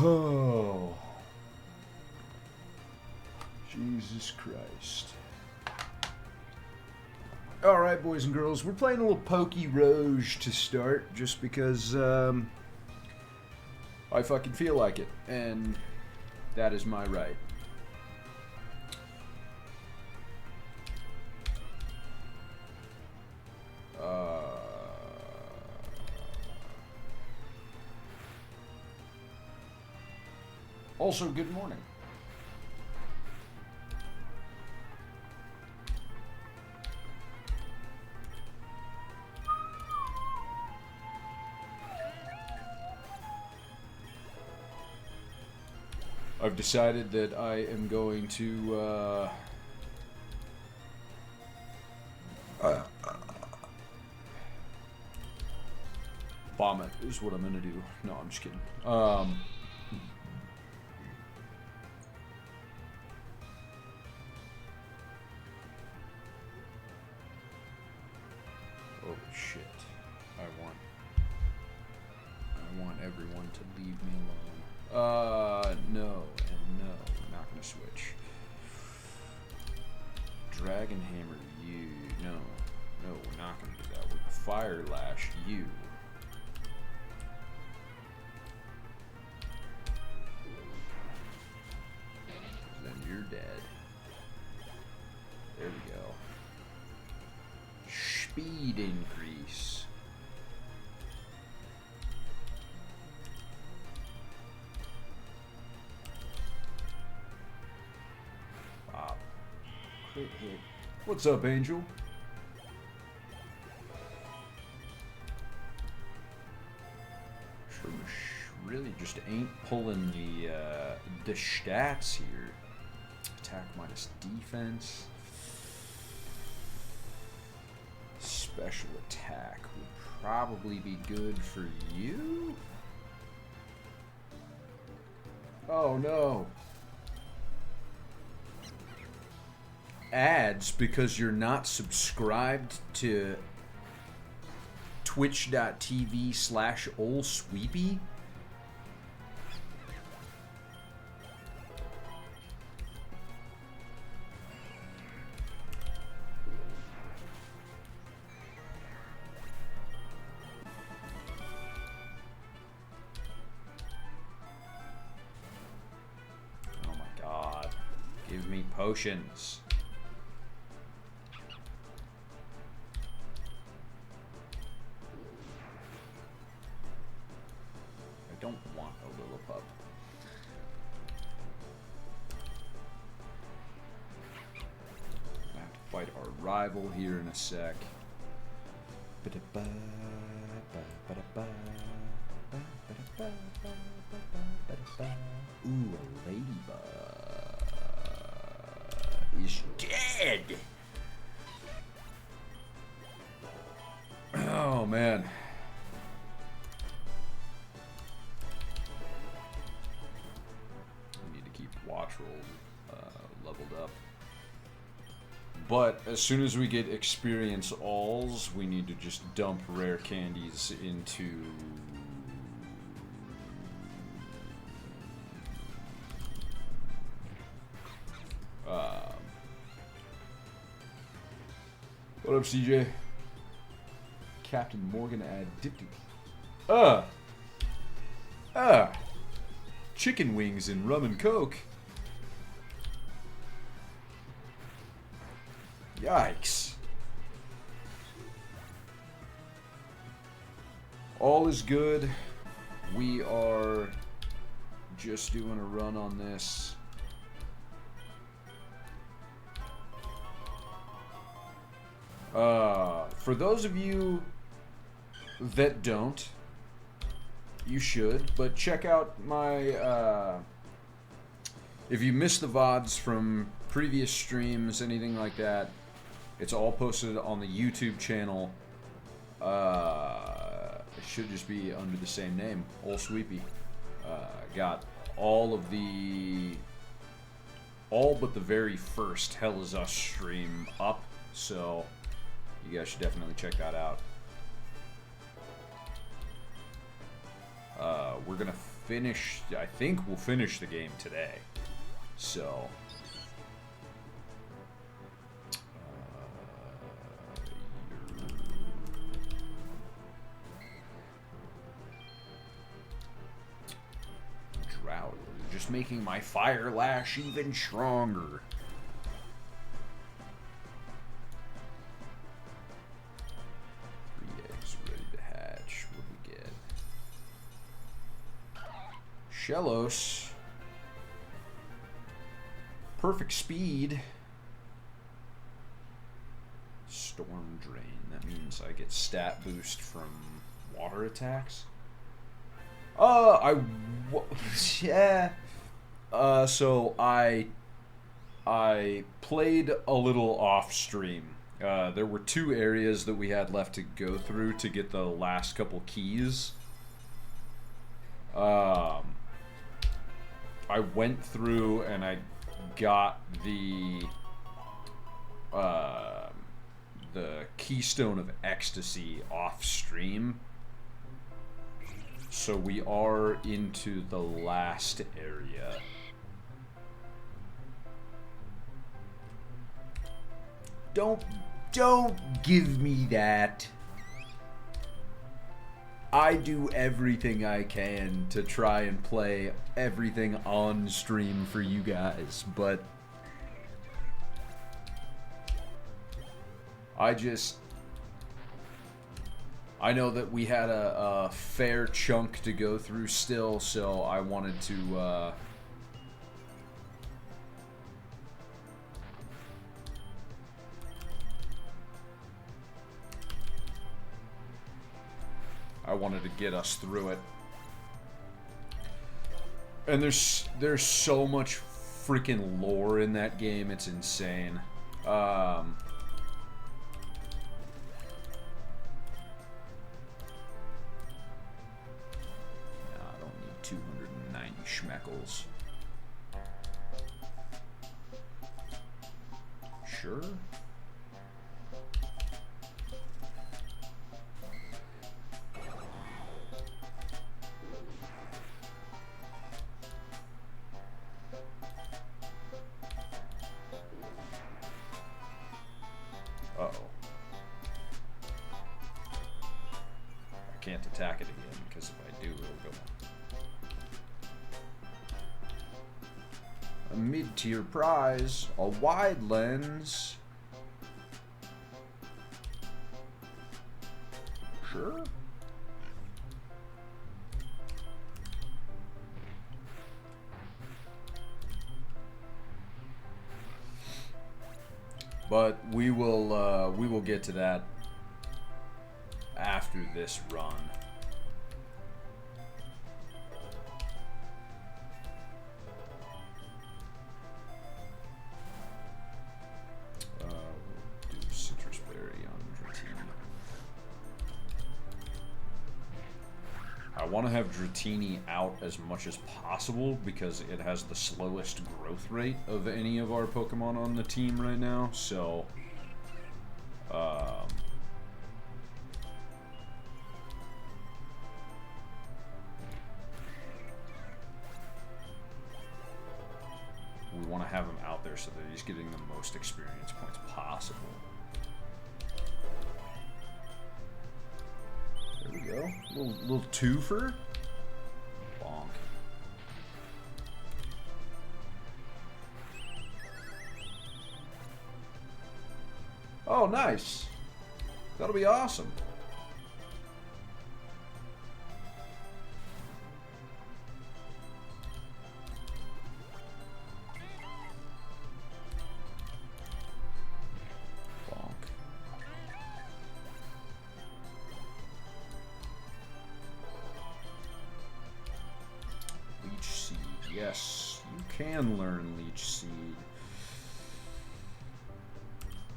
Oh, Jesus Christ. Alright, boys and girls, we're playing a little Pokey Roge to start, just because, I fucking feel like it, and that is my right. Also, good morning. I've decided that I am going to, vomit is what I'm gonna do. No, I'm just kidding. Oh shit. I want everyone to leave me alone. No, and no, we're not gonna switch. Dragon Hammer you. No, we're not gonna do that. We're gonna Fire Lash you. Then you're dead. There we go. Speed increase. Pop. Crit hit. What's up, Angel? Really just ain't pulling the stats here. Attack minus defense. Special attack would probably be good for you. Oh no. Ads because you're not subscribed to twitch.tv/oldsweepy. Oh my god. Give me potions. I don't want a Lillipup. I have to fight our rival here in a sec. Ooh, a ladybug is dead. Oh man. We need to keep Watch Roll leveled up. But as soon as we get experience alls, we need to just dump rare candies into... what up, CJ? Captain Morgan addicted. Chicken wings and rum and coke. Yikes. All is good. We are just doing a run on this. For those of you that don't, you should, but check out my, if you missed the VODs from previous streams, anything like that, it's all posted on the YouTube channel. It should just be under the same name, Old Sweepy. Got all but the very first Hell Is Us stream up, so you guys should definitely check that out. We're gonna finish. I think we'll finish the game today. So. Drought. Just making my fire lash even stronger. Shellos. Perfect speed. Storm Drain. That means I get stat boost from water attacks. Yeah. So I played a little off stream. There were 2 areas that we had left to go through to get the last couple keys. I went through and I got the Keystone of Ecstasy off stream. So we are into the last area. Don't give me that. I do everything I can to try and play everything on stream for you guys, but I know that we had a fair chunk to go through still, so I wanted to get us through it. And there's so much freaking lore in that game, it's insane. I don't need 290 schmeckles. Sure. Can't attack it again, because if I do, it'll go on. A mid-tier prize, a wide lens. Sure. But we will get to that after this run. We'll do Citrus Berry on Dratini. I want to have Dratini out as much as possible because it has the slowest growth rate of any of our Pokemon on the team right now, so we want to have him out there so that he's getting the most experience points possible. There we go. Little twofer. Bonk. Oh, nice. That'll be awesome. Yes, you can learn Leech Seed.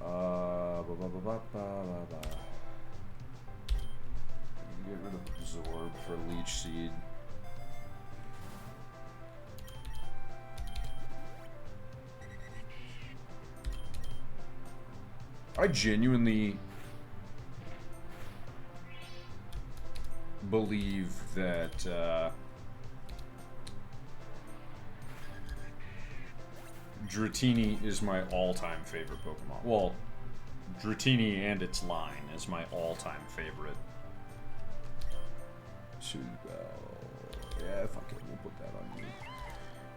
Get rid of Absorb for Leech Seed. I genuinely believe that Dratini is my all-time favorite Pokemon. Well, Dratini and its line is my all-time favorite. So, yeah, fuck it, we'll put that on you.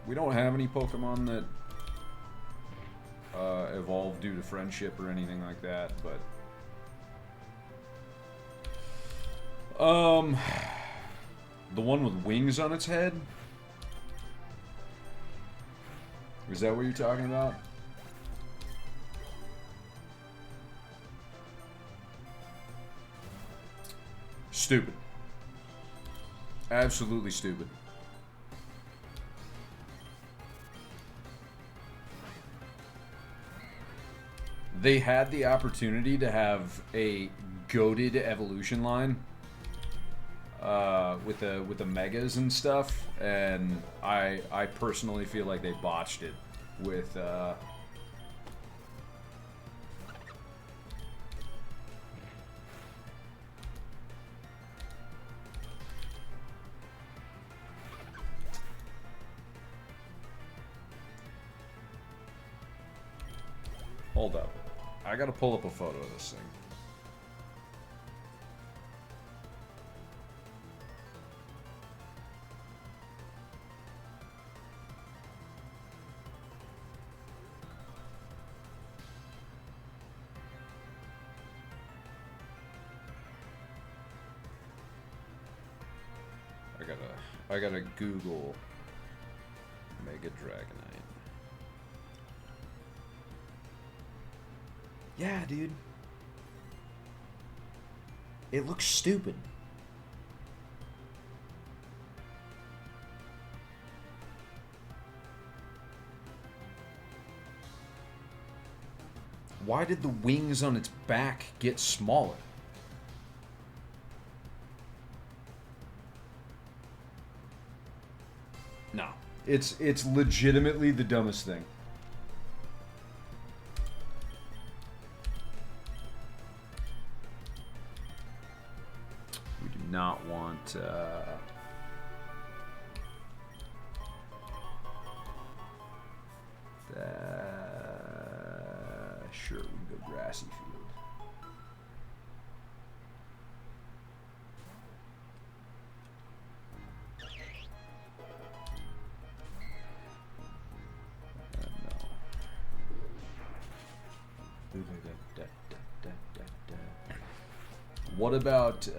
We don't have any Pokemon that evolve due to friendship or anything like that, but the one with wings on its head? Is that what you're talking about? Stupid. Absolutely stupid. They had the opportunity to have a goated evolution line with the megas and stuff, and I personally feel like they botched it with hold up. I gotta pull up a photo of this thing. I gotta Google Mega Dragonite. Yeah, dude. It looks stupid. Why did the wings on its back get smaller? No. It's legitimately the dumbest thing. We do not want sure, we can go grassy field. What about,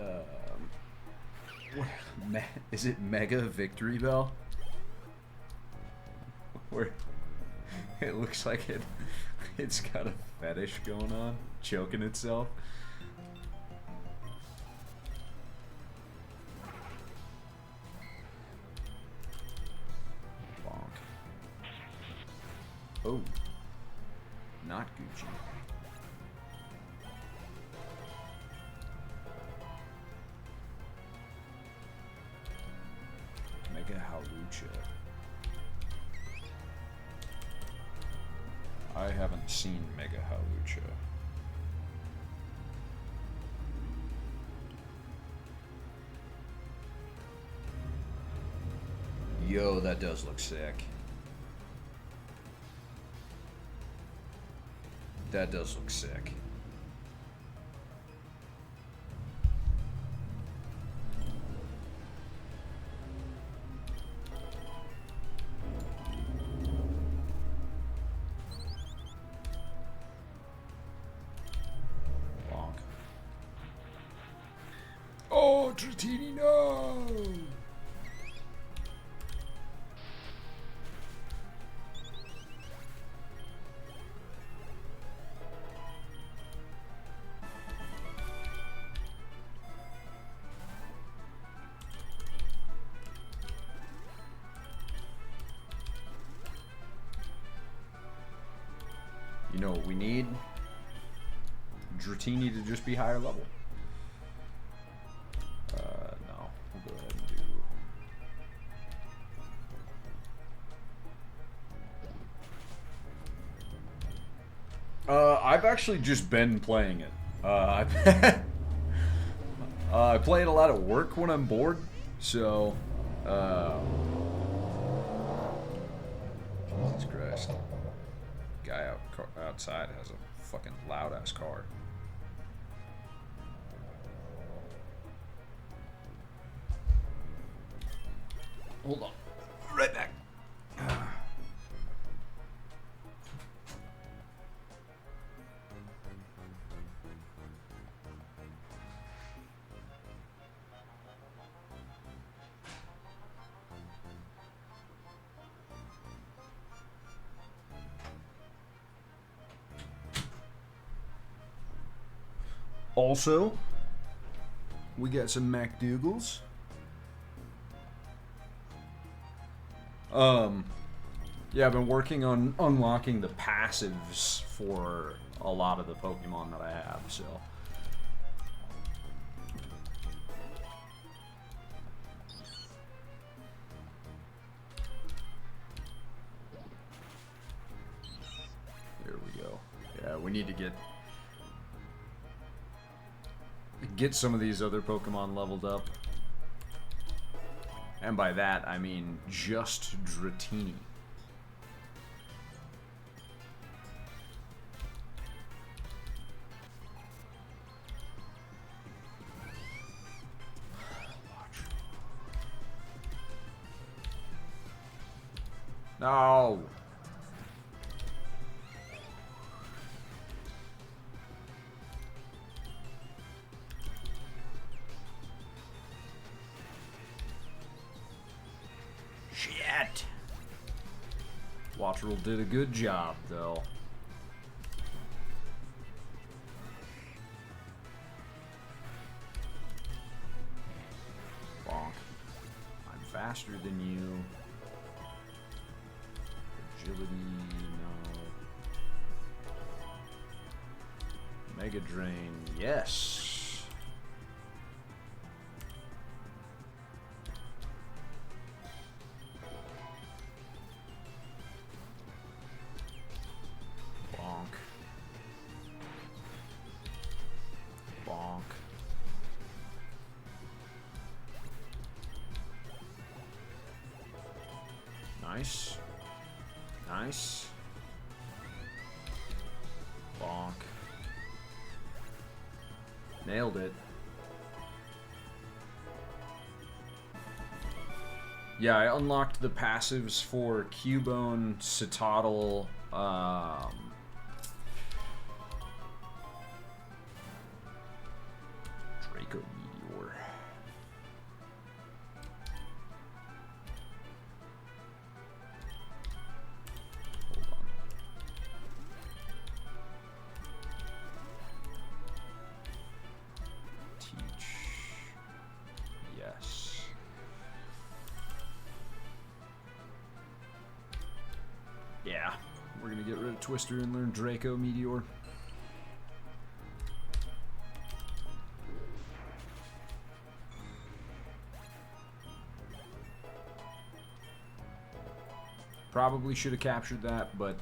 is it Mega Victory Bell? Where it looks like it's got a fetish going on, choking itself. Bonk. Oh, not Gucci. Mega Hawlucha. I haven't seen Mega Hawlucha. Yo, that does look sick. That does look sick. Oh, Dratini, no! You know what we need? Dratini to just be higher level. No. We'll go ahead and do... I've actually just been playing it. I play it a lot at work when I'm bored, so... Jesus Christ. car outside has a fucking loud ass car. Hold on. Right back. Also, we got some MacDougals. Yeah, I've been working on unlocking the passives for a lot of the Pokemon that I have, so. There we go. Yeah, we need to get some of these other Pokemon leveled up. And by that, I mean just Dratini. No! Shit! Wattrel did a good job, though. Bonk. I'm faster than you. Agility, no. Mega Drain, yes. Bonk. Bonk. Nice. Nice. Bonk. Nailed it. Yeah, I unlocked the passives for Cubone, Citadel, Draco Meteor. Hold on. Teach. Yes. Yeah, we're gonna get rid of Twister and learn Draco Meteor. Probably should have captured that, but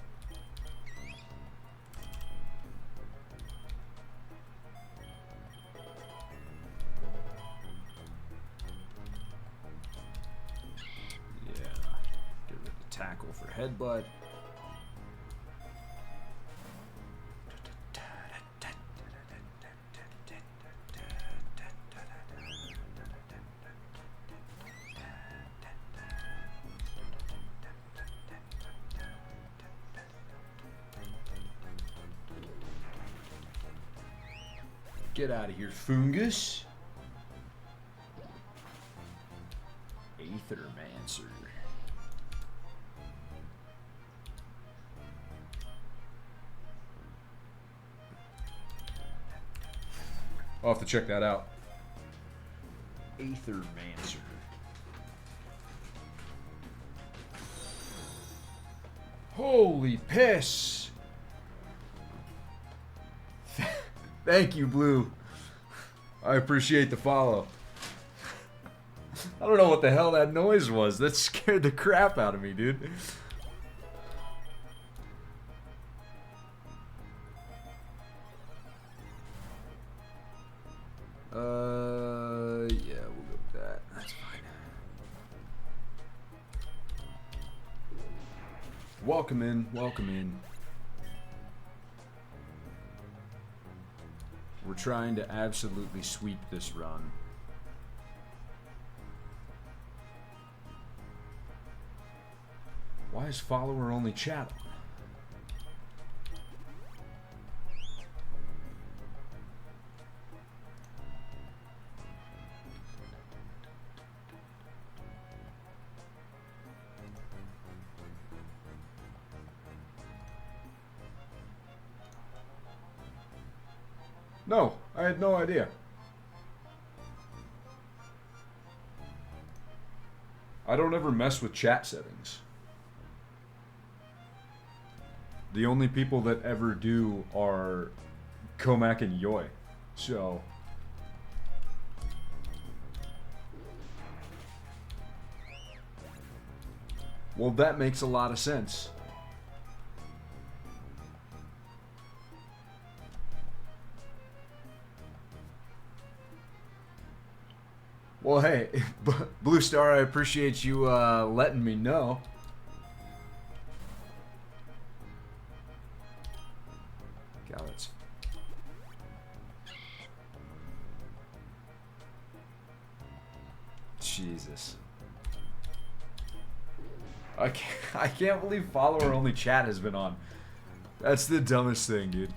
yeah, get rid of the tackle for headbutt. Get out of here, Fungus. Aethermancer. I'll have to check that out. Aethermancer. Holy piss! Thank you, Blue. I appreciate the follow. I don't know what the hell that noise was. That scared the crap out of me, dude. Yeah, we'll go with that. That's fine. Welcome in, welcome in. We're trying to absolutely sweep this run. Why is follower only chat on? No, I had no idea. I don't ever mess with chat settings. The only people that ever do are Comac and Yoy. So... well, that makes a lot of sense. Well, hey, Blue Star, I appreciate you letting me know. Gallets. Jesus. I can't believe follower only chat has been on. That's the dumbest thing, dude.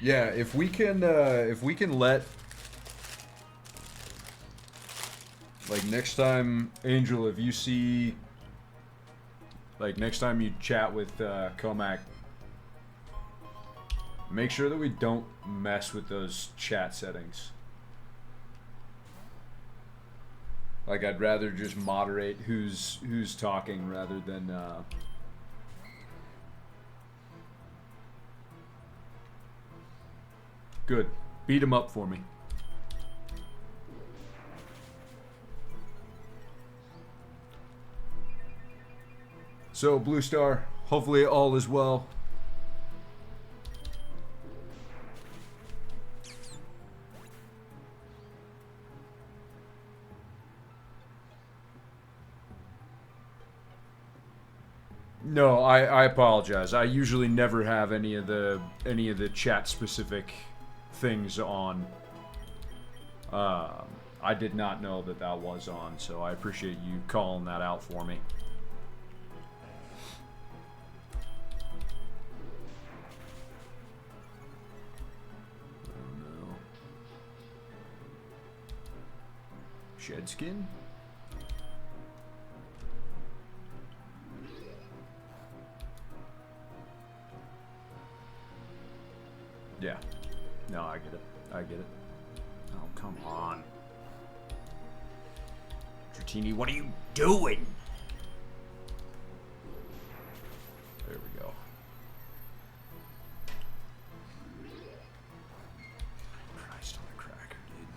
Yeah, if we can let, like, next time, Angel, if you see, like, next time you chat with Comac, make sure that we don't mess with those chat settings. Like, I'd rather just moderate who's talking rather than good. Beat him up for me. So, Blue Star, hopefully all is well. No, I apologize. I usually never have any of the chat specific things on. I did not know that was on, so I appreciate you calling that out for me. Oh no. Shedskin? Yeah. No, I get it. I get it. Oh, come on. Dratini, what are you doing? There we go. Christ on a cracker, dude.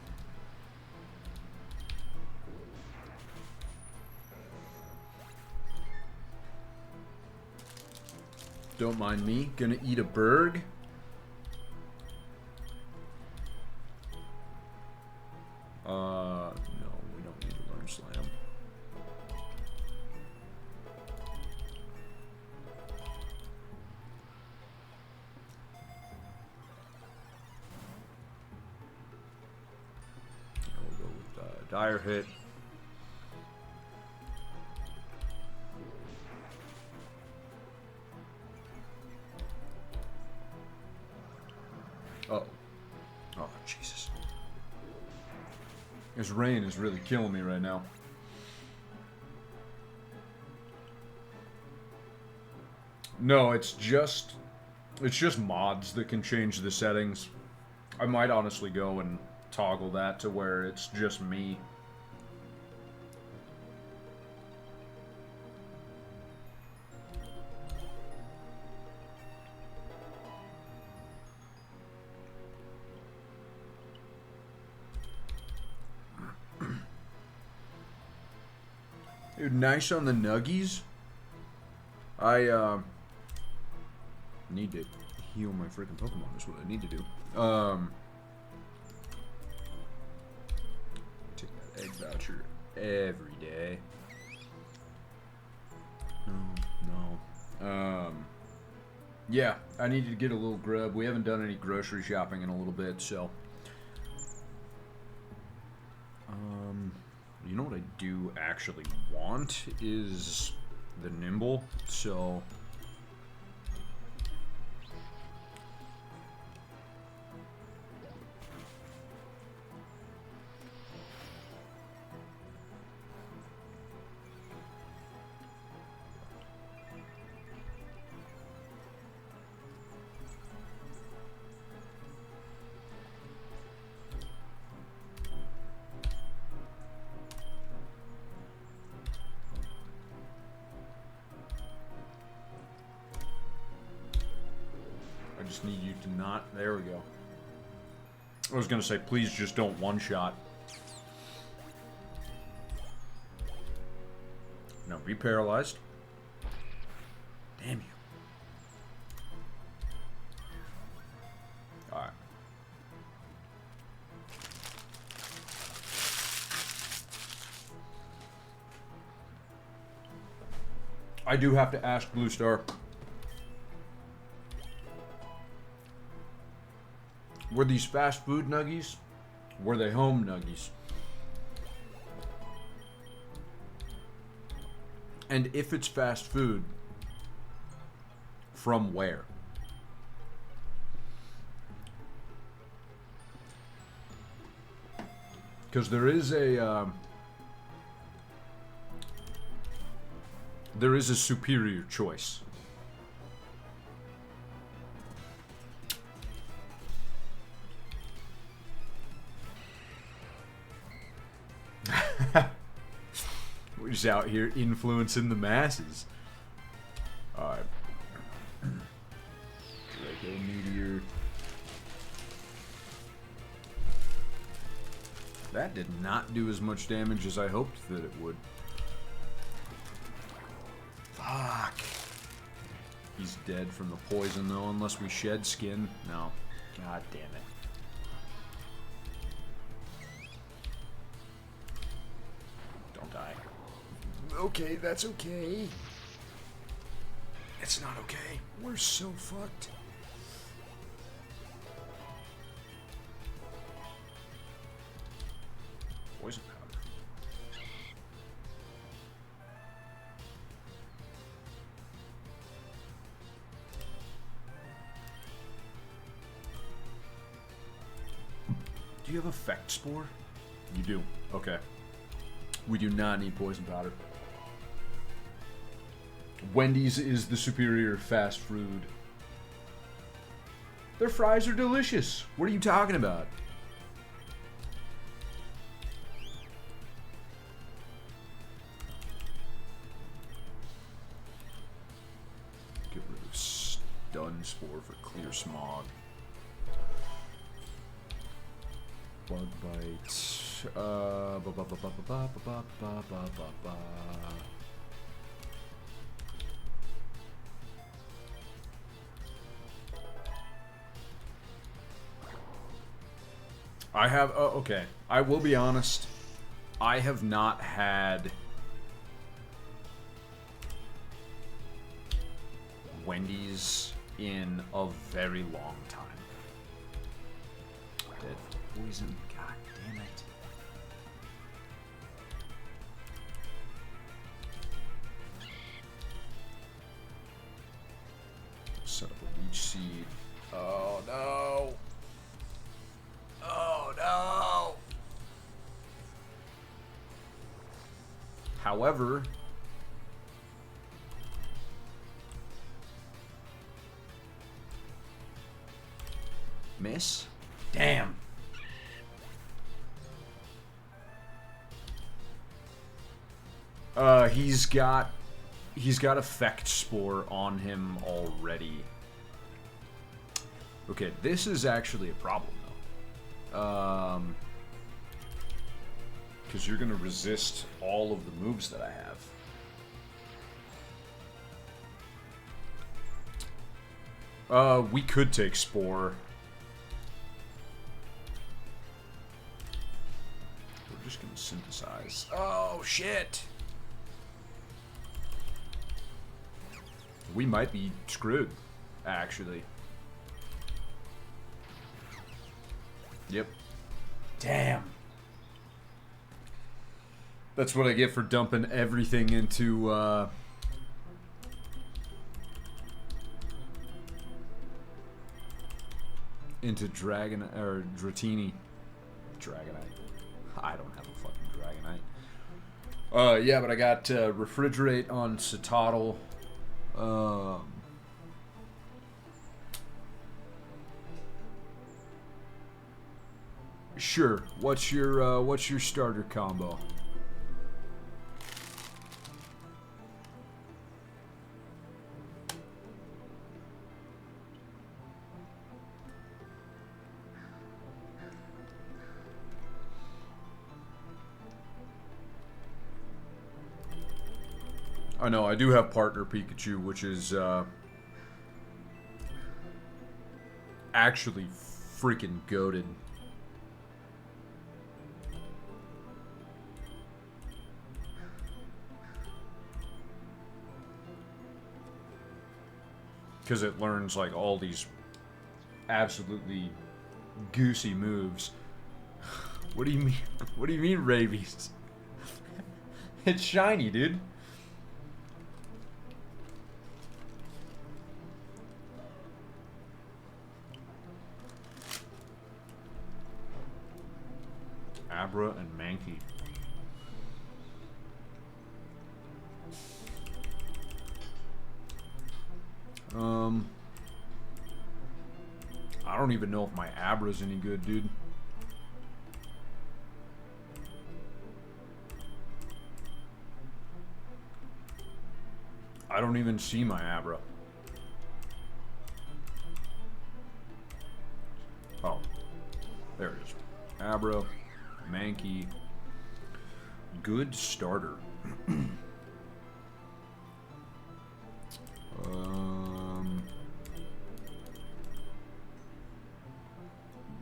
Don't mind me. Gonna eat a burg. No, we don't need to learn Slam. We'll go with Dire Hit. Oh. Oh, Jesus. This rain is really killing me right now. No, it's just mods that can change the settings. I might honestly go and toggle that to where it's just me. Dude, nice on the nuggies. I need to heal my freaking Pokemon is what I need to do. Take that egg voucher every day. No. Yeah, I needed to get a little grub. We haven't done any grocery shopping in a little bit, so. You know what I do actually want is the Nimble, so. I just need you to not. There we go. I was gonna say, please just don't one-shot. No, be paralyzed. Damn you. Alright. I do have to ask Blue Star. Were these fast food nuggies? Were they home nuggies? And if it's fast food, from where? Because there is a superior choice. We're just out here influencing the masses. Alright. Draco Meteor. That did not do as much damage as I hoped that it would. Fuck. He's dead from the poison though, unless we shed skin. No. God damn it. Don't die. Okay, that's okay. It's not okay. We're so fucked. Poison powder. Do you have effect spore? You do. Okay. We do not need poison powder. Wendy's is the superior fast food. Their fries are delicious. What are you talking about? Get rid of stun spore for clear smog. Bug bite. I have, okay. I will be honest. I have not had Wendy's in a very long time. Dead poison. God damn it. Set up a leech seed. Oh no. Oh no. However, miss? Damn. He's got effect spore on him already. Okay, this is actually a problem though. Because you're gonna resist all of the moves that I have. We could take spore. We're just gonna synthesize. Oh shit! We might be screwed, actually. Yep. Damn. That's what I get for dumping everything into, Dragon, or Dratini. Dragonite. I don't have a fucking Dragonite. Yeah, but I got, Refrigerate on Citadel. Sure. What's your starter combo? I know, I do have partner Pikachu, which is, actually freaking goated. Because it learns, like, all these absolutely goosey moves. What do you mean? What do you mean, rabies? It's shiny, dude. Abra and Mankey. I don't even know if my Abra's any good, dude. I don't even see my Abra. Oh, there it is. Abra, Mankey, good starter.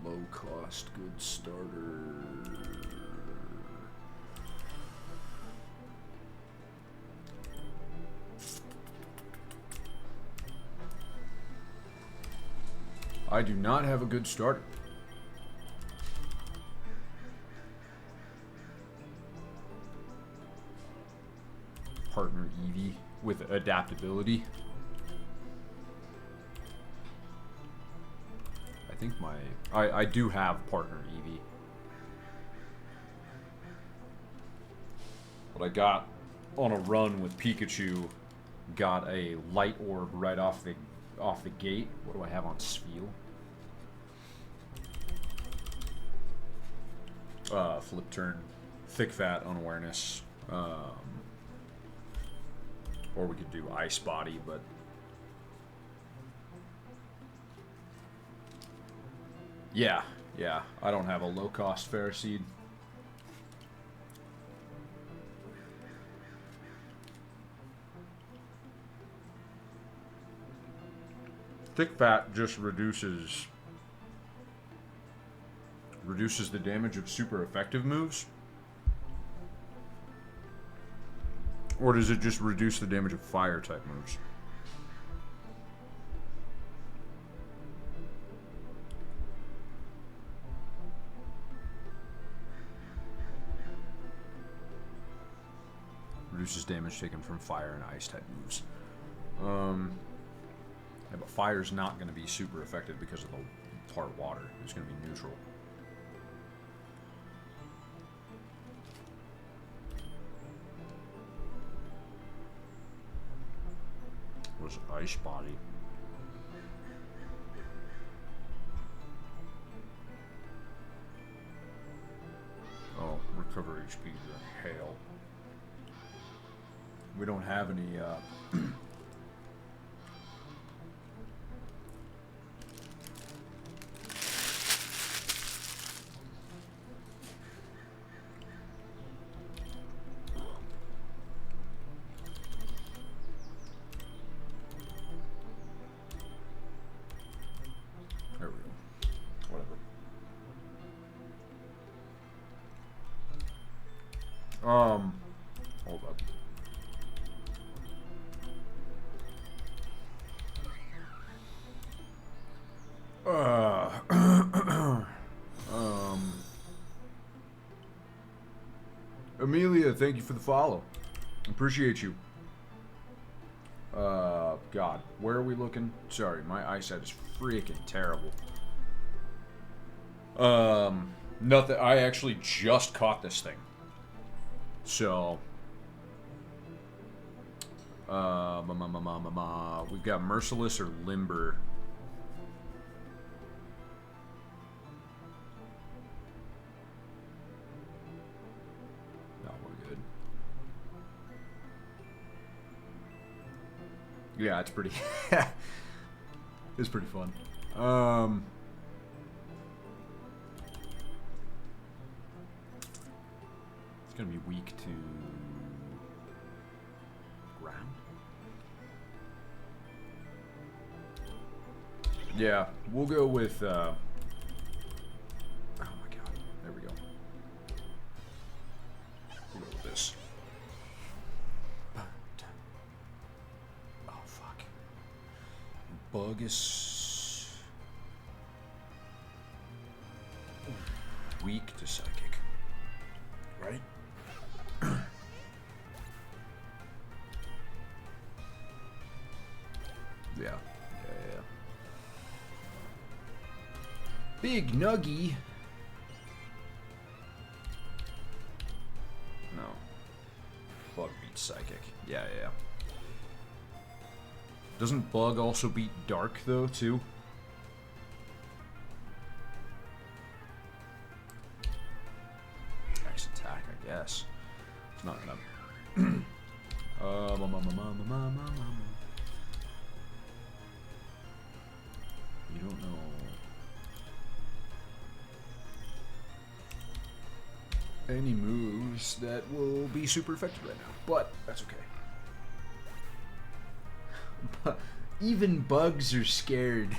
Low cost, good starter. I do not have a good starter. Partner Eevee with adaptability. I think I do have partner Eevee. But I got on a run with Pikachu, got a light orb right off the gate. What do I have on Spheal? Flip turn, thick fat, unawareness. Or we could do Ice Body, but yeah, I don't have a low-cost Ferroseed. Thick Fat just reduces the damage of super effective moves. Or does it just reduce the damage of fire type moves? Reduces damage taken from fire and ice type moves. Yeah, but fire's not going to be super effective because of the part water. It's going to be neutral. Was Ice Body. Oh, recover HP during hail. We don't have any, there we go. Whatever. Hold up. I Um, Amelia, thank you for the follow. Appreciate you. God, where are we looking? Sorry, my eyesight is freaking terrible. Nothing. I actually just caught this thing. So, we've got Merciless or Limber. No, we're good. Yeah, it's pretty. It's pretty fun. It's gonna be weak to ground. Yeah, we'll go with. Oh my god! There we go. We'll go with this. Oh fuck! Buggus. Weak to psychic. Right? Yeah. Big Nuggy. No. Bug beats psychic. Yeah. Doesn't Bug also beat Dark though too? Next attack, I guess. It's not enough. You don't know. Any moves that will be super effective right now, but that's okay. But even bugs are scared.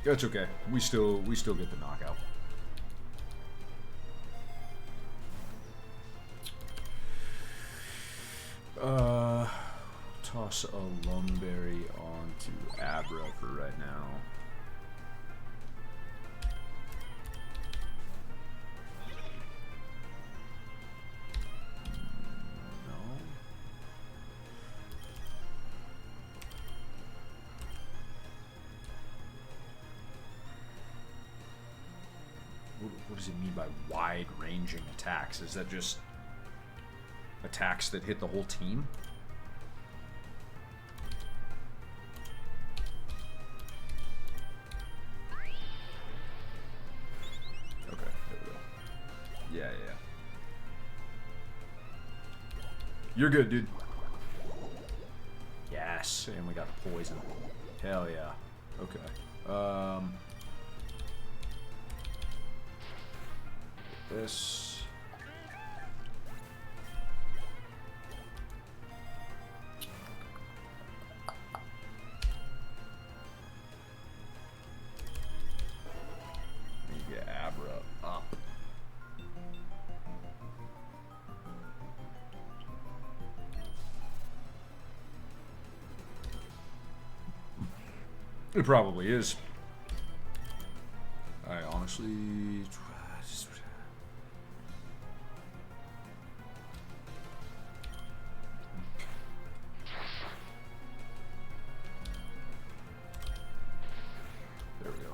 That's okay. We still get the knockout. Toss a Lumberry onto Abra for right now. No. What does it mean by wide-ranging attacks? Is that just attacks that hit the whole team? You're good, dude. Yes, and we got the poison. Hell yeah. Okay. This. Let me get Abra up. It probably is. I honestly... There we go.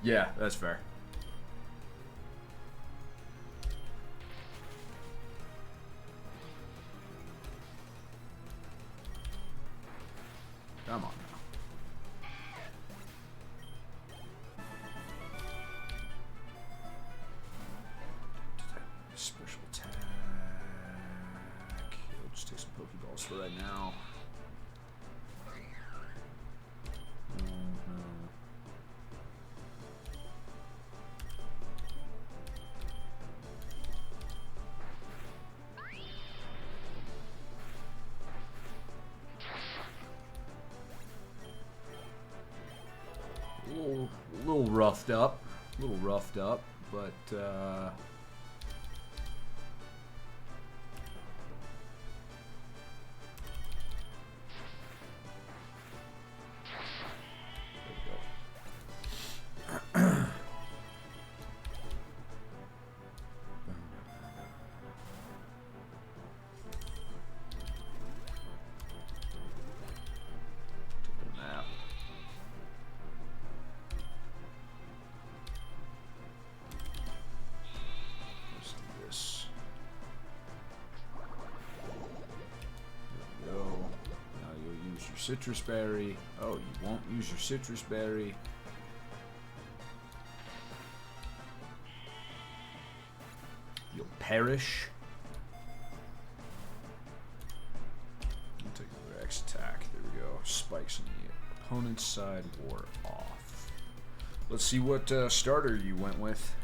Yeah, that's fair. Come on now. Special attack. We'll just take some Pokeballs for right now. little roughed up. But citrus berry. Oh, you won't use your citrus berry. You'll perish. I'll take another X attack. There we go. Spikes on the opponent's side wore off. Let's see what starter you went with.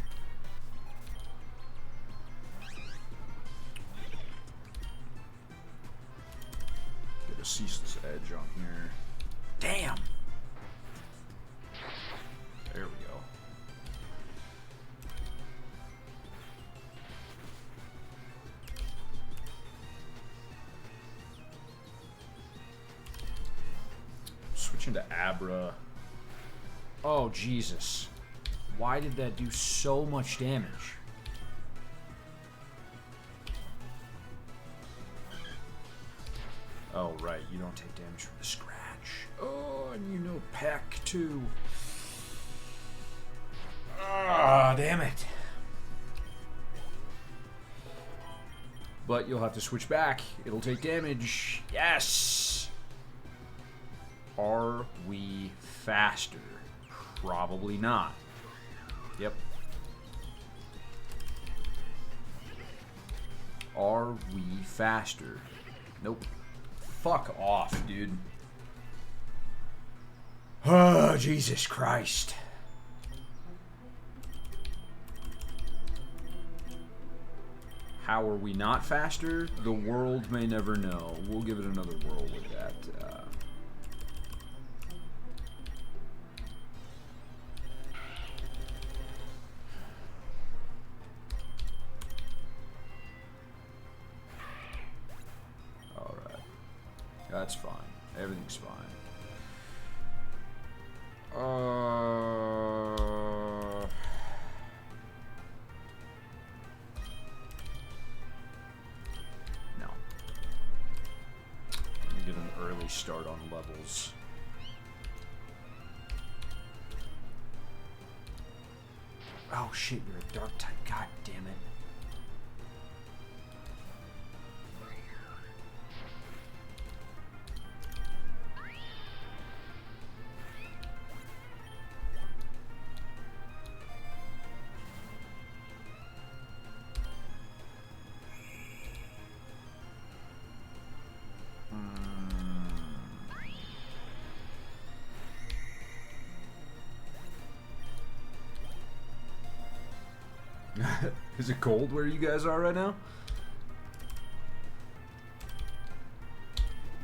Ceaseless edge on here. Damn! There we go. Switching to Abra. Oh, Jesus. Why did that do so much damage? Oh, right, you don't take damage from the scratch. Oh, and you know Peck, too. Ah, damn it. But you'll have to switch back. It'll take damage. Yes! Are we faster? Probably not. Yep. Are we faster? Nope. Fuck off, dude. Oh, Jesus Christ. How are we not faster? The world may never know. We'll give it another whirl with that. That's fine. Everything's fine. No. Let me get an early start on levels. Oh shit, you're a dark type. God damn it. Is it cold where you guys are right now?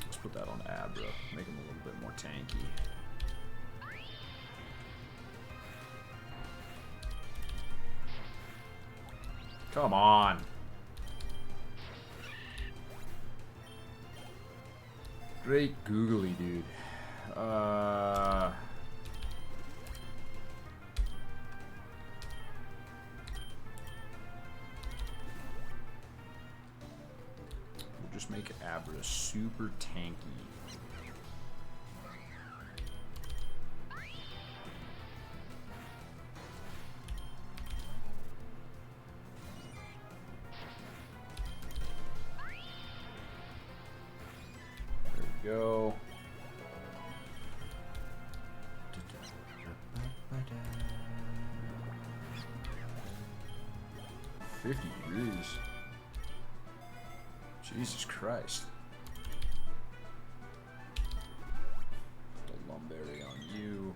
Let's put that on Abra. Make him a little bit more tanky. Come on. Great googly, dude. Just make Abra super tanky. There we go. 50 degrees. Jesus Christ. The Lumberry on you.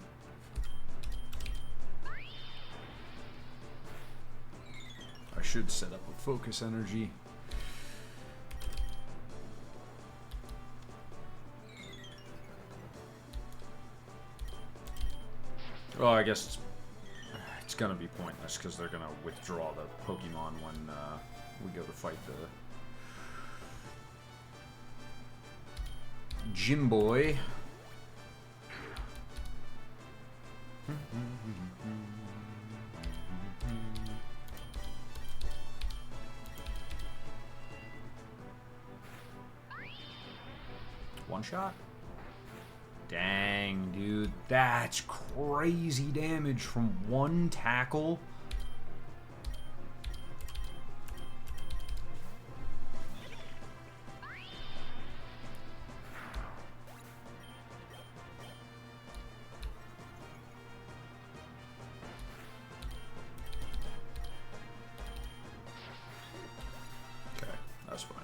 I should set up a focus energy. Oh, I guess it's it's gonna be pointless because they're gonna withdraw the Pokemon when we go to fight the Gym Boy. One shot? Dang, dude. That's crazy damage from one tackle. Okay, that's fine.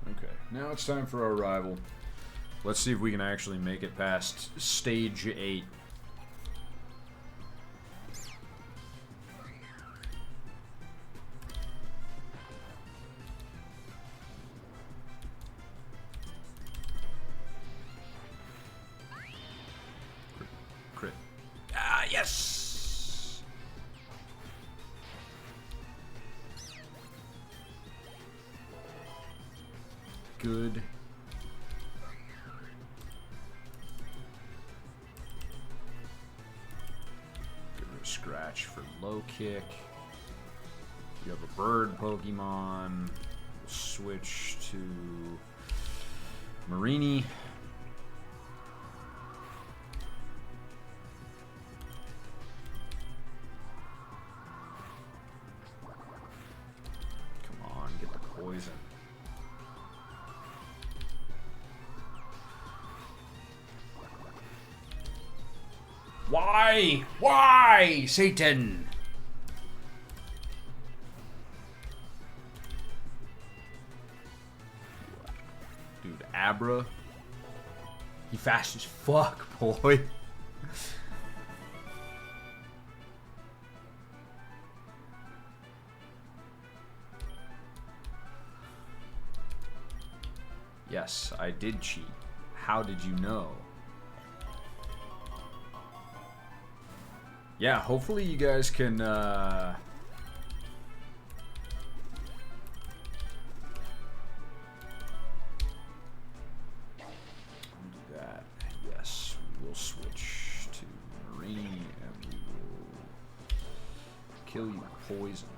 Okay, now it's time for our rival. Let's see if we can actually make it past stage 8. Crit. Ah, yes! Good. Give it a scratch for low kick. You have a bird Pokemon. We'll switch to Marini. Come on, get the poison. Why? Why, Satan? Dude, Abra. He fast as fuck, boy. Yes, I did cheat. How did you know? Yeah, hopefully you guys can, do that. Yes, we will switch to Marini, and we will kill you with poison.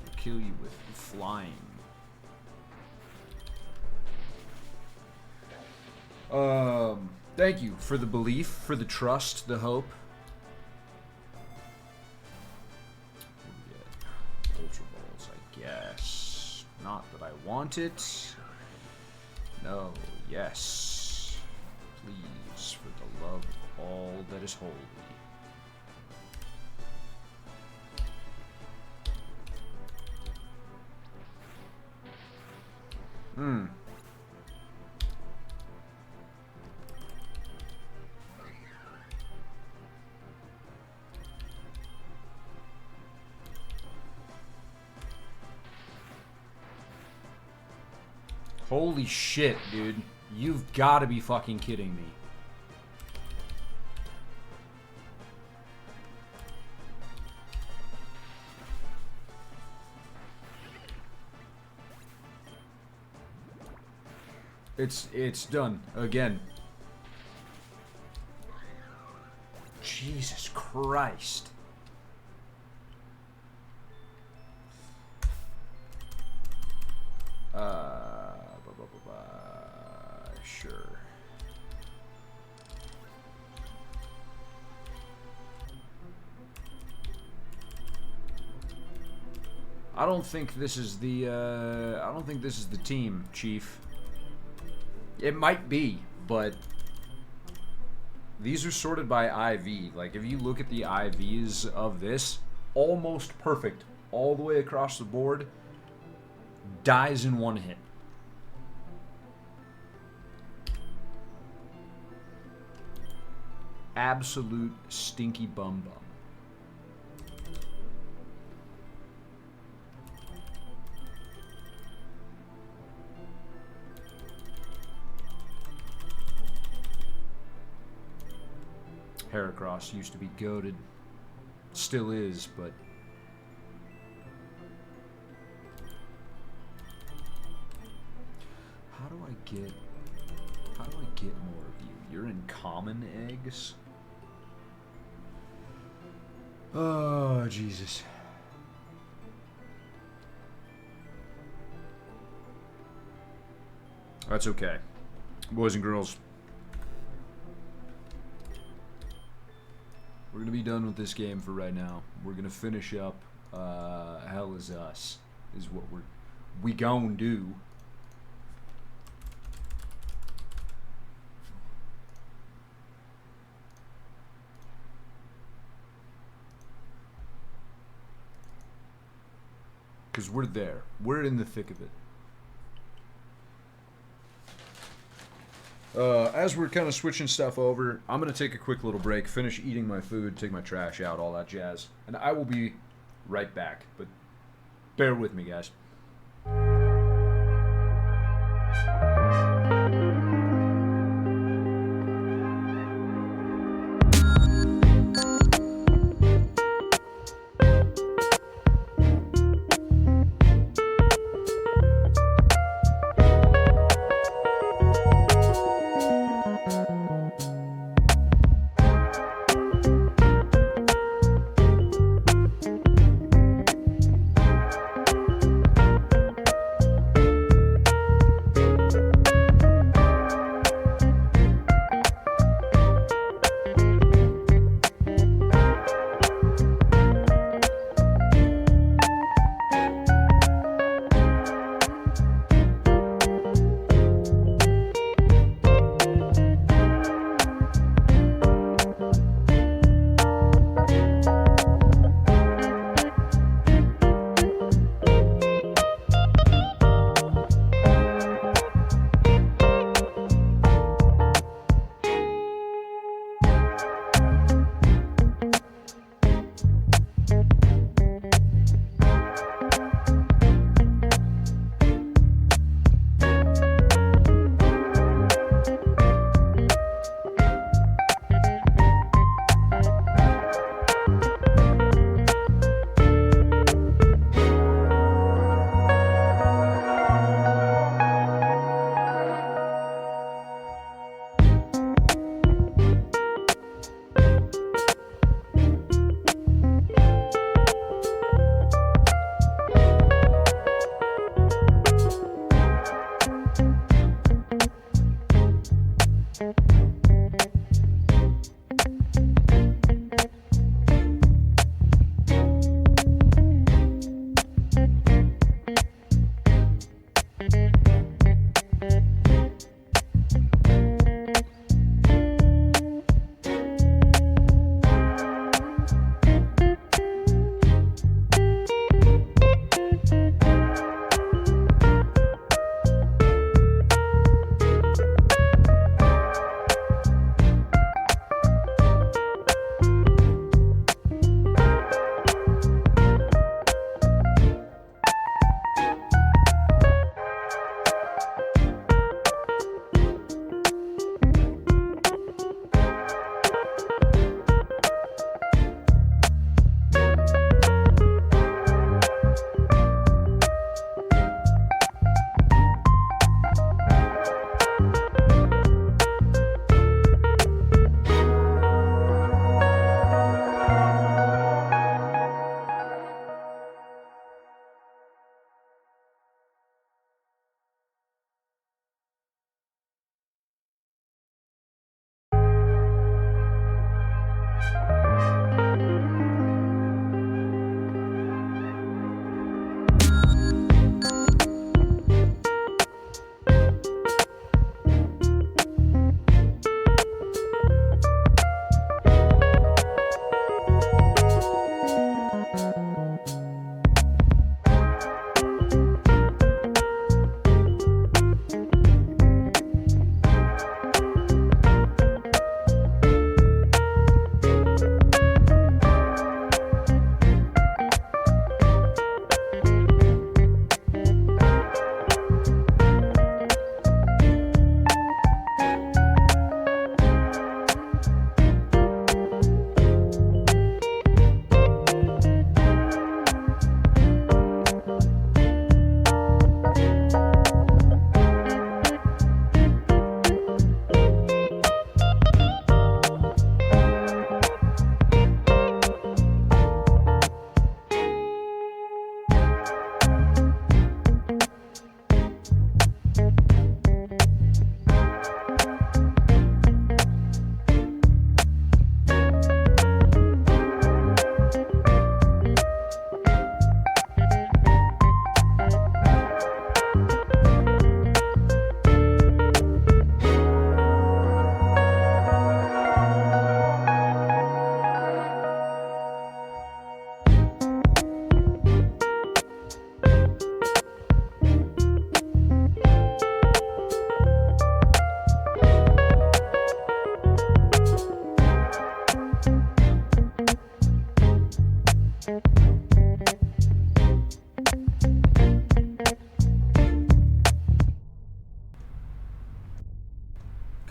We'll kill you with flying. Thank you for the belief, for the trust, the hope. Ultra Balls, I guess. Not that I want it. No, yes. Please, for the love of all that is holy. Holy shit, dude. You've got to be fucking kidding me. It's done. Again. Jesus Christ. Sure. I don't think this is the team, Chief. It might be, but these are sorted by IV. Like, if you look at the IVs of this, almost perfect all the way across the board, dies in one hit. Absolute stinky bum bum. Heracross used to be goated. Still is, but... How do I get more of you? You're in common eggs? Oh, Jesus. That's okay. Boys and girls. We're going to be done with this game for right now. We're going to finish up Hell Is Us, is what we gon' do. Because we're there. We're in the thick of it. As we're kind of switching stuff over, I'm going to take a quick little break, finish eating my food, take my trash out, all that jazz. And I will be right back. But bear with me, guys.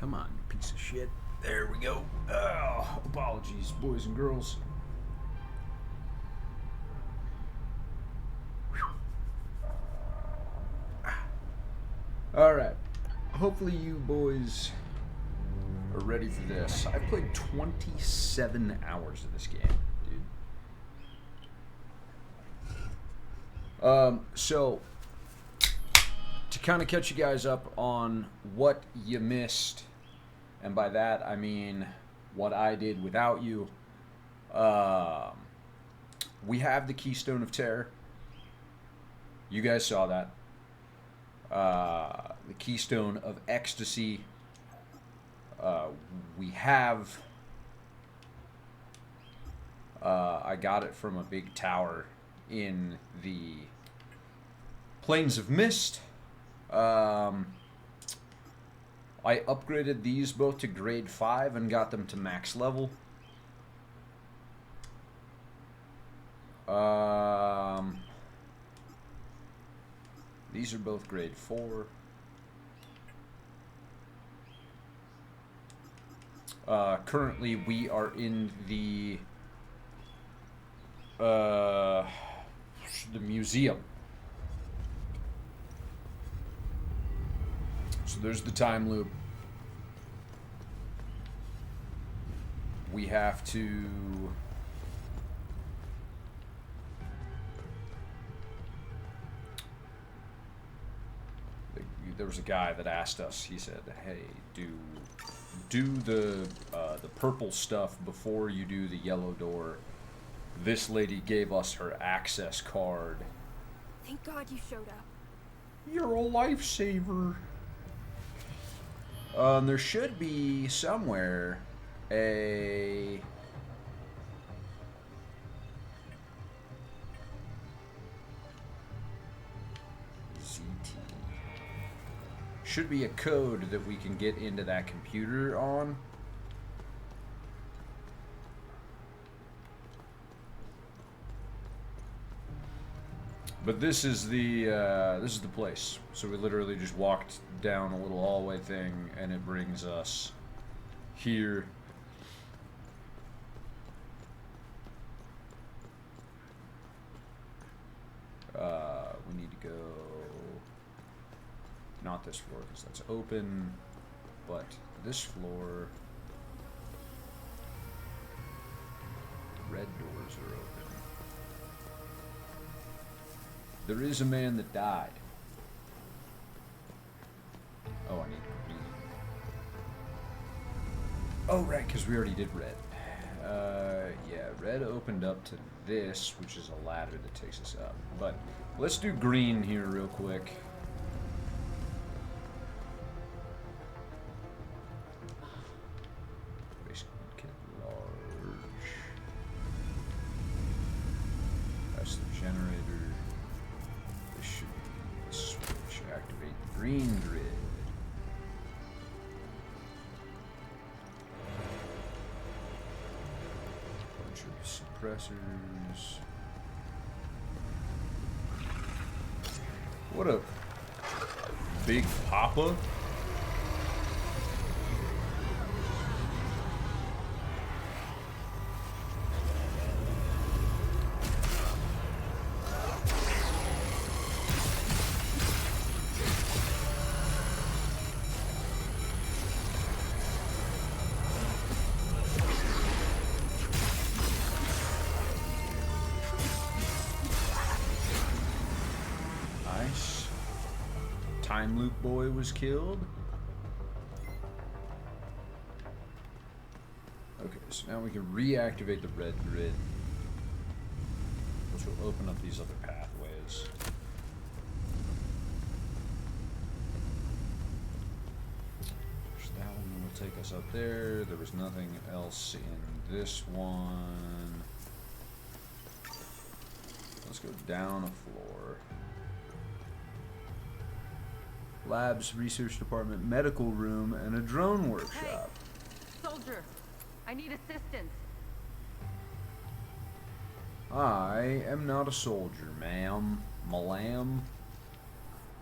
Come on, you piece of shit. There we go. Oh, apologies, boys and girls. Alright. Hopefully you boys are ready for this. I played 27 hours of this game, dude. So, to kind of catch you guys up on what you missed, and by that I mean what I did without you, we have the Keystone of Terror. You guys saw that. The Keystone of Ecstasy. We have... I got it from a big tower in the Plains of Mist. I upgraded these both to grade 5 and got them to max level. These are both grade 4. Currently we are in the museum. So there's the time loop. We have to... There was a guy that asked us, he said, hey, do the purple stuff before you do the yellow door. This lady gave us her access card. Thank God you showed up. You're a lifesaver. There should be somewhere a... ZT. Should be a code that we can get into that computer on. But this is the place. So we literally just walked down a little hallway thing, and it brings us here. We need to go not this floor because that's open, but this floor. Red doors are open. There is a man that died. Oh, I need green. Oh, right, because we already did red. Yeah, red opened up to this, which is a ladder that takes us up. But let's do green here real quick. Basic kit large. That's the generator. This should be the switch. Activate the green grid. Suppressors. What a big papa. Time loop boy was killed. Okay, so now we can reactivate the red grid, which will open up these other pathways. So that one will take us up there. There was nothing else in this one. Let's go down a floor. Labs, research department, medical room, and a drone workshop. Hey, soldier, I need assistance. I am not a soldier, ma'am. Malam.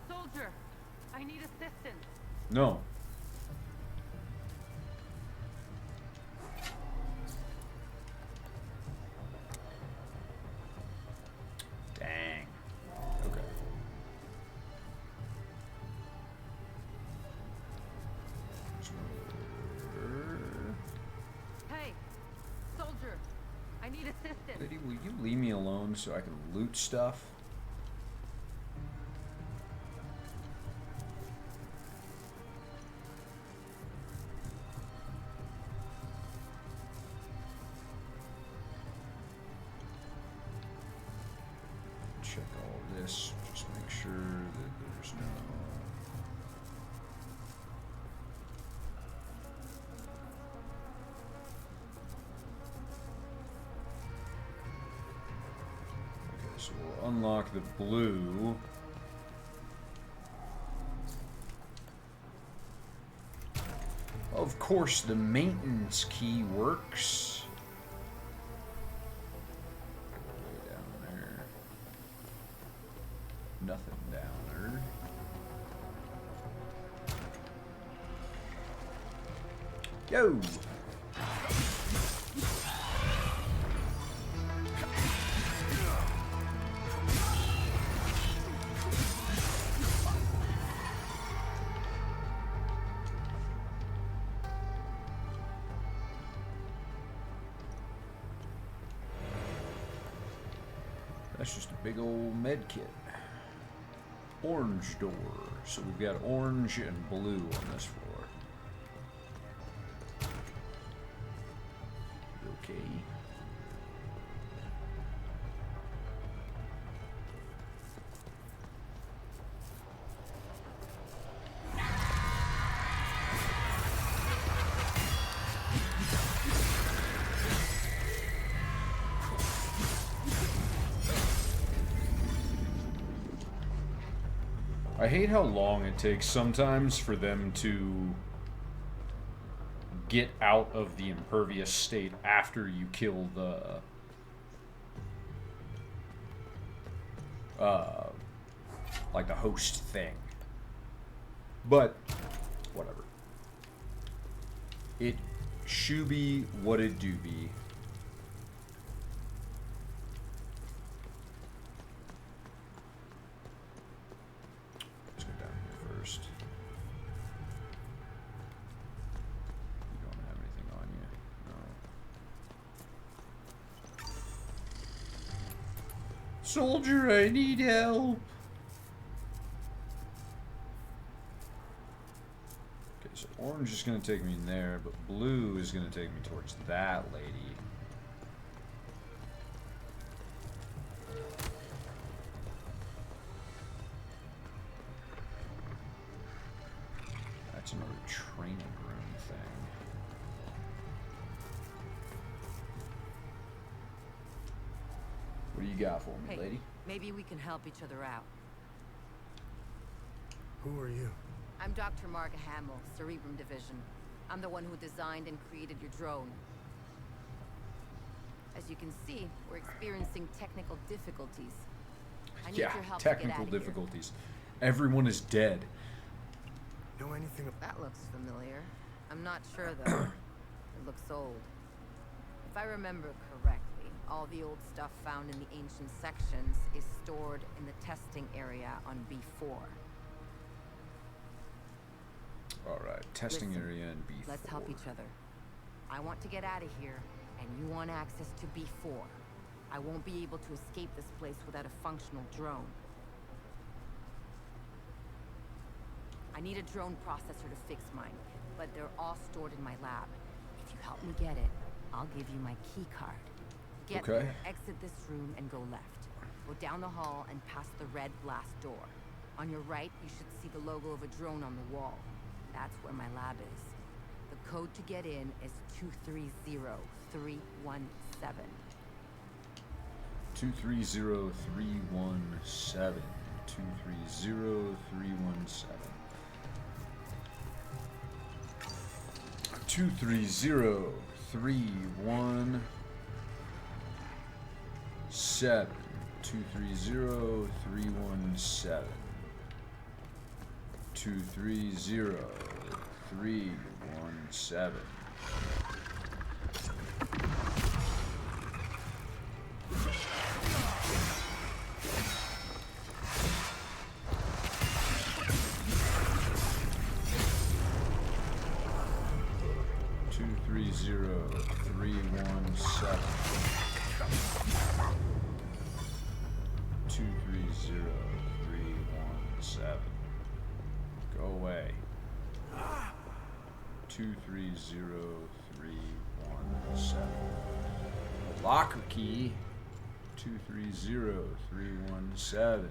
Soldier, I need assistance. No. you leave me alone so I can loot stuff? Check all this, just make sure that there's no... Okay, so we'll unlock the blue. Of course, the maintenance key works. Way down there. Nothing down there. Yo! That's just a big old med kit. Orange door. So we've got orange and blue on this floor. Okay. I hate how long it takes sometimes for them to get out of the impervious state after you kill the like the host thing. But whatever. It should be what it do be. Soldier, I need help. Okay, so orange is going to take me in there, but blue is going to take me towards that lady. That's another training room thing. What do you got for me, lady? Maybe we can help each other out. Who are you? I'm Dr. Marga Hamill, Cerebrum Division. I'm the one who designed and created your drone. As you can see, we're experiencing technical difficulties. I need your help to get out technical of here. difficulties. Everyone is dead. Know anything about... That looks familiar. I'm not sure though. It looks old. If I remember correctly, all the old stuff found in the ancient sections is stored in the testing area on B4. Alright, testing Listen, area in B4. Let's help each other. I want to get out of here, and you want access to B4. I won't be able to escape this place without a functional drone. I need a drone processor to fix mine, but they're all stored in my lab. If you help me get it, I'll give you my key card. Get there, exit this room, and go left. Go down the hall and past the red blast door. On your right, you should see the logo of a drone on the wall. That's where my lab is. The code to get in is 230317. 230317. 230317. 230317. 230317. 230317. 230317. 230317. Go away. 230317. The locker key. 230317.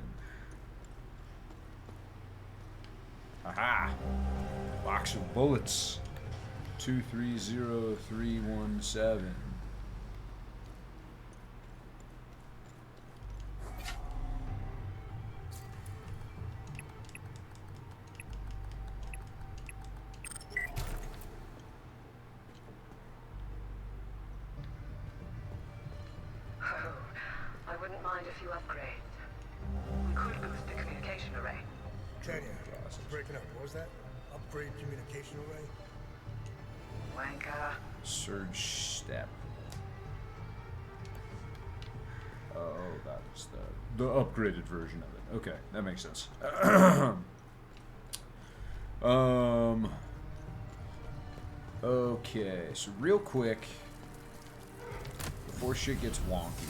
Aha! Box of bullets. 230317. I wouldn't mind a few upgrades. We could boost the communication array. Tanya, breaking up. What was that? Upgrade communication array? Wanker. Surge step. Oh, that's the upgraded version of it. Okay, that makes sense. Okay, so real quick, before shit gets wonky.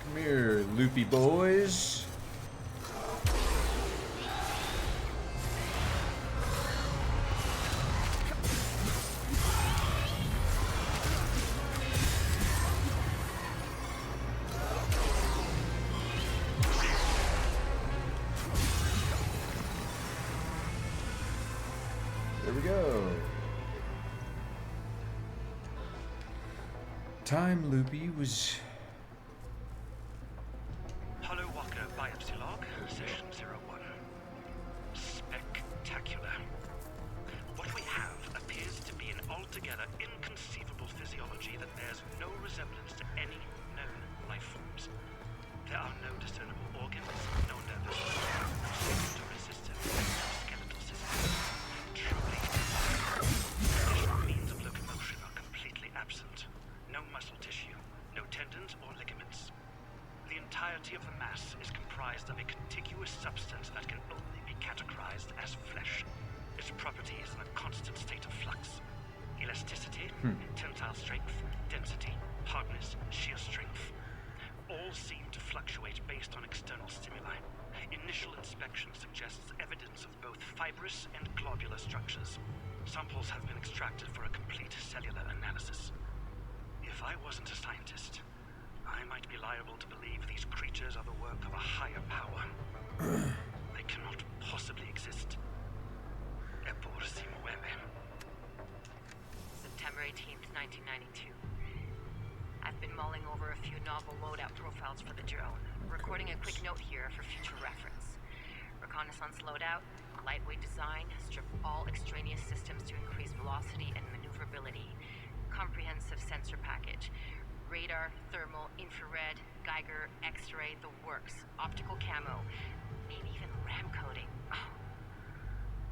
Come here, loopy boys. There we go. Time Loopy was... Hollow Walker biopsy log, session 01. Spectacular. What we have appears to be an altogether inconceivable physiology that bears no resemblance to any known life forms. There are no discernible organs, no nervous system, no circulatory system, no skeletal system. Truly, traditional means of locomotion are completely absent. No muscle tissue, no tendons or ligaments. The entirety of the mass is comprised of a contiguous substance that can only be categorized as flesh. Its properties in a constant state of flux. Elasticity, tensile strength, density, hardness, shear strength. All seem to fluctuate based on external stimuli. Initial inspection suggests evidence of both fibrous and globular structures. Samples have been extracted for a complete cellular analysis. If I wasn't a scientist, I might be liable to believe these creatures are the work of a higher power. They cannot possibly exist. Eppur si muove. September 18th, 1992. I've been mulling over a few novel loadout profiles for the drone, recording a quick note here for future reference. Reconnaissance loadout, lightweight design, strip all extraneous systems to increase velocity and maneuverability. Comprehensive sensor package. Radar, thermal, infrared, Geiger, X-ray, the works. Optical camo. Maybe even RAM coding. Oh.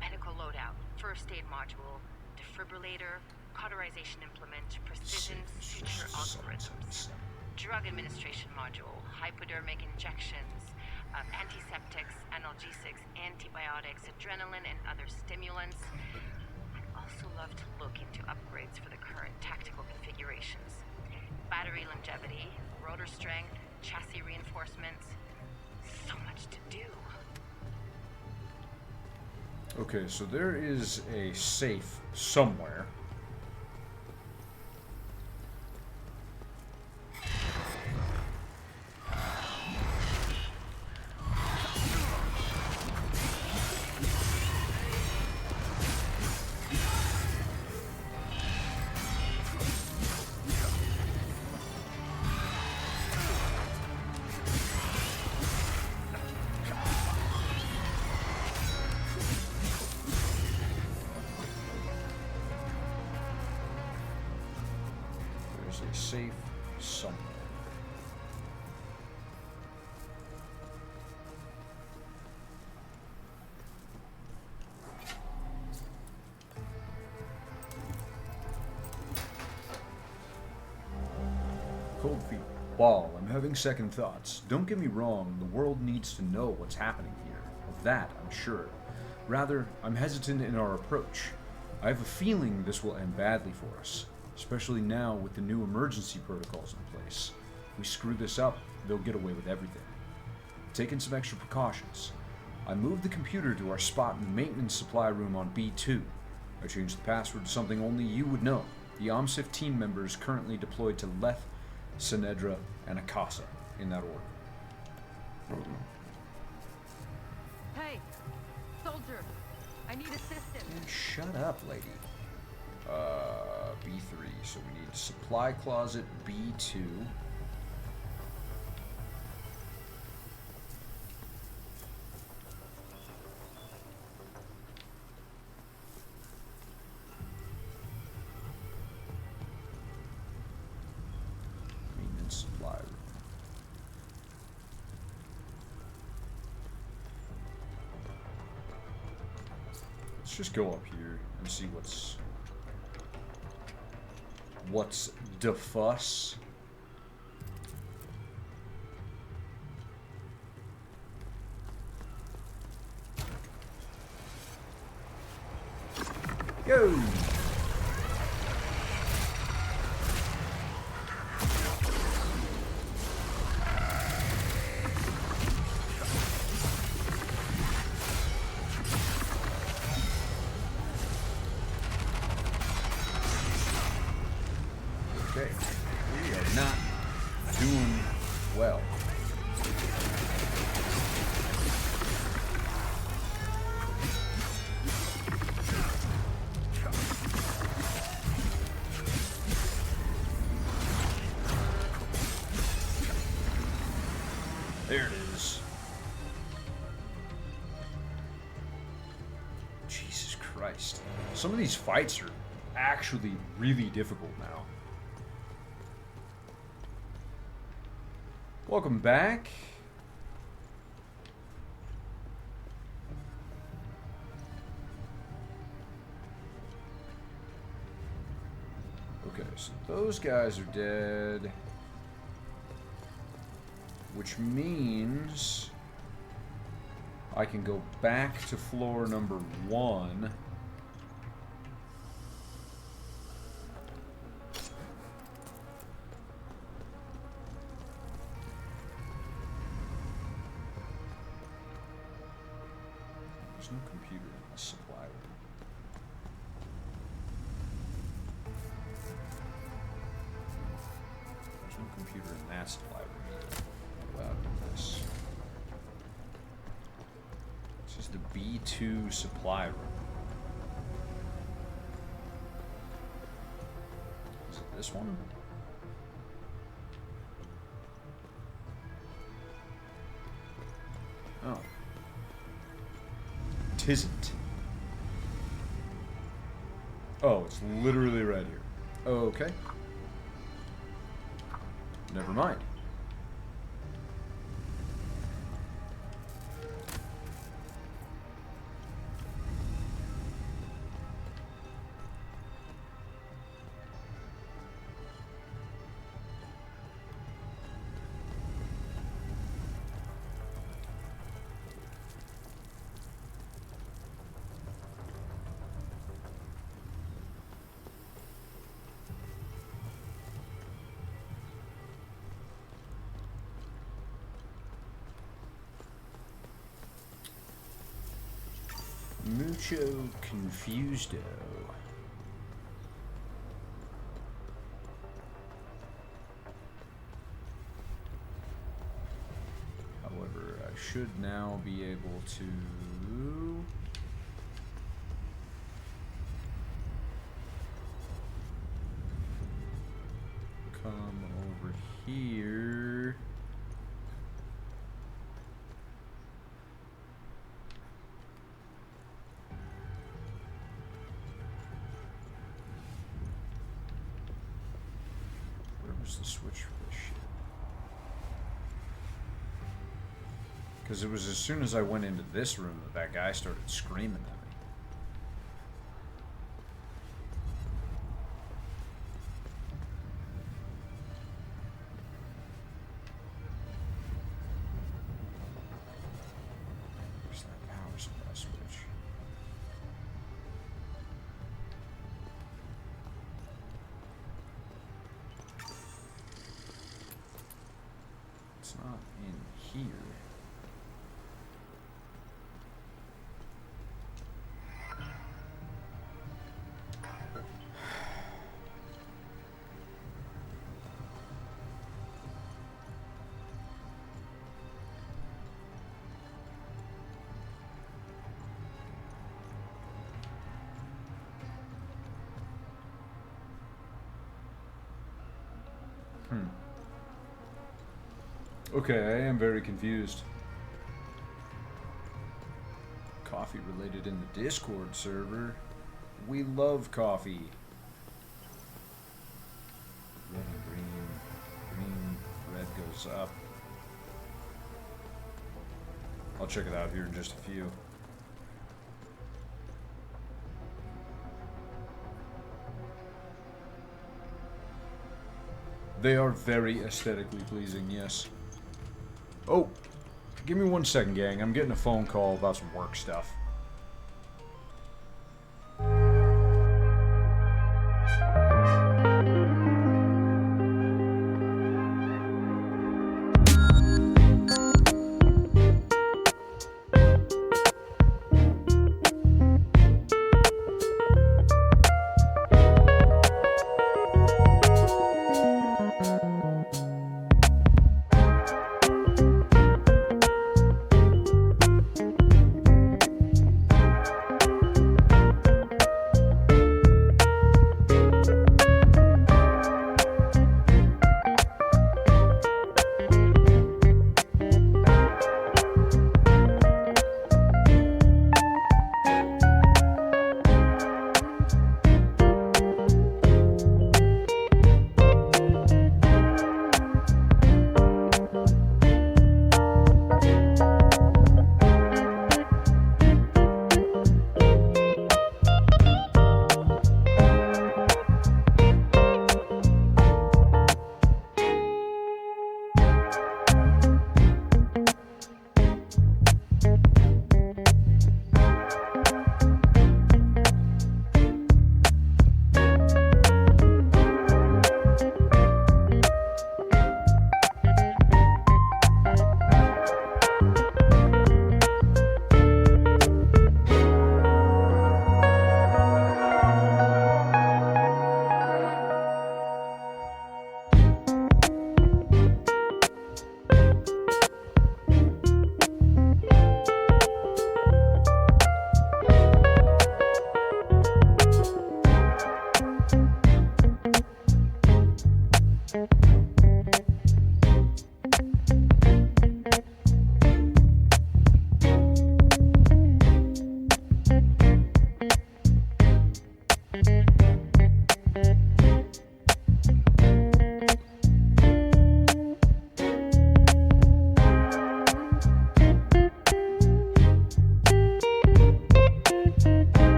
Medical loadout, first aid module, defibrillator, cauterization implement, precision suture algorithms. Drug administration module, hypodermic injections, antiseptics, analgesics, antibiotics, adrenaline, and other stimulants. I'd also love to look into upgrades for the current tactical configurations. Battery longevity, rotor strength, chassis reinforcements. So much to do. Okay, so there is a safe somewhere. There's a safe somewhere. Cold feet. Wall, I'm having second thoughts. Don't get me wrong, the world needs to know what's happening here. Of that, I'm sure. Rather, I'm hesitant in our approach. I have a feeling this will end badly for us. especially now with the new emergency protocols in place. If we screw this up, they'll get away with everything. Taking some extra precautions, I moved the computer to our spot in the maintenance supply room on B2. I changed the password to something only you would know. The OMSIF team members currently deployed to Leth, Sinedra, and Akasa, in that order. Hey, soldier, I need assistance. And shut up, lady. B3, so we need supply closet B2. Maintenance supply room. Let's just go up here and see what's the fuss. Go. Okay, we are not doing well. There it is. Jesus Christ. Some of these fights are actually really difficult now. Welcome back. Okay, so those guys are dead. Which means I can go back to floor number 1. There's no computer in the supply room. There's no computer in that supply room either. What about this? This is the B2 supply room. Is it this one? Oh. Tisn't. Oh, it's literally right here. Okay. Never mind. Mucho confusedo. However, I should now be able to come over here. The switch for this shit. Because it was as soon as I went into this room that that guy started screaming at me. Where's that power supply switch? not in here. Okay, I am very confused. Coffee related in the Discord server. We love coffee. Red and green. Red goes up. I'll check it out here in just a few. They are very aesthetically pleasing, yes. Oh, give me 1 second, gang. I'm getting a phone call about some work stuff.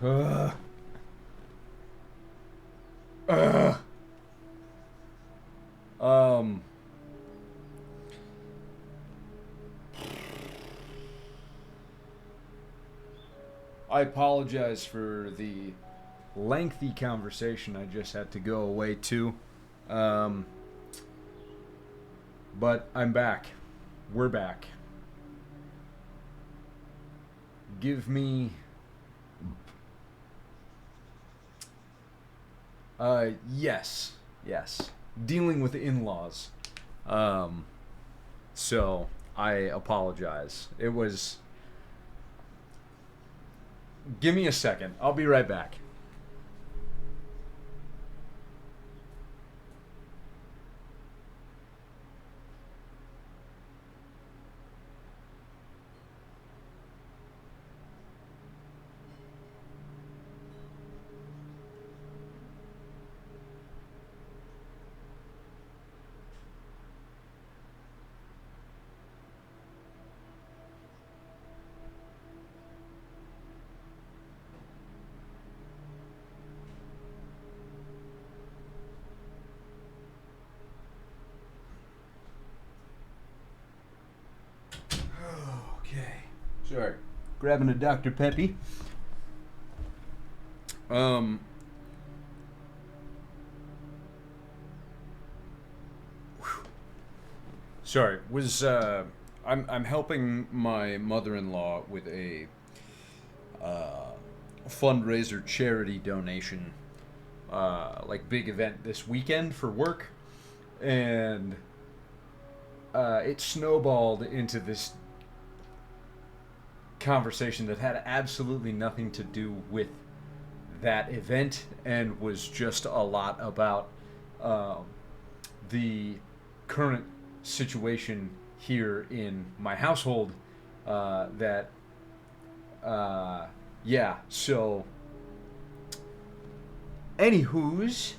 I apologize for the lengthy conversation I just had to go away to. But I'm back. We're back. Give me... Yes. Dealing with in-laws. So, I apologize. It was... Give me a second. I'll be right back. Sorry. Grabbing a Dr. Peppy. Sorry. I'm helping my mother-in-law with a fundraiser charity donation, like big event this weekend for work, and it snowballed into this conversation that had absolutely nothing to do with that event and was just a lot about the current situation here in my household. So anywho's,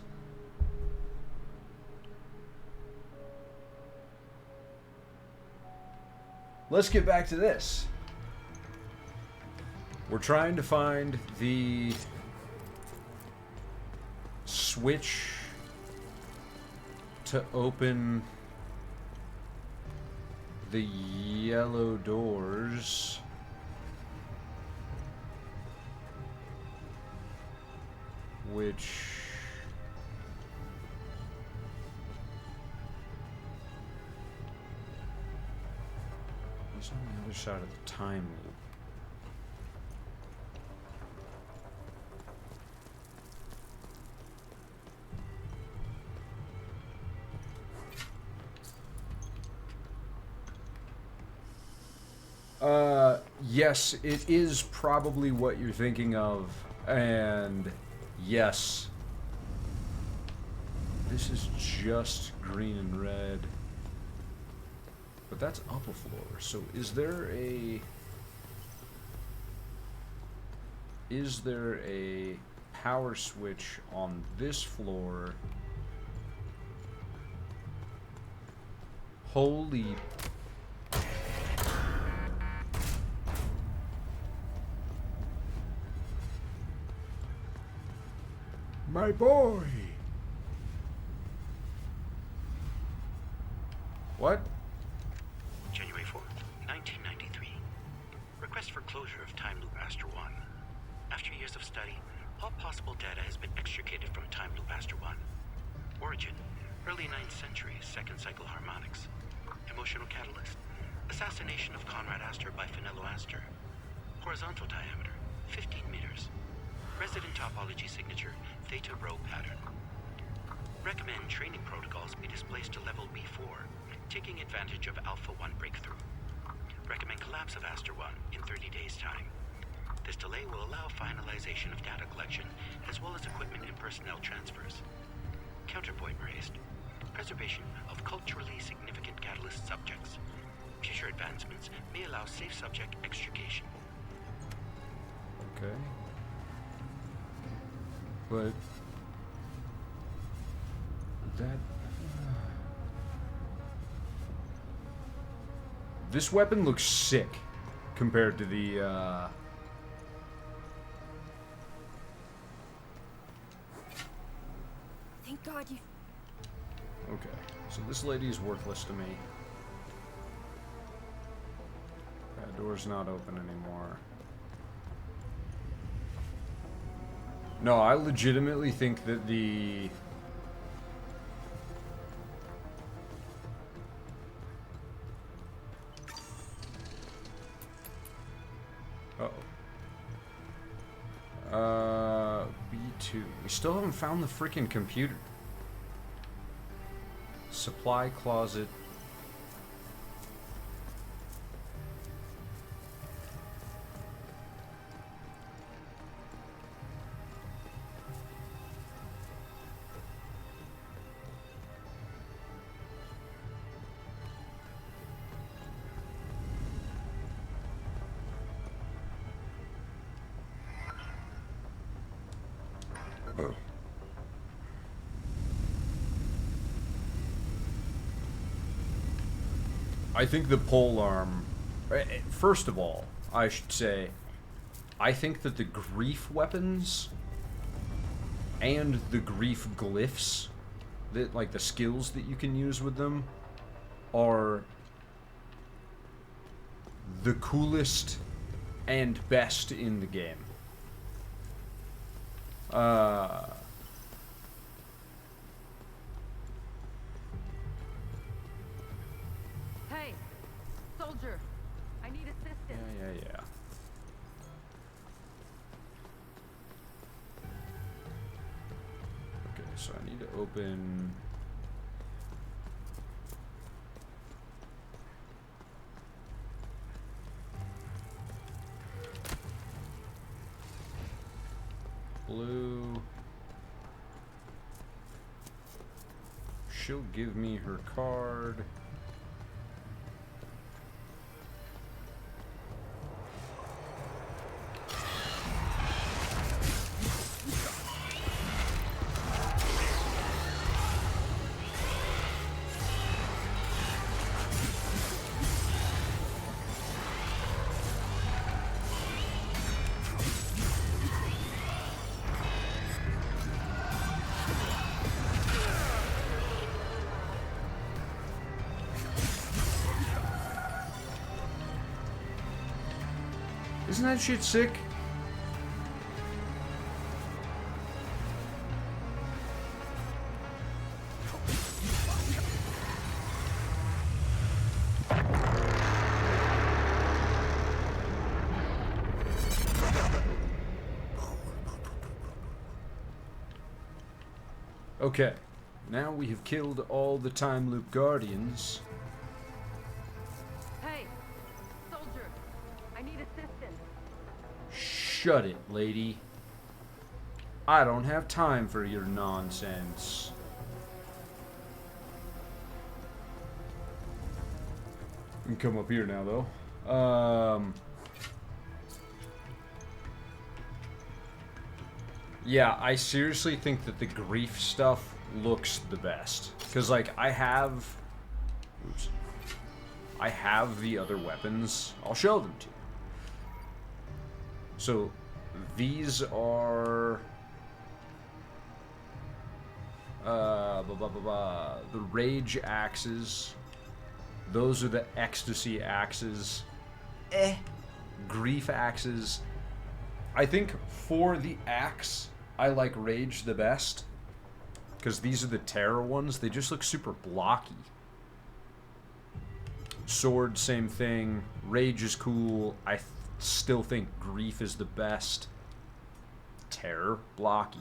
let's get back to this. We're trying to find the switch to open the yellow doors. Which is on the other side of the time loop. Yes, it is probably what you're thinking of, and yes, this is just green and red, but that's up a floor, so is there a power switch on this floor? Holy... My boy! What? January 4th, 1993. Request for closure of Time Loop Aster 1. After years of study, all possible data has been extricated from Time Loop Aster 1. Origin, early 9th century, second cycle harmonics. Emotional catalyst, assassination of Conrad Astor by Finello Astor. Horizontal diameter, 15 meters. Resident topology signature, Theta Rho pattern. Recommend training protocols be displaced to level B4, taking advantage of Alpha 1 breakthrough. Recommend collapse of Astor 1 in 30 days' time. This delay will allow finalization of data collection, as well as equipment and personnel transfers. Counterpoint raised. Preservation of culturally significant catalyst subjects. Future advancements may allow safe subject extrication. Okay. But... that... This weapon looks sick compared to the, God, you... Okay, so this lady is worthless to me. That door's not open anymore. No, I legitimately think that the... B2. We still haven't found the freaking computer. Supply closet. I think the pole arm... First of all, I should say, I think that the grief weapons and the grief glyphs, that like the skills that you can use with them, are the coolest and best in the game. Hey, soldier. I need assistance. Yeah. Okay, so I need to open... Blue. She'll give me her card. Isn't that shit sick? Okay, now we have killed all the time loop guardians. Hey, soldier. I need assistance. Shut it, lady. I don't have time for your nonsense. You can come up here now, though. Yeah, I seriously think that the grief stuff looks the best. Because, like, I have... Oops. I have the other weapons. I'll show them to you. So, these are... the Rage axes. Those are the Ecstasy axes. Grief axes. I think for the axe, I like Rage the best. Because these are the Terror ones. They just look super blocky. Sword, same thing. Rage is cool. I still think Grief is the best. Terror, blocky.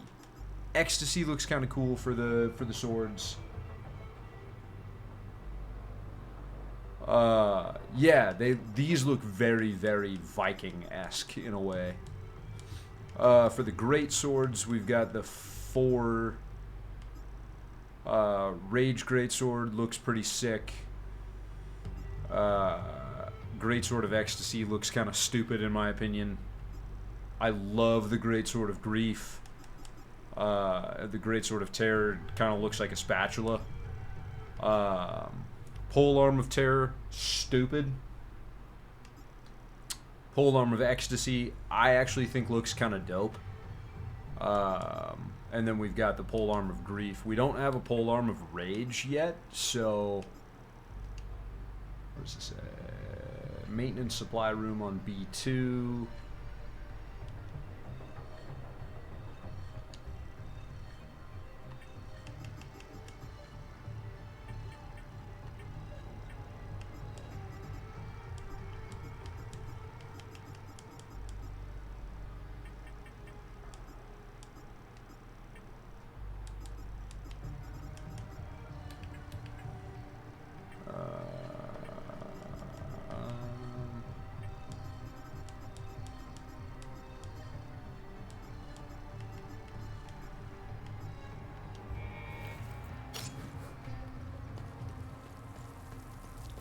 Ecstasy looks kind of cool for the swords. Yeah, these look very, very Viking-esque in a way. For the great swords, we've got the 4 Rage Greatsword looks pretty sick. Greatsword of Ecstasy looks kind of stupid in my opinion. I love the Greatsword of Grief. The Greatsword of Terror kind of looks like a spatula. Polearm of Terror, stupid. Polearm of Ecstasy, I actually think looks kind of dope. And then we've got the polearm of grief. We don't have a polearm of rage yet, so what does this say? Maintenance supply room on B2.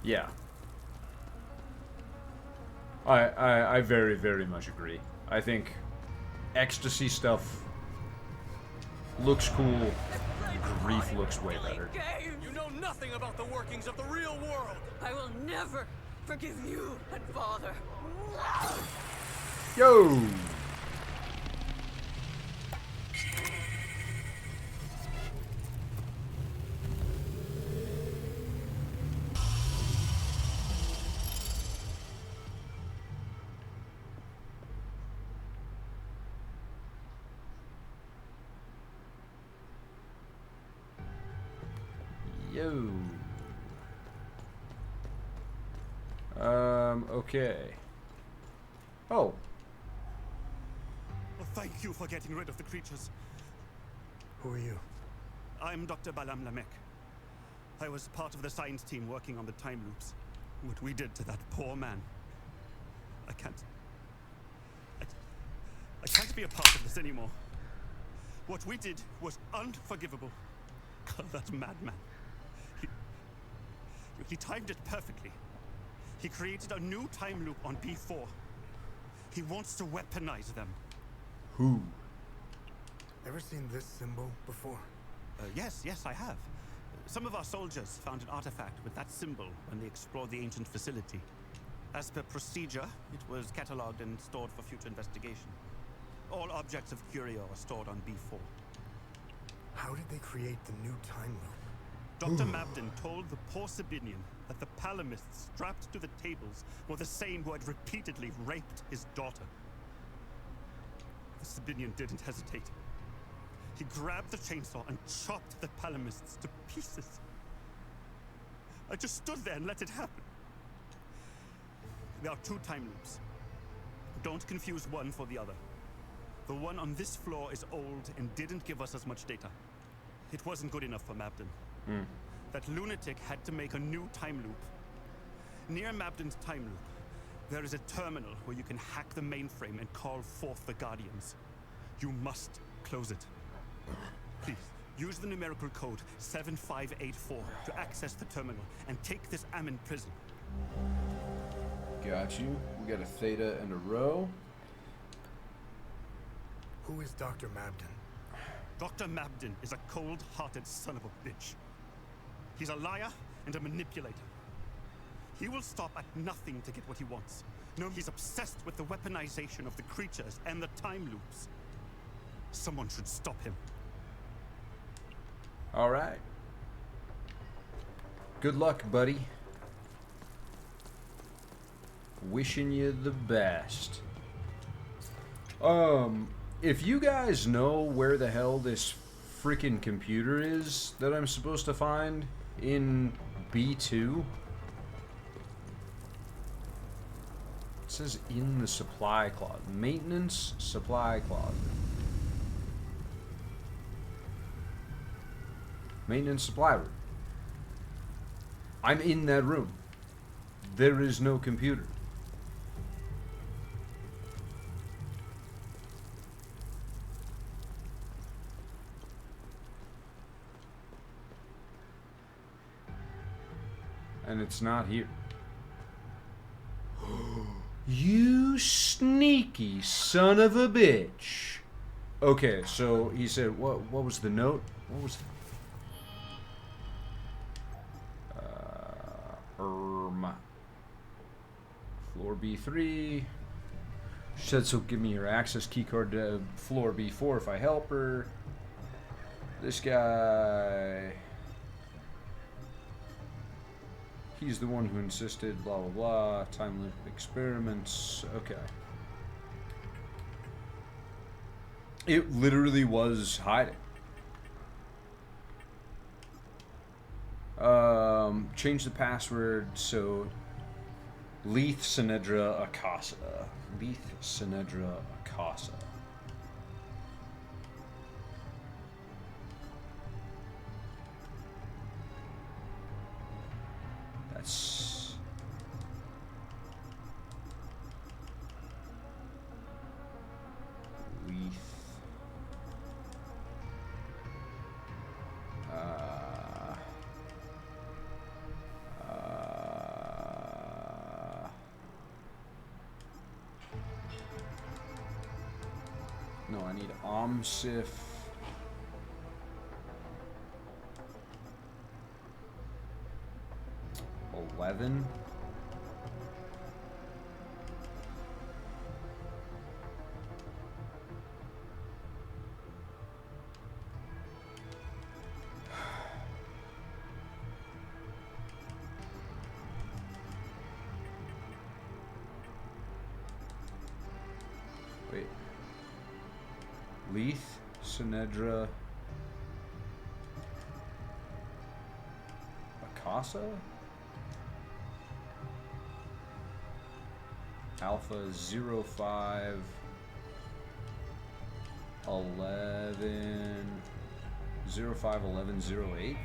Yeah. I very, very much agree. I think ecstasy stuff looks cool. Grief looks way better. You know nothing about the workings of the real world. I will never forgive you and Father. Yo! Yo. Okay. Oh. Well, thank you for getting rid of the creatures. Who are you? I'm Dr. Balam Lamek. I was part of the science team working on the time loops. What we did to that poor man. I can't be a part of this anymore. What we did was unforgivable. That madman. He timed it perfectly. He created a new time loop on B4. He wants to weaponize them. Who? Ever seen this symbol before? Yes, I have. Some of our soldiers found an artifact with that symbol when they explored the ancient facility. As per procedure, it was catalogued and stored for future investigation. All objects of curio are stored on B4. How did they create the new time loop? Dr. Mabden told the poor Sabinian that the Palamists strapped to the tables were the same who had repeatedly raped his daughter. The Sabinian didn't hesitate. He grabbed the chainsaw and chopped the Palamists to pieces. I just stood there and let it happen. There are two time loops. Don't confuse one for the other. The one on this floor is old and didn't give us as much data. It wasn't good enough for Mabden. That lunatic had to make a new time loop. Near Mabden's time loop, there is a terminal where you can hack the mainframe and call forth the Guardians. You must close it. Please, use the numerical code 7584 to access the terminal and take this Ammon prison. Got you. We got a theta and a rho. Who is Dr. Mabden? Dr. Mabden is a cold-hearted son of a bitch. He's a liar and a manipulator. He will stop at nothing to get what he wants. No, he's obsessed with the weaponization of the creatures and the time loops. Someone should stop him. All right. Good luck, buddy. Wishing you the best. If you guys know where the hell this freaking computer is that I'm supposed to find in B2, it says in the supply closet. Maintenance supply closet. Maintenance supply room. I'm in that room. There is no computer. And it's not here. You sneaky son of a bitch. Okay, so he said, what was the note? What was Floor B3. She said she'll give me her access keycard to floor B4 if I help her. This guy... He's the one who insisted, blah, blah, blah. Time limit experiments. Okay. It literally was hiding. Change the password, so... Leith Sinedra Akasa. Leith Sinedra Akasa. That's... Leith. No, I need OMSIF. $11. Wait. Leith, Sinedra, Akasa? Alpha 05 11 05 11 08.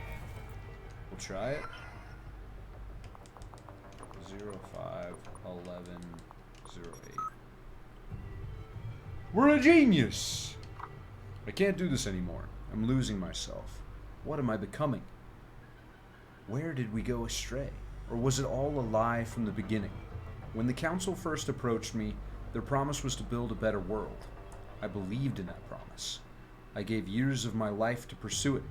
We'll try it. 05 11 08. We're a genius! I can't do this anymore. I'm losing myself. What am I becoming? Where did we go astray? Or was it all a lie from the beginning? When the council first approached me, their promise was to build a better world. I believed in that promise. I gave years of my life to pursue it.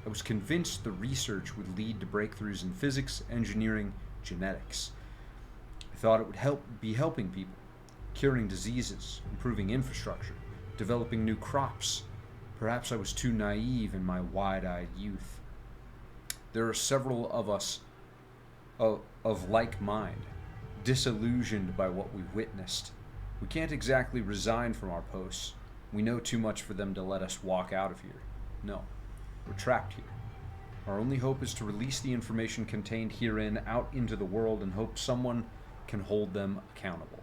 I was convinced the research would lead to breakthroughs in physics, engineering, genetics. I thought it would be helping people, curing diseases, improving infrastructure, developing new crops. Perhaps I was too naive in my wide-eyed youth. There are several of us of like mind, disillusioned by what we've witnessed. We can't exactly resign from our posts. We know too much for them to let us walk out of here. No, we're trapped here. Our only hope is to release the information contained herein out into the world and hope someone can hold them accountable.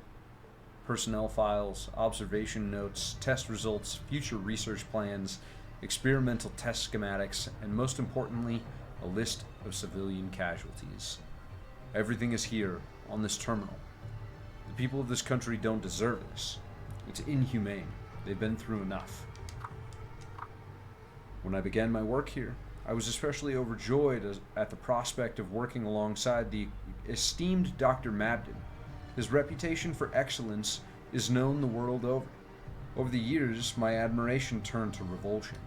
Personnel files, observation notes, test results, future research plans, experimental test schematics, and most importantly, a list of civilian casualties. Everything is here, on this terminal. The people of this country don't deserve this. It's inhumane. They've been through enough. When I began my work here, I was especially overjoyed at the prospect of working alongside the esteemed Dr. Mabden. His reputation for excellence is known the world over. Over the years, my admiration turned to revulsion.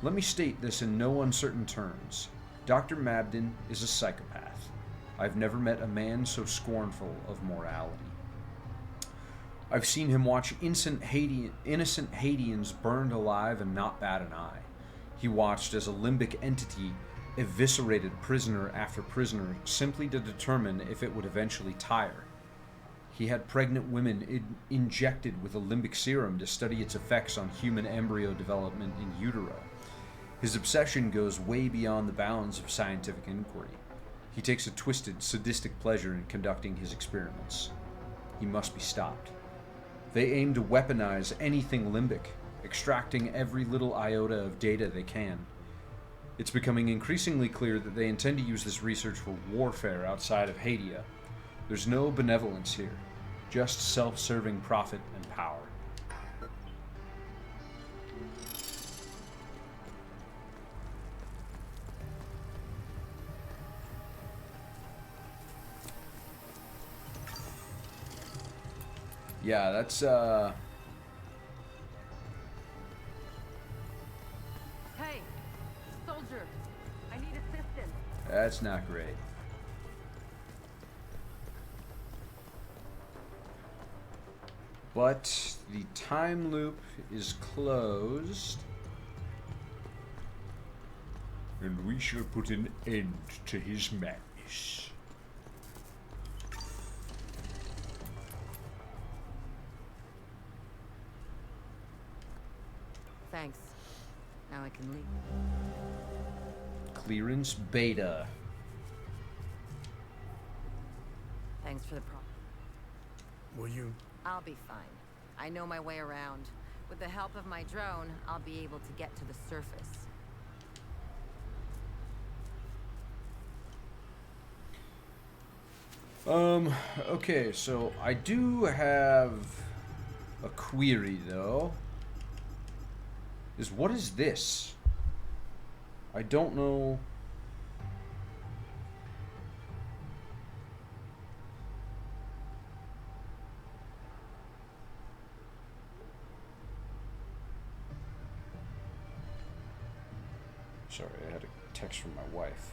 Let me state this in no uncertain terms. Dr. Mabden is a psychopath. I've never met a man so scornful of morality. I've seen him watch innocent Haitians burned alive and not bat an eye. He watched as a limbic entity eviscerated prisoner after prisoner simply to determine if it would eventually tire. He had pregnant women injected with a limbic serum to study its effects on human embryo development in utero. His obsession goes way beyond the bounds of scientific inquiry. He takes a twisted, sadistic pleasure in conducting his experiments. He must be stopped. They aim to weaponize anything limbic, extracting every little iota of data they can. It's becoming increasingly clear that they intend to use this research for warfare outside of Hadia. There's no benevolence here, just self-serving profit and power. Yeah, that's, Hey, soldier, I need assistance. that's not great. But the time loop is closed. And we shall put an end to his madness. Thanks. Now I can leave. Clearance beta. Thanks for the prop. Will you? I'll be fine. I know my way around. With the help of my drone, I'll be able to get to the surface. Okay, so I do have a query, though. What is this? I don't know. Sorry, I had a text from my wife.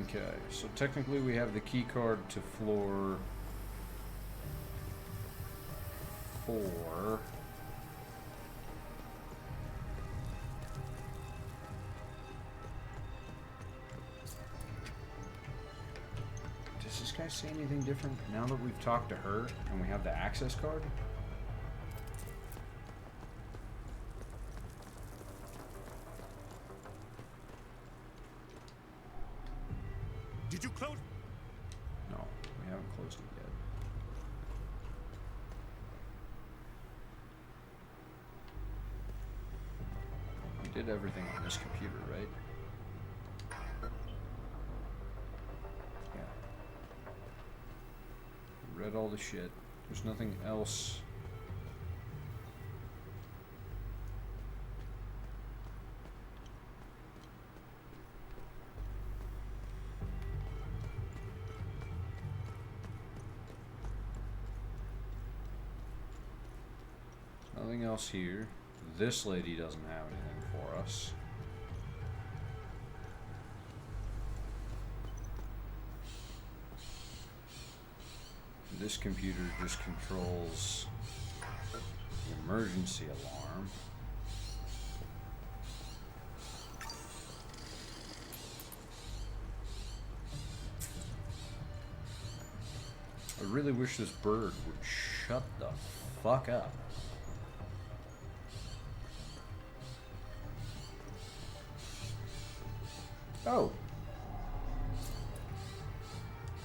Okay, so technically we have the key card to floor 4. Does this guy say anything different now that we've talked to her and we have the access card? Did you close? No, we haven't closed it yet. We did everything on this computer, right? Yeah. We read all the shit. There's nothing else. Nothing else here. This lady doesn't have anything for us. This computer just controls the emergency alarm. I really wish this bird would shut the fuck up. Oh.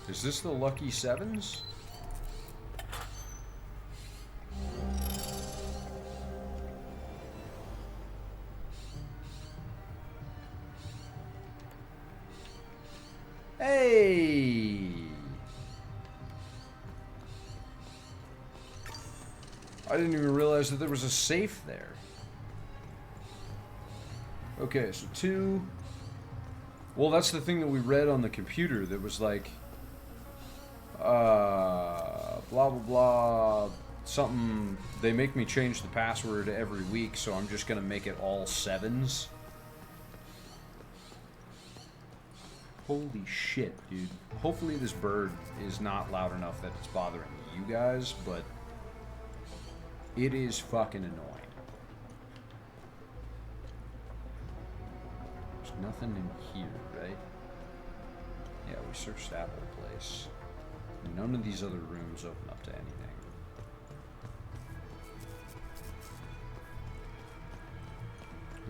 Is this the Lucky Sevens? Hey! I didn't even realize that there was a safe there. Okay, so 2... Well, that's the thing that we read on the computer that was like, blah, blah, blah, something, they make me change the password every week, so I'm just gonna make it all 7s. Holy shit, dude. Hopefully this bird is not loud enough that it's bothering you guys, but it is fucking annoying. There's nothing in here, right? Yeah, we searched that whole place. None of these other rooms open up to anything.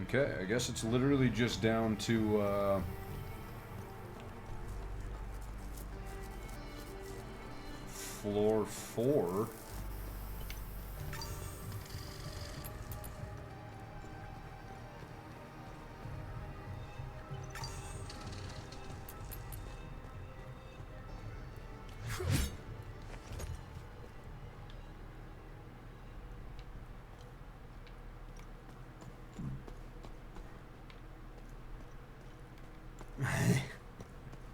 Okay, I guess it's literally just down to, floor 4.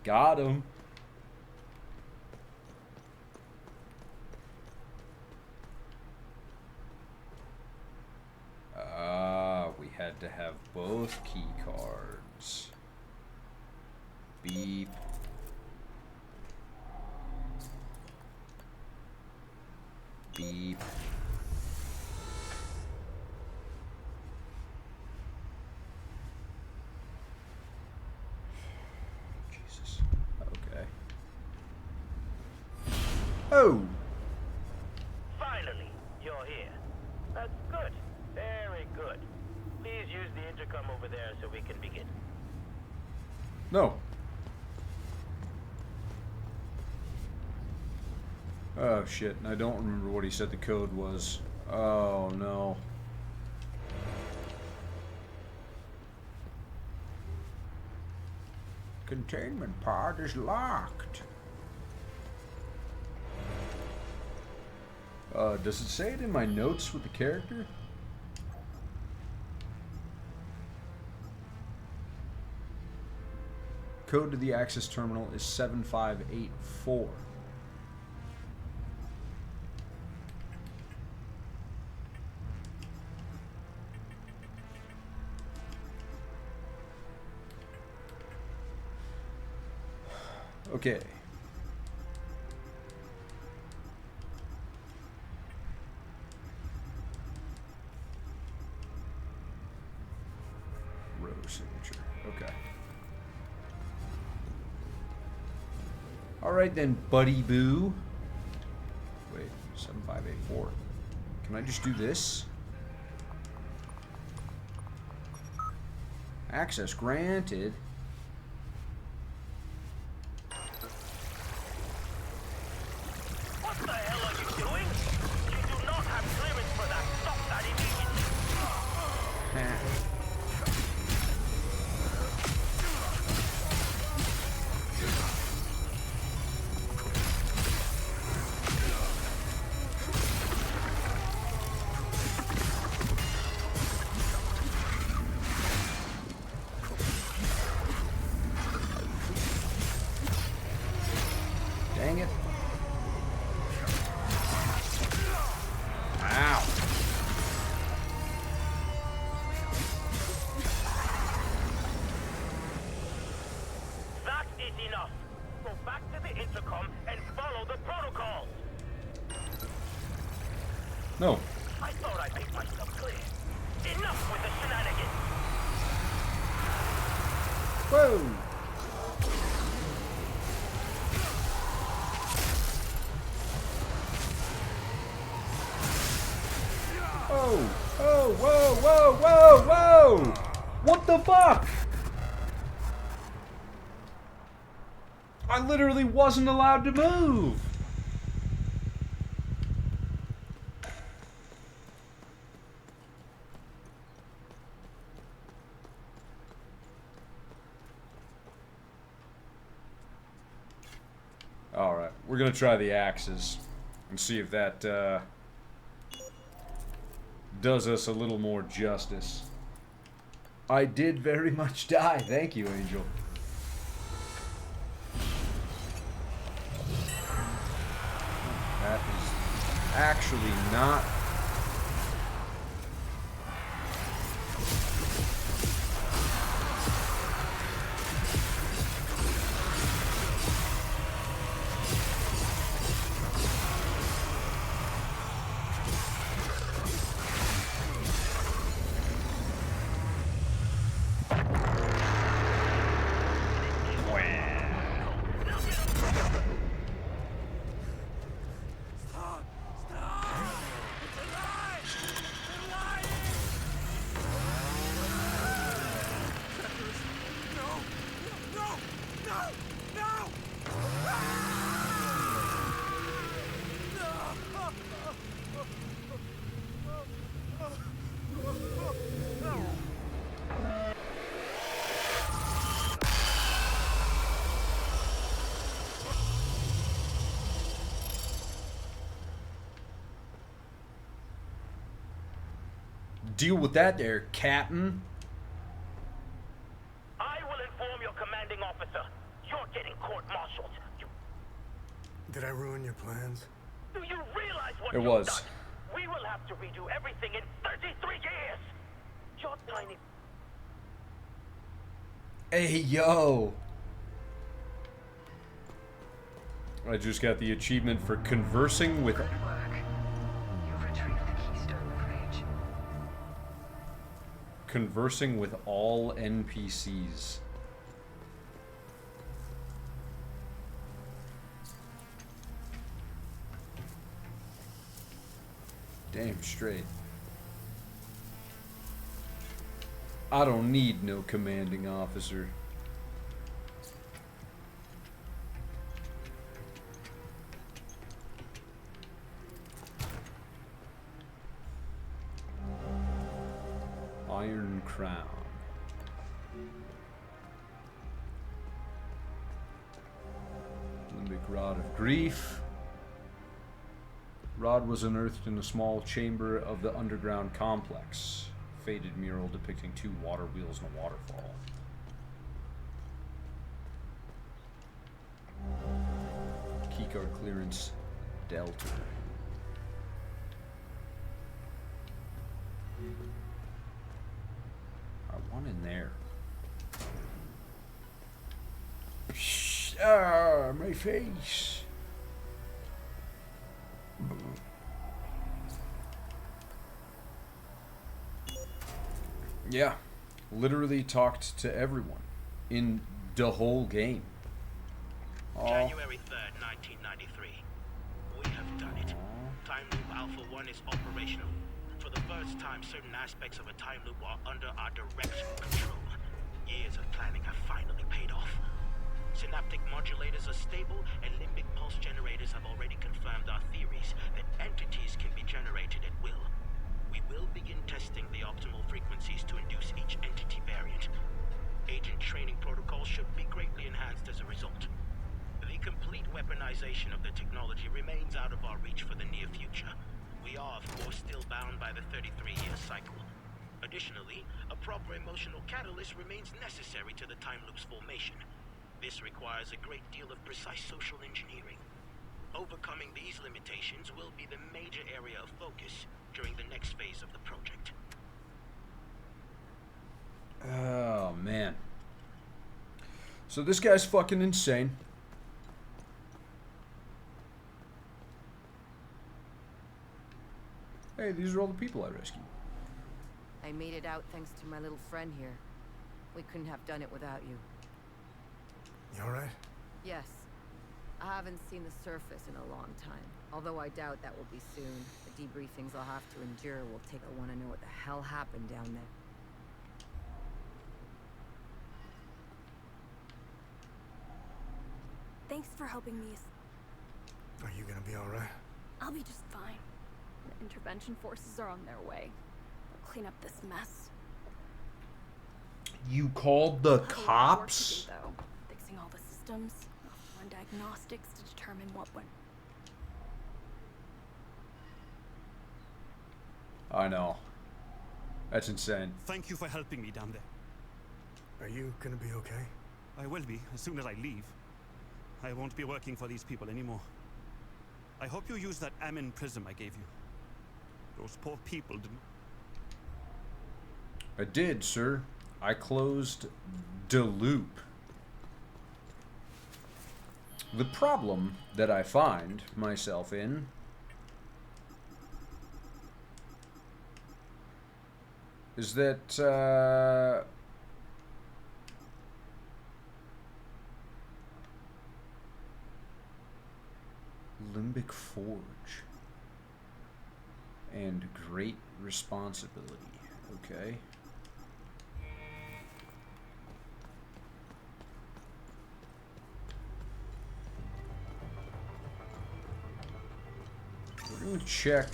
Got him. We had to have both key cards. Beep. Beep. Jesus. Okay. Oh! Finally, you're here. That's good. Very good. Please use the intercom over there so we can begin. No. Oh shit, I don't remember what he said the code was. Oh no. Containment pod is locked. Does it say it in my notes with the character? Code to the access terminal is 7584. Okay. Row signature. Okay. Alright then, buddy boo. Wait, 7584. Can I just do this? Access granted. What the hell are you doing? You do not have clearance for that. Stop that immediately. Dang it. Ow. That is enough. Go back to the intercom and follow the protocols. No. I thought I made myself clear. Enough with the shenanigans. Whoa. Oh, oh, whoa, whoa, whoa, whoa! What the fuck? I literally wasn't allowed to move. Alright, we're gonna try the axes and see if that, does us a little more justice. I did very much die. Thank you, Angel. That is actually not. Deal with that there, Captain. I will inform your commanding officer. You're getting court-martialed. Did I ruin your plans? Do you realize what It you've was. done? We will have to redo everything in 33 years. Your tiny... Hey, yo. I just got the achievement for conversing with... Good work. You've retrieved the Keystone Bridge. Conversing with all NPCs. Damn straight. I don't need no commanding officer. Iron Crown. Limbic Rod of Grief. Rod was unearthed in a small chamber of the underground complex. Faded mural depicting two water wheels and a waterfall. Keycard clearance Delta. One in there. Ah, my face. Yeah, literally talked to everyone in the whole game. January 3rd, 1993. We have done it. Time Loop Alpha 1 is operational. For the first time, certain aspects of a time loop are under our direct control. Years of planning have finally paid off. Synaptic modulators are stable, and limbic pulse generators have already confirmed our theories that entities can be generated at will. We will begin testing the optimal frequencies to induce each entity variant. Agent training protocols should be greatly enhanced as a result. The complete weaponization of the technology remains out of our reach for the near future. We are, of course, still bound by the 33-year cycle. Additionally, a proper emotional catalyst remains necessary to the time loop's formation. This requires a great deal of precise social engineering. Overcoming these limitations will be the major area of focus during the next phase of the project. Oh, man. So this guy's fucking insane. Hey, these are all the people I rescued. I made it out thanks to my little friend here. We couldn't have done it without you. You alright? Yes. I haven't seen the surface in a long time. Although I doubt that will be soon. The debriefings I'll have to endure will take I want to know what the hell happened down there. Thanks for helping me. Are you gonna be alright? I'll be just fine. The intervention forces are on their way. They'll clean up this mess. You called the I'll have a lot of work to cops? do, though. Fixing all the systems, run diagnostics to determine what went. I know. That's insane. Thank you for helping me down there. Are you gonna be okay? I will be, as soon as I leave. I won't be working for these people anymore. I hope you use that Amin prism I gave you. Those poor people didn't... I did, sir. I closed the loop. The problem that I find myself in is that Limbic Forge and great responsibility. Okay. We're going to check.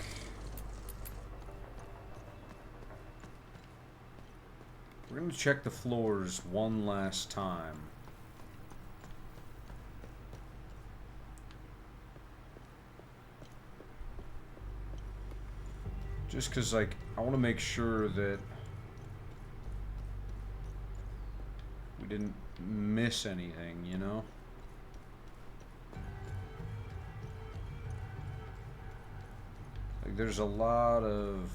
We're going to check the floors one last time. Just because, like, I want to make sure that we didn't miss anything, you know? Like, there's a lot of...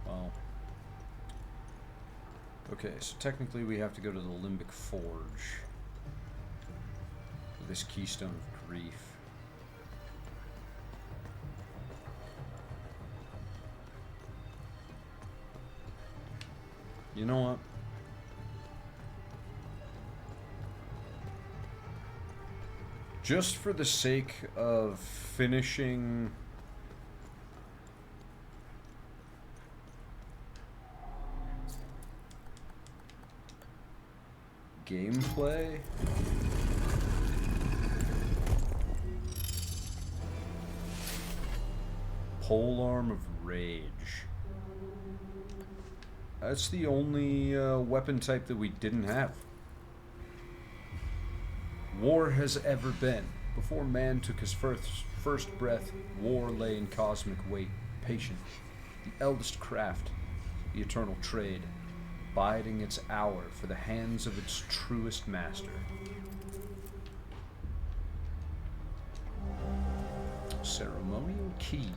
Well... Okay, so technically we have to go to the Limbic Forge. This Keystone of Grief. You know what? Just for the sake of finishing gameplay, Polearm of Rage. That's the only weapon type that we didn't have. War has ever been. Before man took his first breath, war lay in cosmic wait, patient. The eldest craft, the eternal trade, biding its hour for the hands of its truest master. Ceremonial key.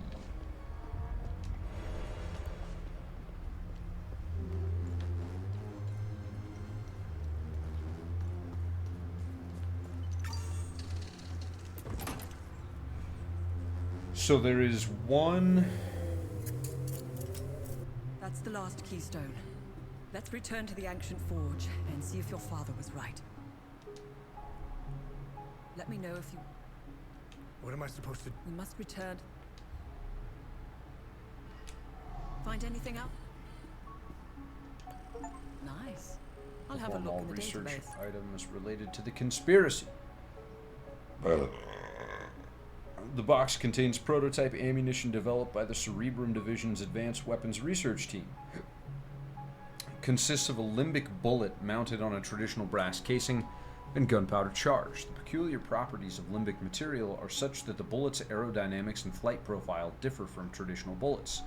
So there is one... That's the last keystone. Let's return to the ancient forge and see if your father was right. Let me know if you... What am I supposed to... We must return. Find anything out? Nice. I'll have a look in the research database. items related to the conspiracy. The box contains prototype ammunition developed by the Cerebrum Division's Advanced Weapons Research Team. Consists of a limbic bullet mounted on a traditional brass casing and gunpowder charge. The peculiar properties of limbic material are such that the bullet's aerodynamics and flight profile differ from traditional bullets.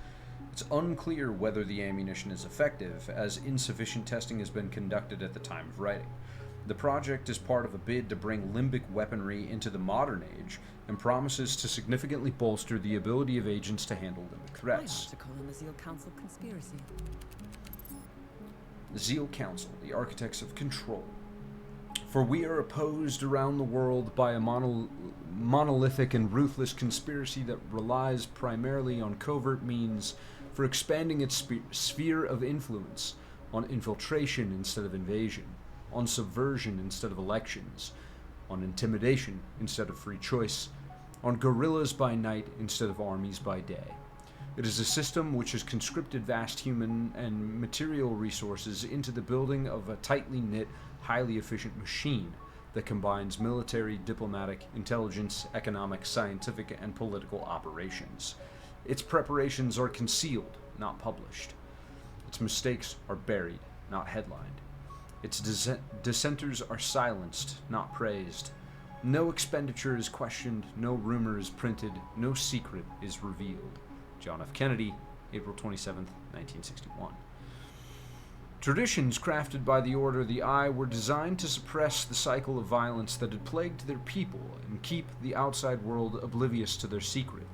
It's unclear whether the ammunition is effective, as insufficient testing has been conducted at the time of writing. The project is part of a bid to bring limbic weaponry into the modern age and promises to significantly bolster the ability of agents to handle limbic threats. I like to call them the Zeal Council conspiracy. The Zeal Council, the architects of control. For we are opposed around the world by a monolithic and ruthless conspiracy that relies primarily on covert means for expanding its sphere of influence, on infiltration instead of invasion, on subversion instead of elections, on intimidation instead of free choice, on guerrillas by night instead of armies by day. It is a system which has conscripted vast human and material resources into the building of a tightly knit, highly efficient machine that combines military, diplomatic, intelligence, economic, scientific, and political operations. Its preparations are concealed, not published. Its mistakes are buried, not headlined. Its dissenters are silenced, not praised. No expenditure is questioned, no rumor is printed, no secret is revealed. John F. Kennedy, April 27th, 1961. Traditions crafted by the Order of the Eye were designed to suppress the cycle of violence that had plagued their people and keep the outside world oblivious to their secret.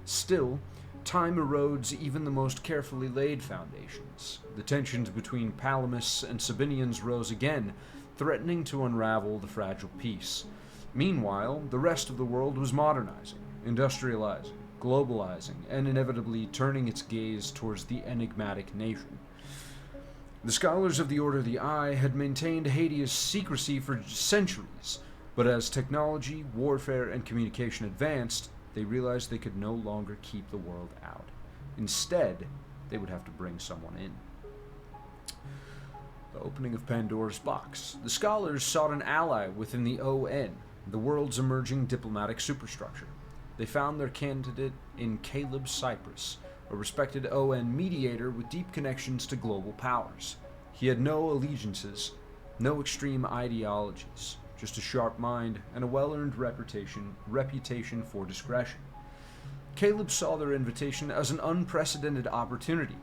Still, time erodes even the most carefully laid foundations. The tensions between Palamists and Sabinians rose again, threatening to unravel the fragile peace. Meanwhile, the rest of the world was modernizing, industrializing, globalizing, and inevitably turning its gaze towards the enigmatic nation. The scholars of the Order of the Eye had maintained Hadia's secrecy for centuries, but as technology, warfare, and communication advanced, they realized they could no longer keep the world out. Instead, they would have to bring someone in. The opening of Pandora's box. The scholars sought an ally within the ON, the world's emerging diplomatic superstructure. They found their candidate in Caleb Cypress, a respected ON mediator with deep connections to global powers. He had no allegiances, no extreme ideologies, just a sharp mind and a well-earned reputation for discretion. Caleb saw their invitation as an unprecedented opportunity.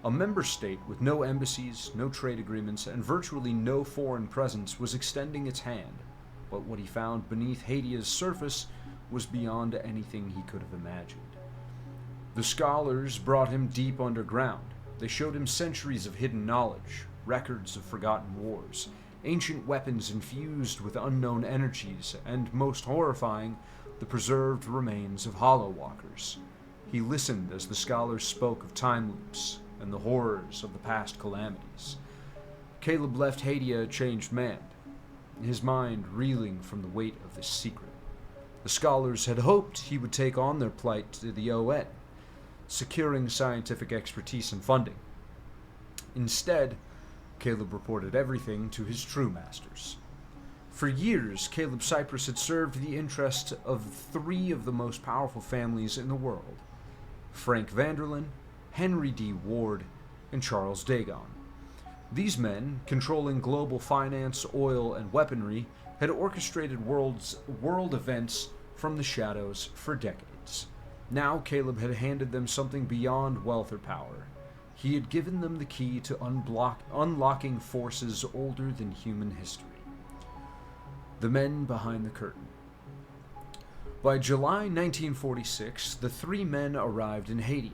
A member state with no embassies, no trade agreements, and virtually no foreign presence was extending its hand, but what he found beneath Hadia's surface was beyond anything he could have imagined. The scholars brought him deep underground. They showed him centuries of hidden knowledge, records of forgotten wars, ancient weapons infused with unknown energies, and, most horrifying, the preserved remains of Hollow Walkers. He listened as the scholars spoke of time loops and the horrors of the past calamities. Caleb left Hadia a changed man, his mind reeling from the weight of this secret. The scholars had hoped he would take on their plight to the ON, securing scientific expertise and funding. Instead, Caleb reported everything to his true masters. For years, Caleb Cypress had served the interest of three of the most powerful families in the world: Frank Vanderlyn, Henry D. Ward, and Charles Dagon. These men, controlling global finance, oil, and weaponry, had orchestrated world events from the shadows for decades. Now Caleb had handed them something beyond wealth or power. He had given them the key to unlocking forces older than human history. The men behind the curtain. By July 1946, the three men arrived in Hadia.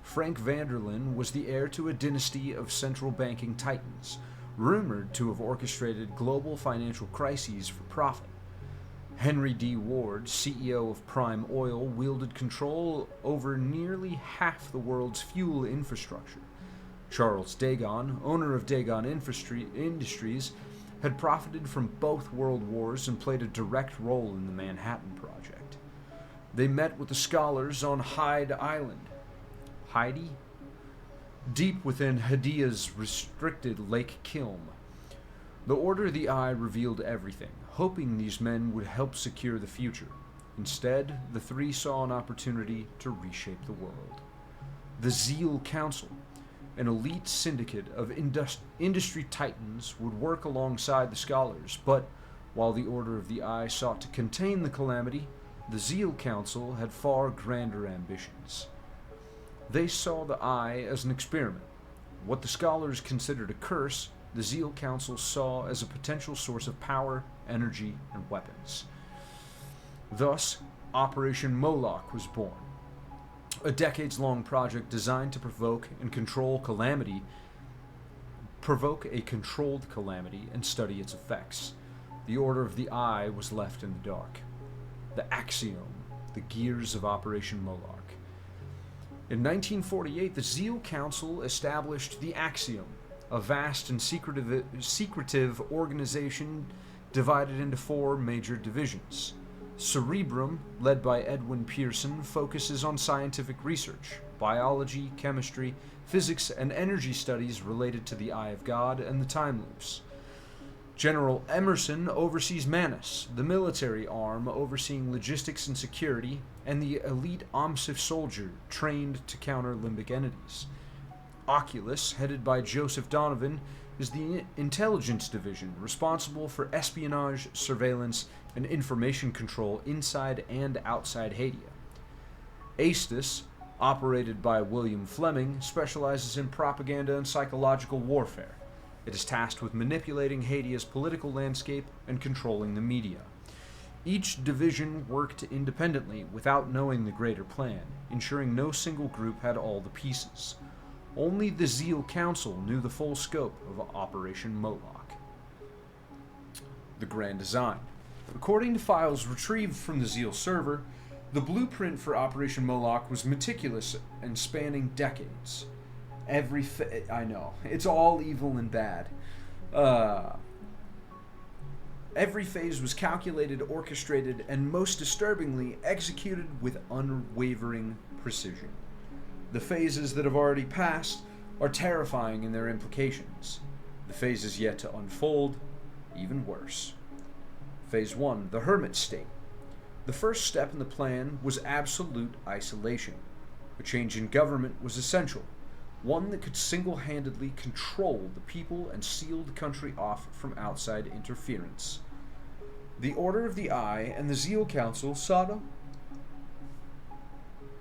Frank Vanderlyn was the heir to a dynasty of central banking titans, rumored to have orchestrated global financial crises for profit. Henry D. Ward, CEO of Prime Oil, wielded control over nearly half the world's fuel infrastructure. Charles Dagon, owner of Dagon Industries, had profited from both world wars and played a direct role in the Manhattan Project. They met with the scholars on Hyde Island. Heidi? Deep within Hadia's restricted Lake Kilm. The Order of the Eye revealed everything, hoping these men would help secure the future. Instead, the three saw an opportunity to reshape the world. The Zeal Council, an elite syndicate of industry titans, would work alongside the scholars, but while the Order of the Eye sought to contain the calamity, the Zeal Council had far grander ambitions. They saw the Eye as an experiment. What the scholars considered a curse, the Zeal Council saw as a potential source of power, energy, and weapons. Thus, Operation Moloch was born, a decades-long project designed to provoke a controlled calamity and study its effects. The Order of the Eye was left in the dark. The Axiom, the gears of Operation Moloch. In 1948, the Zeal Council established the Axiom, a vast and secretive organization divided into four major divisions. Cerebrum, led by Edwin Pearson, focuses on scientific research, biology, chemistry, physics, and energy studies related to the Eye of God and the time loops. General Emerson oversees Manus, the military arm overseeing logistics and security, and the elite OMSIF soldier trained to counter limbic entities. Oculus, headed by Joseph Donovan, is the intelligence division responsible for espionage, surveillance, and information control inside and outside Hadia. Aestus, operated by William Fleming, specializes in propaganda and psychological warfare. It is tasked with manipulating Hadia's political landscape and controlling the media. Each division worked independently without knowing the greater plan, ensuring no single group had all the pieces. Only the Zeal Council knew the full scope of Operation Moloch. The Grand Design. According to files retrieved from the Zeal server, the blueprint for Operation Moloch was meticulous and spanning decades. I know, it's all evil and bad. Every phase was calculated, orchestrated, and most disturbingly, executed with unwavering precision. The phases that have already passed are terrifying in their implications. The phases yet to unfold, even worse. Phase 1, the Hermit State. The first step in the plan was absolute isolation. A change in government was essential, one that could single-handedly control the people and seal the country off from outside interference. The Order of the Eye and the Zeal Council sought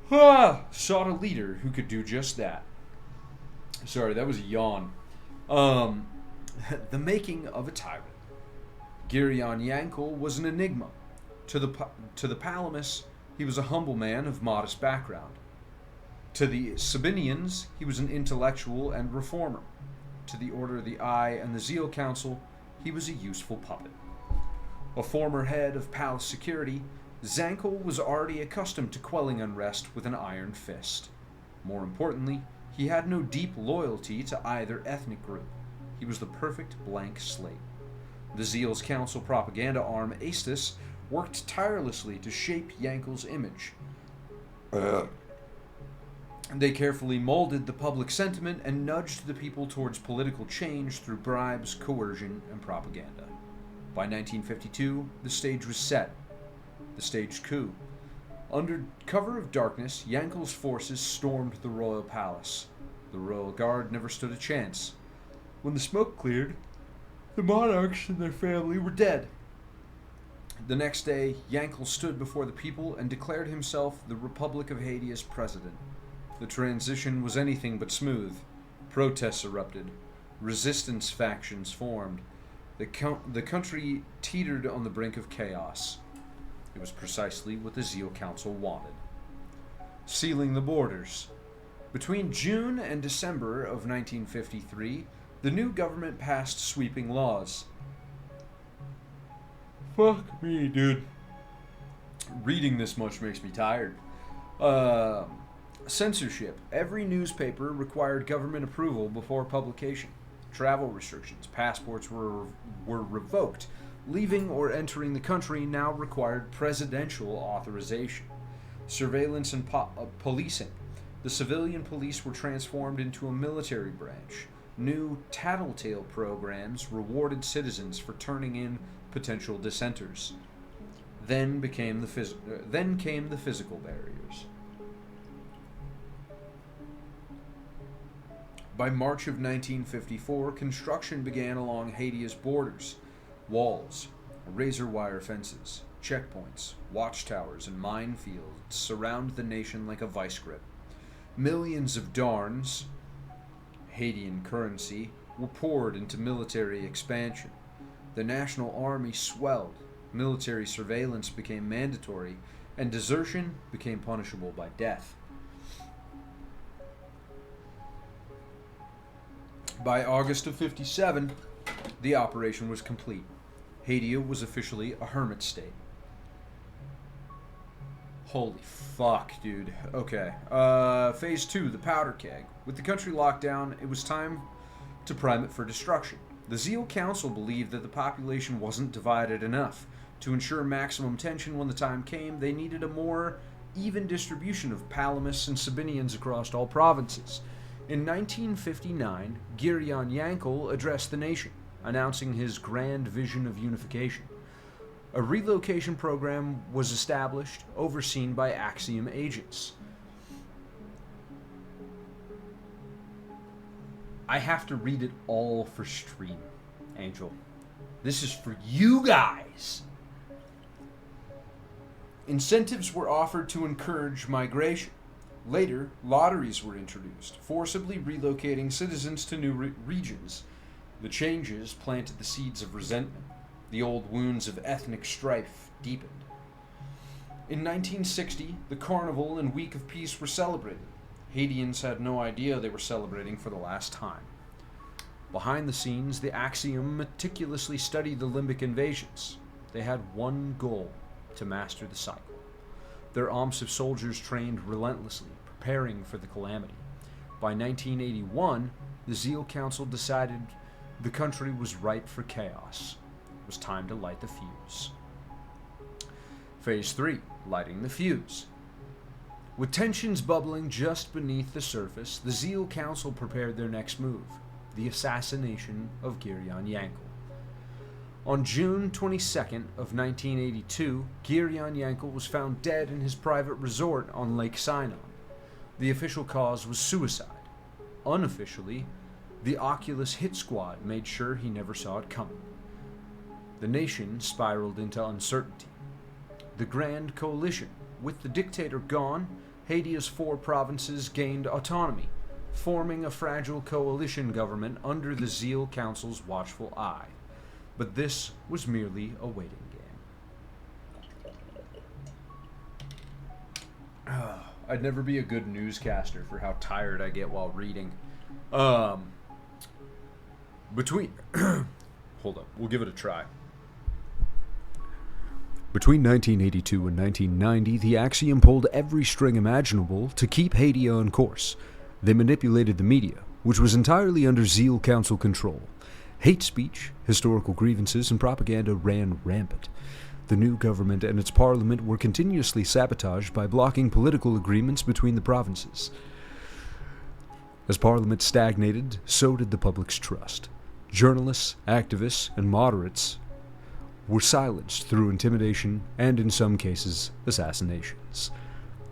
a leader who could do just that. Sorry, that was a yawn. The making of a tyrant. Girion Yankel was an enigma. To the Palamas, he was a humble man of modest background. To the Sabinians, he was an intellectual and reformer. To the Order of the Eye and the Zeal Council, he was a useful puppet. A former head of palace security, Zankel was already accustomed to quelling unrest with an iron fist. More importantly, he had no deep loyalty to either ethnic group. He was the perfect blank slate. The Zeal's Council propaganda arm, Aestus, worked tirelessly to shape Yankel's image. They carefully molded the public sentiment and nudged the people towards political change through bribes, coercion, and propaganda. By 1952, the stage was set. The staged coup. Under cover of darkness, Yankel's forces stormed the royal palace. The royal guard never stood a chance. When the smoke cleared, the monarchs and their family were dead. The next day, Yankel stood before the people and declared himself the Republic of Hadia's president. The transition was anything but smooth. Protests erupted. Resistance factions formed. The country teetered on the brink of chaos. It was precisely what the Zeal Council wanted. Sealing the borders. Between June and December of 1953, the new government passed sweeping laws. Fuck me, dude. Reading this much makes me tired. Censorship. Every newspaper required government approval before publication. Travel restrictions. Passports were revoked. Leaving or entering the country now required presidential authorization. Surveillance and policing. The civilian police were transformed into a military branch. New tattletale programs rewarded citizens for turning in potential dissenters. Then came the physical barriers. By March of 1954, construction began along Hadia's borders. Walls, razor wire fences, checkpoints, watchtowers, and minefields surround the nation like a vice grip. Millions of darns, Hadian currency, were poured into military expansion. The national army swelled, military surveillance became mandatory, and desertion became punishable by death. By August of 57, the operation was complete. Hadia was officially a hermit state. Holy fuck, dude. Okay. Phase 2, the powder keg. With the country locked down, it was time to prime it for destruction. The Zeal Council believed that the population wasn't divided enough. To ensure maximum tension when the time came, they needed a more even distribution of Palamas and Sabinians across all provinces. In 1959, Girion Yankel addressed the nation, announcing his grand vision of unification. A relocation program was established, overseen by Axiom agents. I have to read it all for stream, Angel. This is for you guys. Incentives were offered to encourage migration. Later, lotteries were introduced, forcibly relocating citizens to new regions. The changes planted the seeds of resentment. The old wounds of ethnic strife deepened. In 1960, the Carnival and Week of Peace were celebrated. Haitians had no idea they were celebrating for the last time. Behind the scenes, the Axiom meticulously studied the Limbic invasions. They had one goal: to master the cycle. Their OMSIF soldiers trained relentlessly, preparing for the calamity. By 1981, the Zeal Council decided the country was ripe for chaos. It was time to light the fuse. Phase 3, lighting the fuse. With tensions bubbling just beneath the surface, the Zeal Council prepared their next move: the assassination of Girion Yankel. On June 22nd of 1982, Girion Yankel was found dead in his private resort on Lake Sinon. The official cause was suicide. Unofficially, the Oculus hit squad made sure he never saw it coming. The nation spiraled into uncertainty. The Grand Coalition, with the dictator gone, Haiti's 4 provinces gained autonomy, forming a fragile coalition government under the Zeal Council's watchful eye. But this was merely a waiting game. I'd never be a good newscaster for how tired I get while reading. Hold up, we'll give it a try. Between 1982 and 1990, the Axiom pulled every string imaginable to keep Haiti on course. They manipulated the media, which was entirely under Zeal Council control. Hate speech, historical grievances, and propaganda ran rampant. The new government and its parliament were continuously sabotaged by blocking political agreements between the provinces. As parliament stagnated, so did the public's trust. Journalists, activists, and moderates were silenced through intimidation and, in some cases, assassinations.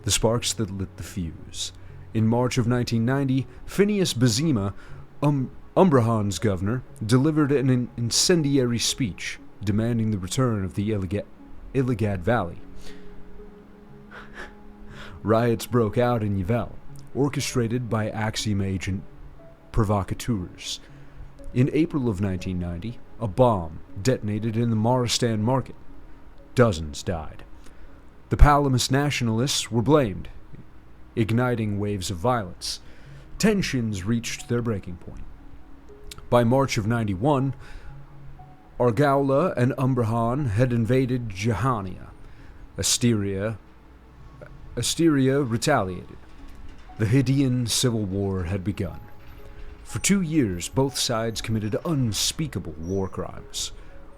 The sparks that lit the fuse. In March of 1990, Phineas Bazima, Umbrahan's governor, delivered an incendiary speech demanding the return of the Illigad Valley. Riots broke out in Yvel, orchestrated by Axiom agent provocateurs. In April of 1990, a bomb detonated in the Maristan market. Dozens died. The Palamas nationalists were blamed, igniting waves of violence. Tensions reached their breaking point. By March of 91, Argaula and Umbrahan had invaded Jahania. Asteria retaliated. The Haitian Civil War had begun. For 2 years, both sides committed unspeakable war crimes.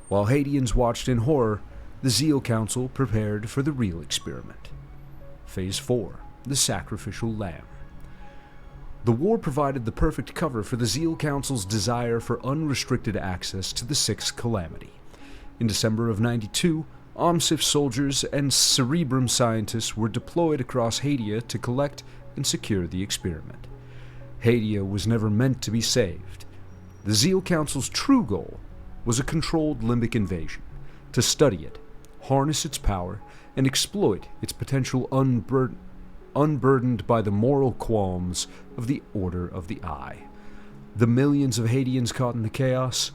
While Haitians watched in horror, the Zeal Council prepared for the real experiment. Phase 4, the sacrificial lamb. The war provided the perfect cover for the Zeal Council's desire for unrestricted access to the Sixth Calamity. In December of 92, OMSIF soldiers and Cerebrum scientists were deployed across Haiti to collect and secure the experiment. Haiti was never meant to be saved. The Zeal Council's true goal was a controlled limbic invasion, to study it, harness its power, and exploit its potential unburdened by the moral qualms of the Order of the Eye. The millions of Haitians caught in the chaos,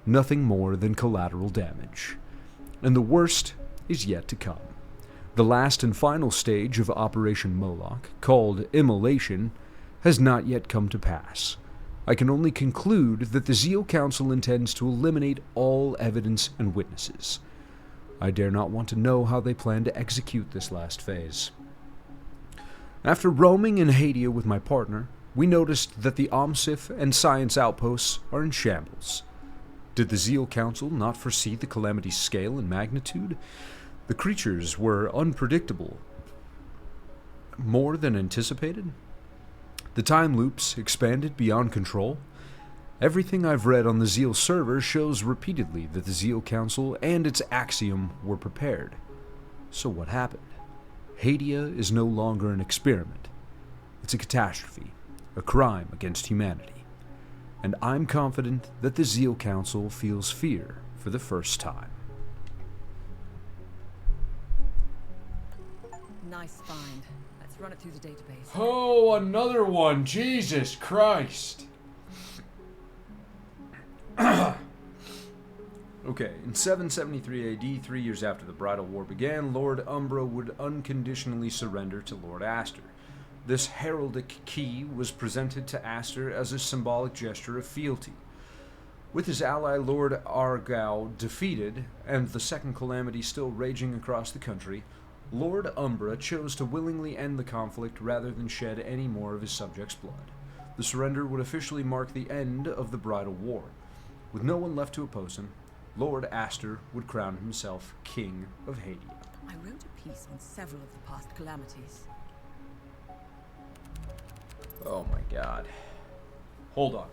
nothing more than collateral damage. And the worst is yet to come. The last and final stage of Operation Moloch, called Immolation, has not yet come to pass. I can only conclude that the Zeal Council intends to eliminate all evidence and witnesses. I dare not want to know how they plan to execute this last phase. After roaming in Haiti with my partner, we noticed that the OMSIF and science outposts are in shambles. Did the Zeal Council not foresee the calamity's scale and magnitude? The creatures were unpredictable, more than anticipated. The time loops expanded beyond control. Everything I've read on the Zeal server shows repeatedly that the Zeal Council and its Axiom were prepared. So what happened? Haiti is no longer an experiment. It's a catastrophe, a crime against humanity. And I'm confident that the Zeal Council feels fear for the first time. Nice find. Let's run it through the database. Oh, another one! Jesus Christ! Okay, in 773 AD, 3 years after the Bridal War began, Lord Umbra would unconditionally surrender to Lord Aster. This heraldic key was presented to Aster as a symbolic gesture of fealty. With his ally Lord Argyll defeated, and the Second Calamity still raging across the country, Lord Umbra chose to willingly end the conflict rather than shed any more of his subjects' blood. The surrender would officially mark the end of the Bridal War. With no one left to oppose him, Lord Aster would crown himself King of Hadia. I wrote a piece on several of the past calamities. Oh my god. Hold on.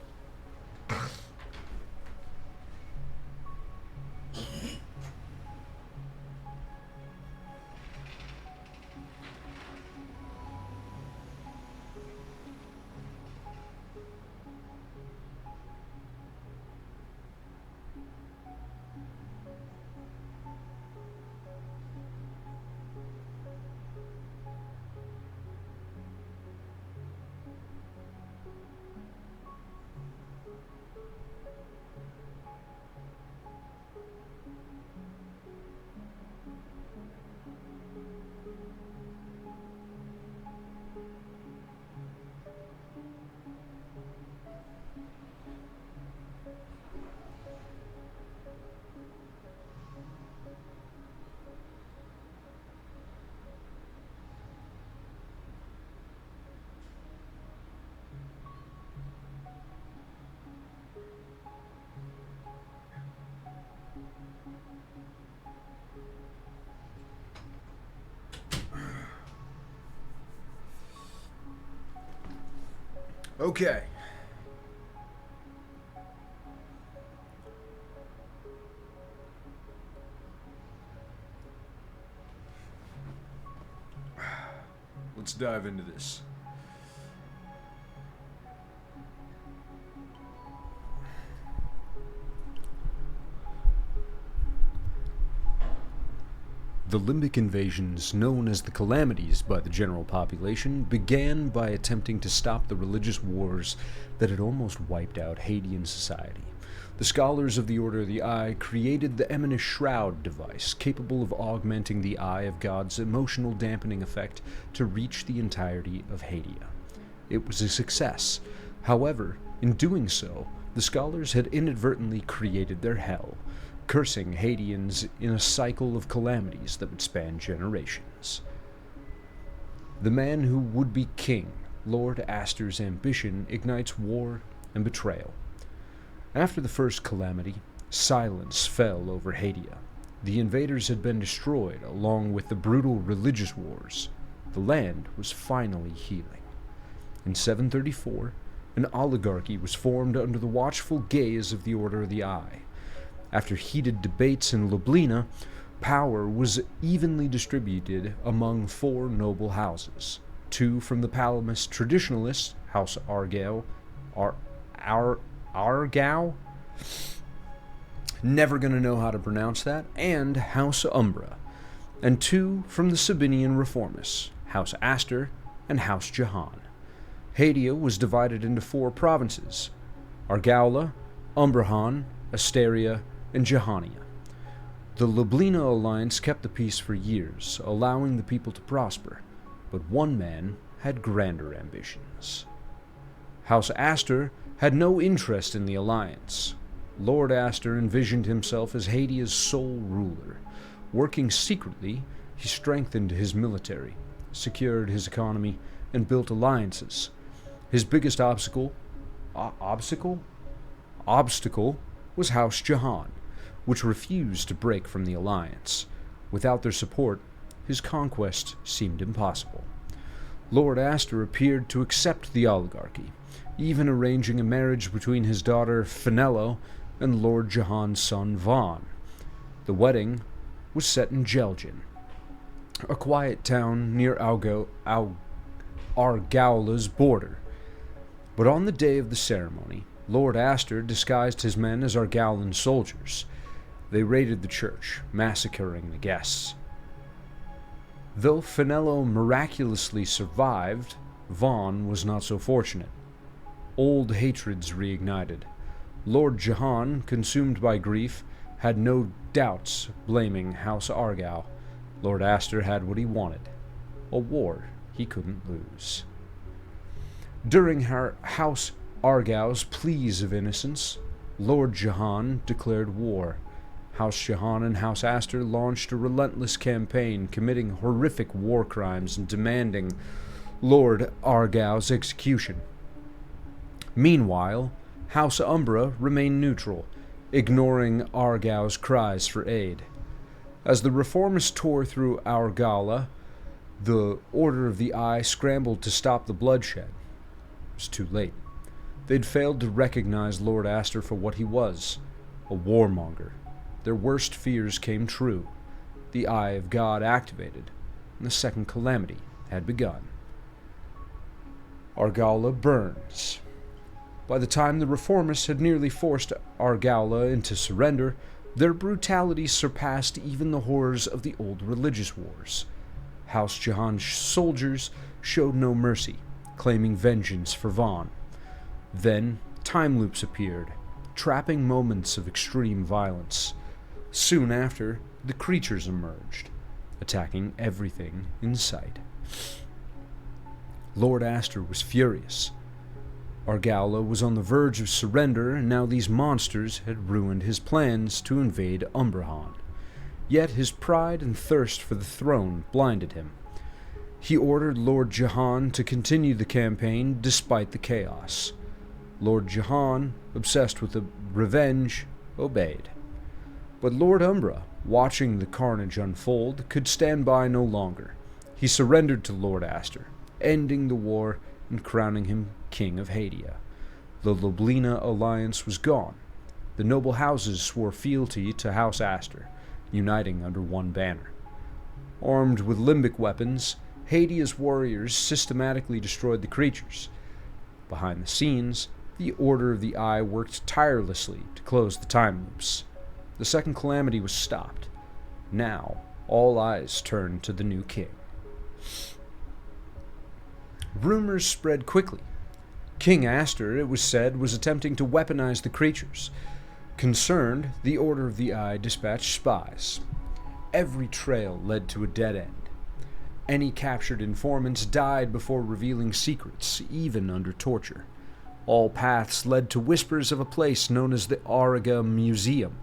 Okay. Let's dive into this. The Limbic invasions, known as the Calamities by the general population, began by attempting to stop the religious wars that had almost wiped out Hadean society. The scholars of the Order of the Eye created the Eminous Shroud device, capable of augmenting the Eye of God's emotional dampening effect to reach the entirety of Hadia. It was a success. However, in doing so, the scholars had inadvertently created their hell, cursing Hadeans in a cycle of calamities that would span generations. The man who would be king, Lord Aster's ambition, ignites war and betrayal. After the first calamity, silence fell over Hadia. The invaders had been destroyed, along with the brutal religious wars. The land was finally healing. In 734, an oligarchy was formed under the watchful gaze of the Order of the Eye. After heated debates in Lublina, power was evenly distributed among 4 noble houses. 2 from the Palamist traditionalists, House Argyll, Argyll? Never gonna know how to pronounce that, and House Umbra, and 2 from the Sabinian reformists, House Aster and House Jahan. Hadia was divided into 4 provinces: Argaula, Umbrahan, Asteria, and Jahania. The Lublina alliance kept the peace for years, allowing the people to prosper, but one man had grander ambitions. House Aster had no interest in the alliance. Lord Aster envisioned himself as Hadia's sole ruler. Working secretly, he strengthened his military, secured his economy, and built alliances. His biggest obstacle was House Jahan, which refused to break from the alliance. Without their support, his conquest seemed impossible. Lord Aster appeared to accept the oligarchy, even arranging a marriage between his daughter Finello and Lord Jahan's son Vaughn. The wedding was set in Jelgin, a quiet town near Argaula's border. But on the day of the ceremony, Lord Aster disguised his men as Argaulan soldiers. They raided the church, massacring the guests. Though Finello miraculously survived, Vaughn was not so fortunate. Old hatreds reignited. Lord Jahan, consumed by grief, had no doubts blaming House Argyll. Lord Astor had what he wanted, a war he couldn't lose. During House Argyll's pleas of innocence, Lord Jahan declared war. House Jahan and House Astor launched a relentless campaign, committing horrific war crimes and demanding Lord Argyll's execution. Meanwhile, House Umbra remained neutral, ignoring Argyll's cries for aid. As the reformists tore through Argala, the Order of the Eye scrambled to stop the bloodshed. It was too late. They'd failed to recognize Lord Astor for what he was, a warmonger. Their worst fears came true. The Eye of God activated, and the second calamity had begun. Argala burns. By the time the reformists had nearly forced Argala into surrender, their brutality surpassed even the horrors of the old religious wars. House Jahan's soldiers showed no mercy, claiming vengeance for Vaughn. Then, time loops appeared, trapping moments of extreme violence. Soon after, the creatures emerged, attacking everything in sight. Lord Astor was furious. Argala was on the verge of surrender, and now these monsters had ruined his plans to invade Umbrahan. Yet his pride and thirst for the throne blinded him. He ordered Lord Jahan to continue the campaign despite the chaos. Lord Jahan, obsessed with revenge, obeyed. But Lord Umbra, watching the carnage unfold, could stand by no longer. He surrendered to Lord Astor, ending the war and crowning him King of Hadia. The Loblina alliance was gone. The noble houses swore fealty to House Astor, uniting under one banner. Armed with limbic weapons, Hadia's warriors systematically destroyed the creatures. Behind the scenes, the Order of the Eye worked tirelessly to close the time loops. The second calamity was stopped. Now, all eyes turned to the new king. Rumors spread quickly. King Astor, it was said, was attempting to weaponize the creatures. Concerned, the Order of the Eye dispatched spies. Every trail led to a dead end. Any captured informants died before revealing secrets, even under torture. All paths led to whispers of a place known as the Araga Museum,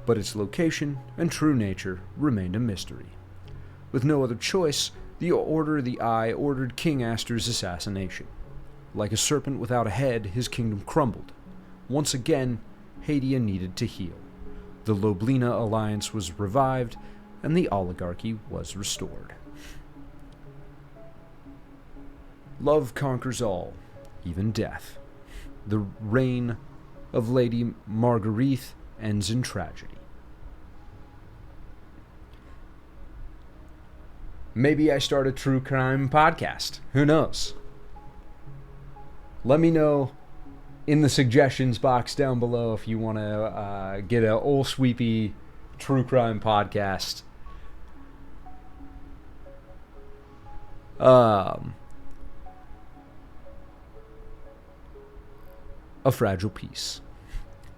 but its location and true nature remained a mystery. With no other choice, the Order of the Eye ordered King Astor's assassination. Like a serpent without a head, his kingdom crumbled. Once again, Hadia needed to heal. The Loblina alliance was revived, and the oligarchy was restored. Love conquers all, even death. The reign of Lady Marguerite ends in tragedy. Maybe I start a true crime podcast. Who knows? Let me know in the suggestions box down below if you want to get an old sweepy true crime podcast. A Fragile Peace.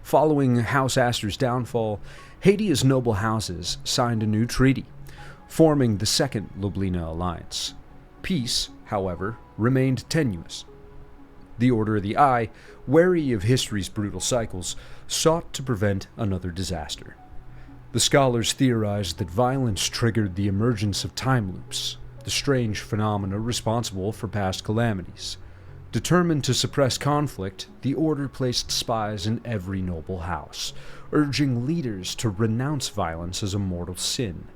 Following House Astor's downfall, Hadia's noble houses signed a new treaty, forming the Second Loblina Alliance. Peace, however, remained tenuous. The Order of the Eye, wary of history's brutal cycles, sought to prevent another disaster. The scholars theorized that violence triggered the emergence of time loops, the strange phenomena responsible for past calamities. Determined to suppress conflict, the Order placed spies in every noble house, urging leaders to renounce violence as a mortal sin.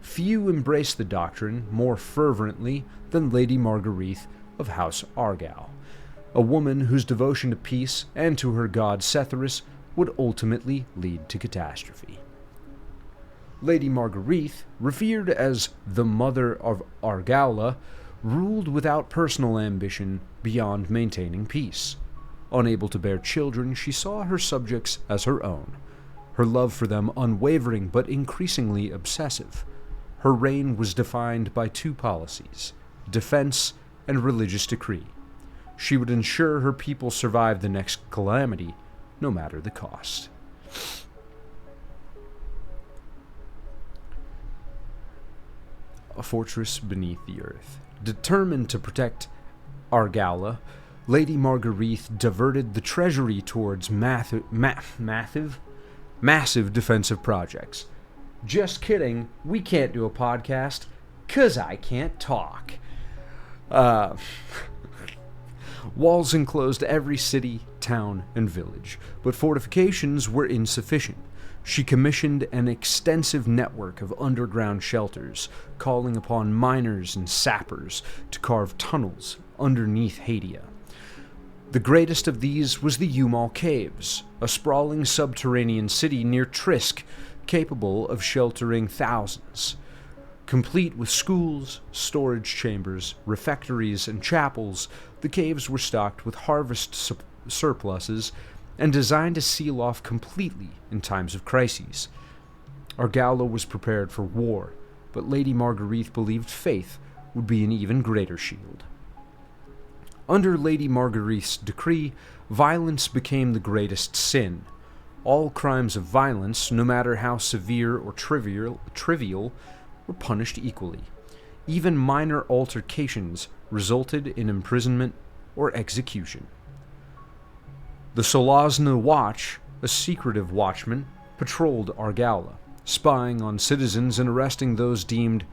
Few embraced the doctrine more fervently than Lady Marguerite of House Argyll, a woman whose devotion to peace and to her god Setherus would ultimately lead to catastrophe. Lady Marguerite, revered as the Mother of Argala, ruled without personal ambition beyond maintaining peace. Unable to bear children, she saw her subjects as her own, her love for them unwavering but increasingly obsessive. Her reign was defined by two policies: defense and religious decree. She would ensure her people survived the next calamity, no matter the cost. a fortress beneath the earth. Determined to protect Argala, Lady Marguerite diverted the treasury towards massive defensive projects. Just kidding, we can't do a podcast, 'cause I can't talk. Walls enclosed every city, town, and village, but fortifications were insufficient. She commissioned an extensive network of underground shelters, calling upon miners and sappers to carve tunnels underneath Hadia. The greatest of these was the Umal Caves, a sprawling subterranean city near Trisk, capable of sheltering thousands. Complete with schools, storage chambers, refectories, and chapels, the caves were stocked with harvest surpluses and designed to seal off completely in times of crises. Argala was prepared for war, but Lady Marguerite believed faith would be an even greater shield. Under Lady Marguerite's decree, violence became the greatest sin. All crimes of violence, no matter how severe or trivial, were punished equally. Even minor altercations resulted in imprisonment or execution. The Solazna Watch, a secretive watchman, patrolled Argala, spying on citizens and arresting those deemed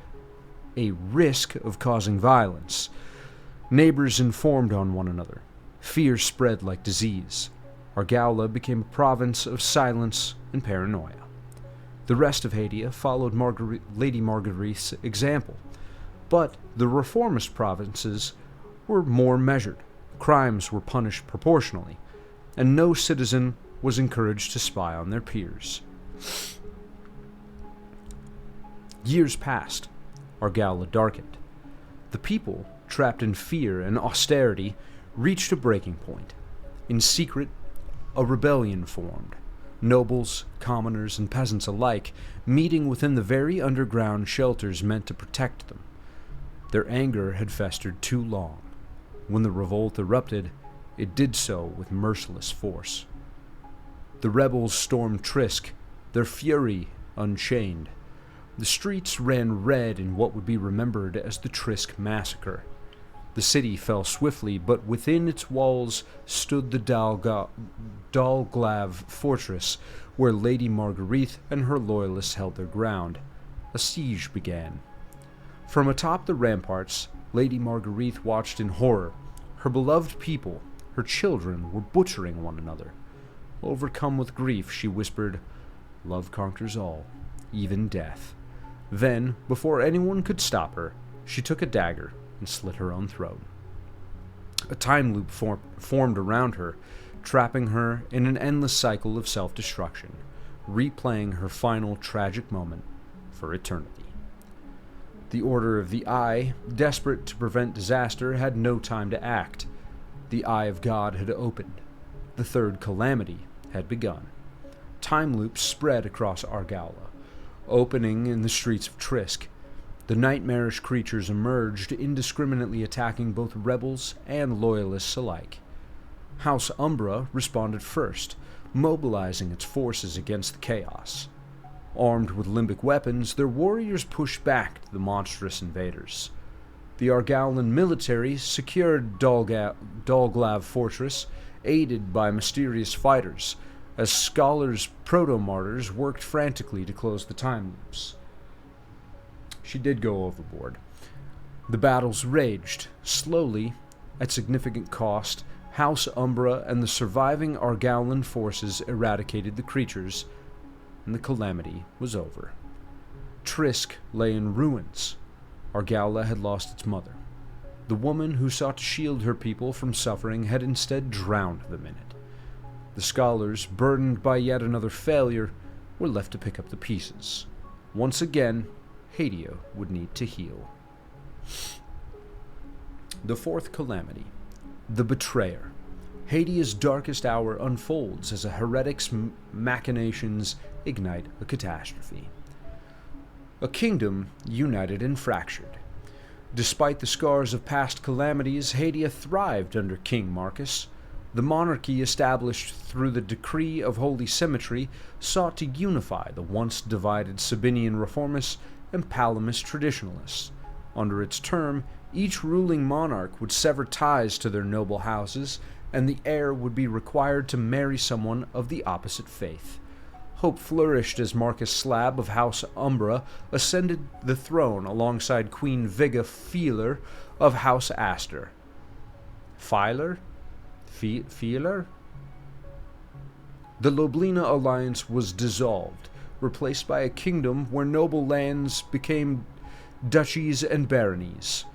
a risk of causing violence. Neighbors informed on one another. Fear spread like disease. Argala became a province of silence and paranoia. The rest of Hadia followed Lady Marguerite's example, but the reformist provinces were more measured. Crimes were punished proportionally, and no citizen was encouraged to spy on their peers. Years passed. Argala darkened. The people, trapped in fear and austerity, reached a breaking point. In secret, a rebellion formed. Nobles, commoners, and peasants alike meeting within the very underground shelters meant to protect them. Their anger had festered too long. When the revolt erupted, it did so with merciless force. The rebels stormed Trisk, their fury unchained. The streets ran red in what would be remembered as the Trisk Massacre. The city fell swiftly, but within its walls stood the Dalglav fortress, where Lady Marguerite and her loyalists held their ground. A siege began. From atop the ramparts, Lady Marguerite watched in horror. Her beloved people, her children, were butchering one another. Overcome with grief, she whispered, "Love conquers all, even death." Then, before anyone could stop her, she took a dagger and slit her own throat. A time loop formed around her, trapping her in an endless cycle of self-destruction, replaying her final tragic moment for eternity. The Order of the Eye, desperate to prevent disaster, had no time to act. The Eye of God had opened. The third calamity had begun. Time loops spread across Argala, opening in the streets of Trisk. The nightmarish creatures emerged, indiscriminately attacking both rebels and loyalists alike. House Umbra responded first, mobilizing its forces against the chaos. Armed with limbic weapons, their warriors pushed back the monstrous invaders. The Argalan military secured Dalglav Fortress, aided by mysterious fighters, as scholars' proto-martyrs worked frantically to close the time loops. She did go overboard. The battles raged. Slowly, at significant cost, House Umbra and the surviving Argalan forces eradicated the creatures, and the calamity was over. Trisk lay in ruins. Argala had lost its mother. The woman who sought to shield her people from suffering had instead drowned them in it. The scholars, burdened by yet another failure, were left to pick up the pieces. Once again, Hadia would need to heal. The fourth calamity, the Betrayer. Hadia's darkest hour unfolds as a heretic's machinations ignite a catastrophe. A kingdom united and fractured. Despite the scars of past calamities, Hadia thrived under King Marcus. The monarchy established through the decree of Holy Symmetry sought to unify the once divided Sabinian reformists and Palamist traditionalists. Under its term, each ruling monarch would sever ties to their noble houses, and the heir would be required to marry someone of the opposite faith. Hope flourished as Marcus Slab of House Umbra ascended the throne alongside Queen Vigga Feeler of House Astor. Feeler? The Loblina alliance was dissolved, replaced by a kingdom where noble lands became duchies and baronies.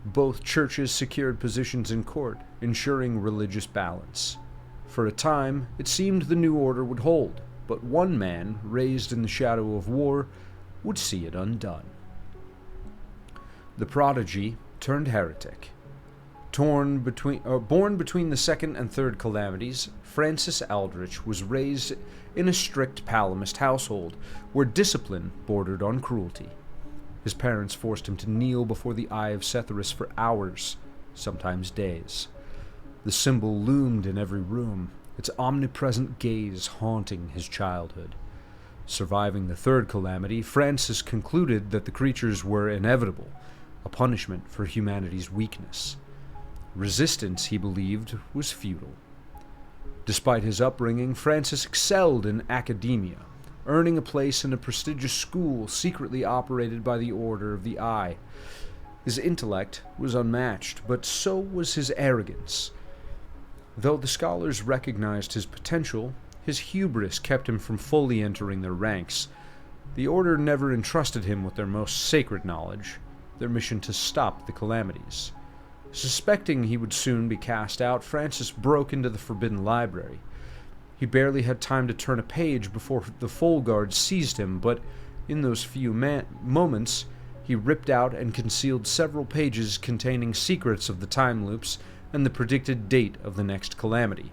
Both churches secured positions in court, ensuring religious balance. For a time, it seemed the new order would hold, but one man, raised in the shadow of war, would see it undone. The prodigy turned heretic. Born between the second and third calamities, Francis Aldrich was raised in a strict Palamist household, where discipline bordered on cruelty. His parents forced him to kneel before the eye of Setherus for hours, sometimes days. The symbol loomed in every room, its omnipresent gaze haunting his childhood. Surviving the third calamity, Francis concluded that the creatures were inevitable, a punishment for humanity's weakness. Resistance, he believed, was futile. Despite his upbringing, Francis excelled in academia, earning a place in a prestigious school secretly operated by the Order of the Eye. His intellect was unmatched, but so was his arrogance. Though the scholars recognized his potential, his hubris kept him from fully entering their ranks. The Order never entrusted him with their most sacred knowledge, their mission to stop the calamities. Suspecting he would soon be cast out, Francis broke into the Forbidden Library. He barely had time to turn a page before the Full Guard seized him, but in those few moments, he ripped out and concealed several pages containing secrets of the time loops and the predicted date of the next calamity.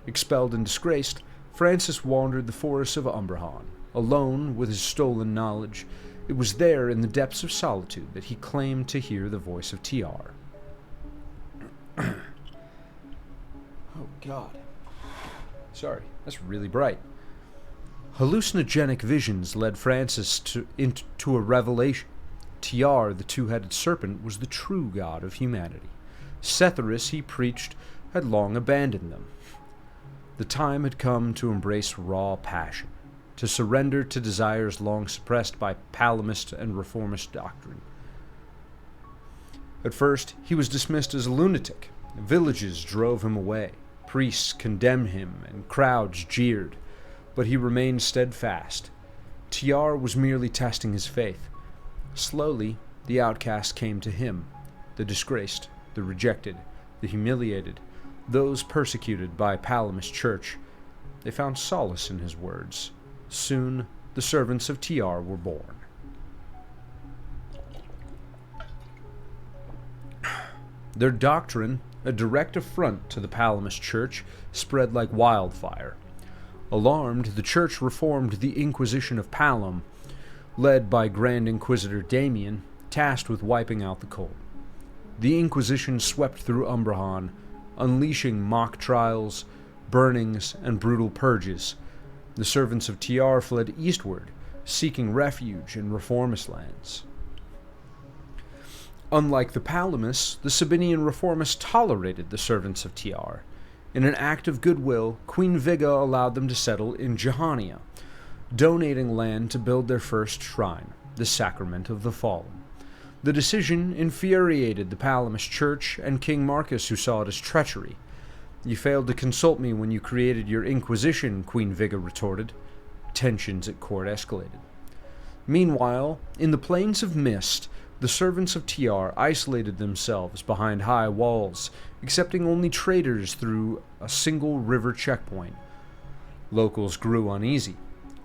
Expelled and disgraced, Francis wandered the forests of Umbrahan, alone with his stolen knowledge. It was there, in the depths of solitude, that he claimed to hear the voice of Tiar. Oh, God. Sorry, that's really bright. Hallucinogenic visions led Francis into a revelation. Tiar, the two-headed serpent, was the true god of humanity. Setherus, he preached, had long abandoned them. The time had come to embrace raw passion, to surrender to desires long suppressed by Palamist and Reformist doctrine. At first, he was dismissed as a lunatic. Villages drove him away. Priests condemned him, and crowds jeered. But he remained steadfast. Tiar was merely testing his faith. Slowly, the outcast came to him, the disgraced, the rejected, the humiliated, those persecuted by Palamist Church. They found solace in his words. Soon, the servants of Tiar were born. Their doctrine, a direct affront to the Palamist Church, spread like wildfire. Alarmed, the Church reformed the Inquisition of Palom, led by Grand Inquisitor Damien, tasked with wiping out the cult. The Inquisition swept through Umbrahan, unleashing mock trials, burnings, and brutal purges. The servants of Tiar fled eastward, seeking refuge in reformist lands. Unlike the Palamists, the Sabinian reformists tolerated the servants of Tiar. In an act of goodwill, Queen Vigga allowed them to settle in Jehania, donating land to build their first shrine, the Sacrament of the Fallen. The decision infuriated the Palamist Church and King Marcus, who saw it as treachery. "You failed to consult me when you created your Inquisition," Queen Vigga retorted. Tensions at court escalated. Meanwhile, in the Plains of Mist, the servants of Tiar isolated themselves behind high walls, accepting only traders through a single river checkpoint. Locals grew uneasy.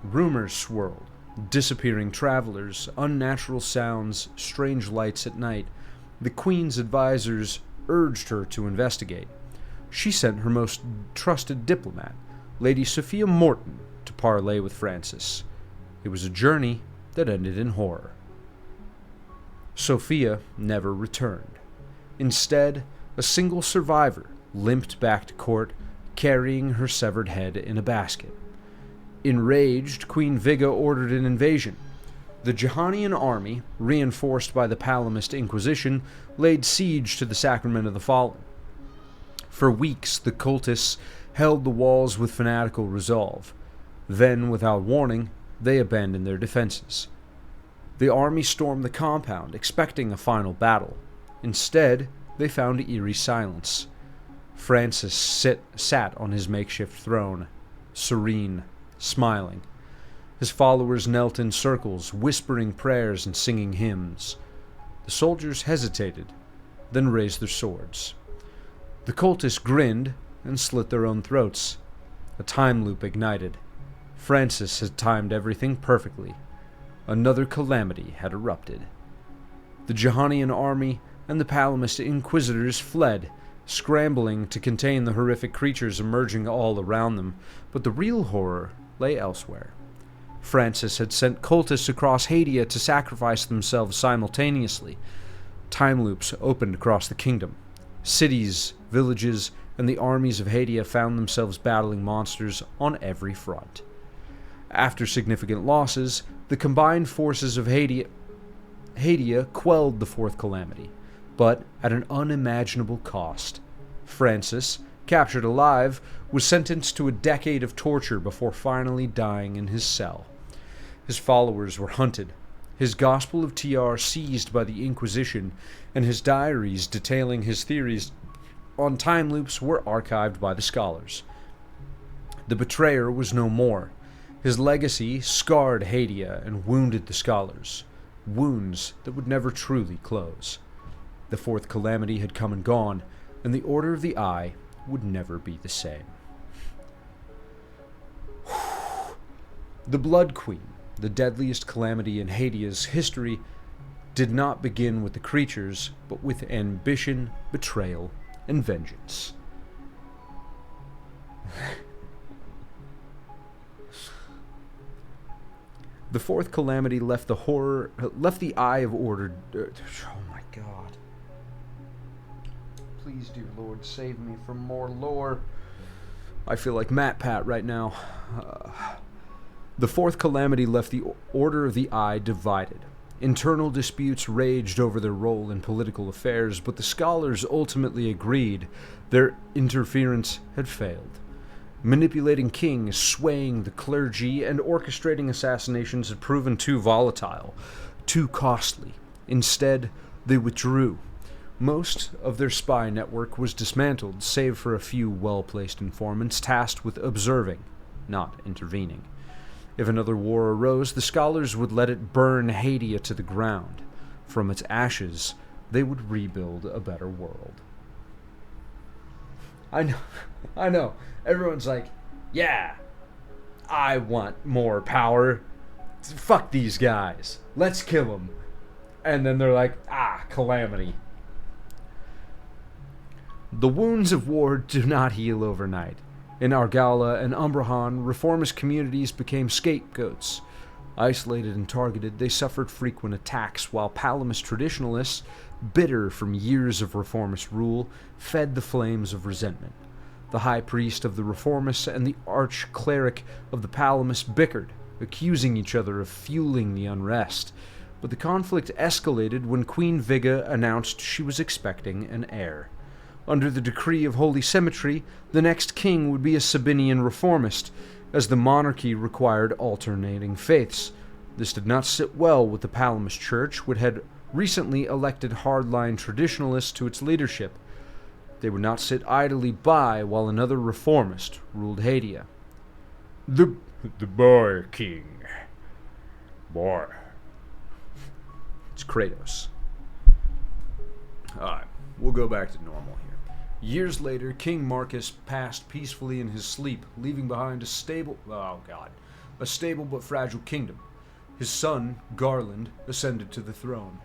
Rumors swirled. Disappearing travelers, unnatural sounds, strange lights at night. The Queen's advisors urged her to investigate. She sent her most trusted diplomat, Lady Sophia Morton, to parley with Francis. It was a journey that ended in horror. Sophia never returned. Instead, a single survivor limped back to court, carrying her severed head in a basket. Enraged, Queen Vigga ordered an invasion. The Juhanian army, reinforced by the Palamist Inquisition, laid siege to the Sacrament of the Fallen. For weeks, the cultists held the walls with fanatical resolve. Then, without warning, they abandoned their defenses. The army stormed the compound, expecting a final battle. Instead, they found eerie silence. Francis sat on his makeshift throne, serene, smiling. His followers knelt in circles, whispering prayers and singing hymns. The soldiers hesitated, then raised their swords. The cultists grinned and slit their own throats. A time loop ignited. Francis had timed everything perfectly. Another calamity had erupted. The Juhanian army and the Palamist Inquisitors fled, scrambling to contain the horrific creatures emerging all around them, but the real horror lay elsewhere. Francis had sent cultists across Hadia to sacrifice themselves simultaneously. Time loops opened across the kingdom. Cities, villages, and the armies of Hadia found themselves battling monsters on every front. After significant losses, the combined forces of Hadia quelled the fourth calamity, but at an unimaginable cost. Francis, captured alive, was sentenced to a decade of torture before finally dying in his cell. His followers were hunted, his Gospel of TR seized by the Inquisition, and his diaries detailing his theories on time loops were archived by the scholars. The betrayer was no more. His legacy scarred Hadia and wounded the scholars, wounds that would never truly close. The fourth calamity had come and gone, and the Order of the Eye would never be the same. The Blood Queen, the deadliest calamity in Hadia's history, did not begin with the creatures, but with ambition, betrayal, and vengeance. The fourth calamity left the Eye of Order. Oh my God! Please, dear Lord, save me from more lore. I feel like Matt Pat right now. The fourth calamity left the Order of the Eye divided. Internal disputes raged over their role in political affairs, but the scholars ultimately agreed their interference had failed. Manipulating kings, swaying the clergy, and orchestrating assassinations had proven too volatile, too costly. Instead, they withdrew. Most of their spy network was dismantled, save for a few well-placed informants tasked with observing, not intervening. If another war arose, the scholars would let it burn Hadia to the ground. From its ashes, they would rebuild a better world. I know. Everyone's like, yeah, I want more power. Fuck these guys. Let's kill them. And then they're like, calamity. The wounds of war do not heal overnight. In Argala and Umbrahan, reformist communities became scapegoats. Isolated and targeted, they suffered frequent attacks, while Palamist traditionalists, bitter from years of reformist rule, fed the flames of resentment. The high priest of the reformists and the arch-cleric of the Palamists bickered, accusing each other of fueling the unrest. But the conflict escalated when Queen Viga announced she was expecting an heir. Under the decree of Holy Symmetry, the next king would be a Sabinian reformist, as the monarchy required alternating faiths. This did not sit well with the Palamist Church, which had recently elected hardline traditionalists to its leadership. They would not sit idly by while another reformist ruled Hadia. The boy king. Boy. It's Kratos. Alright, we'll go back to normal here. Years later, King Marcus passed peacefully in his sleep, leaving behind a stable but fragile kingdom. His son, Garland, ascended to the throne.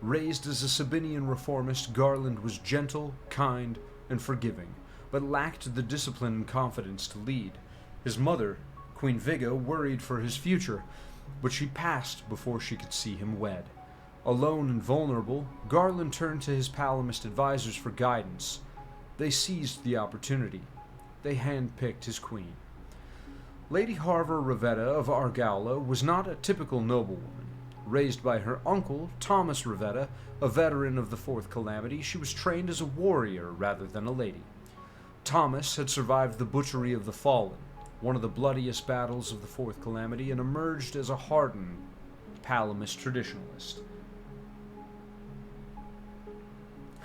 Raised as a Sabinian reformist, Garland was gentle, kind, and forgiving, but lacked the discipline and confidence to lead. His mother, Queen Viga, worried for his future, but she passed before she could see him wed. Alone and vulnerable, Garland turned to his Palamist advisors for guidance. They seized the opportunity. They handpicked his queen. Lady Harver Ravetta of Argala was not a typical noblewoman. Raised by her uncle, Thomas Rivetta, a veteran of the Fourth Calamity, she was trained as a warrior rather than a lady. Thomas had survived the Butchery of the Fallen, one of the bloodiest battles of the Fourth Calamity, and emerged as a hardened Palamist traditionalist.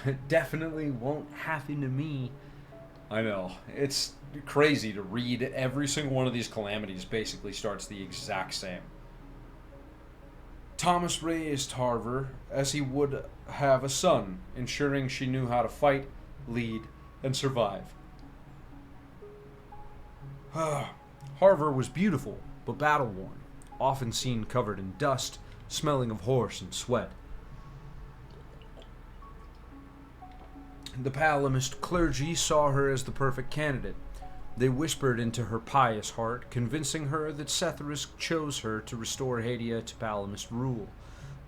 It definitely won't happen to me. I know. It's crazy to read. Every single one of these calamities basically starts the exact same. Thomas raised Harver as he would have a son, ensuring she knew how to fight, lead, and survive. Harver was beautiful, but battle-worn, often seen covered in dust, smelling of horse and sweat. The Palamist clergy saw her as the perfect candidate. They whispered into her pious heart, convincing her that Setherisk chose her to restore Hadia to Palamist rule.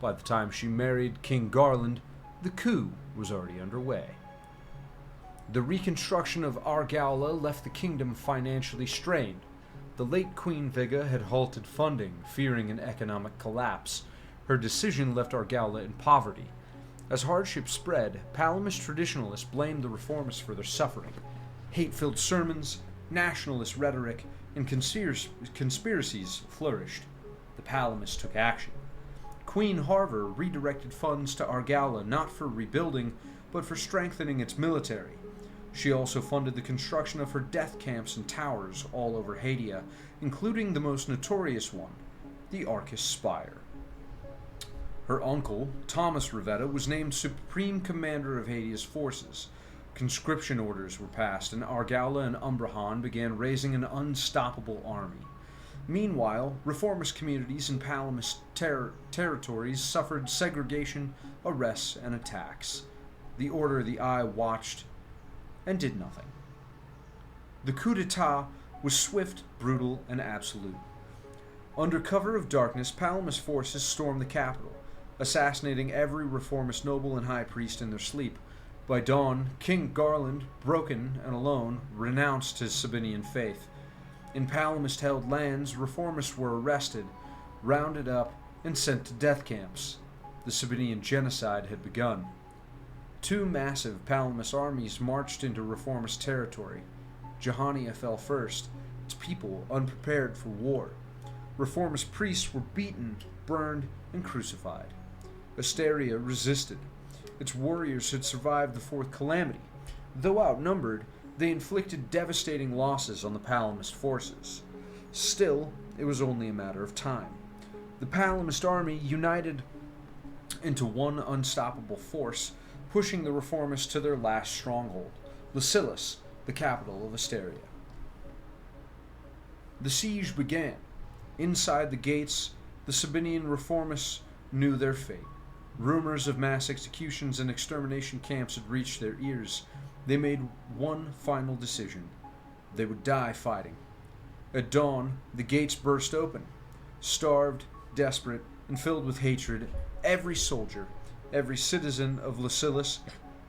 By the time she married King Garland, the coup was already underway. The reconstruction of Argaula left the kingdom financially strained. The late Queen Vigga had halted funding, fearing an economic collapse. Her decision left Argaula in poverty. As hardship spread, Palamist traditionalists blamed the reformists for their suffering. Hate-filled sermons, nationalist rhetoric, and conspiracies flourished. The Palamists took action. Queen Harver redirected funds to Argaula not for rebuilding, but for strengthening its military. She also funded the construction of her death camps and towers all over Hadia, including the most notorious one, the Arcus Spire. Her uncle, Thomas Rivetta, was named Supreme Commander of Hadia's forces. Conscription orders were passed, and Argaula and Umbrahan began raising an unstoppable army. Meanwhile, reformist communities in Palamist territories suffered segregation, arrests, and attacks. The Order of the Eye watched and did nothing. The coup d'etat was swift, brutal, and absolute. Under cover of darkness, Palamist forces stormed the capital, assassinating every reformist noble and high priest in their sleep. By dawn, King Garland, broken and alone, renounced his Sabinian faith. In Palamist-held lands, reformists were arrested, rounded up, and sent to death camps. The Sabinian genocide had begun. Two massive Palamist armies marched into reformist territory. Jahania fell first, its people unprepared for war. Reformist priests were beaten, burned, and crucified. Asteria resisted. Its warriors had survived the Fourth Calamity. Though outnumbered, they inflicted devastating losses on the Palamist forces. Still, it was only a matter of time. The Palamist army united into one unstoppable force, pushing the reformists to their last stronghold, Lysilis, the capital of Asteria. The siege began. Inside the gates, the Sabinian reformists knew their fate. Rumors of mass executions and extermination camps had reached their ears. They made one final decision. They would die fighting. At dawn, the gates burst open. Starved, desperate, and filled with hatred, every soldier, every citizen of Lysilis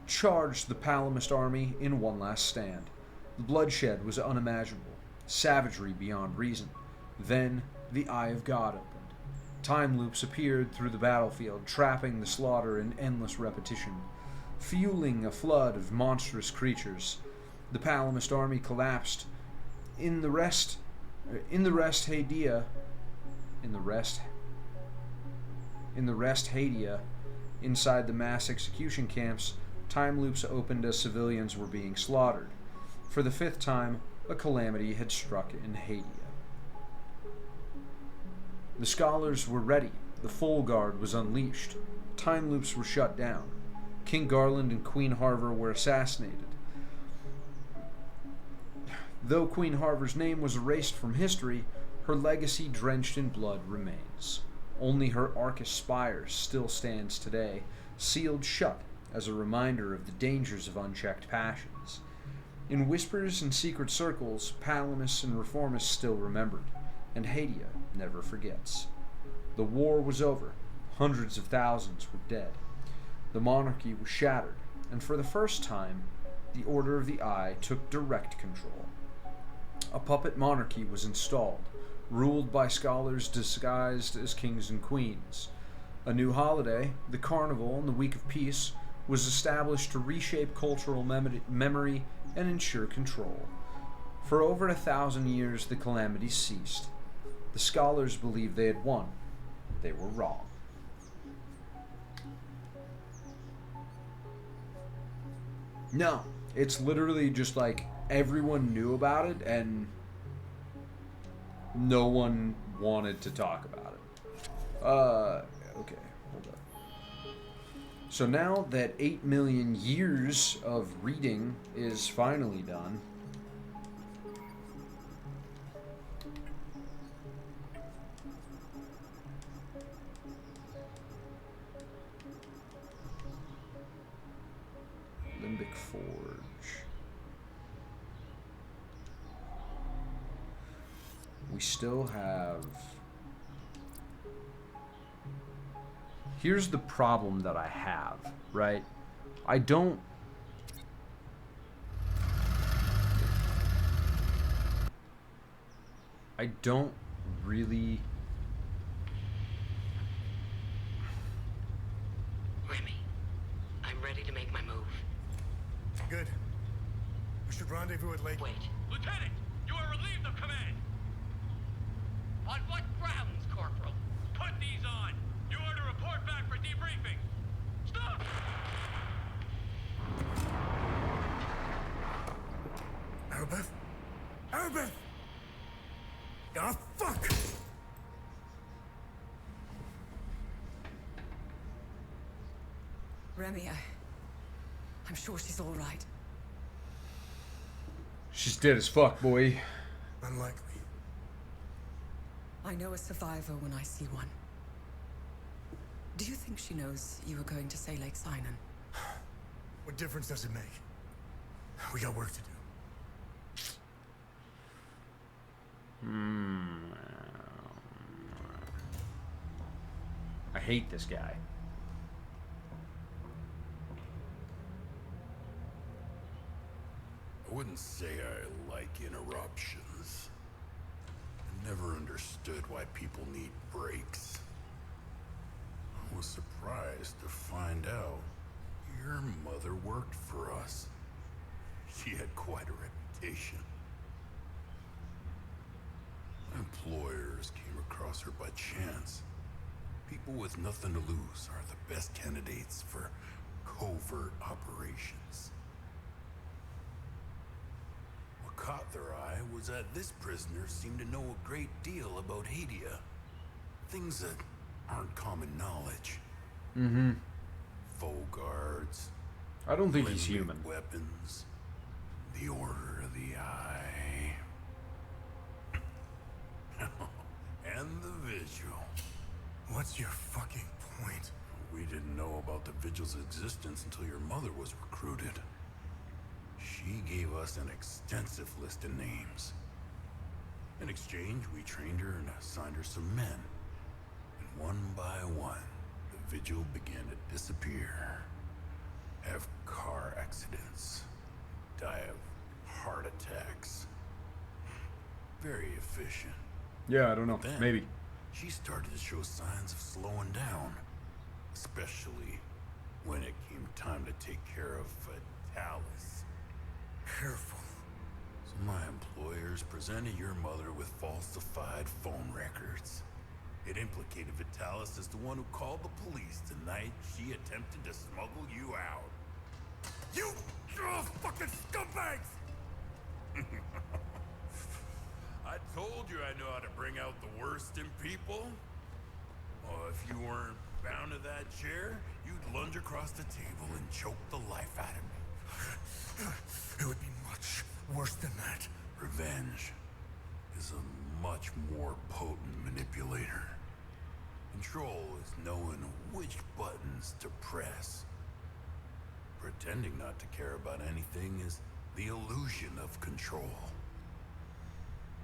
charged the Palamist army in one last stand. The bloodshed was unimaginable, savagery beyond reason. Then the Eye of God opened. Time loops appeared through the battlefield, trapping the slaughter in endless repetition, fueling a flood of monstrous creatures. The Palamist army collapsed. In the rest Hadia, inside the mass execution camps, time loops opened as civilians were being slaughtered. For the fifth time, a calamity had struck in Hadia. The scholars were ready. The full guard was unleashed. Time loops were shut down. King Garland and Queen Harver were assassinated. Though Queen Harver's name was erased from history, her legacy drenched in blood remains. Only her Arcus Spire still stands today, sealed shut as a reminder of the dangers of unchecked passions. In whispers and secret circles, Palamists and Reformists still remembered, and Hadia never forgets. The war was over. Hundreds of thousands were dead. The monarchy was shattered, and for the first time, the Order of the Eye took direct control. A puppet monarchy was installed, ruled by scholars disguised as kings and queens. A new holiday, the Carnival and the Week of Peace, was established to reshape cultural memory and ensure control. For over 1,000 years, the calamities ceased. The scholars believed they had won. They were wrong. No, it's literally just like everyone knew about it and no one wanted to talk about it. Okay, hold up. So now that 8 million years of reading is finally done, Limbic Forge. We still have... Here's the problem that I have, right? I don't really... Remy, I'm ready to make my move. Good. We should rendezvous at Lake. Wait. Lieutenant, you are relieved of command. On what grounds, Corporal? Put these on. You are to report back for debriefing. Stop! Arabeth? Arabeth! Ah, fuck! Remy, I'm sure she's all right. She's dead as fuck, boy. Unlikely. I know a survivor when I see one. Do you think she knows you were going to say Lake Sinan? What difference does it make? We got work to do. I hate this guy. I wouldn't say I like interruptions. I never understood why people need breaks. I was surprised to find out your mother worked for us. She had quite a reputation. Employers came across her by chance. People with nothing to lose are the best candidates for covert operations. What caught their eye was that this prisoner seemed to know a great deal about Hadia. Things that aren't common knowledge. Mm-hmm. Faux guards. I don't think he's human. Weapons. The Order of the Eye. And the Vigil. What's your fucking point? We didn't know about the Vigil's existence until your mother was recruited. She gave us an extensive list of names. In exchange, we trained her and assigned her some men. And one by one, the Vigil began to disappear. Have car accidents. Die of heart attacks. Very efficient. Yeah, I don't know. Then, Maybe. she started to show signs of slowing down. Especially when it came time to take care of Vitalis. Careful. So my employers presented your mother with falsified phone records. It implicated Vitalis as the one who called the police the night she attempted to smuggle you out. You fucking scumbags! I told you I know how to bring out the worst in people. Oh, if you weren't bound to that chair, you'd lunge across the table and choke the life out of me. It would be much worse than that. Revenge is a much more potent manipulator. Control is knowing which buttons to press. Pretending not to care about anything is the illusion of control.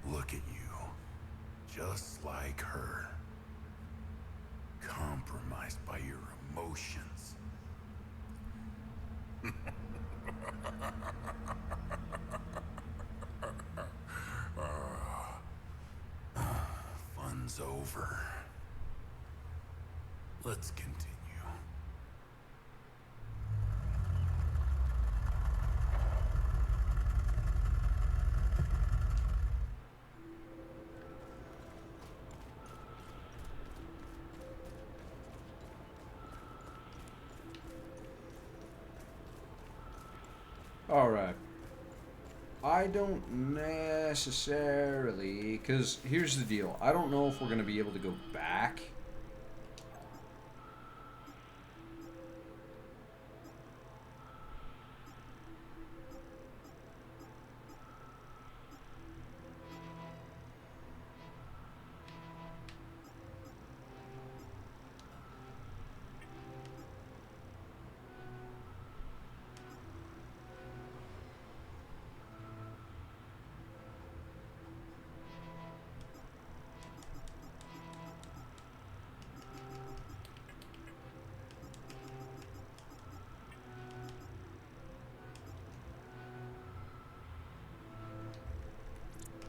Look at you, just like her. Compromised by your emotions. Fun's over. Let's continue. Alright. I don't necessarily... Because here's the deal. I don't know if we're going to be able to go back.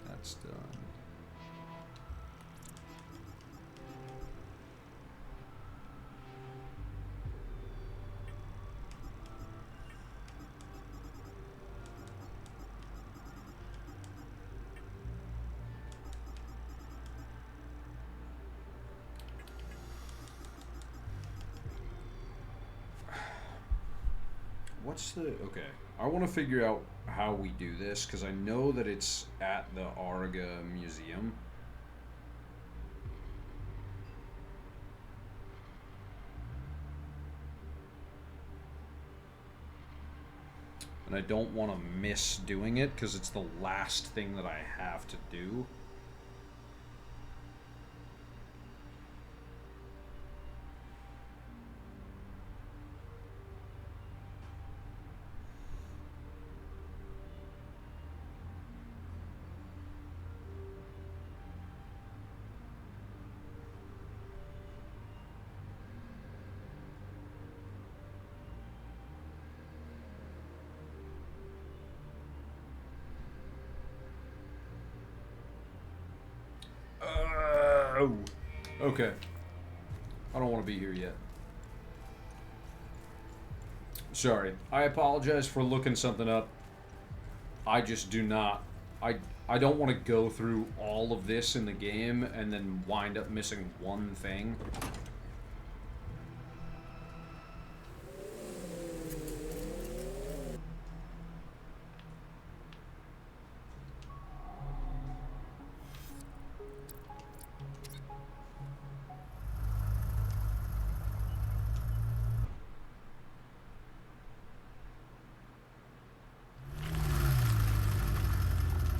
That's done. What's the... Okay. I want to figure out how we do this, because I know that it's at the Arga Museum. And I don't want to miss doing it, because it's the last thing that I have to do. Okay. I don't want to be here yet. Sorry. I apologize for looking something up. I just do not... I don't want to go through all of this in the game and then wind up missing one thing.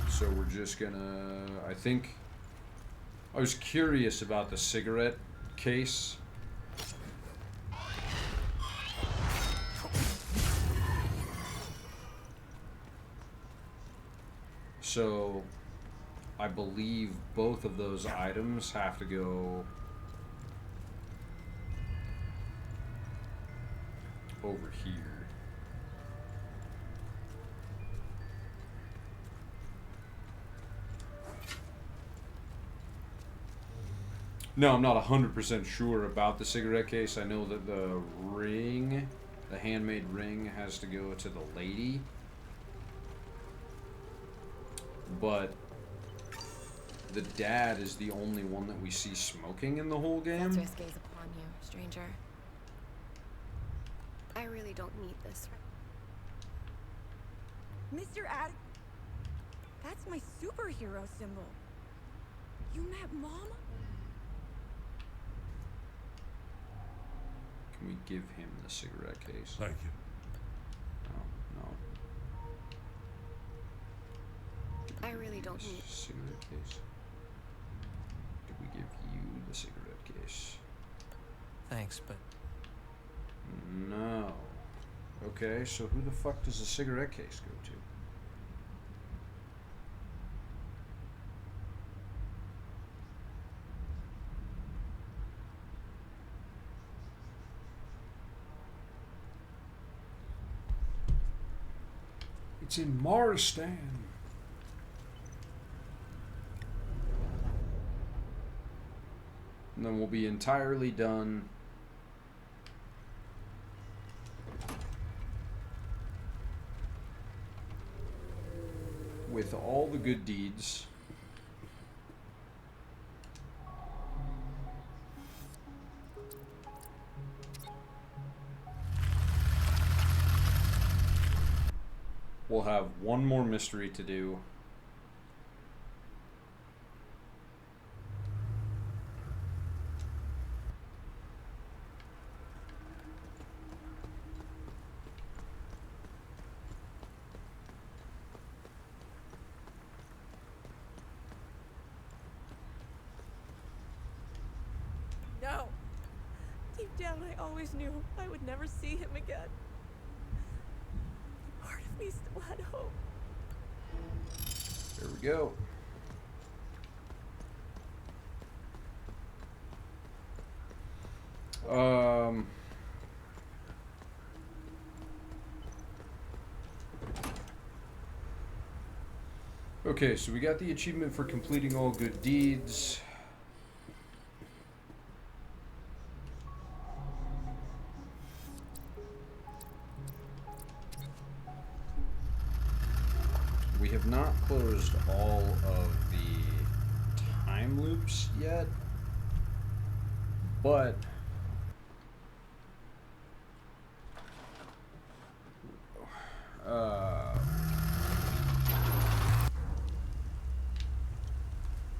So we're just gonna, I think, I was curious about the cigarette case. So I believe both of those items have to go over here. No, I'm not 100% sure about the cigarette case. I know that the ring, the handmade ring, has to go to the lady. But the dad is the only one that we see smoking in the whole game. That's risk is upon you, stranger. I really don't need this. Mr. Ad... That's my superhero symbol. You met Mom? Can we give him the cigarette case? Thank you. No. I really don't need... Cigarette case. Did we give you the cigarette case? Thanks, but... No. Okay, so who the fuck does the cigarette case go to? It's in Maristan. And then we'll be entirely done with all the good deeds. We'll have one more mystery to do. No. Deep down, I always knew I would never see him again. Part of me still had hope. There we go. Okay, so we got the achievement for completing all good deeds. We have not closed all of the time loops yet, but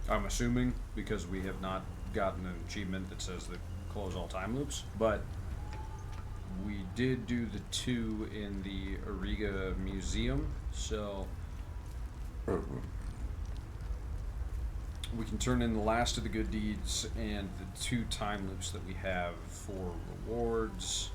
I'm assuming, because we have not gotten an achievement that says that close all time loops, but we did do the 2 in the Auriga Museum, so we can turn in the last of the good deeds and the 2 time loops that we have for rewards.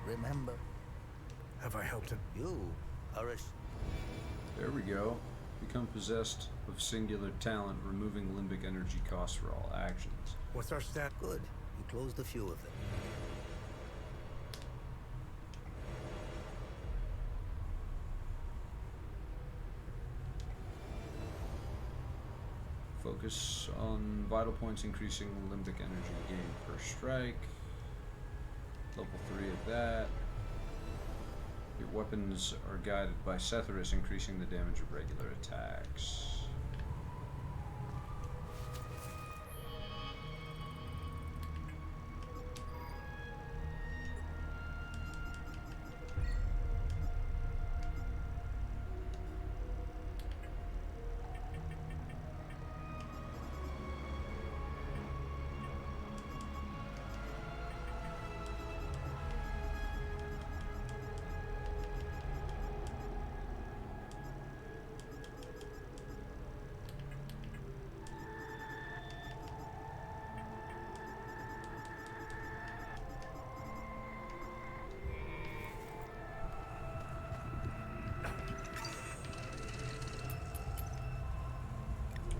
Remember? Have I helped him? You are a... There we go. Become possessed of singular talent, removing limbic energy costs for all actions. What's our stat? Good. You closed a few of them. Focus on vital points, increasing limbic energy gain per strike. Level 3 of that. Your weapons are guided by Cethyrus, increasing the damage of regular attacks.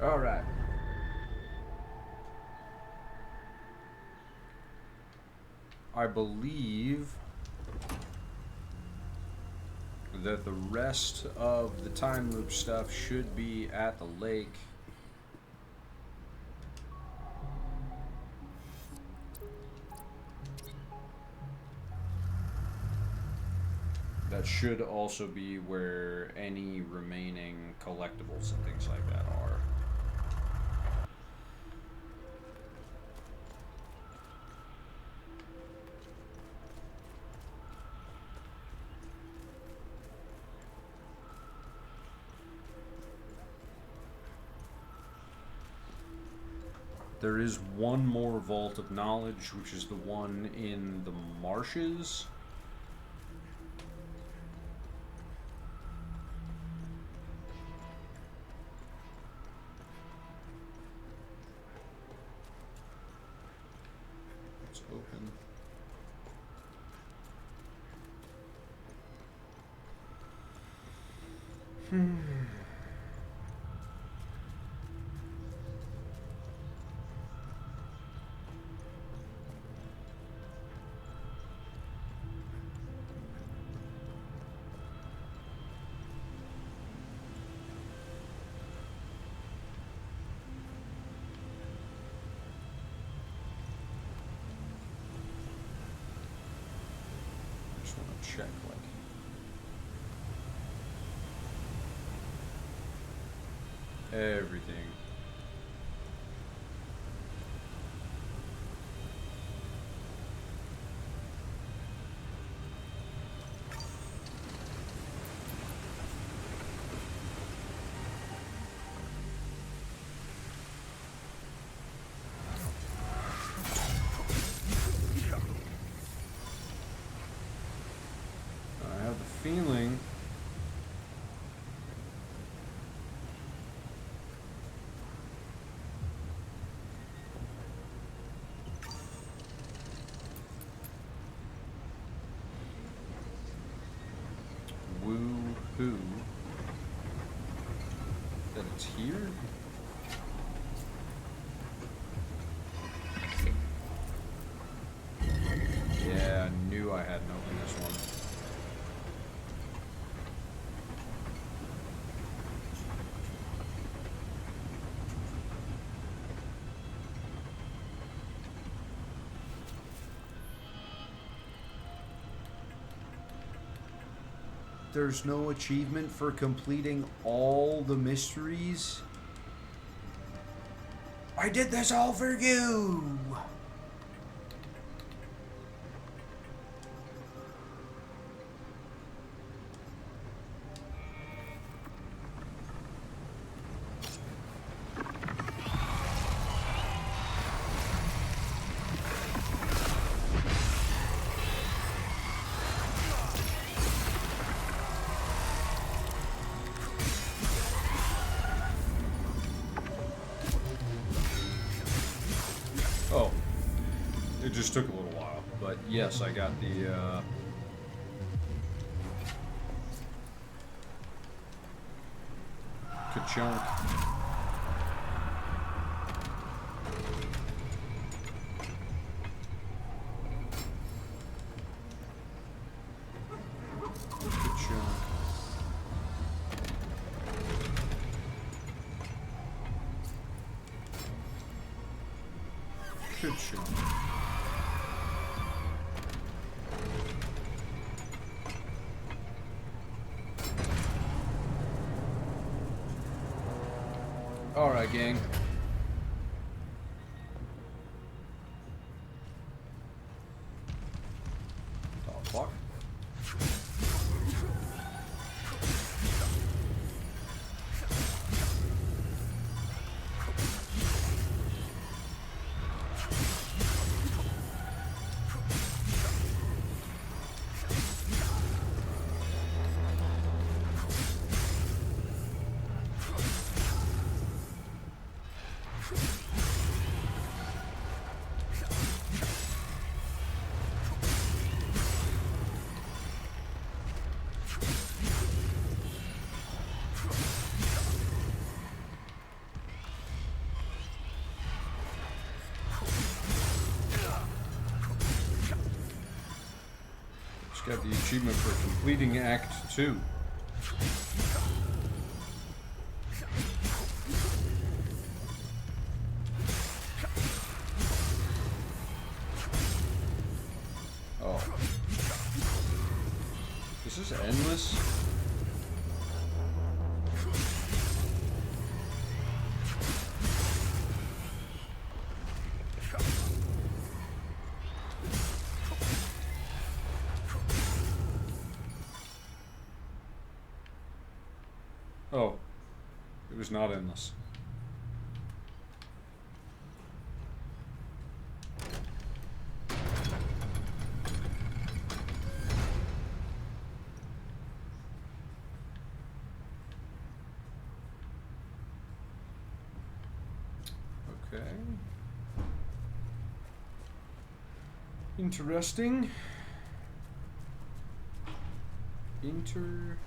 All right. I believe that the rest of the time loop stuff should be at the lake. That should also be where any remaining collectibles and things like that are. There is one more Vault of Knowledge, which is the one in the marshes. It's open. check, like... everything. I have the feeling... woo-hoo. That it's here? Yeah, I knew I hadn't opened this one. There's no achievement for completing all the mysteries? I did this all for you! Oh, it just took a little while, but yes, I got the, ka-chunk. Ka-chunk. Ka-chunk. Alright, gang. The fuck? Got the achievement for completing Act 2. Oh. This is endless? Oh, it was not endless. Okay. Interesting. Interesting.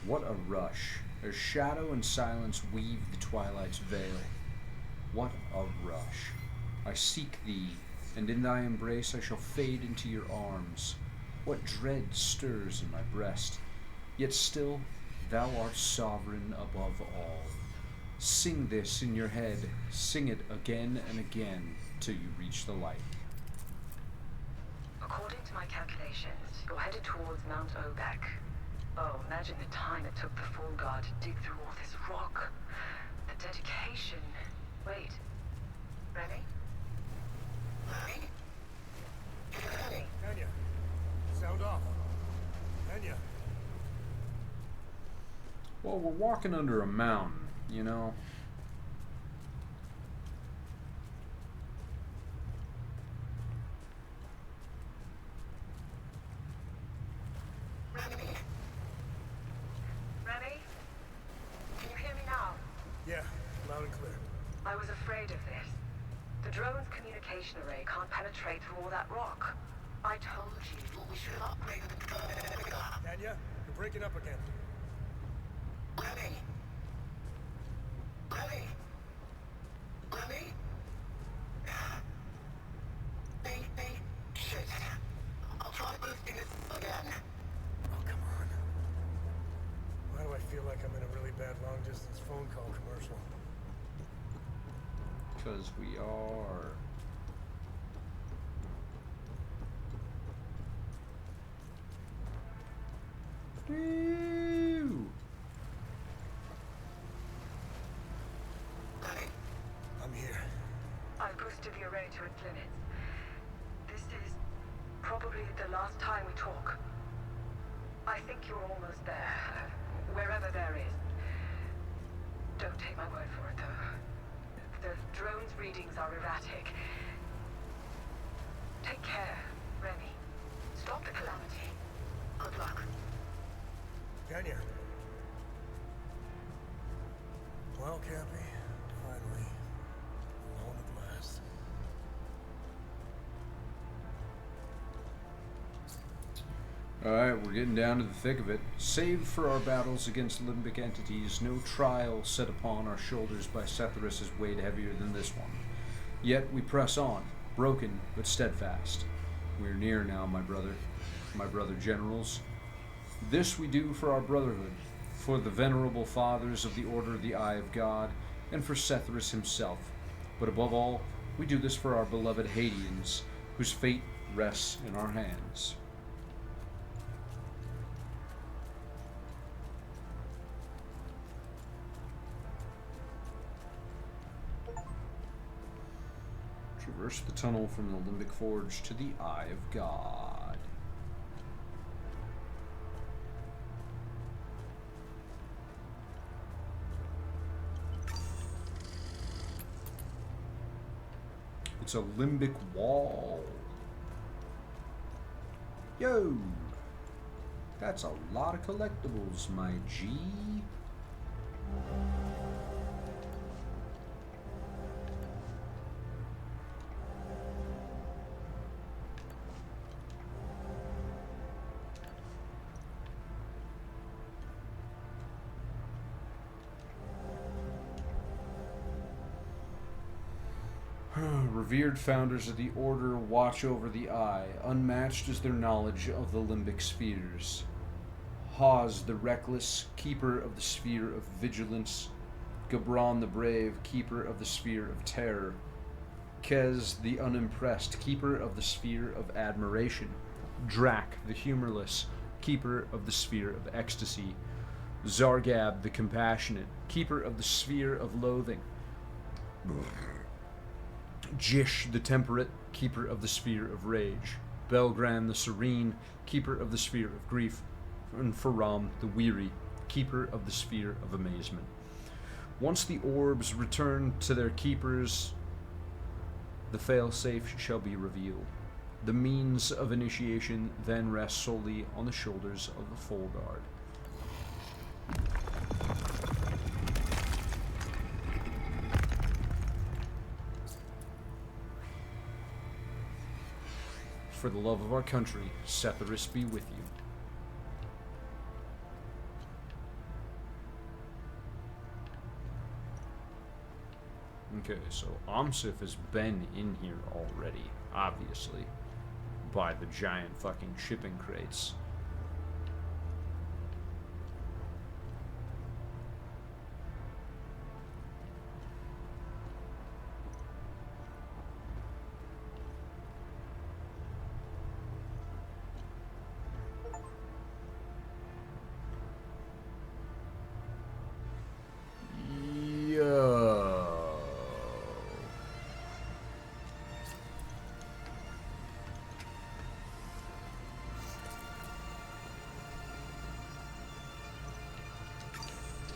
What a rush, as shadow and silence weave the twilight's veil. What a rush. I seek thee, and in thy embrace I shall fade into your arms. What dread stirs in my breast, yet still thou art sovereign above all. Sing this in your head. Sing it again and again till you reach the light. According to my calculations, you're headed towards Mount Obek. Oh, imagine the time it took the Fall Guard to dig through all this rock. The dedication. Wait. Remy? Remy? Anya, sound off. Anya. Well, we're walking under a mountain, you know. Remy? Remy? Can you hear me now? Yeah, loud and clear. I was afraid of this. The drone's communication array can't penetrate through all that rock. I told you we should upgrade the drone. Anya, you're breaking up again. Remy? Remy? Remy? Shit. I'll try boosting it again. Oh, come on. Why do I feel like I'm in a really bad long-distance phone call commercial? Because we are. Woo! I'm here. I've boosted the array to its limits. This is probably the last time we talk. I think you're almost there. Wherever there is. Don't take my word for it, though. The drone's readings are erratic. Take care, Remy. Stop the calamity. Good luck. Anya. Well, Cappy, finally. Alone at last. Alright, we're getting down to the thick of it. Save for our battles against limbic entities, no trial set upon our shoulders by Setharus is weighed heavier than this one. Yet we press on, broken but steadfast. We're near now, my brother generals. This we do for our brotherhood, for the venerable fathers of the Order of the Eye of God, and for Setharus himself. But above all, we do this for our beloved Hadeans, whose fate rests in our hands. Traverse the tunnel from the Limbic Forge to the Eye of God. It's a limbic wall. Yo! That's a lot of collectibles, my G. Revered founders of the Order watch over the Eye, unmatched is their knowledge of the limbic spheres. Haz the Reckless, keeper of the sphere of vigilance. Gabron the Brave, keeper of the sphere of terror. Kez the Unimpressed, keeper of the sphere of admiration. Drak the Humorless, keeper of the sphere of ecstasy. Zargab the Compassionate, keeper of the sphere of loathing. Jish the Temperate, keeper of the sphere of rage. Belgran the Serene, keeper of the sphere of grief. And Faram the Weary, keeper of the sphere of amazement. Once the orbs return to their keepers, the failsafe shall be revealed. The means of initiation then rests solely on the shoulders of the Full Guard. For the love of our country, Setharus be with you. Okay, so Omsif has been in here already, obviously, by the giant fucking shipping crates.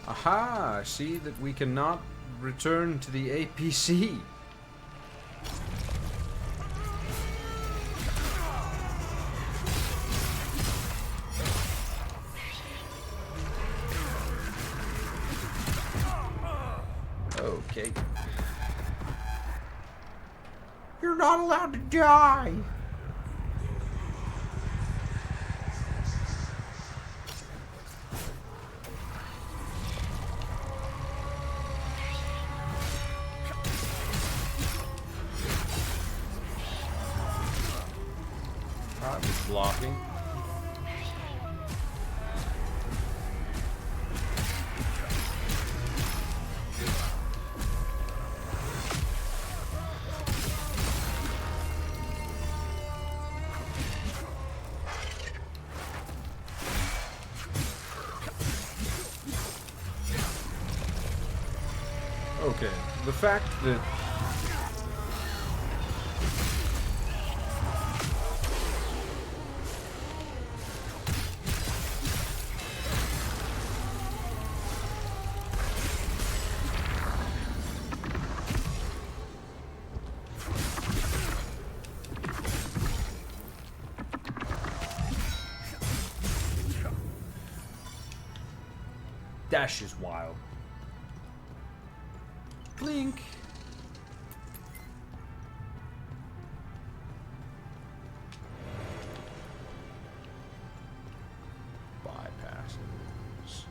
Aha! I see that we cannot return to the APC. Okay. You're not allowed to die! I was blocking. Okay, the fact that Dash is wild. Blink. Bypasses.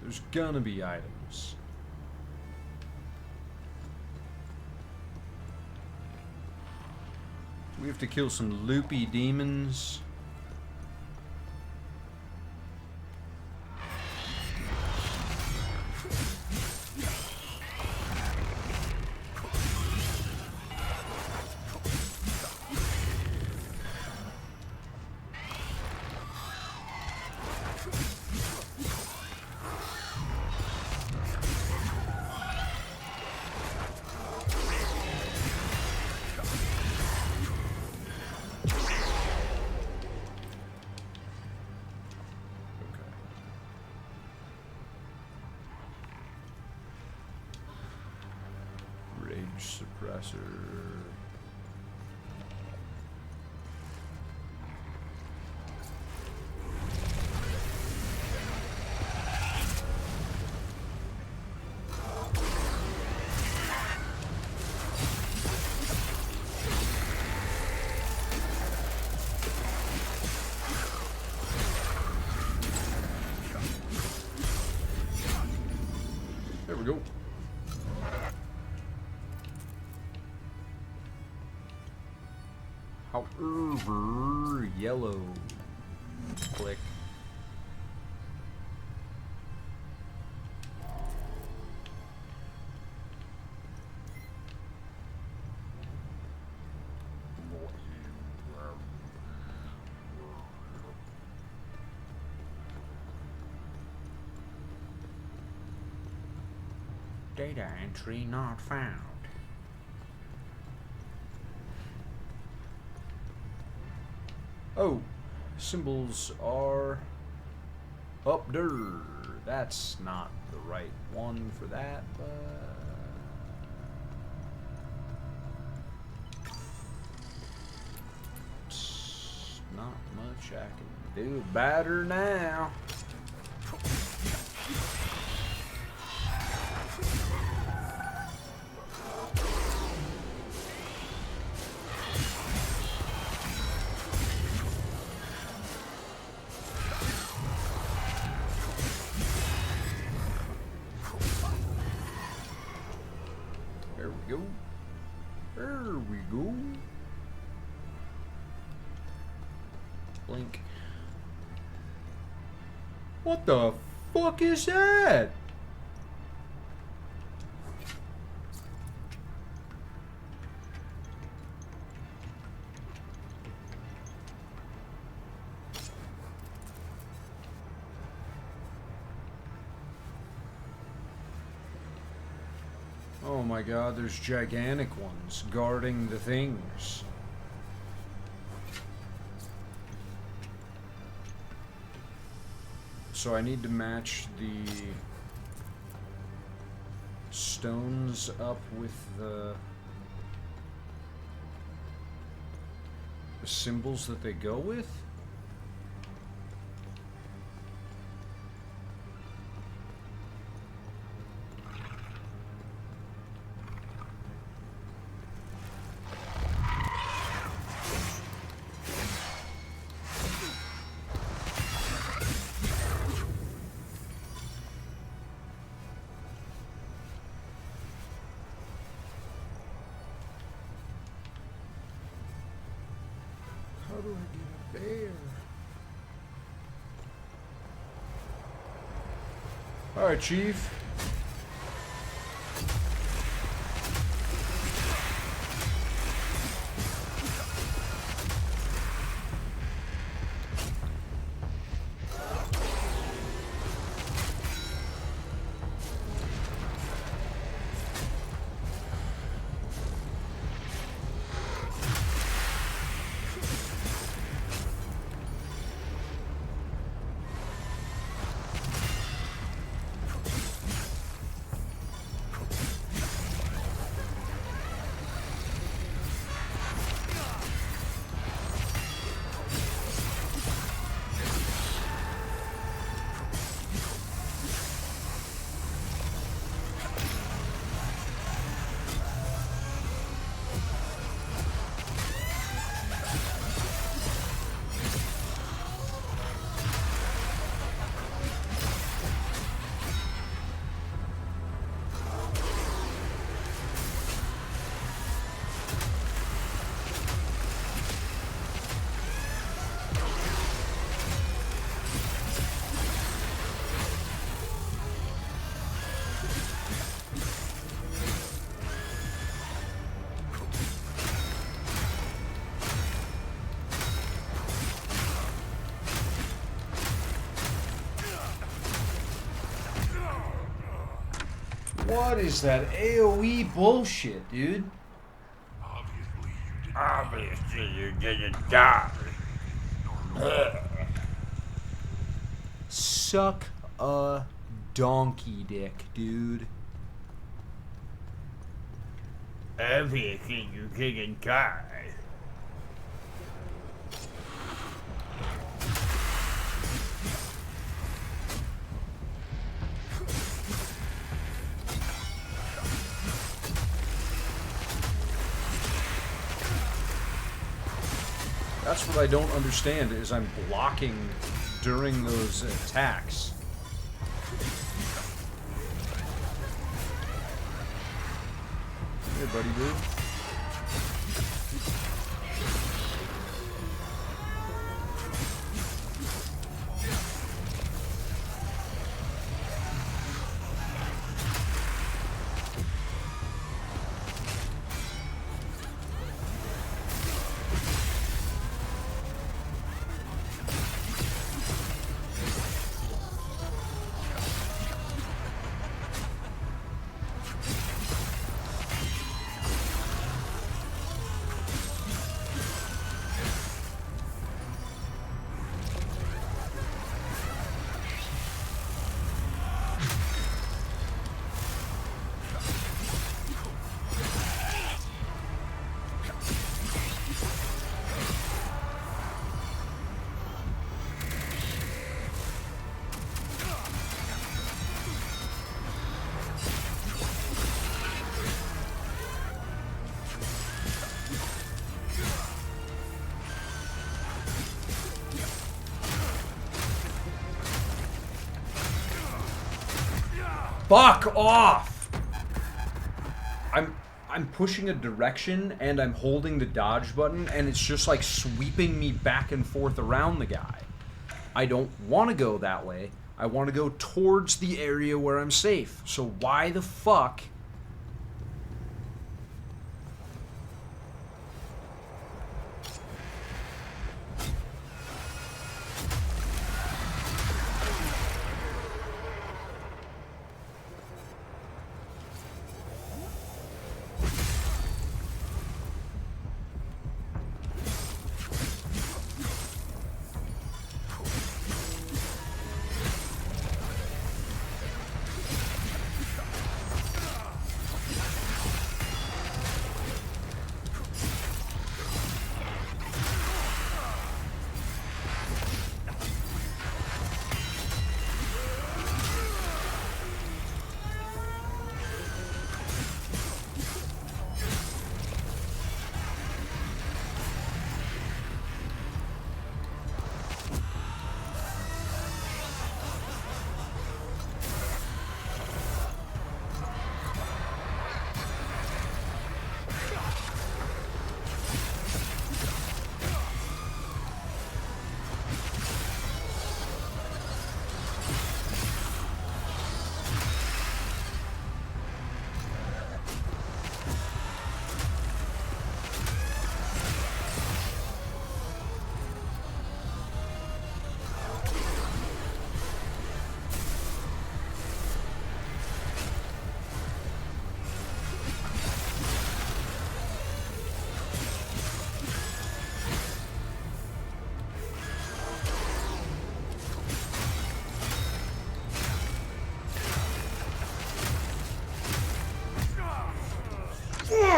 There's gonna be items. We have to kill some loopy demons. Suppressor. There we go. However, yellow. Click. Data entry not found. Oh, symbols are up there. That's not the right one for that, but it's not much I can do about her now. There we go. Blink. What the fuck is that? Oh my god, there's gigantic ones guarding the things. So I need to match the stones up with the symbols that they go with? How do I get a bear? Alright, Chief. What is that AoE bullshit, dude? Obviously you didn't die. Suck a donkey dick, dude. Obviously you didn't die. That's what I don't understand, is I'm blocking during those attacks. Hey, buddy, dude. Fuck off! I'm pushing a direction and I'm holding the dodge button and it's just like sweeping me back and forth around the guy. I don't want to go that way. I want to go towards the area where I'm safe. So why the fuck?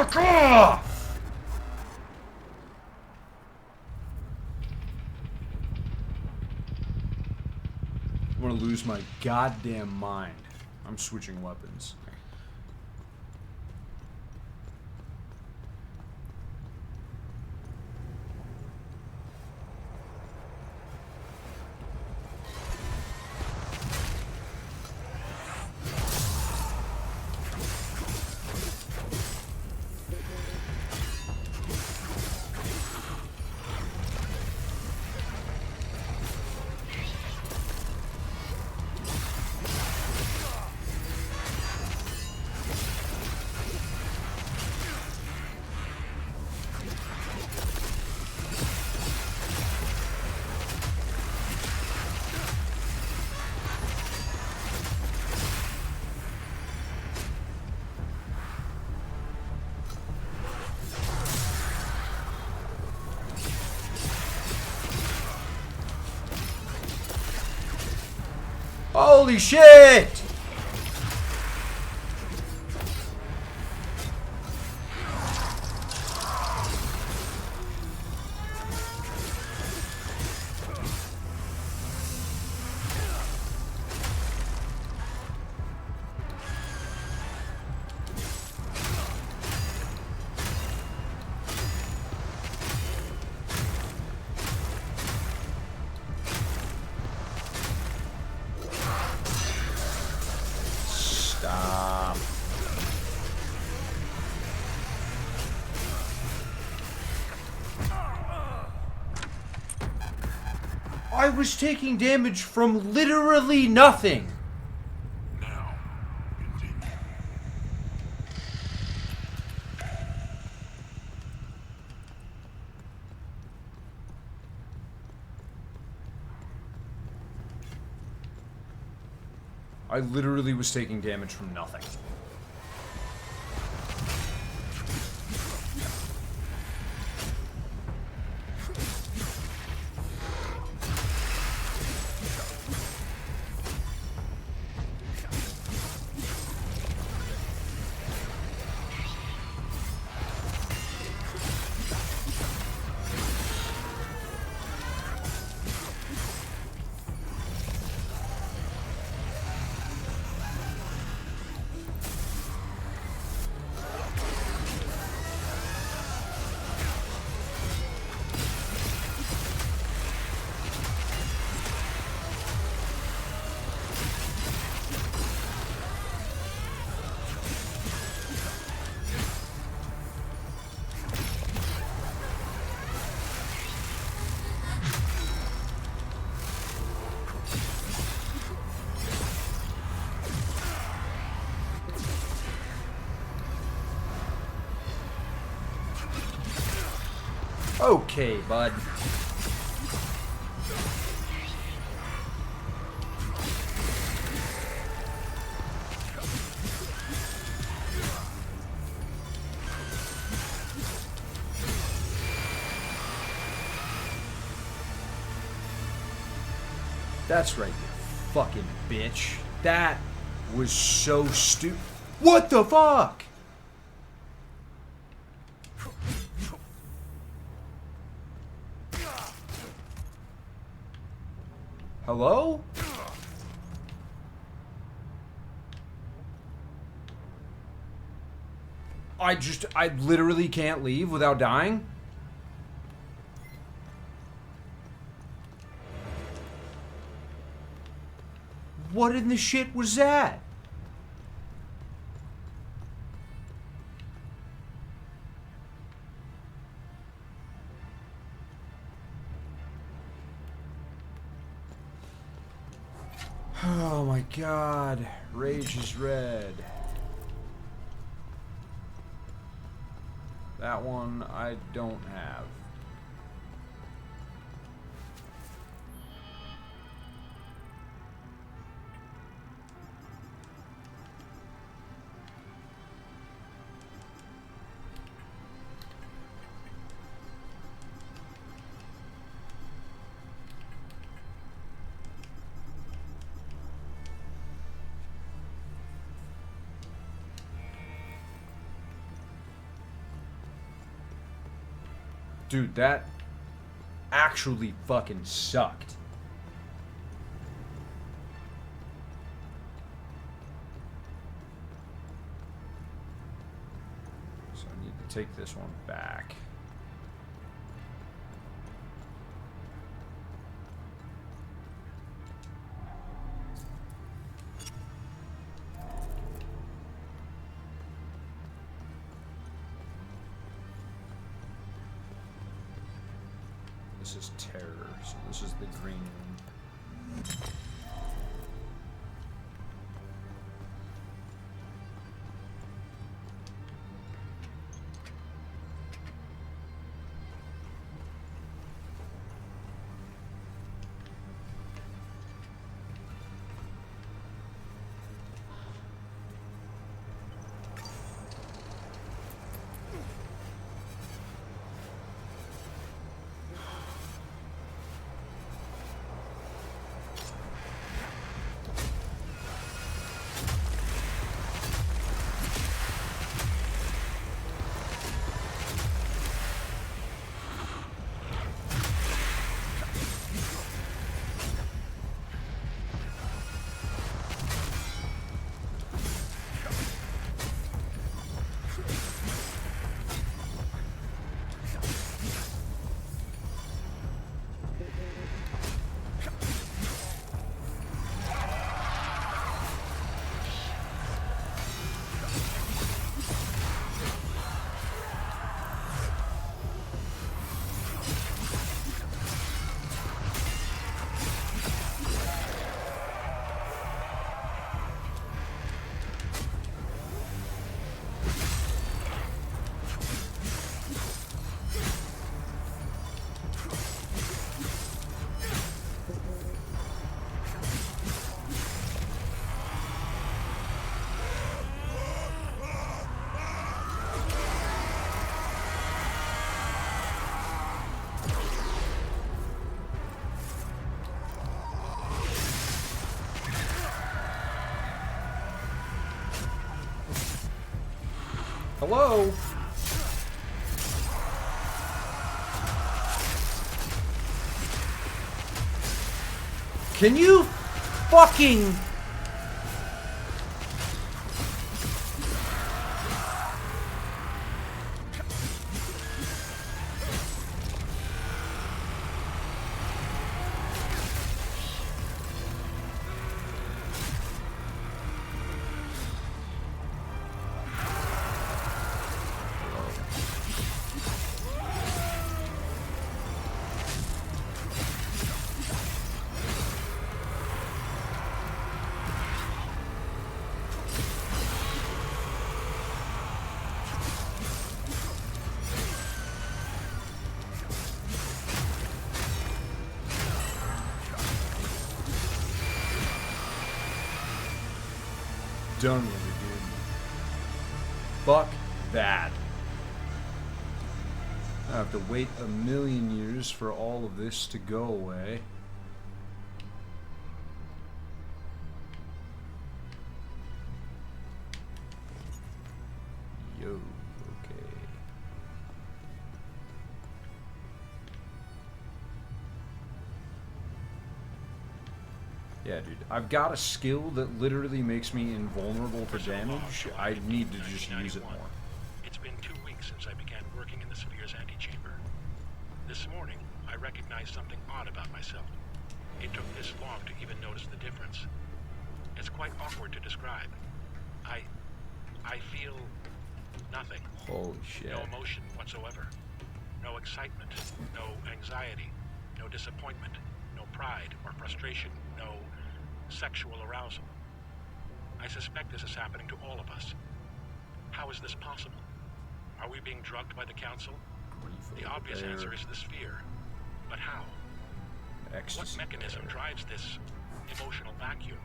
fuck off! I'm gonna lose my goddamn mind. I'm switching weapons. Holy shit! Stop. I was taking damage from literally nothing. Now, continue. I literally was taking damage from nothing. Okay, bud. That's right, you fucking bitch. That was so stupid. What the fuck? Hello? I literally can't leave without dying? What in the shit was that? Oh my god. Rage is red. That one I don't have. Dude, that actually fucking sucked. So I need to take this one back. This is terror, so this is the green one. Hello? Can you fucking... Done with it, dude. Fuck that. I have to wait a million years for all of this to go away. Yo, okay. Yeah, dude. I've got a skill that literally makes me invulnerable to damage. I need to just use it more. It's been 2 weeks since I began working in the Sphere's antechamber. This morning, I recognized something odd about myself. It took this long to even notice the difference. It's quite awkward to describe. I feel nothing. Holy shit. No emotion whatsoever. No excitement, no anxiety, no disappointment, no pride or frustration, no sexual arousal. I suspect this is happening to all of us. How is this possible? Are we being drugged by the Council? The obvious answer is the Sphere. But how? Ecstasy. What mechanism drives this emotional vacuum?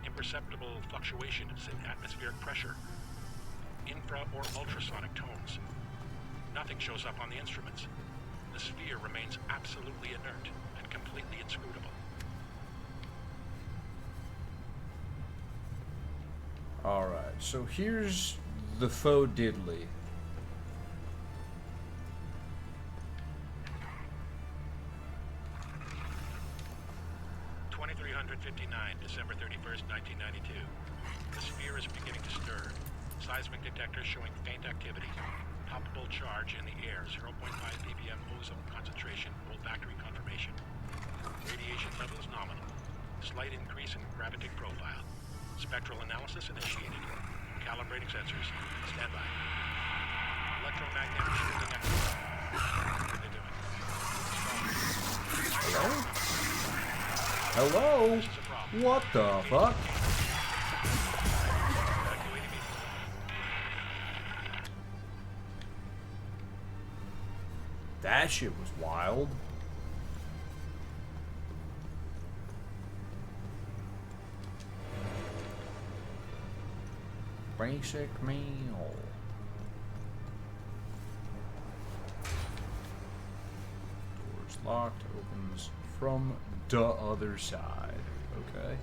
Imperceptible fluctuations in atmospheric pressure? Infra or ultrasonic tones? Nothing shows up on the instruments. The Sphere remains absolutely inert and completely inscrutable. Alright, so here's the faux diddly. seismic detectors showing faint activity. Palpable charge in the air, 0.5 ppm ozone concentration, olfactory confirmation. Radiation levels nominal. Slight increase in gravitic profile. Spectral analysis initiated. Calibrating sensors. Stand by. Electromagnetic shielding activity. What are they doing? Hello? What the fuck? That shit was wild. Basic meal. Door's locked, opens from the other side. Okay.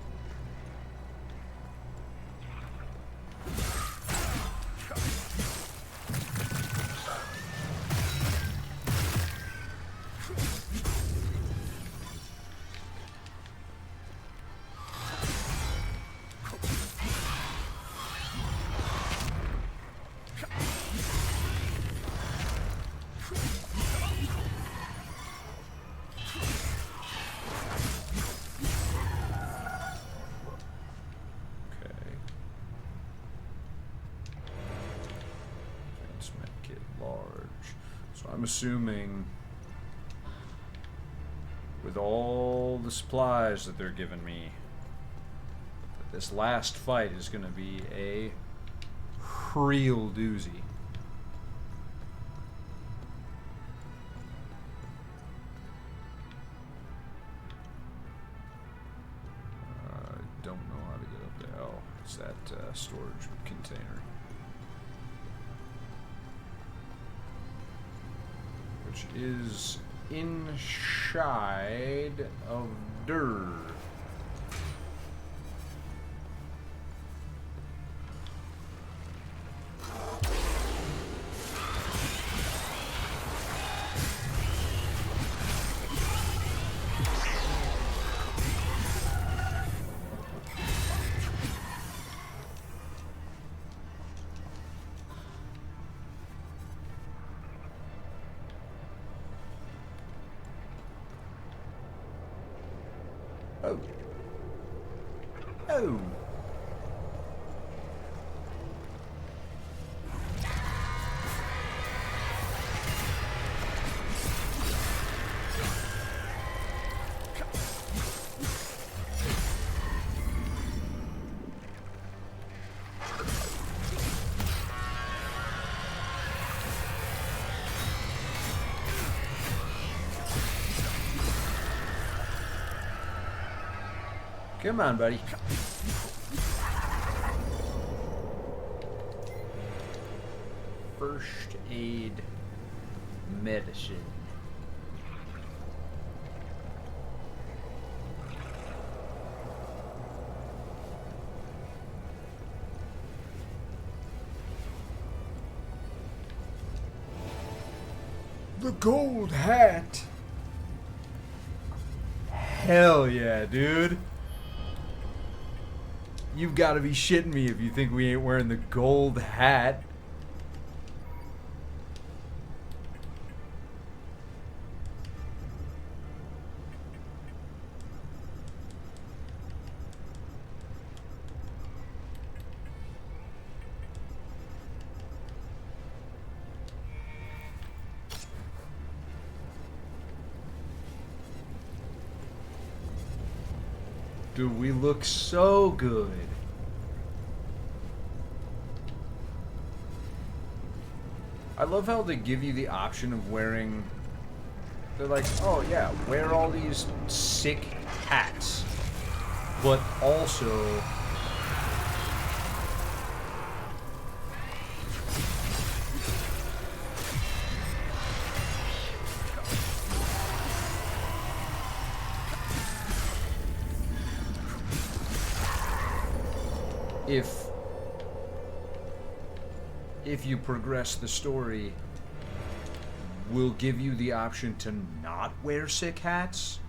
I'm assuming with all the supplies that they're giving me, that this last fight is going to be a real doozy. I don't know how to get up there. Oh, it's that storage container. Which is inside of dirt. Oh. Oh. Come on, buddy. First aid medicine. The gold hat. Hell yeah, dude. You've got to be shitting me if you think we ain't wearing the gold hat. Dude, we look so good. I love how they give you the option of wearing... They're like, oh yeah, wear all these sick hats. But also... if you progress the story, we'll give you the option to not wear sick hats.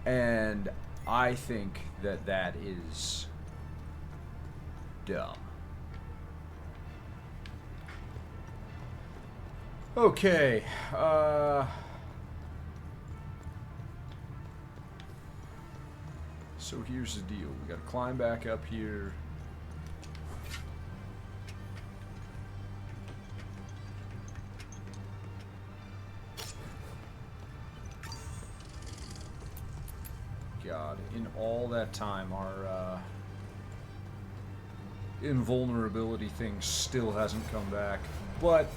And I think that that is dumb. Okay, so here's the deal. We gotta climb back up here. God, in all that time, our invulnerability thing still hasn't come back, but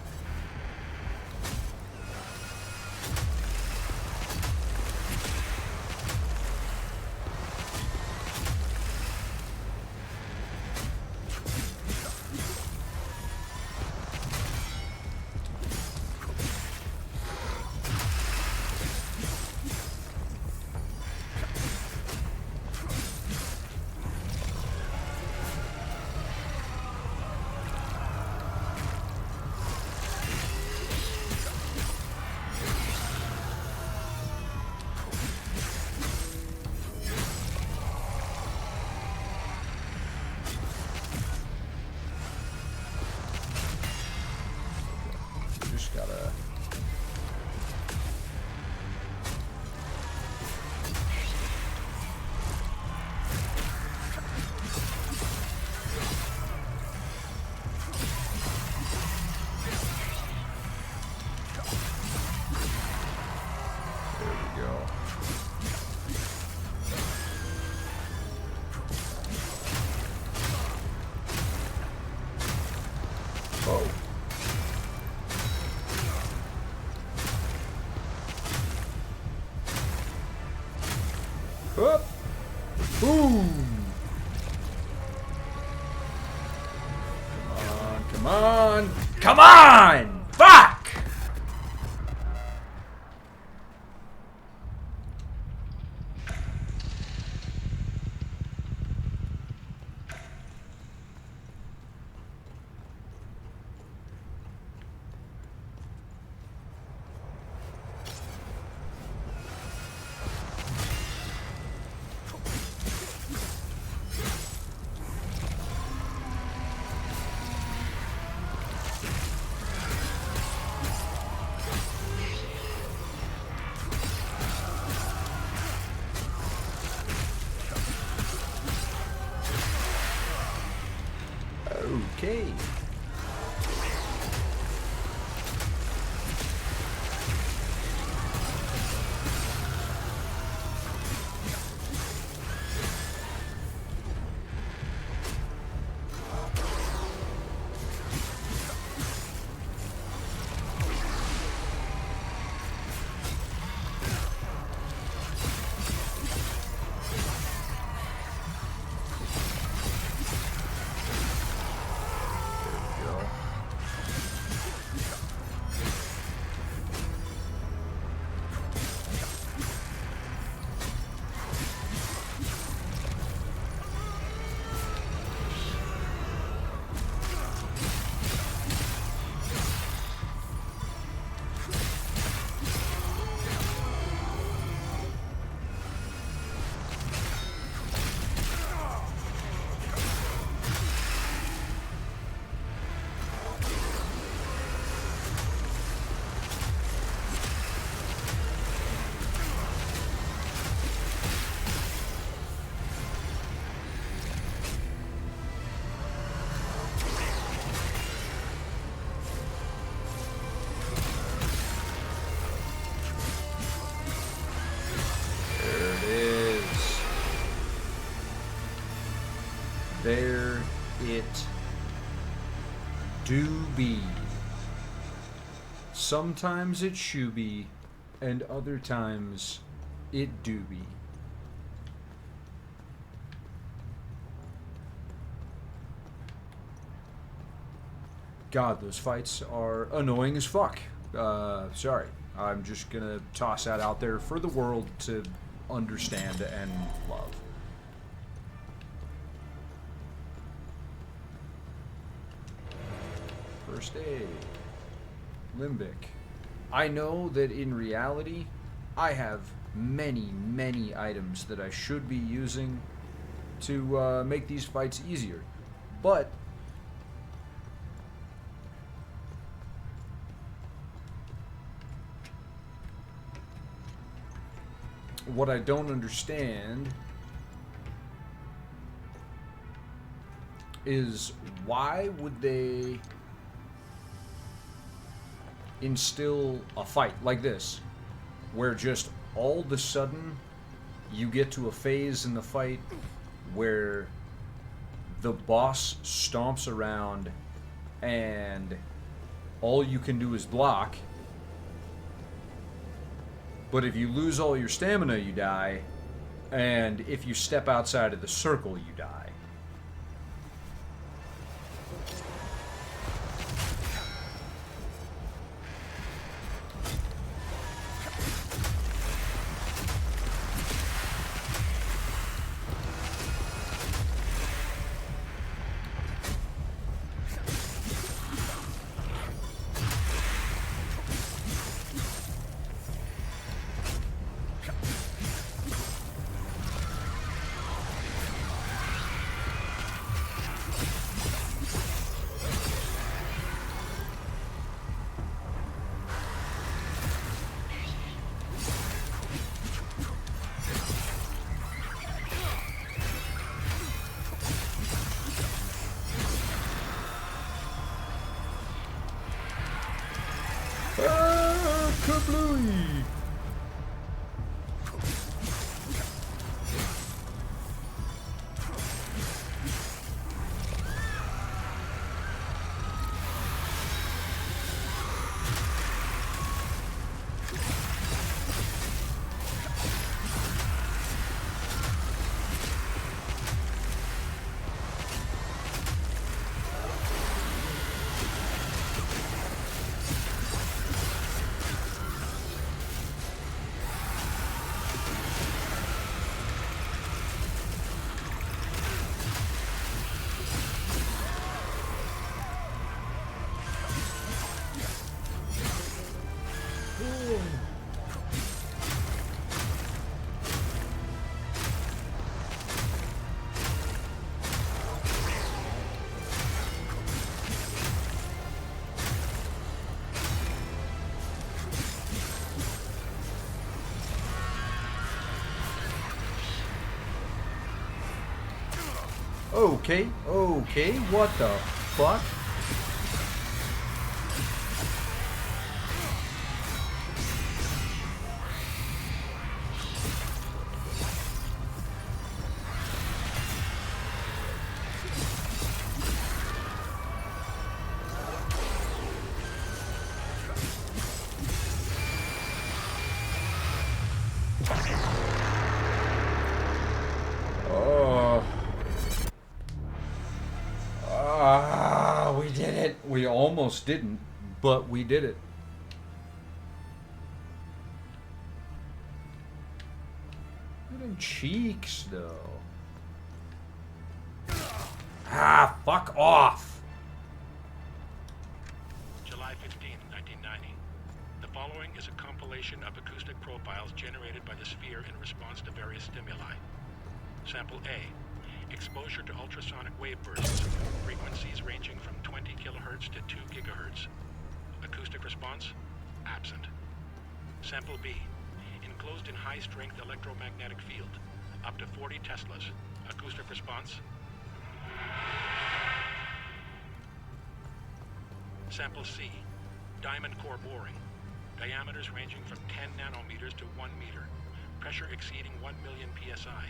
up. Boom. Come on. Come on. Fuck. Okay. There it do be. Sometimes it should be, and other times it do be. God, those fights are annoying as fuck. Sorry. I'm just gonna toss that out there for the world to understand and love. First aid. Limbic. I know that in reality, I have many, many items that I should be using to make these fights easier. But what I don't understand is why would they instill a fight like this, where just all of a sudden you get to a phase in the fight where the boss stomps around and all you can do is block, but if you lose all your stamina you die, and if you step outside of the circle you die. Kablooey! Okay, what the fuck? We did it. We almost didn't, but we did it. Look at them cheeks, though. Ah, fuck off. July 15, 1990. The following is a compilation of acoustic profiles generated by the sphere in response to various stimuli. Sample A. Exposure to ultrasonic wave bursts, frequencies ranging from 20 kilohertz to 2 gigahertz. Acoustic response, absent. Sample B, enclosed in high-strength electromagnetic field, up to 40 teslas. Acoustic response. Sample C, diamond core boring, diameters ranging from 10 nanometers to 1 meter, pressure exceeding 1 million psi,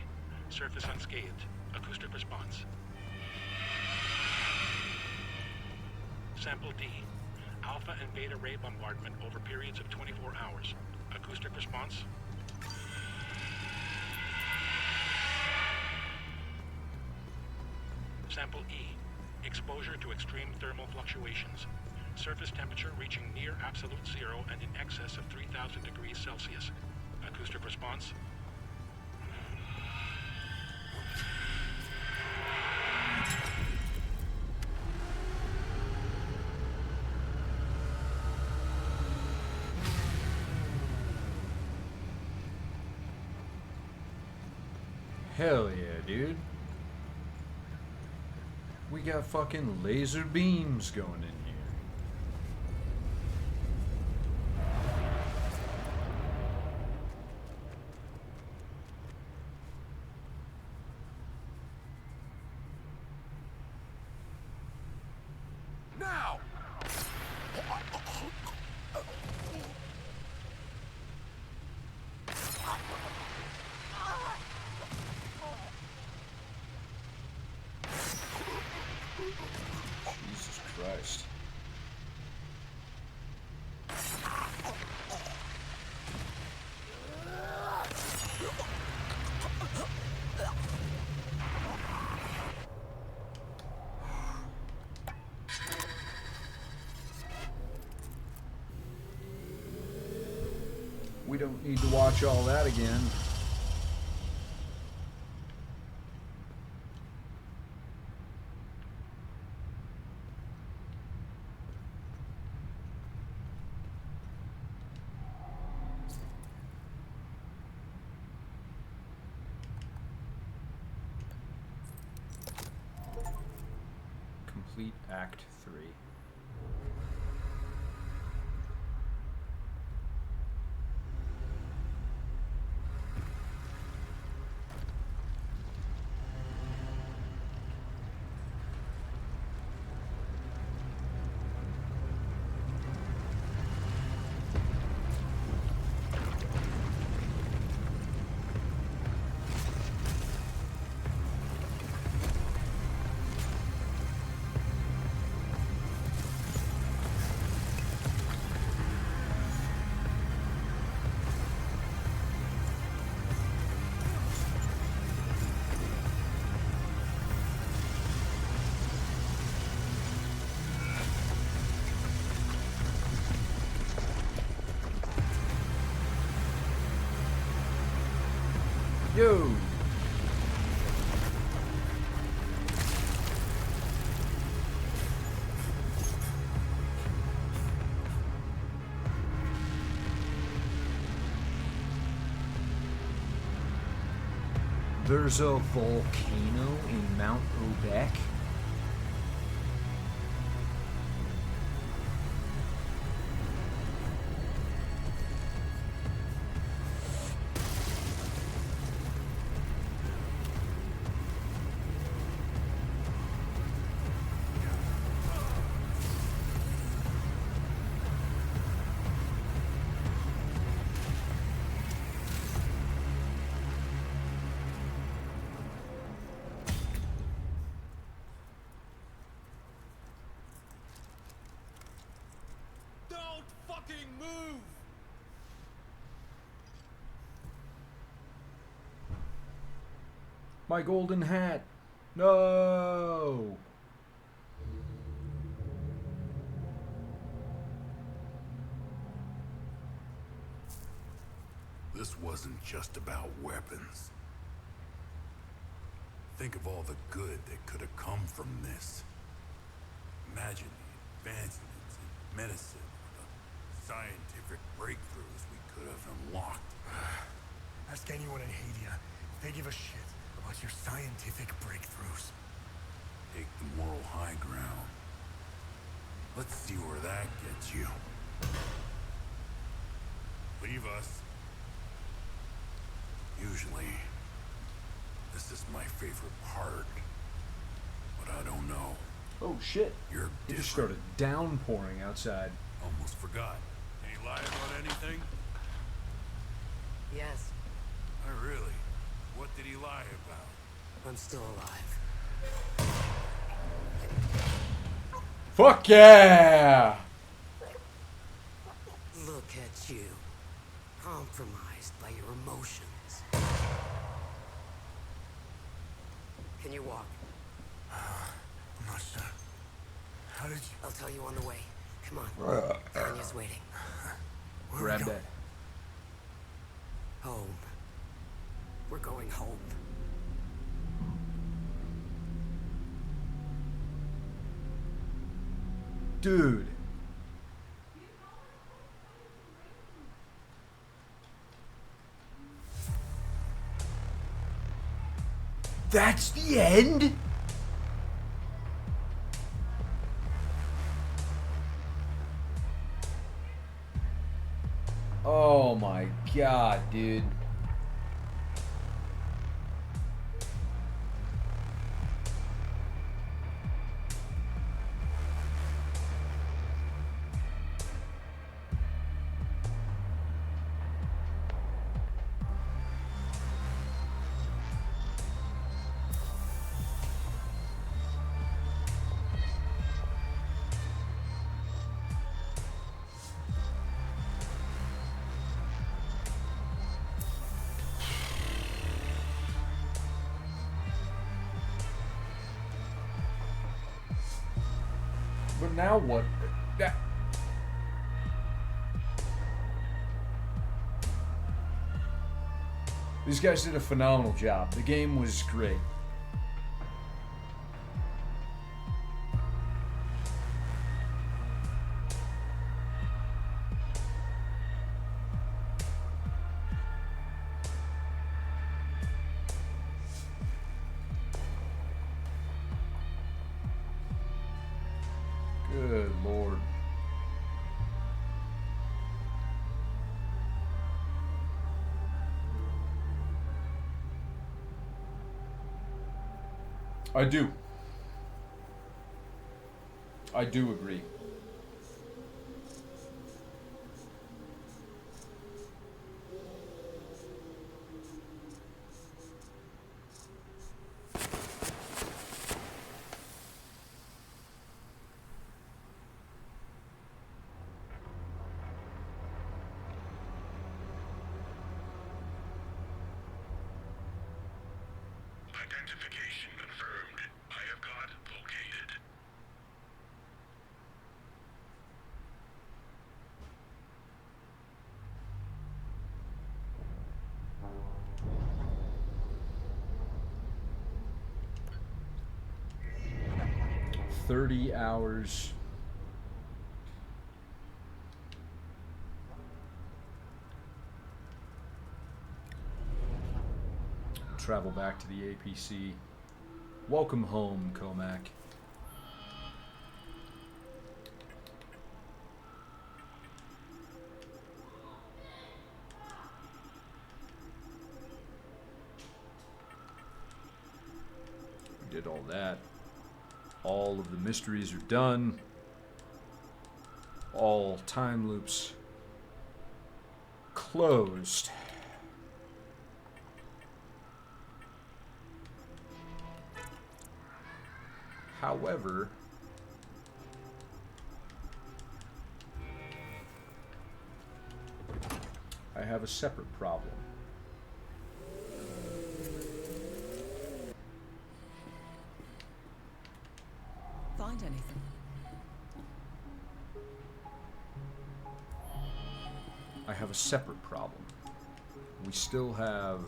surface unscathed. Acoustic response. Sample D. Alpha and beta ray bombardment over periods of 24 hours. Acoustic response. Sample E. Exposure to extreme thermal fluctuations. Surface temperature reaching near absolute zero and in excess of 3,000 degrees Celsius. Acoustic response. Hell yeah, dude. We got fucking laser beams going in here. Jesus Christ. We don't need to watch all that again. Complete Act 3. Yo! There's a volcano in Mount Obeck? Move! My golden hat! No! This wasn't just about weapons. Think of all the good that could have come from this. Imagine the advancements in medicine, the scientific breakthroughs we could have unlocked. Ask anyone in Hadia if they give a shit about your scientific breakthroughs. Take the moral high ground. Let's see where that gets you. Leave us. Usually, this is my favorite part. But I don't know. Oh shit. You're it just different. started downpouring outside. Almost forgot. Any lie about anything? Yes. Oh, really? What did he lie about? I'm still alive. Fuck yeah! Look at you. Compromised by your emotions. Can you walk? I'm not sure. How did you... I'll tell you on the way. Come on. Tanya's waiting. Grab that. Home. We're going home. Dude. That's the end? Oh my god, dude. But now what? These guys did a phenomenal job. The game was great. Good Lord. I do agree. Identification confirmed. I have got located. $30. Travel back to the APC. Welcome home, Comac. We did all that. All of the mysteries are done. All time loops closed. However, I have a separate problem. Find anything? I have a separate problem. We still have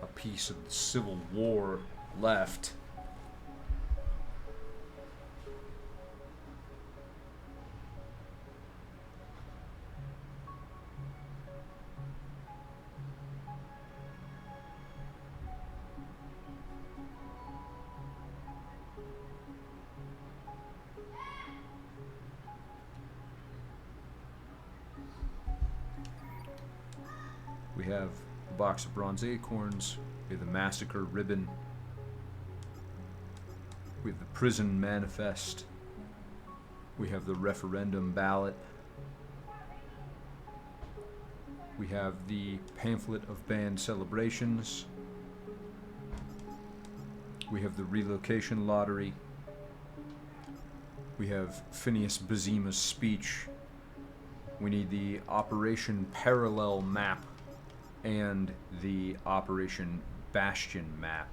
a piece of the Civil War left. We have a box of bronze acorns. We have the massacre ribbon. We have the prison manifest. We have the referendum ballot. We have the pamphlet of band celebrations. We have the relocation lottery. We have Phineas Bazima's speech. We need the Operation Parallel map and the Operation Bastion map.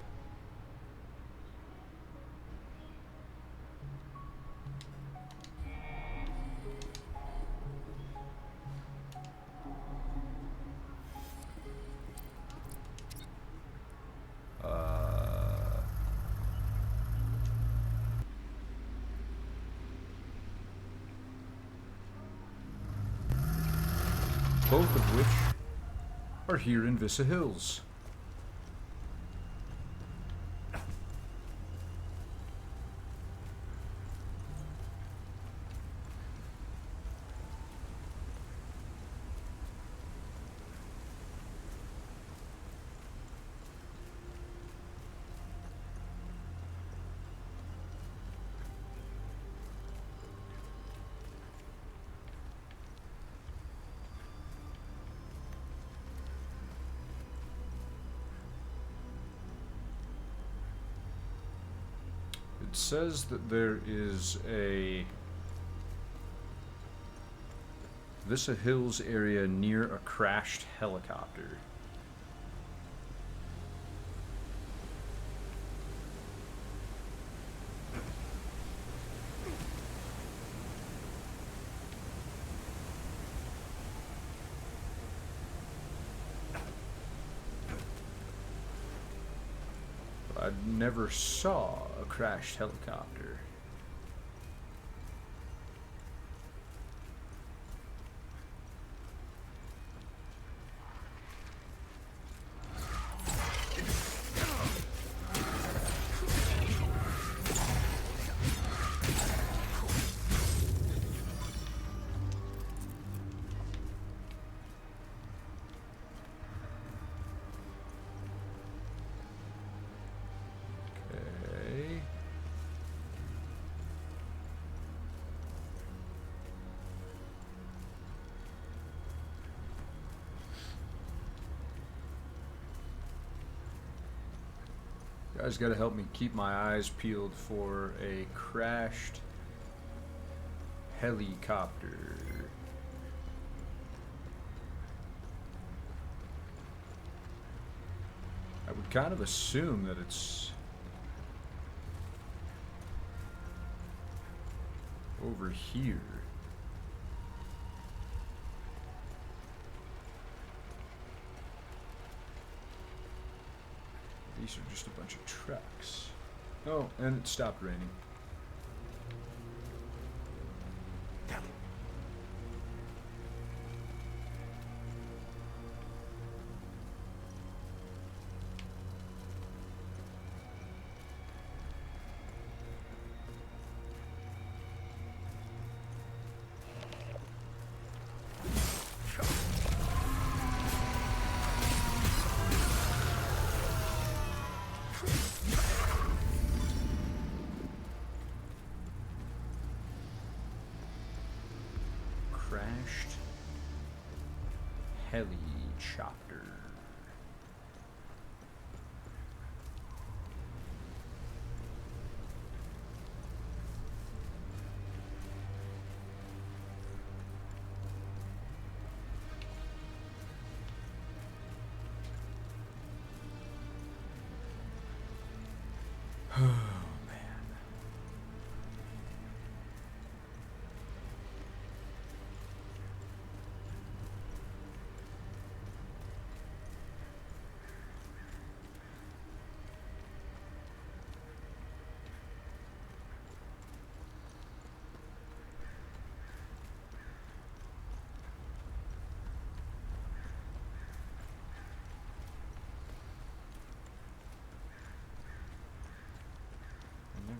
Both of which are here in Vista Hills. It says that there is a Vista Hills area near a crashed helicopter. I never saw a crashed helicopter. You guys gotta help me keep my eyes peeled for a crashed helicopter. I would kind of assume that it's over here. These are just a bunch of trucks. Oh, and it stopped raining. Crashed heli-chopter.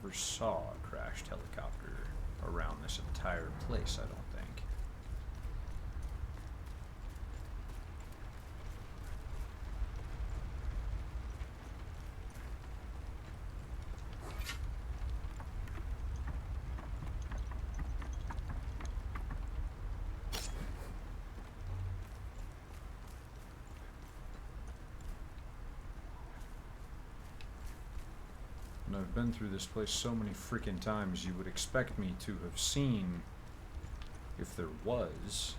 Never saw a crashed helicopter around this entire place, I don't think. And I've been through this place so many freaking times, you would expect me to have seen, if there was,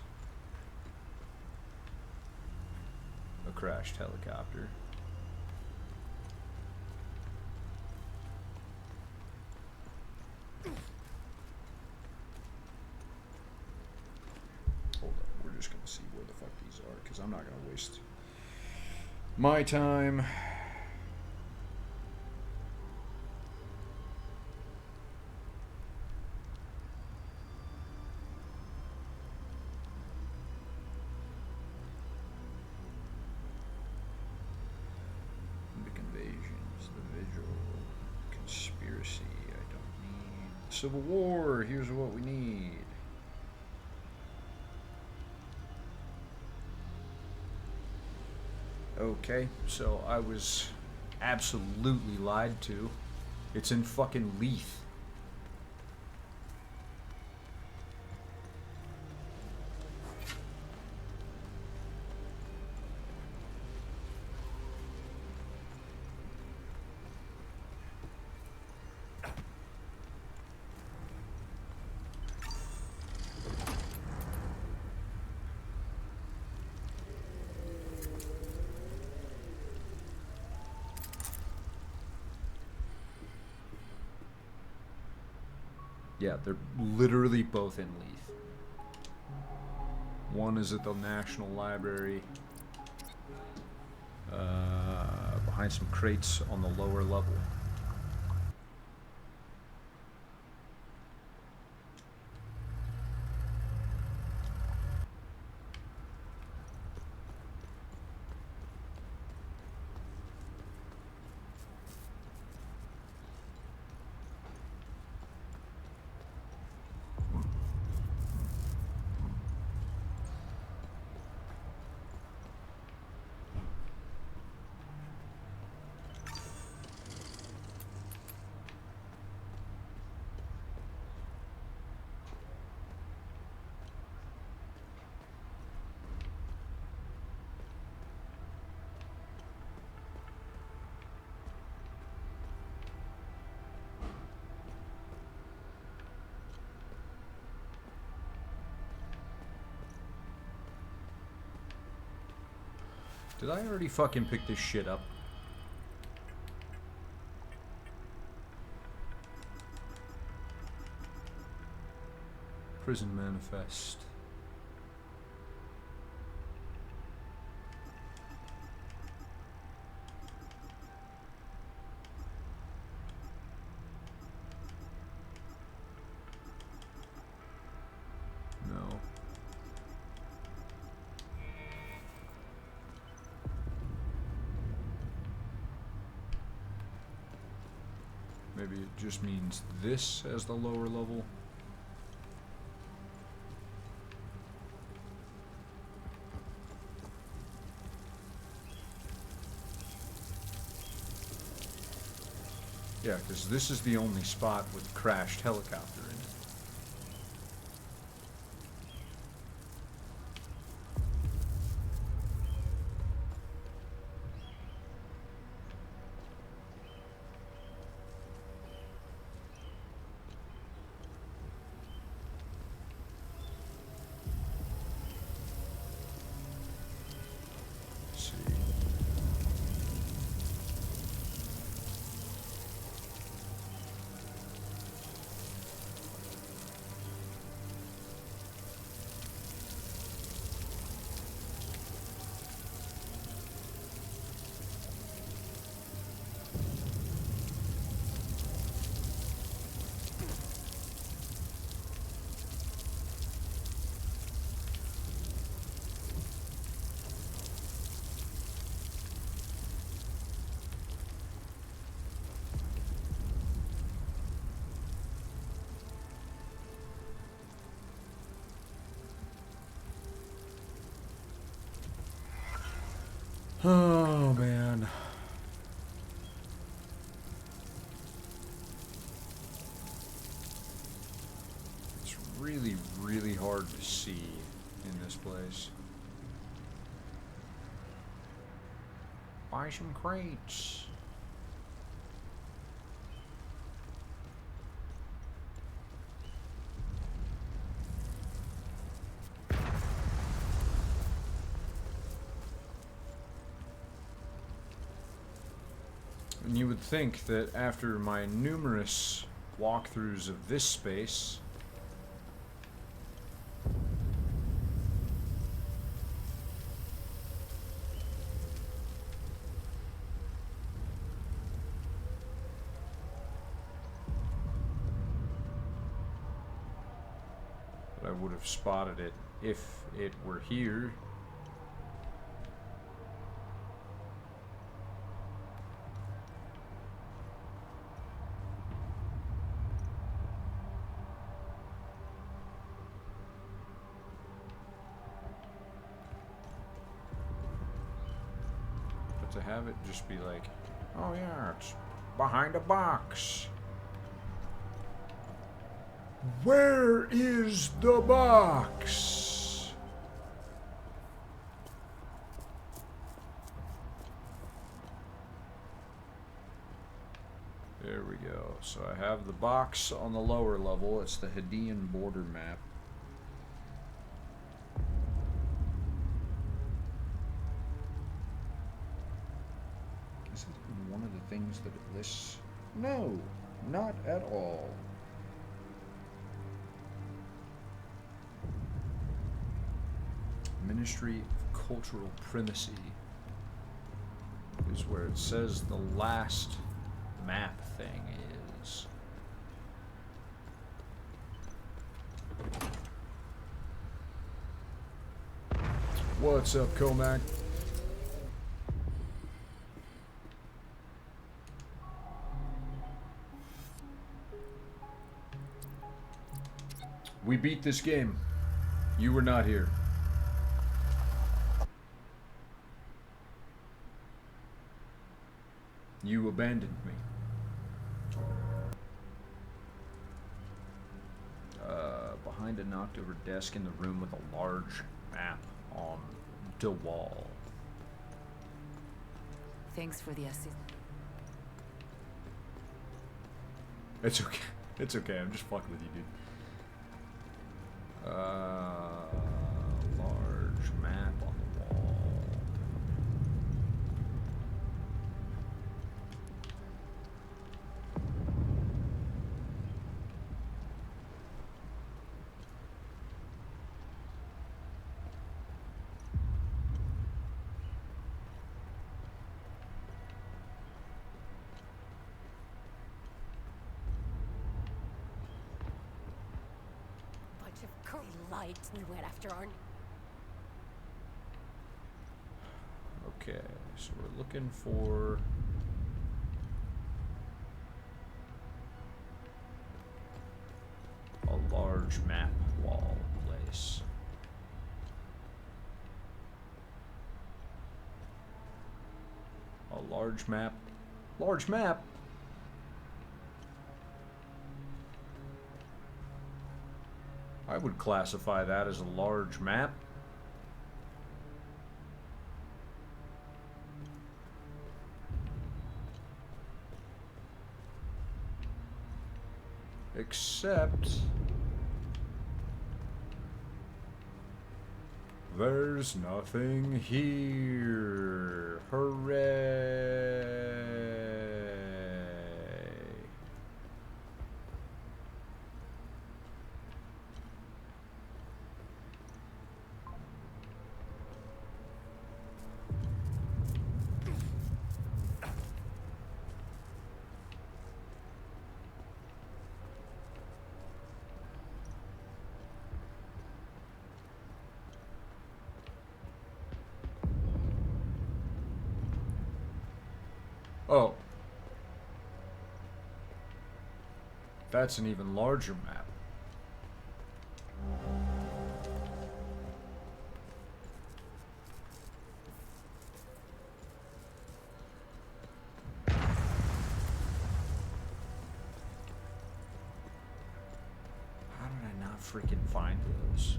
a crashed helicopter. Hold up, we're just gonna see where the fuck these are, because I'm not gonna waste my time. Civil War, here's what we need. Okay, so I was absolutely lied to. It's in fucking Leith. Yeah, they're literally both in Leith. One is at the National Library, behind behind some crates on the lower level. Did I already fucking pick this shit up? Prison manifest. No. Maybe it just means this as the lower level. Yeah, because this is the only spot with a crashed helicopter in it. Oh, man. It's really, really hard to see in this place. Buy some crates. And you would think that after my numerous walkthroughs of this space, that I would have spotted it if it were here. To have it just be like, oh yeah, it's behind a box. Where is the box? There we go. So I have the box on the lower level. It's the Hadean border map. Is it even one of the things that it lists? No, not at all. Ministry of Cultural Primacy. is where it says the last map thing is. What's up, Comac? We beat this game. You were not here. You abandoned me. Behind a knocked-over desk in the room with a large map on the wall. Thanks for the assist. It's okay. It's okay. I'm just fucking with you, dude. Large map on the wall. Bunch of curly lights we went after our... Okay, so we're looking for... a large map wall place. A large map. Large map? I would classify that as a large map. Except there's nothing here. Hooray! Oh. That's an even larger map. How did I not freaking find those?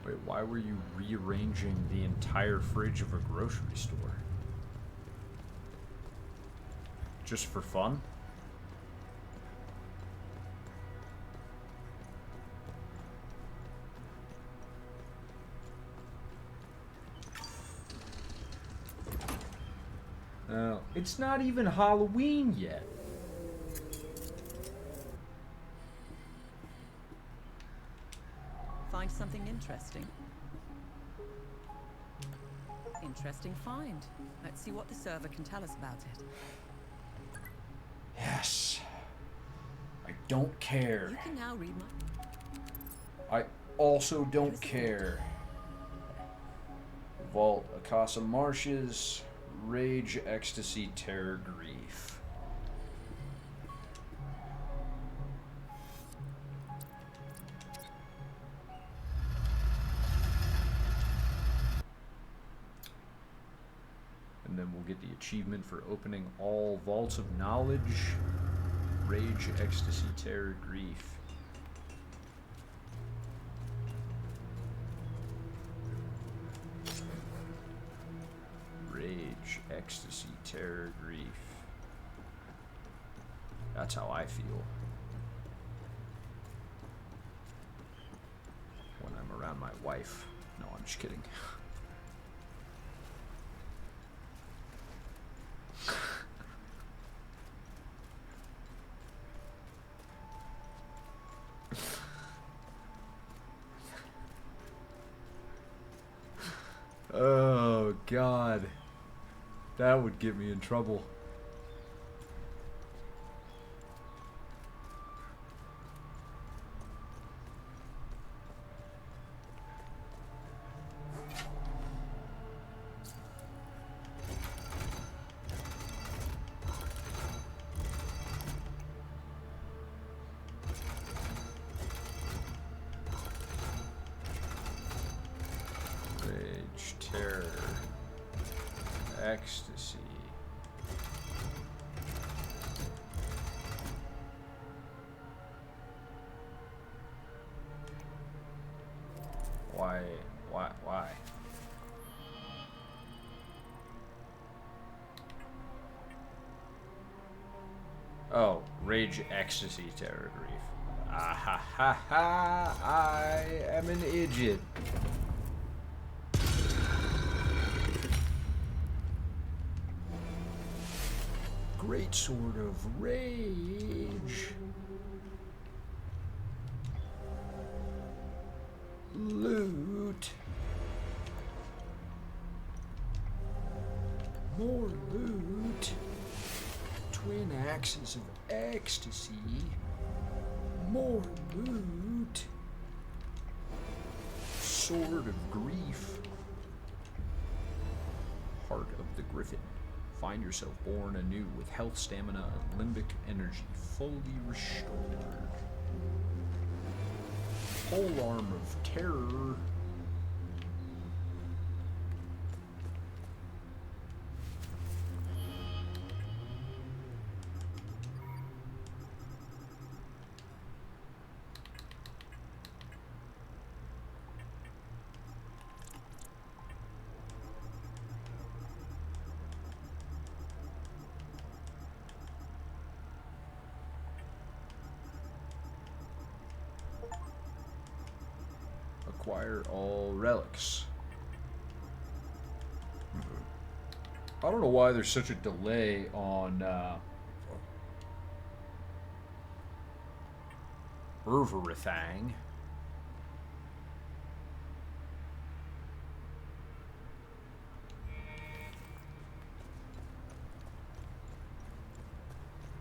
Wait, why were you rearranging the entire fridge of a grocery store? Just for fun? Oh, it's not even Halloween yet. Find something interesting? Interesting find. Let's see what the server can tell us about it. Yes. I don't care. You can now read my... I also don't care. Vault, Akasa Marshes, Rage, Ecstasy, Terror, Grief. And then we'll get the achievement for opening all Vaults of Knowledge. Rage, Ecstasy, Terror, Grief. Rage, Ecstasy, Terror, Grief. That's how I feel when I'm around my wife. No, I'm just kidding. That would get me in trouble. Rage, terror, ecstasy. Why? Oh, rage, ecstasy, terror, grief. Ah ha ha ha! I am an idiot. Great sword of rage. Loot. More loot. Twin axes of ecstasy. More loot. Sword of grief. Heart of the Griffin. Find yourself born anew with health, stamina, and limbic energy fully restored. Pole arm of terror. Acquire all relics. I don't know why there's such a delay on Urvarithang.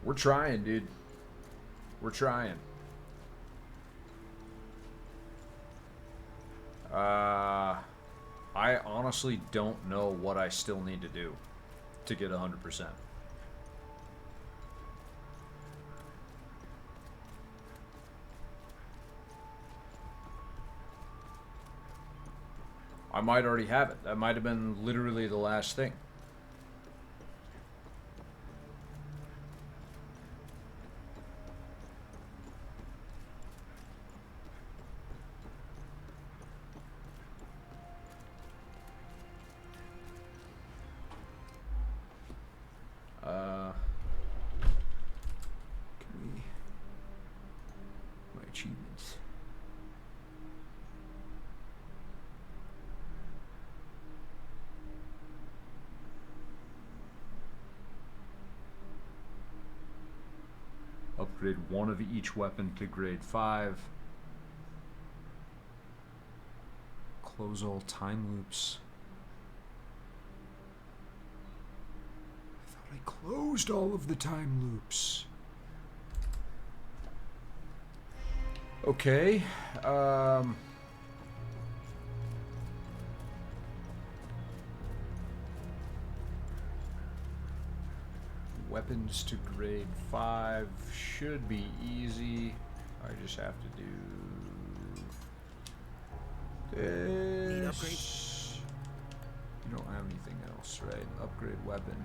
We're trying, dude. We're trying. I honestly don't know what I still need to do to get 100%. I might already have it. That might have been literally the last thing. My achievements. Upgrade one of each weapon to grade 5. Close all time loops. I closed all of the time loops. Okay. Weapons to grade 5 should be easy. I just have to do this. You don't have anything else, right? Upgrade weapon.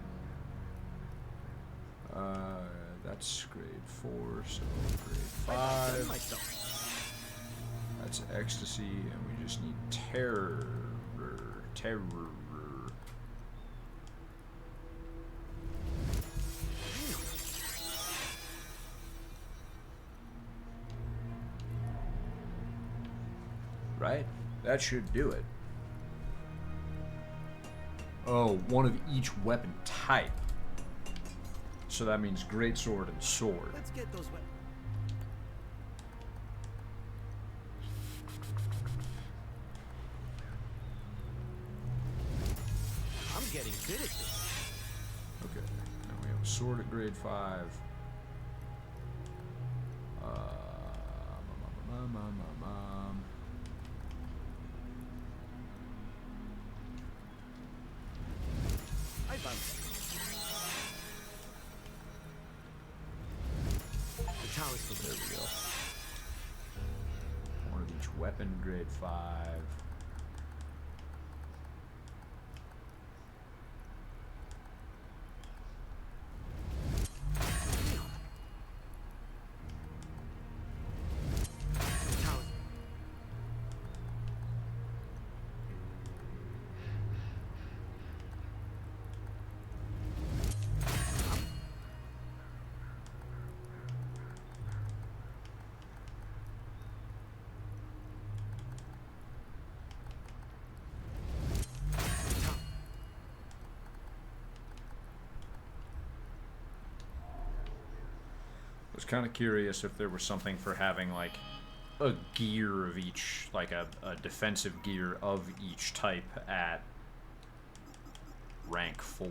That's grade 4, so grade 5. That's ecstasy, and we just need terror. Terror. Right? That should do it. Oh, one of each weapon type. So that means greatsword and sword. Let's get those weapons. I'm getting good at this. Okay, now we have a sword at grade 5. There we go. One of each weapon, grade 5. I was kind of curious if there was something for having like a gear of each, like a defensive gear of each type at rank 4.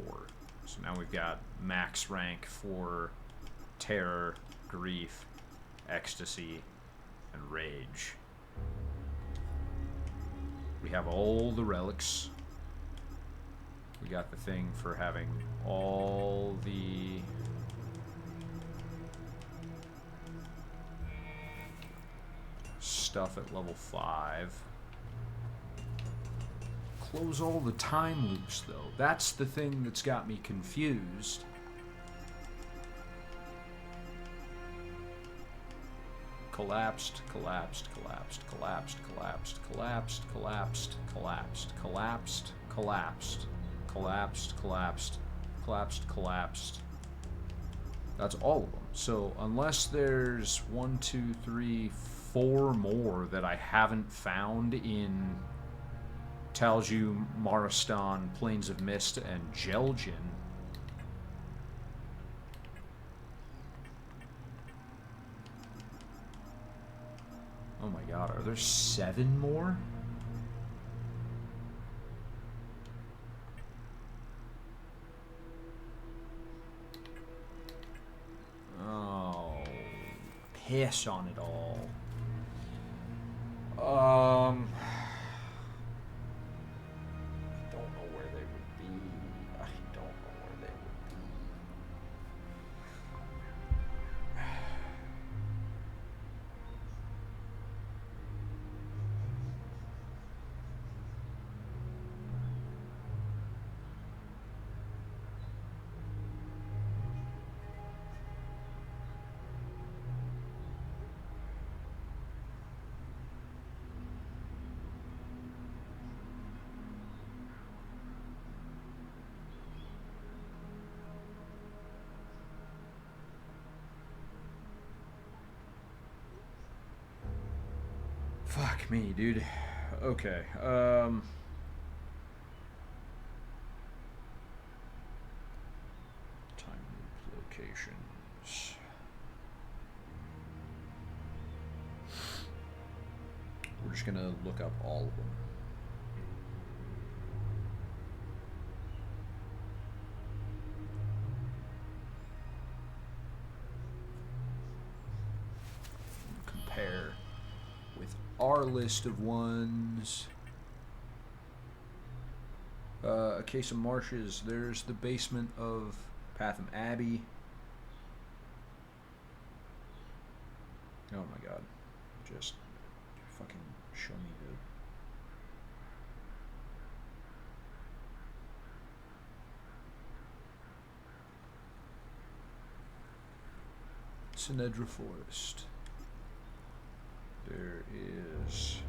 So now we've got max rank for terror, grief, ecstasy, and rage. We have all the relics. We got the thing for having all the stuff at level 5. Close all the time loops, though. That's the thing that's got me confused. Collapsed, collapsed, collapsed, collapsed, collapsed, collapsed, collapsed, collapsed, collapsed, collapsed, collapsed, collapsed, collapsed, collapsed. That's all of them. So unless there's 1, 2, 3, 4 more that I haven't found in Talju, Maristan, Plains of Mist, and Jelgin. Oh my god, are there 7 more? Oh, piss on it all. I don't know where they would be. I don't know where they would be. Fuck me, dude. Okay, time loop locations. We're just gonna look up all of them. Compare with our list of ones. A Case of Marshes. There's the basement of Patham Abbey. Oh my god. Just fucking show me the Sinedra Forest. There is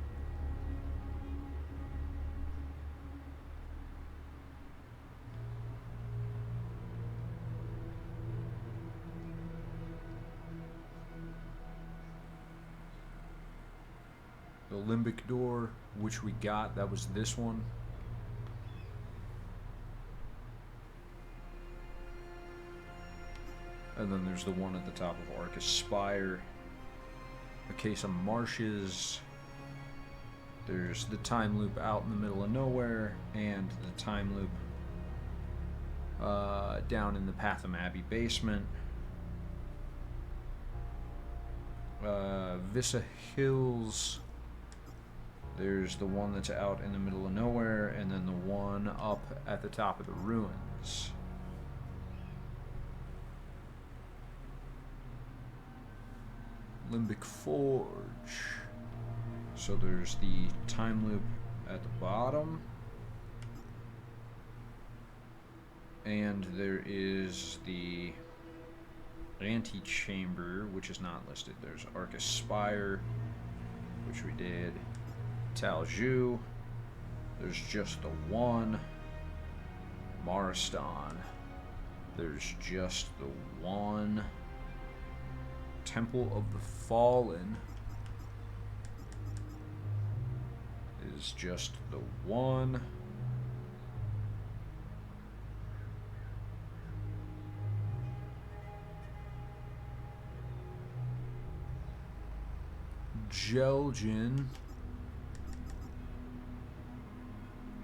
the Limbic Door, which we got. That was this one. And then there's the one at the top of Arcus Spire. A Case of Marshes. There's the time loop out in the middle of nowhere, and the time loop down in the Patham Abbey basement. Vissa Hills, there's the one that's out in the middle of nowhere, and then the one up at the top of the ruins. Limbic Forge. So there's the time loop at the bottom. And there is the antechamber, which is not listed. There's Arcus Spire, which we did. Talju. There's just the one. Maristan. There's just the one. Temple of the Fallen is just the one. Jelgin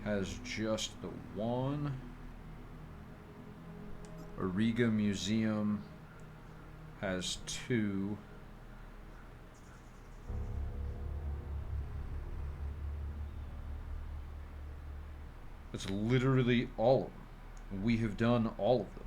has just the one. Auriga Museum has 2. That's literally all of them. We have done all of them.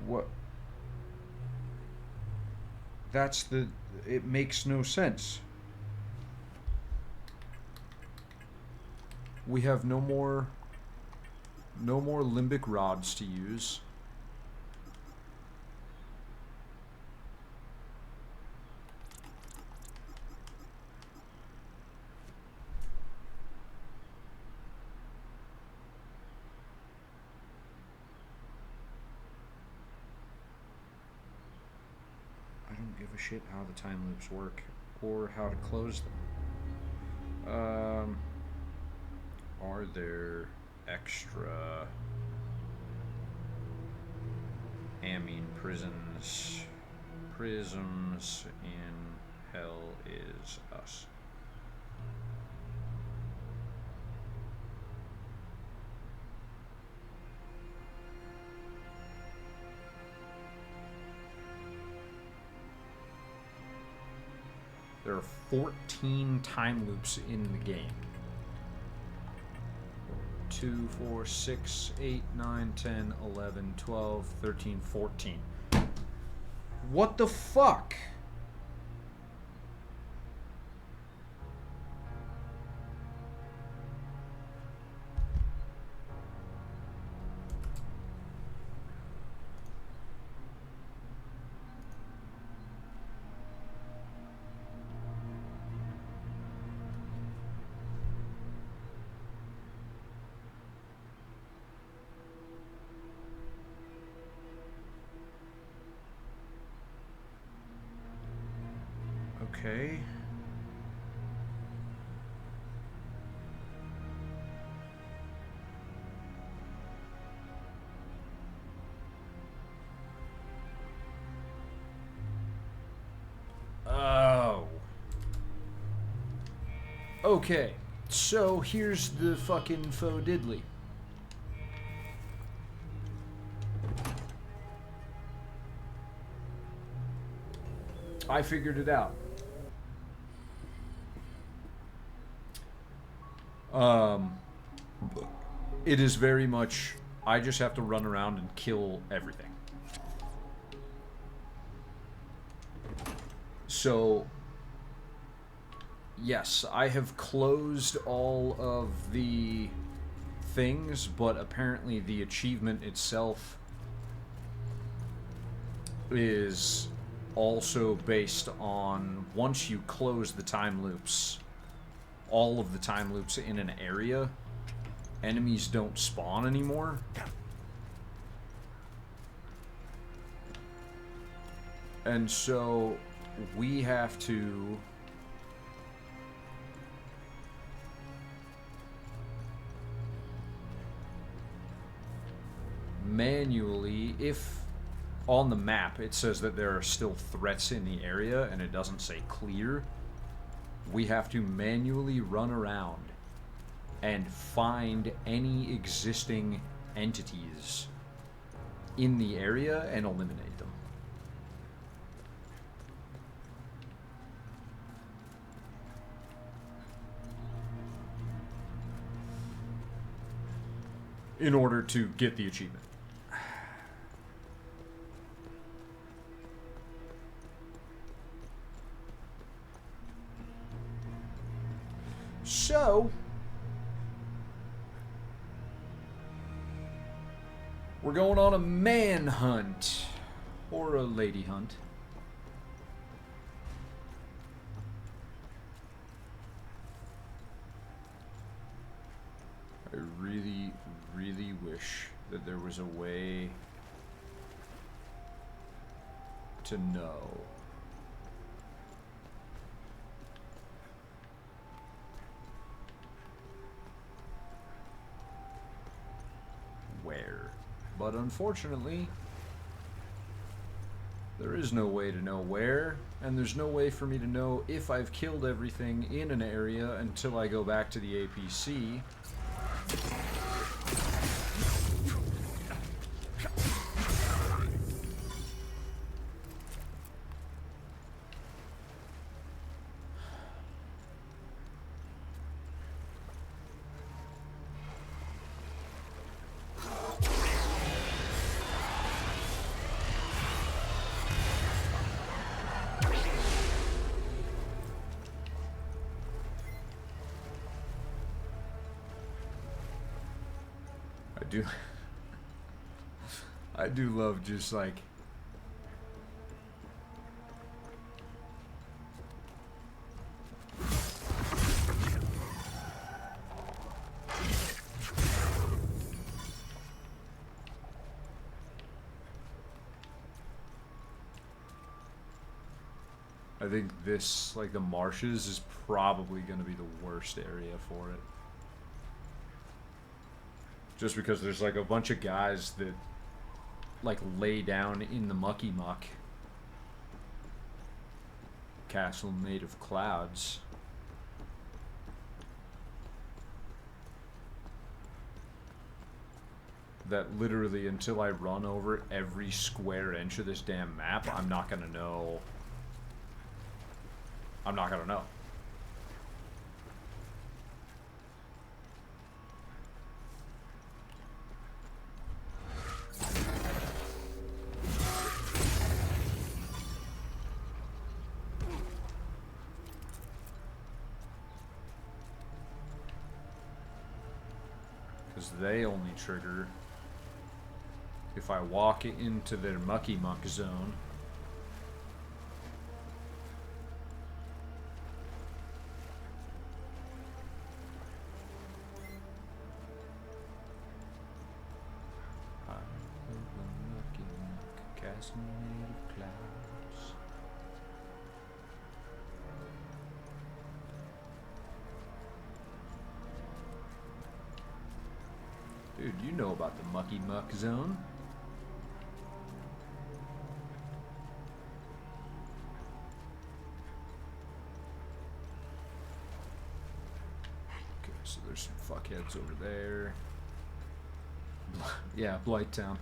What? That's the... It makes no sense. We have no more limbic rods to use. I don't give a shit how the time loops work or how to close them. Are there extra amine prisms in Hell Is Us? There are 14 time loops in the game. 2, 4, 6, 8, 9, 10, 11, 12, 13, 14. What the fuck? Okay. Oh. Okay. So here's the fucking faux diddly. I figured it out. It is very much, I just have to run around and kill everything. So, yes, I have closed all of the things, but apparently the achievement itself is also based on once you close the time loops, all of the time loops in an area, enemies don't spawn anymore. And so we have to manually, if on the map it says that there are still threats in the area and it doesn't say clear, we have to manually run around and find any existing entities in the area and eliminate them. In order to get the achievement. So, we're going on a manhunt or a lady hunt. I really, really wish that there was a way to know. Where. But unfortunately, there is no way to know where, and there's no way for me to know if I've killed everything in an area until I go back to the APC. I do love just like I think this, like the marshes, is probably going to be the worst area for it. Just because there's like a bunch of guys that like lay down in the mucky muck. Castle made of clouds. That literally, until I run over every square inch of this damn map, I'm not gonna know. I'm not gonna know. Because they only trigger if I walk into their mucky muck zone. Dude, you know about the mucky muck zone. Okay, so there's some fuckheads over there. Yeah, Blighttown.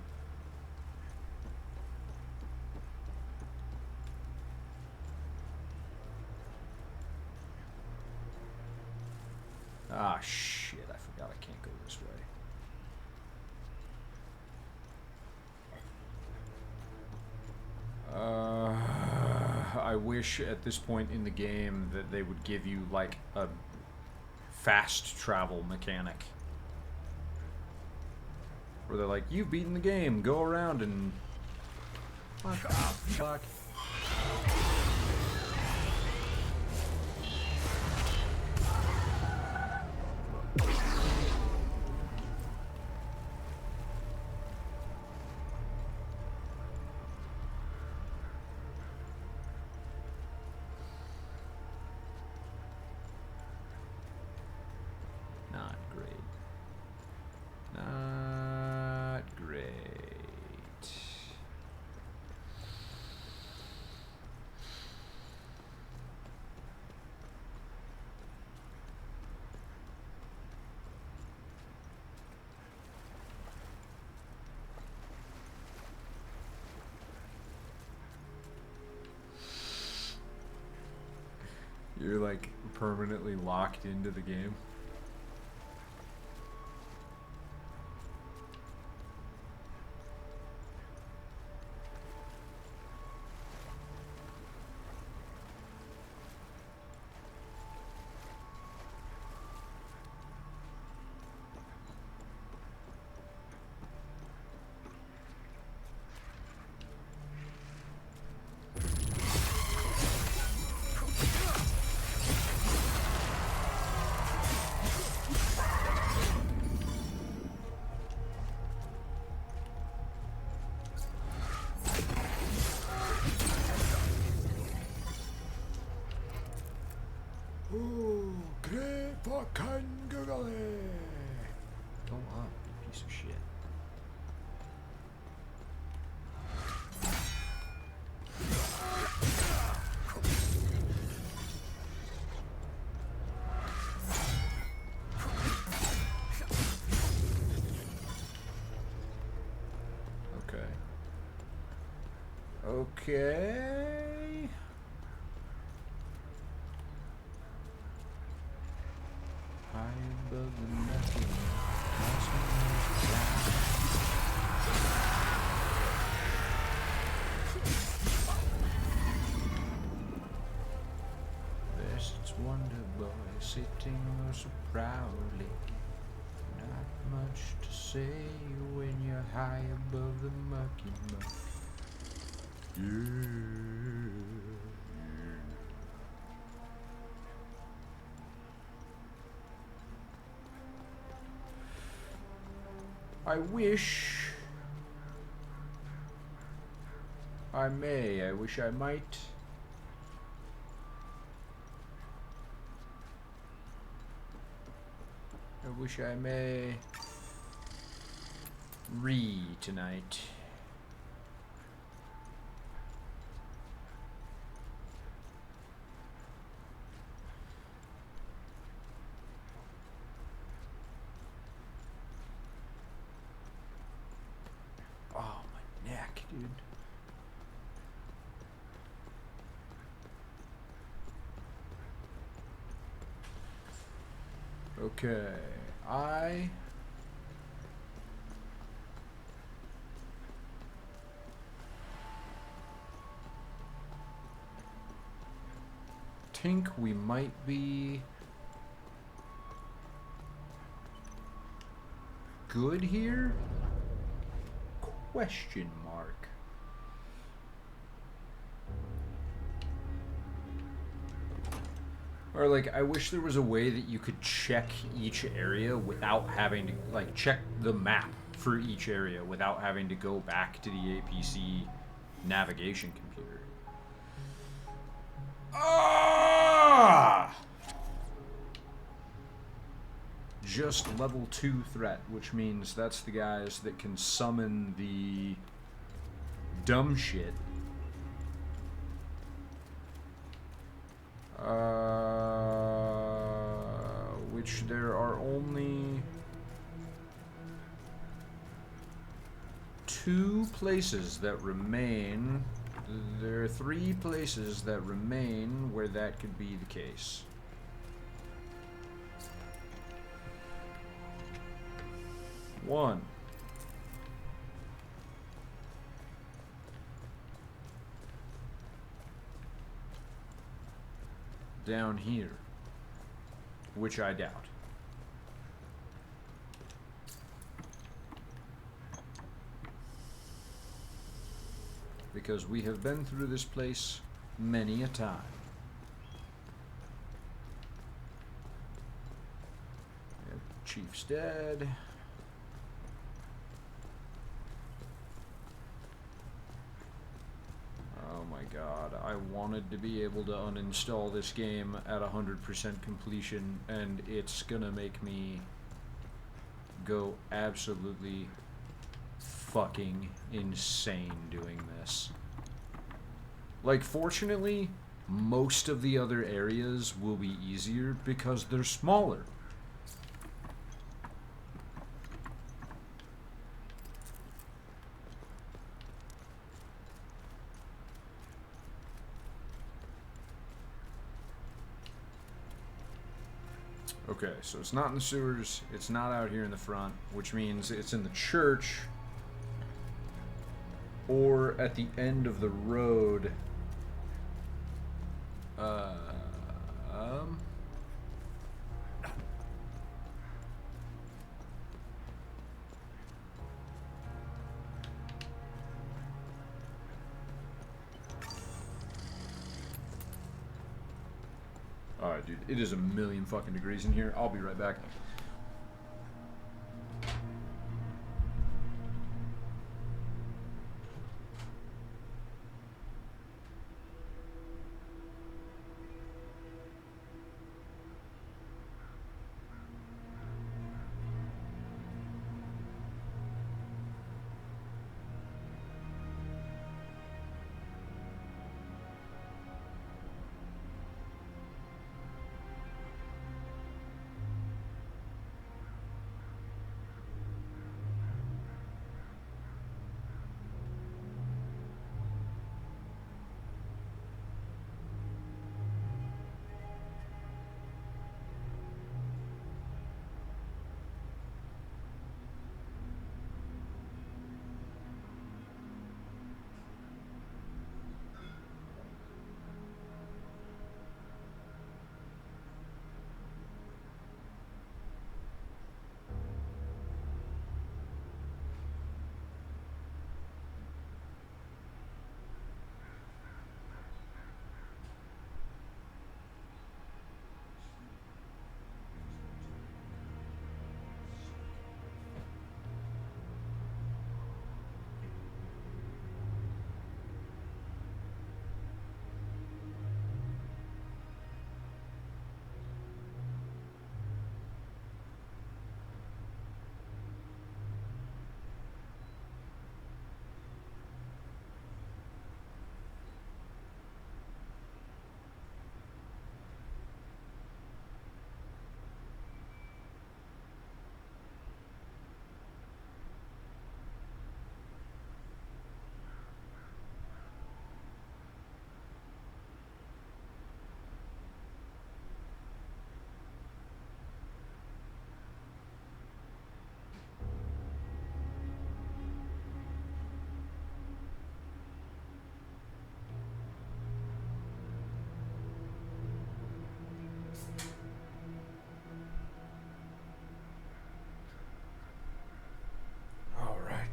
Ah, shit, I forgot I can't go this way. I wish at this point in the game that they would give you like a fast travel mechanic. Where they're like, you've beaten the game, go around and... What the fuck? Not great. Not great. You're like permanently locked into the game. Go on, you piece of shit. Okay. High above the nothing. There's its wonder boy sitting so proudly. Not much to say when you're high above the mucky muck. I wish I may, I wish I might. I wish I may read tonight. Oh, my neck, dude. Okay, I think we might be good here? Question mark. Or like, I wish there was a way that you could check each area without having to, like, check the map for each area without having to go back to the APC navigation computer. Ah! Just level 2 threat, which means that's the guys that can summon the dumb shit. Which there are only 2 places that remain. There are 3 places that remain where that could be the case. One. Down here, which I doubt. Because we have been through this place many a time. Yep, Chief's dead. Oh my god, I wanted to be able to uninstall this game at 100% completion, and it's gonna make me go absolutely fucking insane doing this. Like, fortunately, most of the other areas will be easier because they're smaller. Okay, so it's not in the sewers, it's not out here in the front, which means it's in the church or at the end of the road. Alright, dude, it is a million fucking degrees in here. I'll be right back.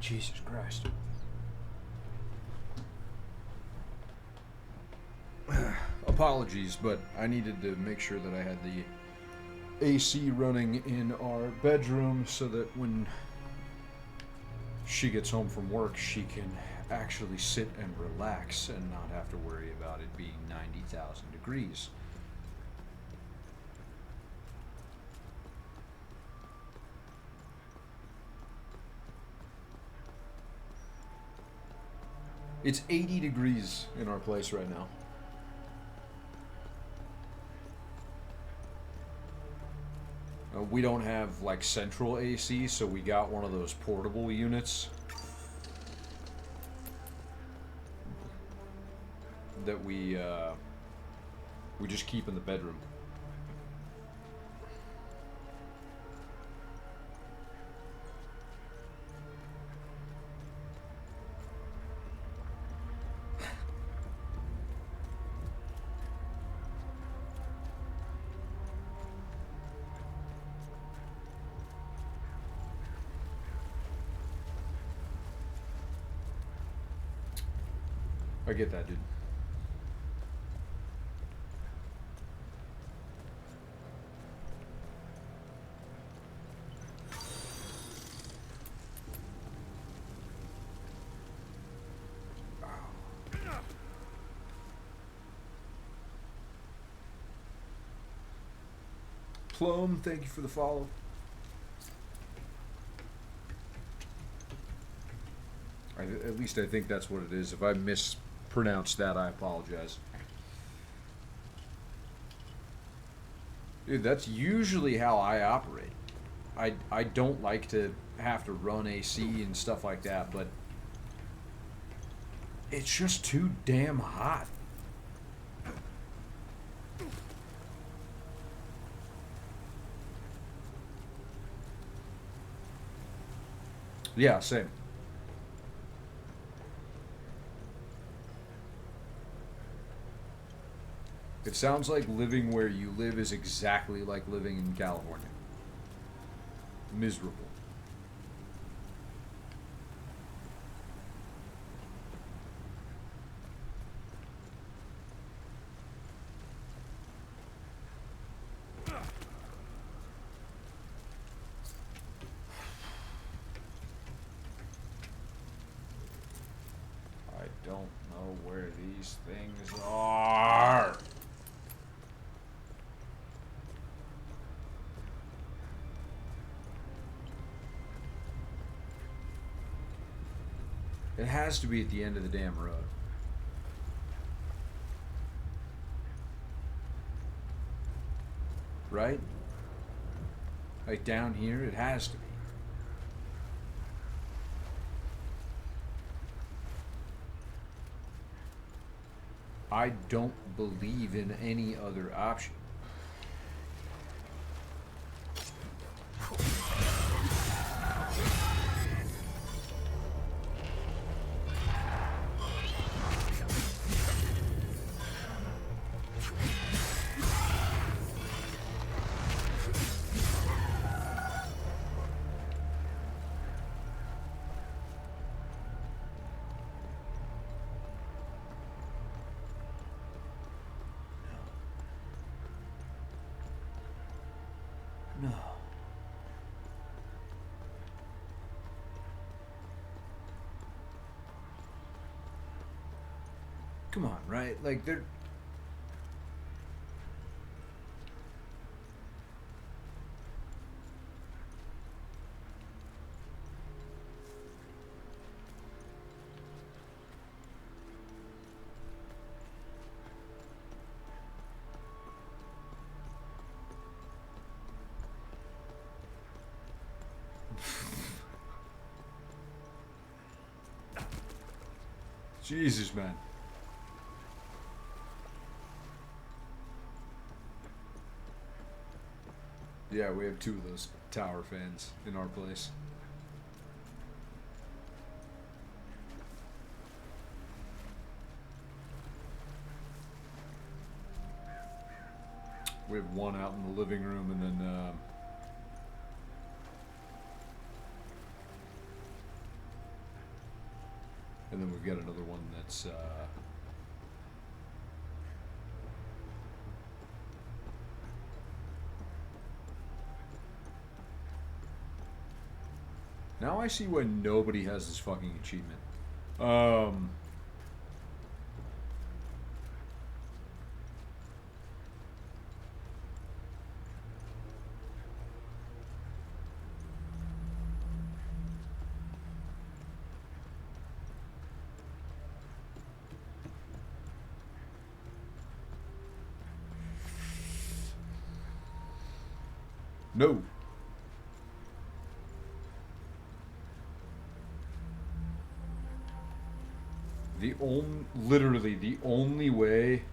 Jesus Christ. Apologies, but I needed to make sure that I had the AC running in our bedroom so that when she gets home from work, she can actually sit and relax and not have to worry about it being 90,000 degrees. It's 80 degrees in our place right now. We don't have like central AC, so we got one of those portable units that we just keep in the bedroom. I get that, dude. Plum, thank you for the follow. At least I think that's what it is. If I mispronounced that, I apologize. Dude, that's usually how I operate. I don't like to have to run AC and stuff like that, but it's just too damn hot. Yeah, same. It sounds like living where you live is exactly like living in California. Miserable. I don't know where these things are. It has to be at the end of the damn road. Right? Like down here, it has to be. I don't believe in any other option. No. Come on, right? Like, they're... Jesus, man. Yeah, we have 2 of those tower fans in our place. We have one out in the living room, and then we've got another one that's now I see why nobody has this fucking achievement. No. Literally the only way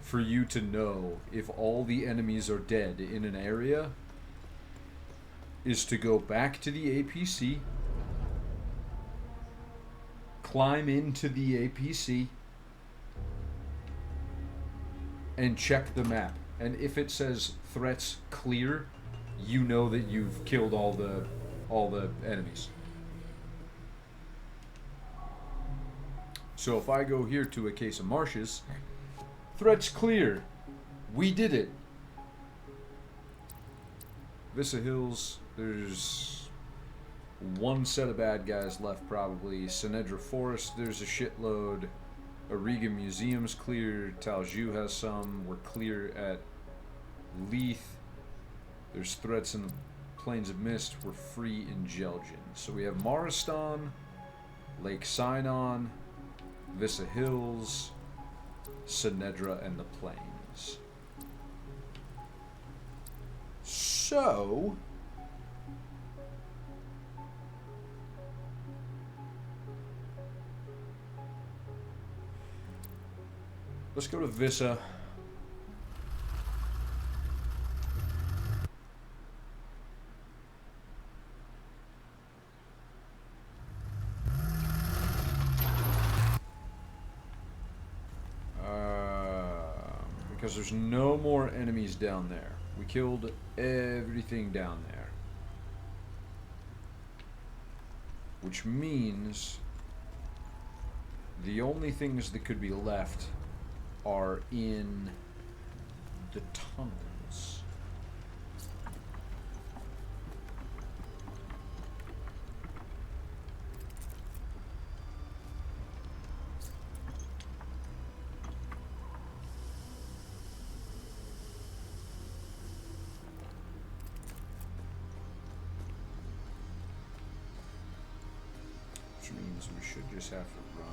for you to know if all the enemies are dead in an area is to go back to the APC, climb into the APC, and check the map. And if it says threats clear, you know that you've killed all the enemies. So if I go here to a case of marshes, threats clear. We did it. Vista Hills, there's one set of bad guys left probably. Sinedra Forest, there's a shitload. Auriga Museum's clear. Taljou has some. We're clear at Leith. There's threats in the Plains of Mist. We're free in Jelgen. So we have Maristan, Lake Sinon, Vista Hills, Sinedra, and the Plains. So... let's go to Vissa. Because there's no more enemies down there. We killed everything down there. Which means the only things that could be left are in the tunnels. Which means we should just have to run.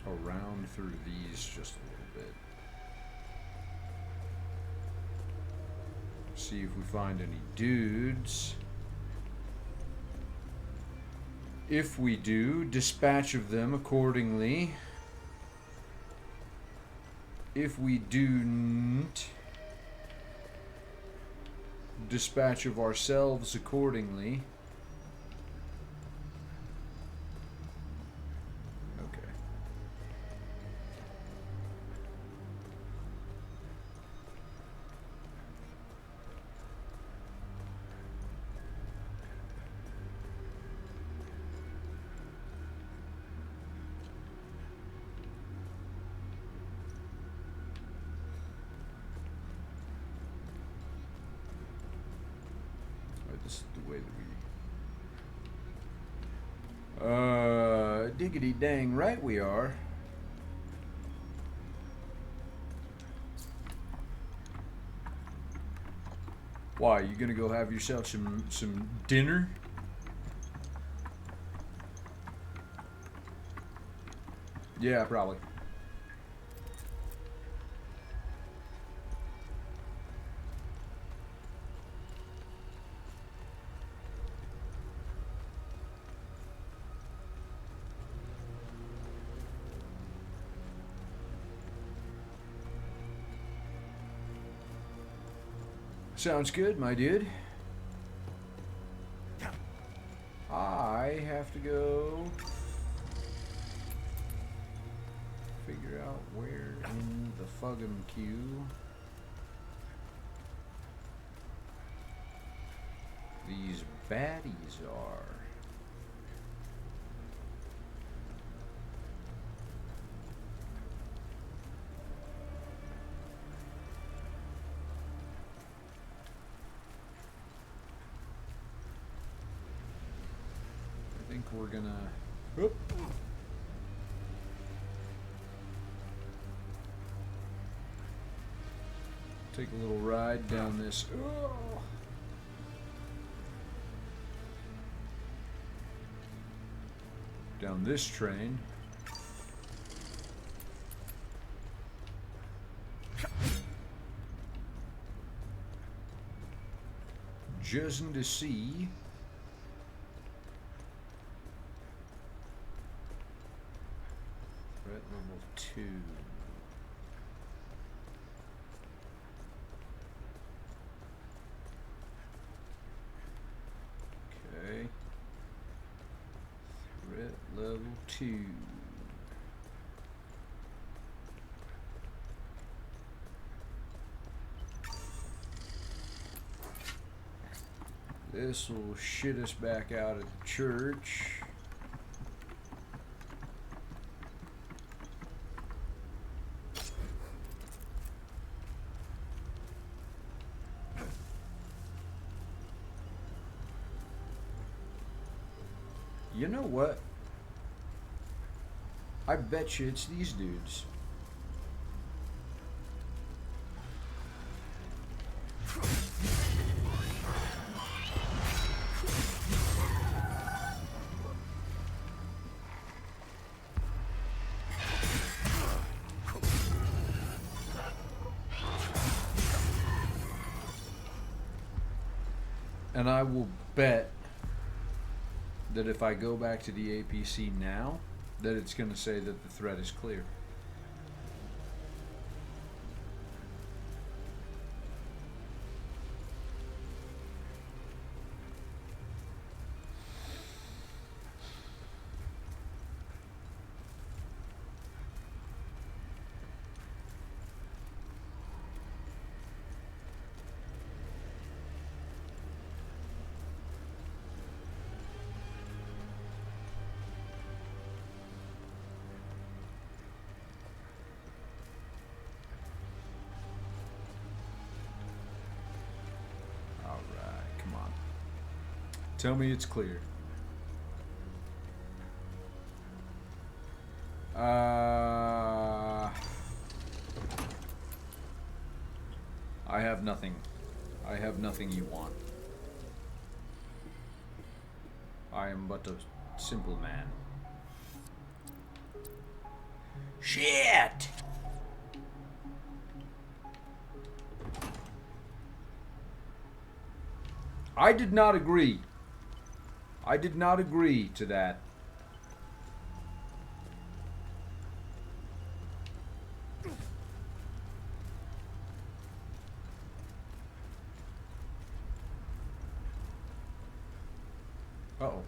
Around through these just a little bit. See if we find any dudes. If we do, dispatch of them accordingly. If we don't, dispatch of ourselves accordingly. Okay. This is the way that we... diggity dang right we are. Why, you gonna go have yourself some dinner? Yeah, probably. Sounds good, my dude. I have to go figure out where in the fuggum queue these baddies are. We're gonna take a little ride down this down this train. Just to see level 2. Okay. Threat level 2. This will shit us back out at the church. You know what? I bet you it's these dudes. And I will bet that if I go back to the APC now, that it's going to say that the threat is clear. Tell me it's clear. I have nothing. I have nothing you want. I am but a simple man. Shit! I did not agree. I did not agree to that. Uh-oh.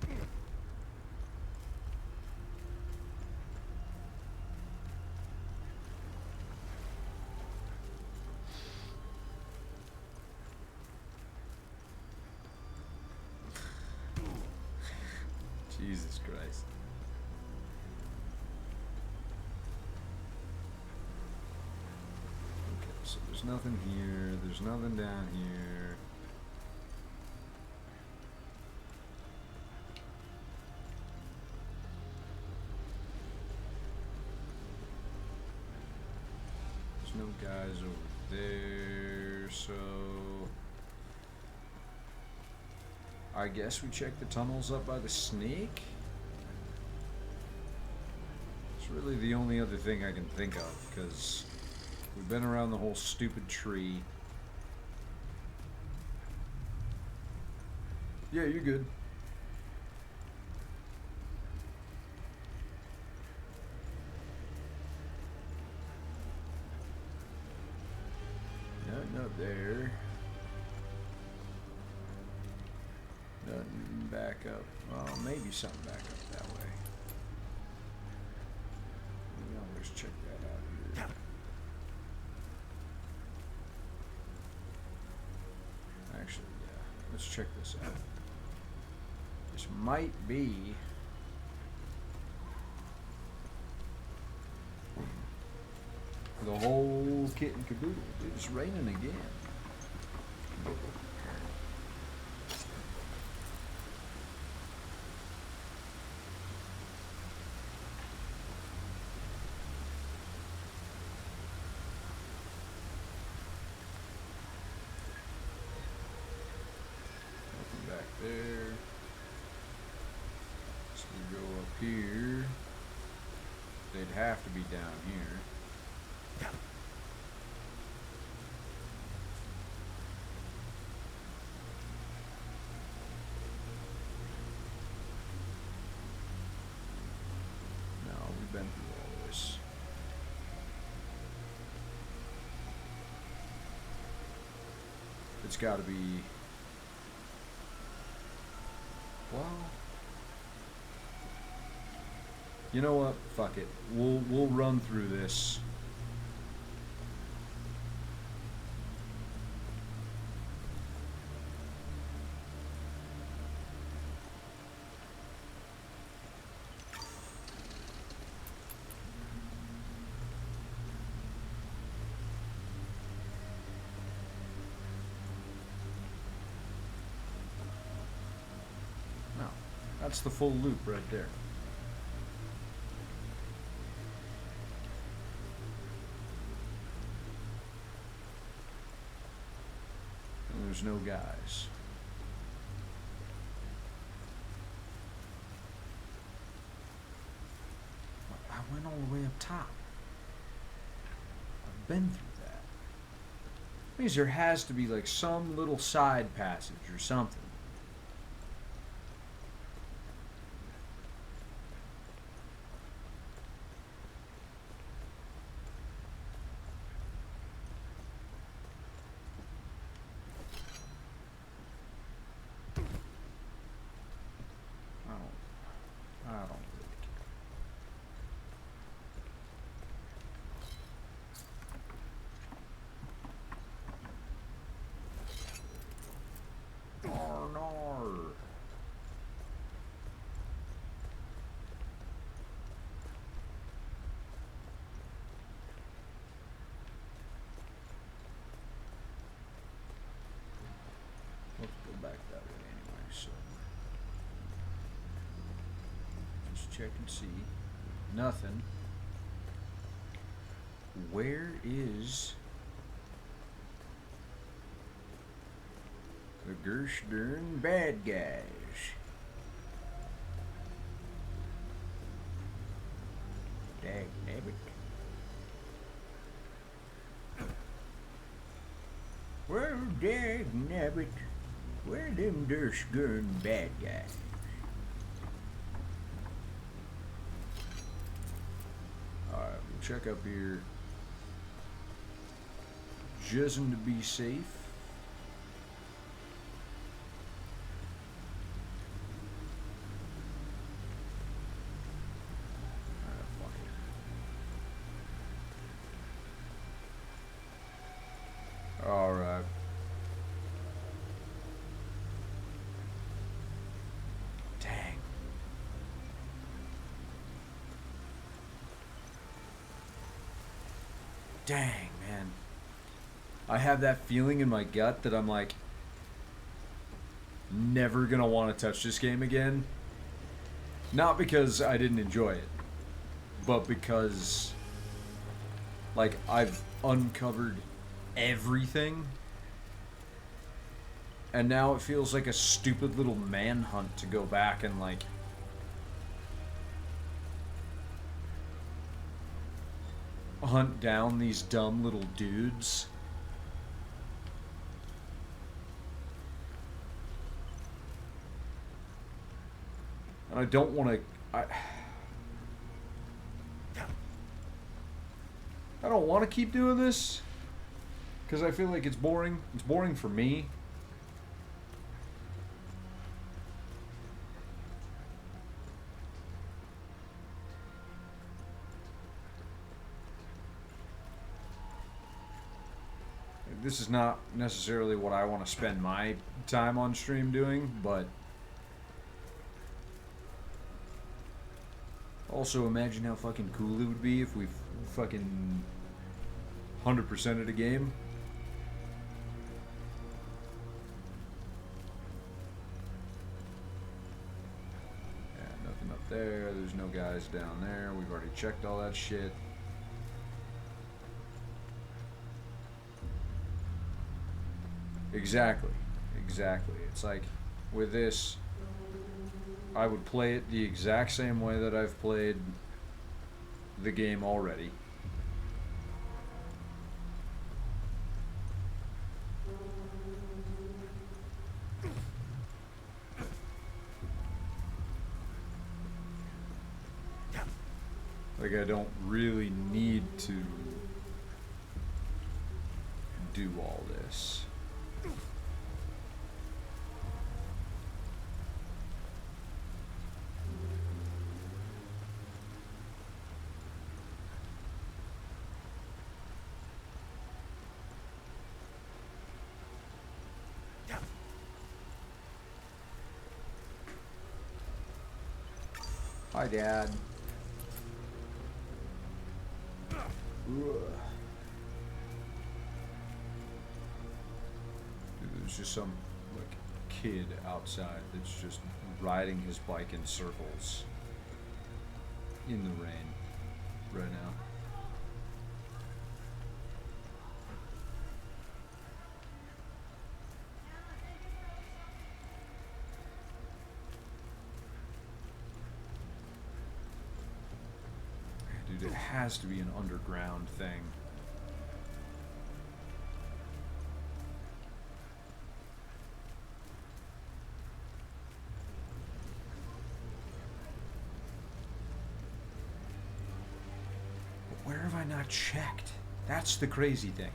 Jesus Christ. Okay, so there's nothing here. There's nothing down here. There's no guys over there, so I guess we check the tunnels up by the snake? It's really the only other thing I can think of, because we've been around the whole stupid tree. Yeah, you're good. Nothing up there. Nothing back up. Well, maybe something back up that way. Maybe I'll just check that out here. Actually, yeah. Let's check this out. This might be the whole kit and caboodle. Dude, it's raining again. There. So we go up here. They'd have to be down here. No, we've been through all this. It's got to be. Well, you know what? Fuck it. We'll run through this. That's the full loop right there. And there's no guys. I went all the way up top. I've been through that. Means there has to be like some little side passage or something. check and see. Nothing. Where is the gosh darn bad guys? Dagnabbit. Well, dagnabbit. Where them gosh darn bad guys? Alright, we'll check up here. Just to be safe. Alright. Dang. Dang, man. I have that feeling in my gut that I'm like never gonna want to touch this game again. Not because I didn't enjoy it, but because like I've uncovered everything and now it feels like a stupid little manhunt to go back and like hunt down these dumb little dudes. And I don't want to I don't want to keep doing this because I feel like it's boring. It's boring for me. This is not necessarily what I want to spend my time on stream doing, but also imagine how fucking cool it would be if we fucking 100%ed a game. Yeah, nothing up there. There's no guys down there. We've already checked all that shit. Exactly. Exactly. It's like with this, I would play it the exact same way that I've played the game already. Like I don't really need to do all this. Hi, Dad. Ugh. There's just some like kid outside that's just riding his bike in circles in the rain right now. Dude, it has to be an underground thing. But where have I not checked? That's the crazy thing.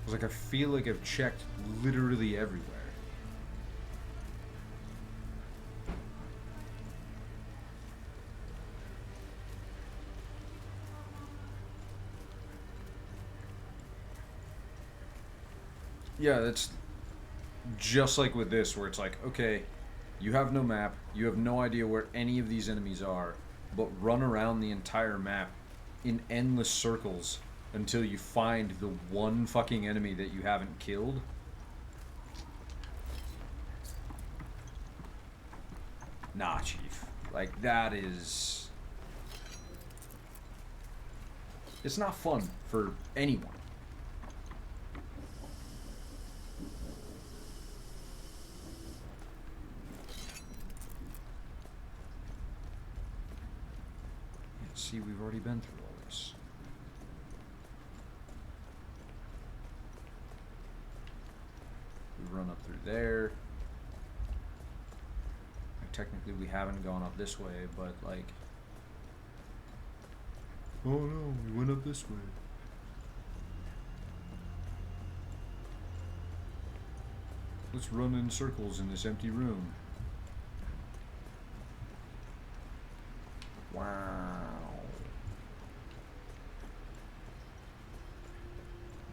It's like I feel like I've checked literally everywhere. Yeah, that's just like with this, where it's like, okay, you have no map, you have no idea where any of these enemies are, but run around the entire map in endless circles until you find the one fucking enemy that you haven't killed. Nah, Chief. Like, that is... It's not fun for anyone. See, we've already been through all this. We run up through there. Technically, we haven't gone up this way, but like... Oh no, we went up this way. Let's run in circles in this empty room. Wow.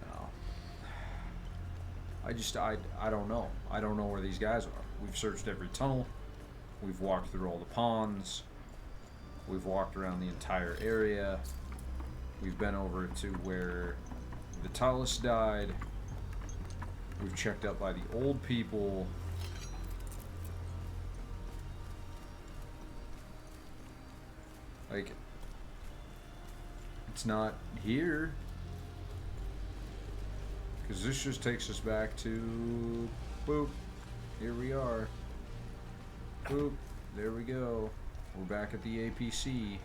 No. I don't know. I don't know where these guys are. We've searched every tunnel. We've walked through all the ponds. We've walked around the entire area. We've been over to where the Talus died. We've checked up by the old people. Like, it's not here. Because this just takes us back to, boop, here we are. Boop, there we go. We're back at the APC.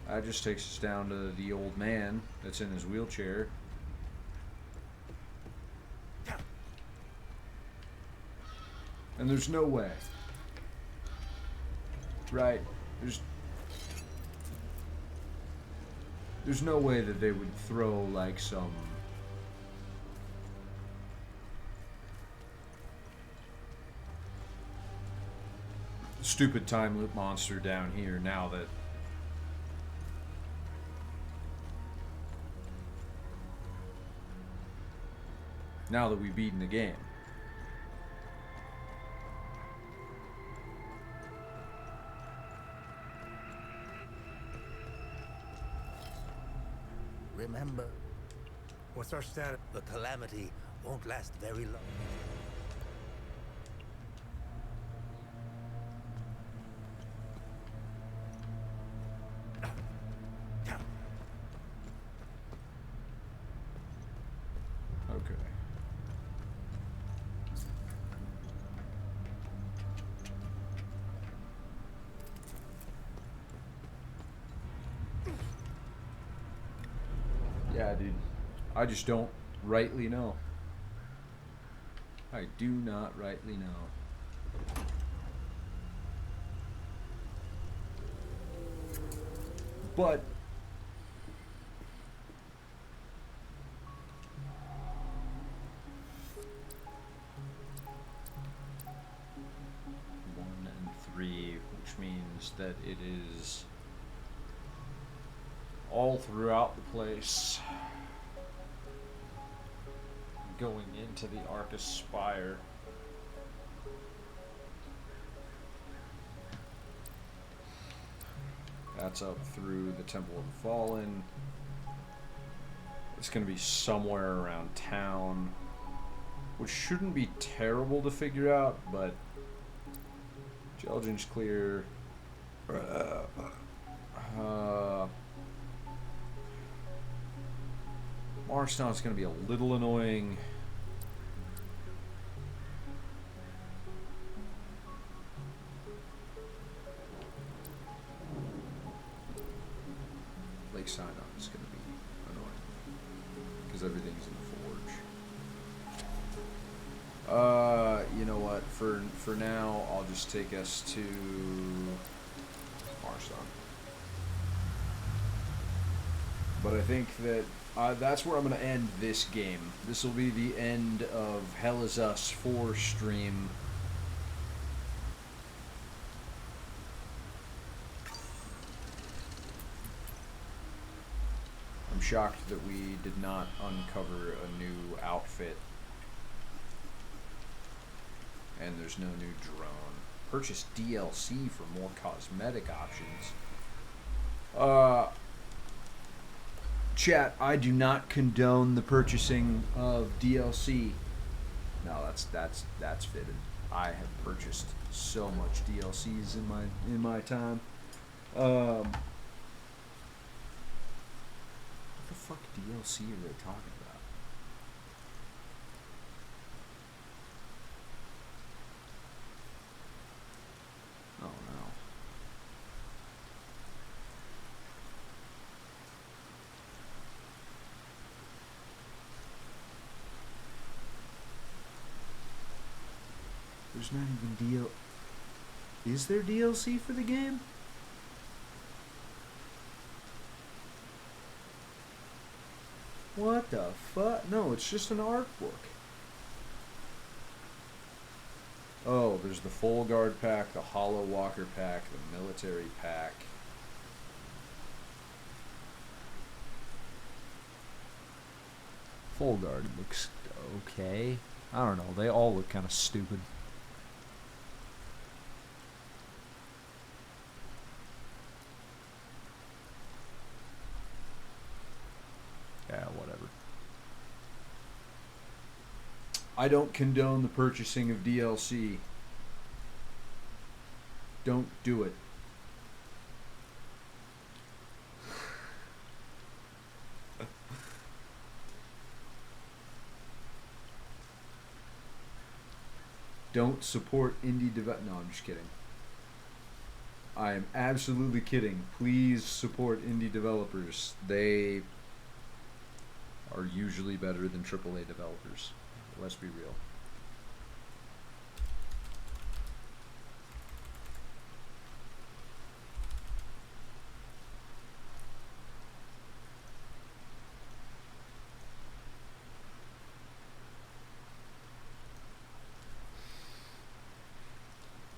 That just takes us down to the old man that's in his wheelchair. And there's no way. Right? There's no way that they would throw like some stupid time loop monster down here now that we've beaten the game. Remember, What's our status? the calamity won't last very long. Okay. Yeah, dude. I just don't rightly know. I do not rightly know. But one and three, which means that it is all throughout the place, going into the Arcus Spire. That's up through the Temple of the Fallen. It's going to be somewhere around town, which shouldn't be terrible to figure out, but Jelgin's clear. Marston's going to be a little annoying. Lake Sinai is going to be annoying because everything's in the forge. You know what? For now, I'll just take us to Marston. But I think that that's where I'm going to end this game. This will be the end of Hell Is Us 4 stream. I'm shocked that we did not uncover a new outfit. And there's no new drone. Purchase DLC for more cosmetic options. Chat, I do not condone the purchasing of DLC. No, that's fitted. I have purchased so much DLCs in my time. What the fuck DLC are they talking about? Oh no. There's not even Is there DLC for the game? What the fuck? No, it's just an art book. Oh, there's the Full Guard pack, the Hollow Walker pack, the Military pack. Full Guard looks okay. I don't know. They all look kind of stupid. Yeah, whatever. I don't condone the purchasing of DLC. Don't do it. Don't support indie develop. No, I'm just kidding. I am absolutely kidding. Please support indie developers. They are usually better than AAA developers. Let's be real.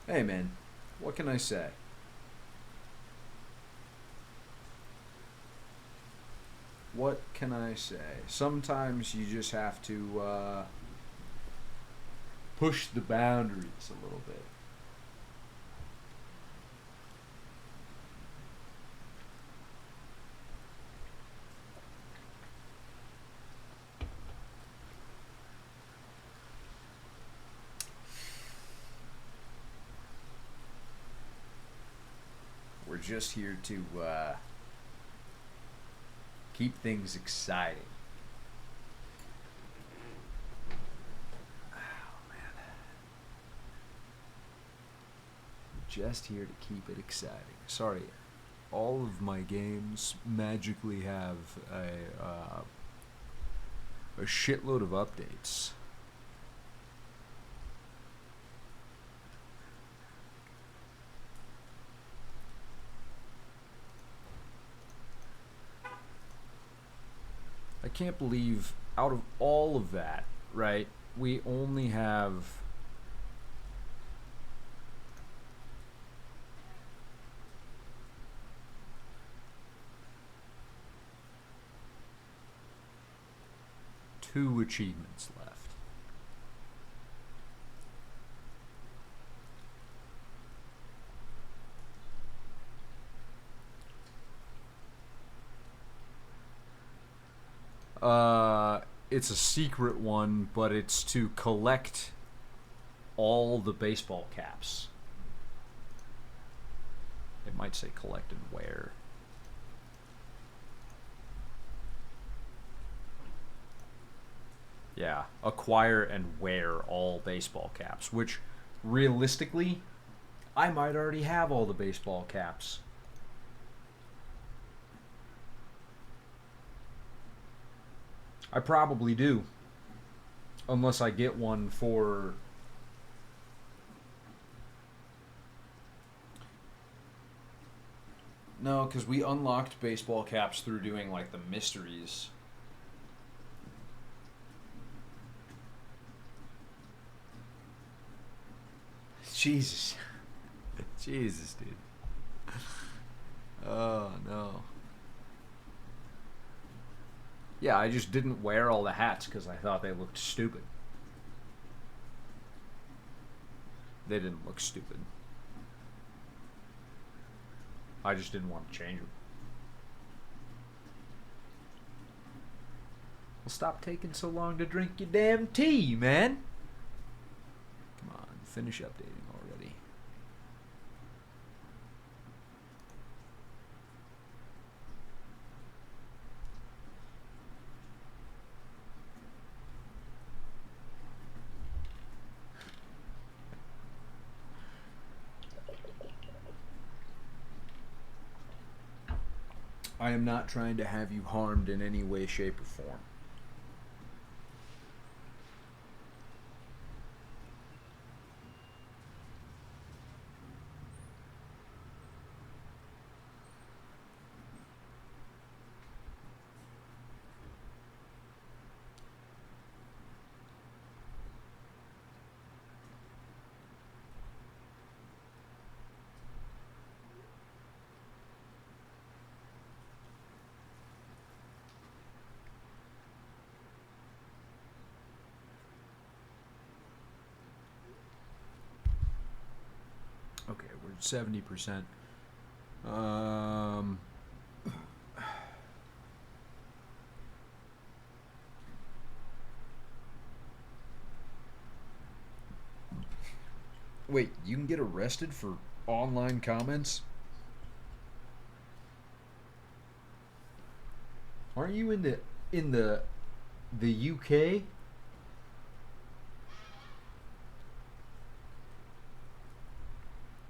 Hey man, what can I say? What can I say? Sometimes you just have to push the boundaries a little bit. We're just here to keep things exciting. Oh man. Just here to keep it exciting. Sorry, all of my games magically have a shitload of updates. I can't believe out of all of that, right, we only have two achievements left. It's a secret one, but it's to collect all the baseball caps. It might say collect and wear. Yeah, acquire and wear all baseball caps, which realistically, I might already have all the baseball caps. I probably do. Unless I get one for... No, because we unlocked baseball caps through doing, like, the mysteries. Jesus. Jesus, dude. Oh, no. Yeah, I just didn't wear all the hats because I thought they looked stupid. They didn't look stupid. I just didn't want to change them. Well, stop taking so long to drink your damn tea, man. Come on, finish updating already. I am not trying to have you harmed in any way, shape, or form. Okay, we're at 70%. Wait, you can get arrested for online comments? Aren't you in the UK?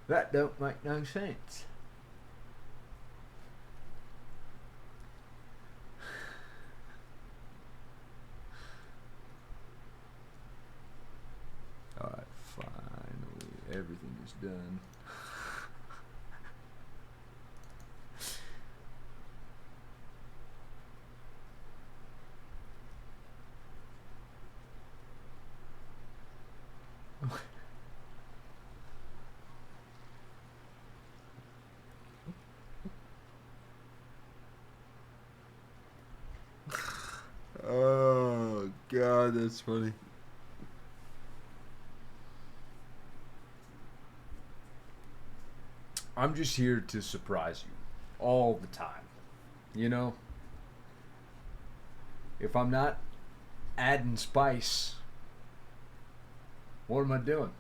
That don't make no sense. Alright, finally, everything is done. Oh, God, that's funny. I'm just here to surprise you all the time. You know? If I'm not adding spice, what am I doing?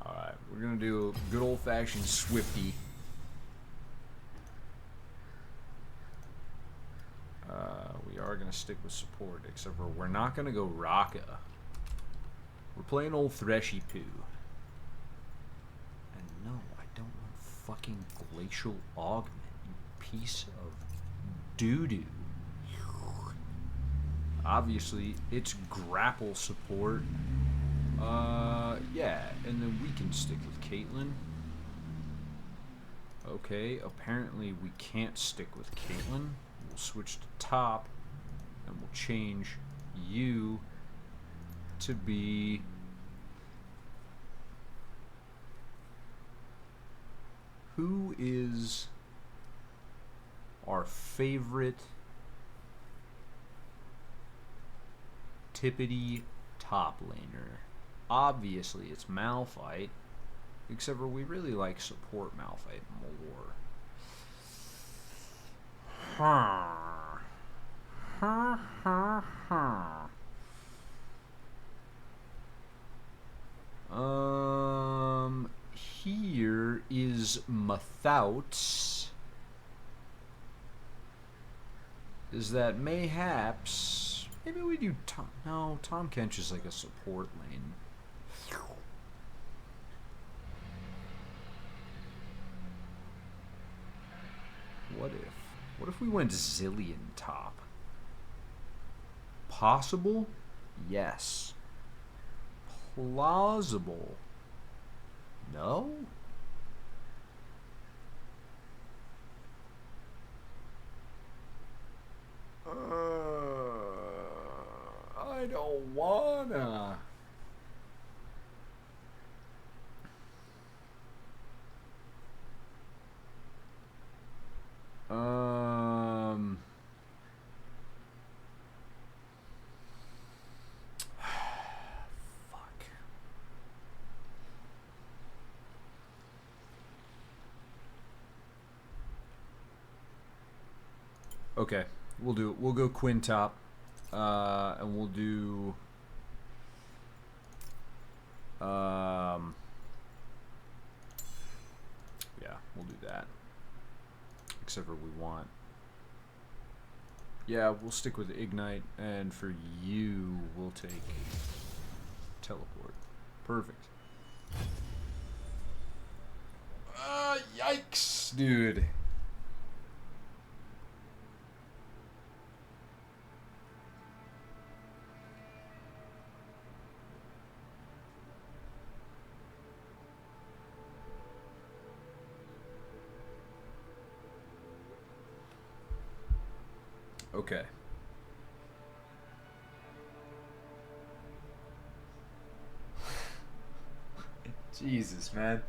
Alright, we're gonna do a good old-fashioned Swifty. We are gonna stick with support, except for we're not gonna go Raka. We're playing old Threshy Poo. And no, I don't want fucking Glacial Augment, you piece of doo-doo. Obviously, it's grapple support. Yeah, and then we can stick with Caitlyn. Okay, apparently we can't stick with Caitlyn. We'll switch to top, and we'll change you to be... Who is our favorite tippity top laner? Obviously, it's Malphite, except for we really like support Malphite more. Here is Mathouts. Is that mayhaps maybe we do Tom? No, Tom Kench is like a support lane. What if we went Zillion top? Possible? Yes. Plausible? No? I don't wanna. Okay, we'll go quintop, and we'll do yeah, we'll do that. Except for we want, yeah, we'll stick with ignite, and for you we'll take teleport. Perfect. Yikes, dude. Okay. Jesus, man.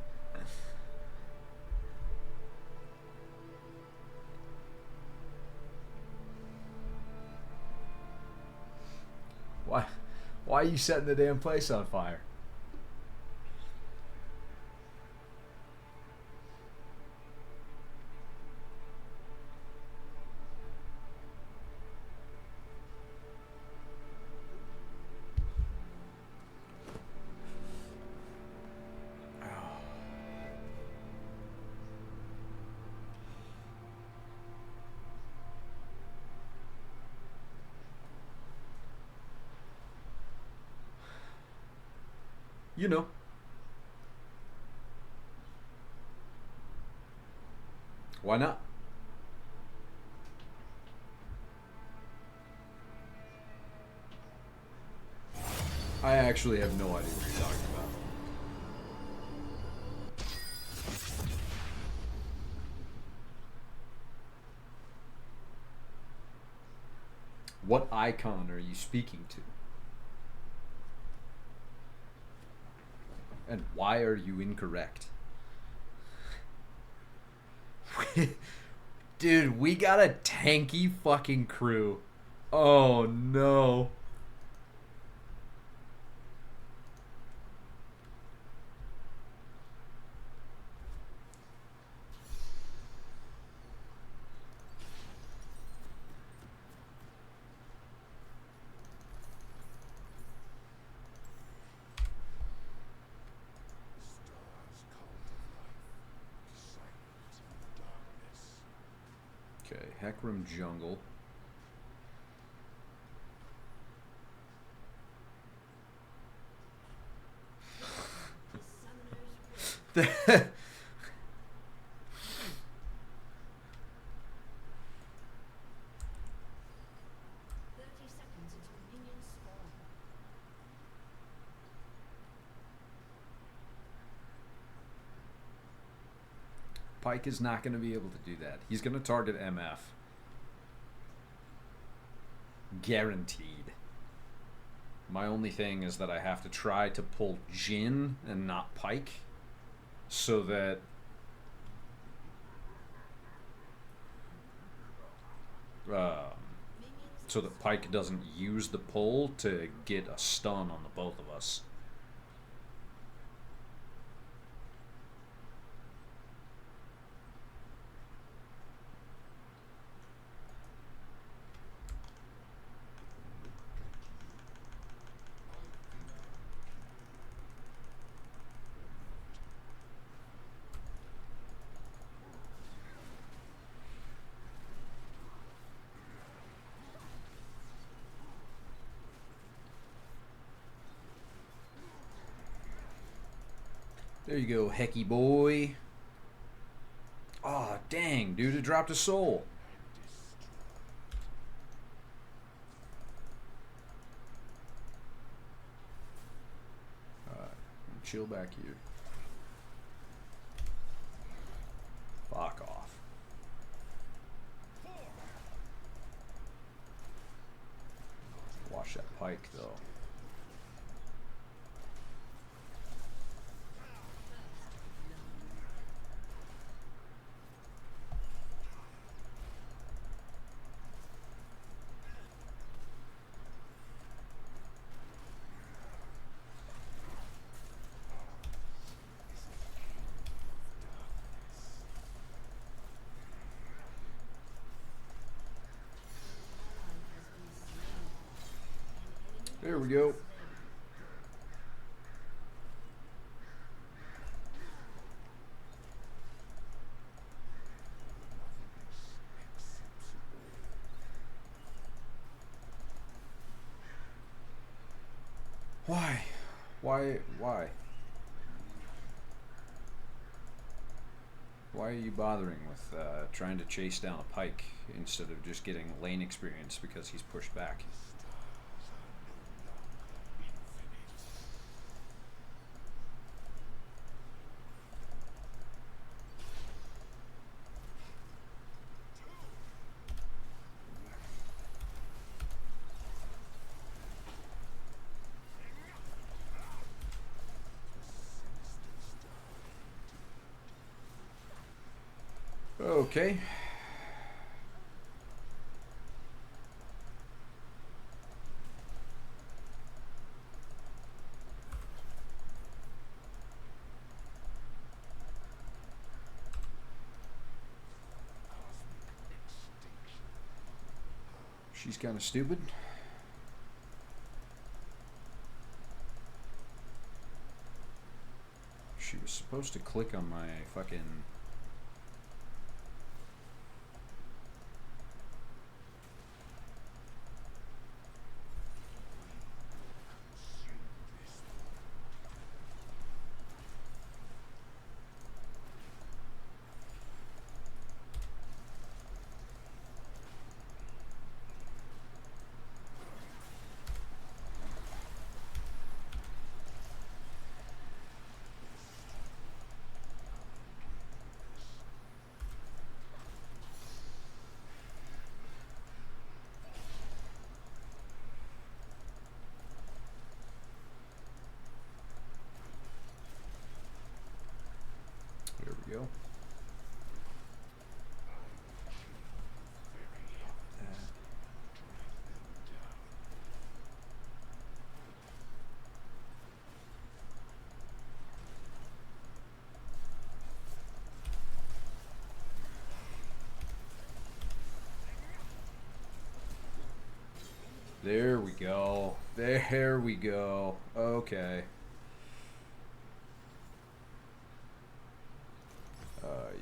Why are you setting the damn place on fire? You know. Why not? I actually have no idea what you're talking about. What icon are you speaking to? And why are you incorrect? Dude, we got a tanky fucking crew. Oh no. Okay, Heckram Jungle. Pike is not going to be able to do that. He's going to target MF. Guaranteed. My only thing is that I have to try to pull Jin and not Pike, so that Pike doesn't use the pull to get a stun on the both of us. There you go, Hecky boy. Aw, oh, dang, dude, it dropped a soul. Alright, chill back here. Fuck off. Watch that Pike, though. There we go. Why? Why? Why are you bothering with trying to chase down a pike instead of just getting lane experience because he's pushed back? Okay. She's kind of stupid. She was supposed to click on my fucking... There we go. There we go. There we go. Okay.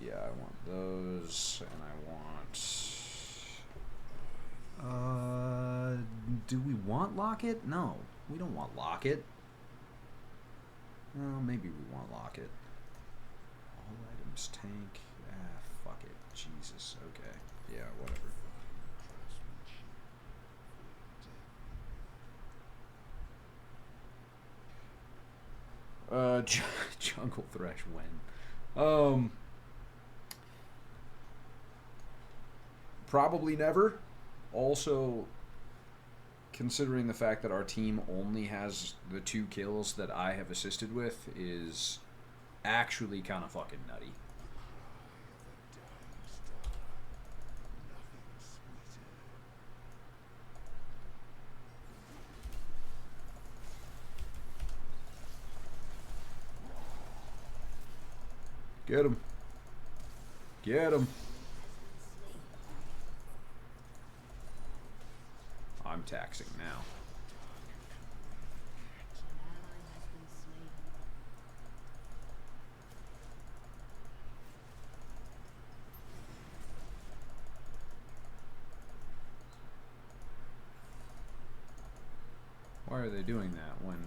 Yeah, I want those, and I want... do we want Locket? No, we don't want Locket. Well, maybe we want Locket. All items, tank. Ah, fuck it. Jesus, okay. Yeah, whatever. Jungle Thresh when? Probably never. Also, considering the fact that our team only has the 2 kills that I have assisted with is actually kind of fucking nutty. Get him. Get him. I'm taxing now. Why are they doing that when...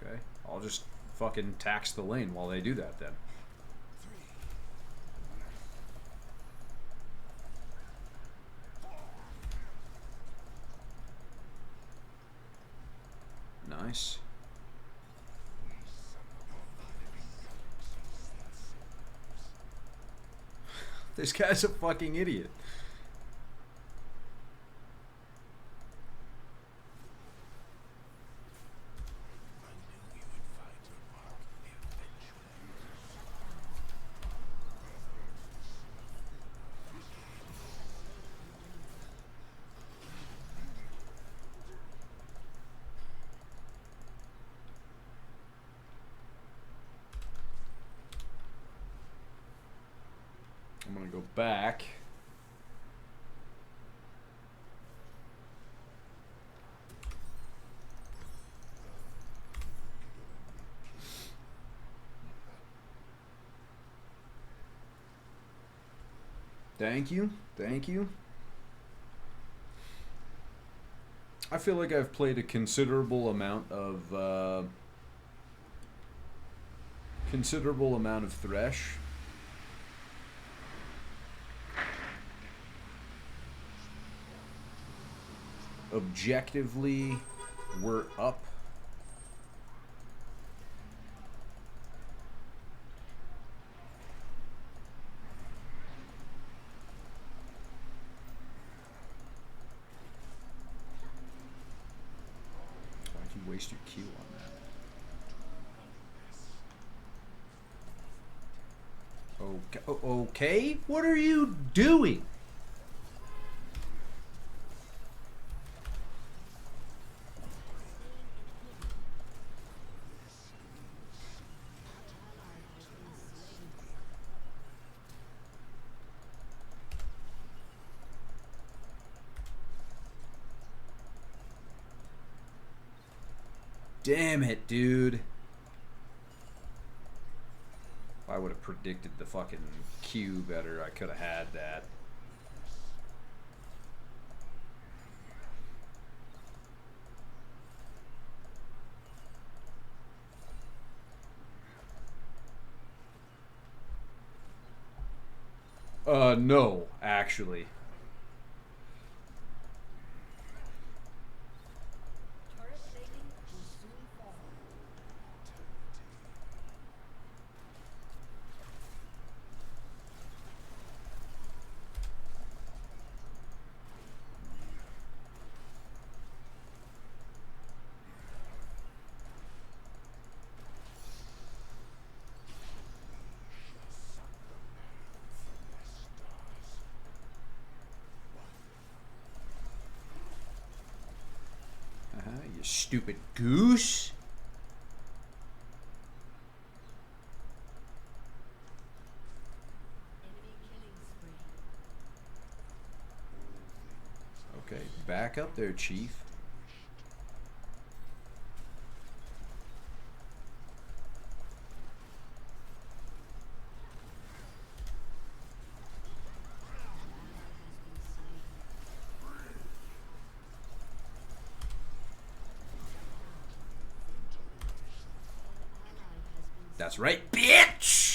Okay, I'll just fucking tax the lane while they do that then. Nice. This guy's a fucking idiot. gonna go back. Thank you. Thank you. I feel like I've played a considerable amount of Thresh. Objectively, we're up. Why'd you waste your Q on that? Okay, okay? What are you doing? Damn it, dude. If I would have predicted the fucking Q better, I could have had that. No, actually. You stupid goose. Okay, back up there, Chief. That's right, bitch!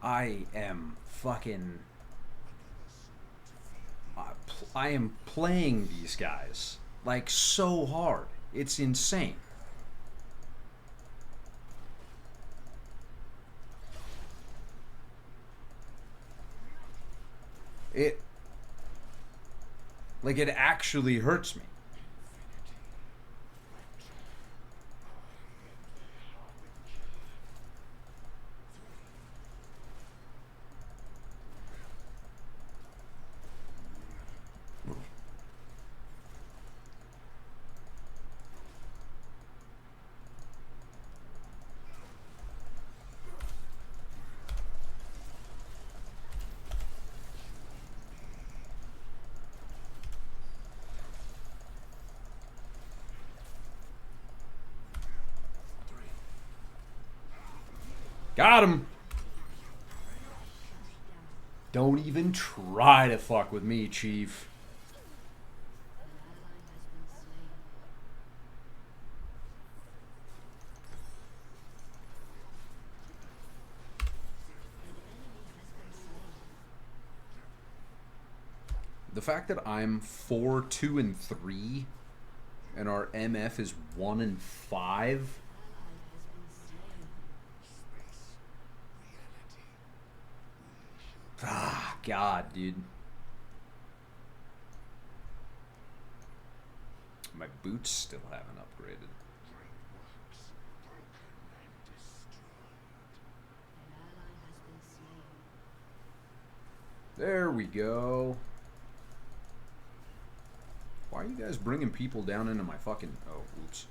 I am fucking... I am playing these guys, like, so hard. It's insane. It actually hurts me. Got him. Don't even try to fuck with me, Chief. The fact that I'm 4, 2, and 3, and our MF is 1 and 5. god, dude. My boots still haven't upgraded. There we go. Why are you guys bringing people down into my fucking... Oh, oops.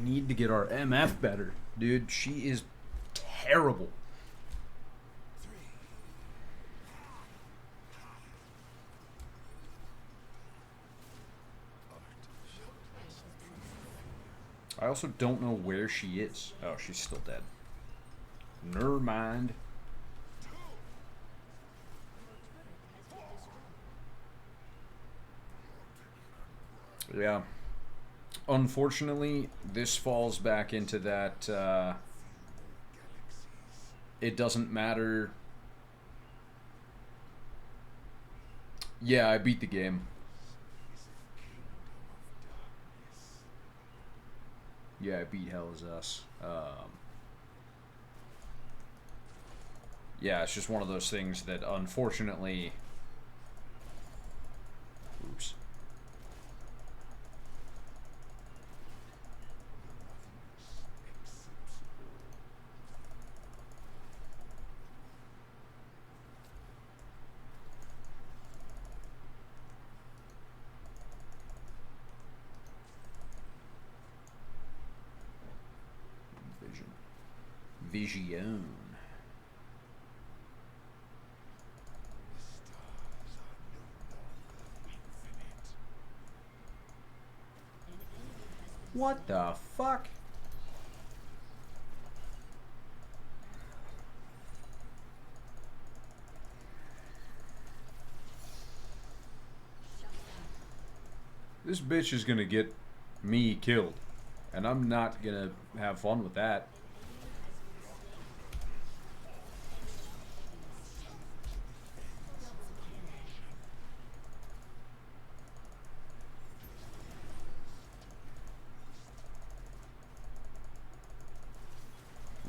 Need to get our MF better, dude. She is terrible. I also don't know where she is. Oh, she's still dead. Never mind. Yeah. Unfortunately, this falls back into that, it doesn't matter. Yeah, I beat the game. Yeah, I beat Hell Is Us. Yeah, it's just one of those things that, unfortunately... Oops. Vision. What the fuck? This bitch is gonna get me killed, and I'm not gonna have fun with that.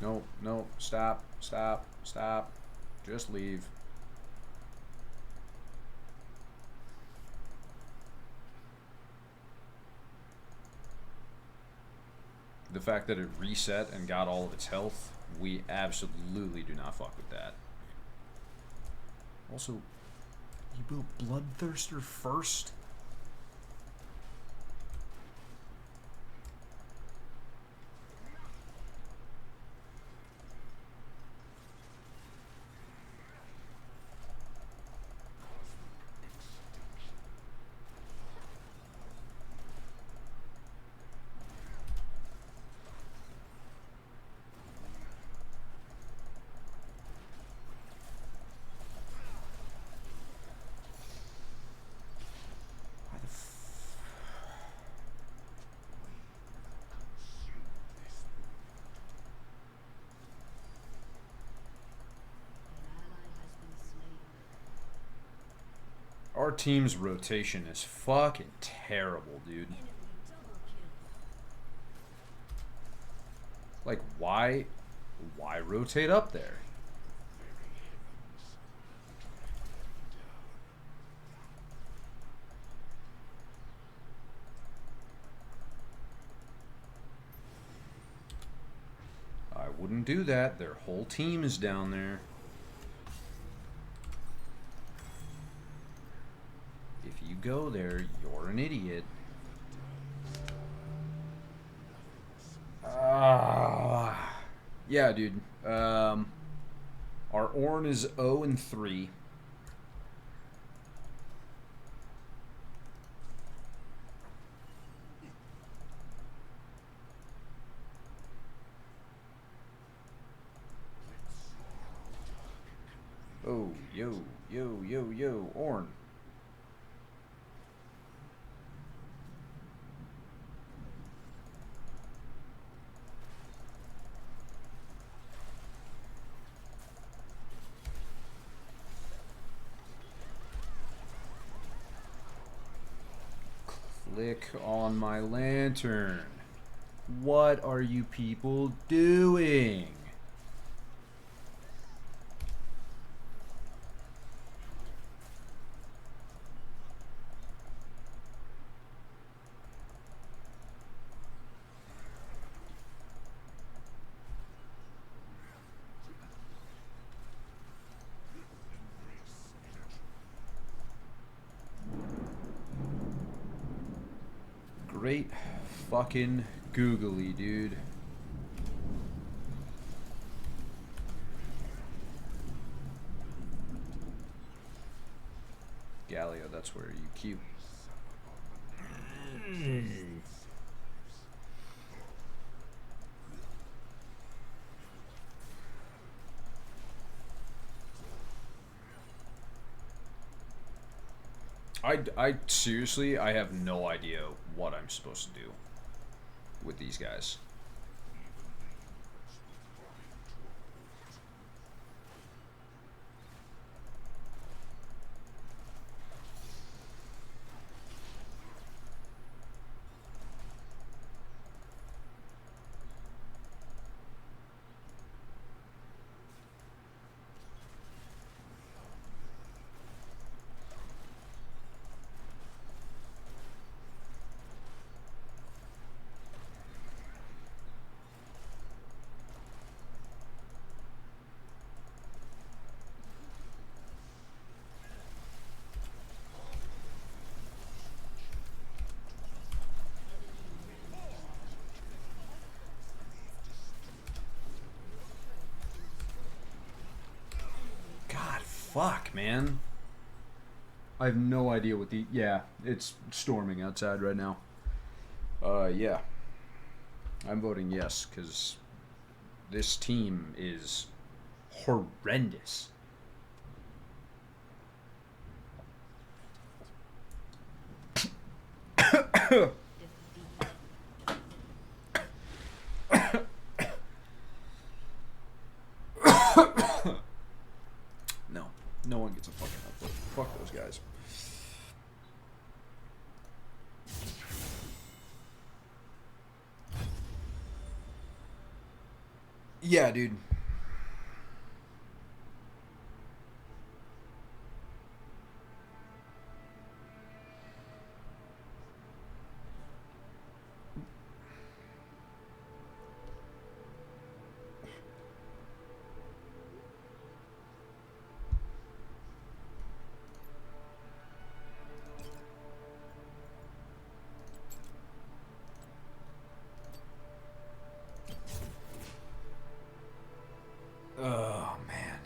No, no, stop, stop, stop. Just leave. The fact that it reset and got all of its health, we absolutely do not fuck with that. Also, you built Bloodthirster first? Our team's rotation is fucking terrible, dude. Like, why rotate up there? I wouldn't do that. Their whole team is down there. If you go there, you're an idiot. Yeah, dude. Our Ornn is 0-3. Oh, yo, yo, yo, yo, Orn. Click on my lantern. What are you people doing? Great fucking googly, dude. Galio, that's where you queue. I seriously, I have no idea what I'm supposed to do with these guys. Fuck, man. I have no idea what the... Yeah, it's storming outside right now. Yeah. I'm voting yes, because this team is horrendous. No one gets a fucking upload. Fuck those guys. Yeah, dude. Oh, man.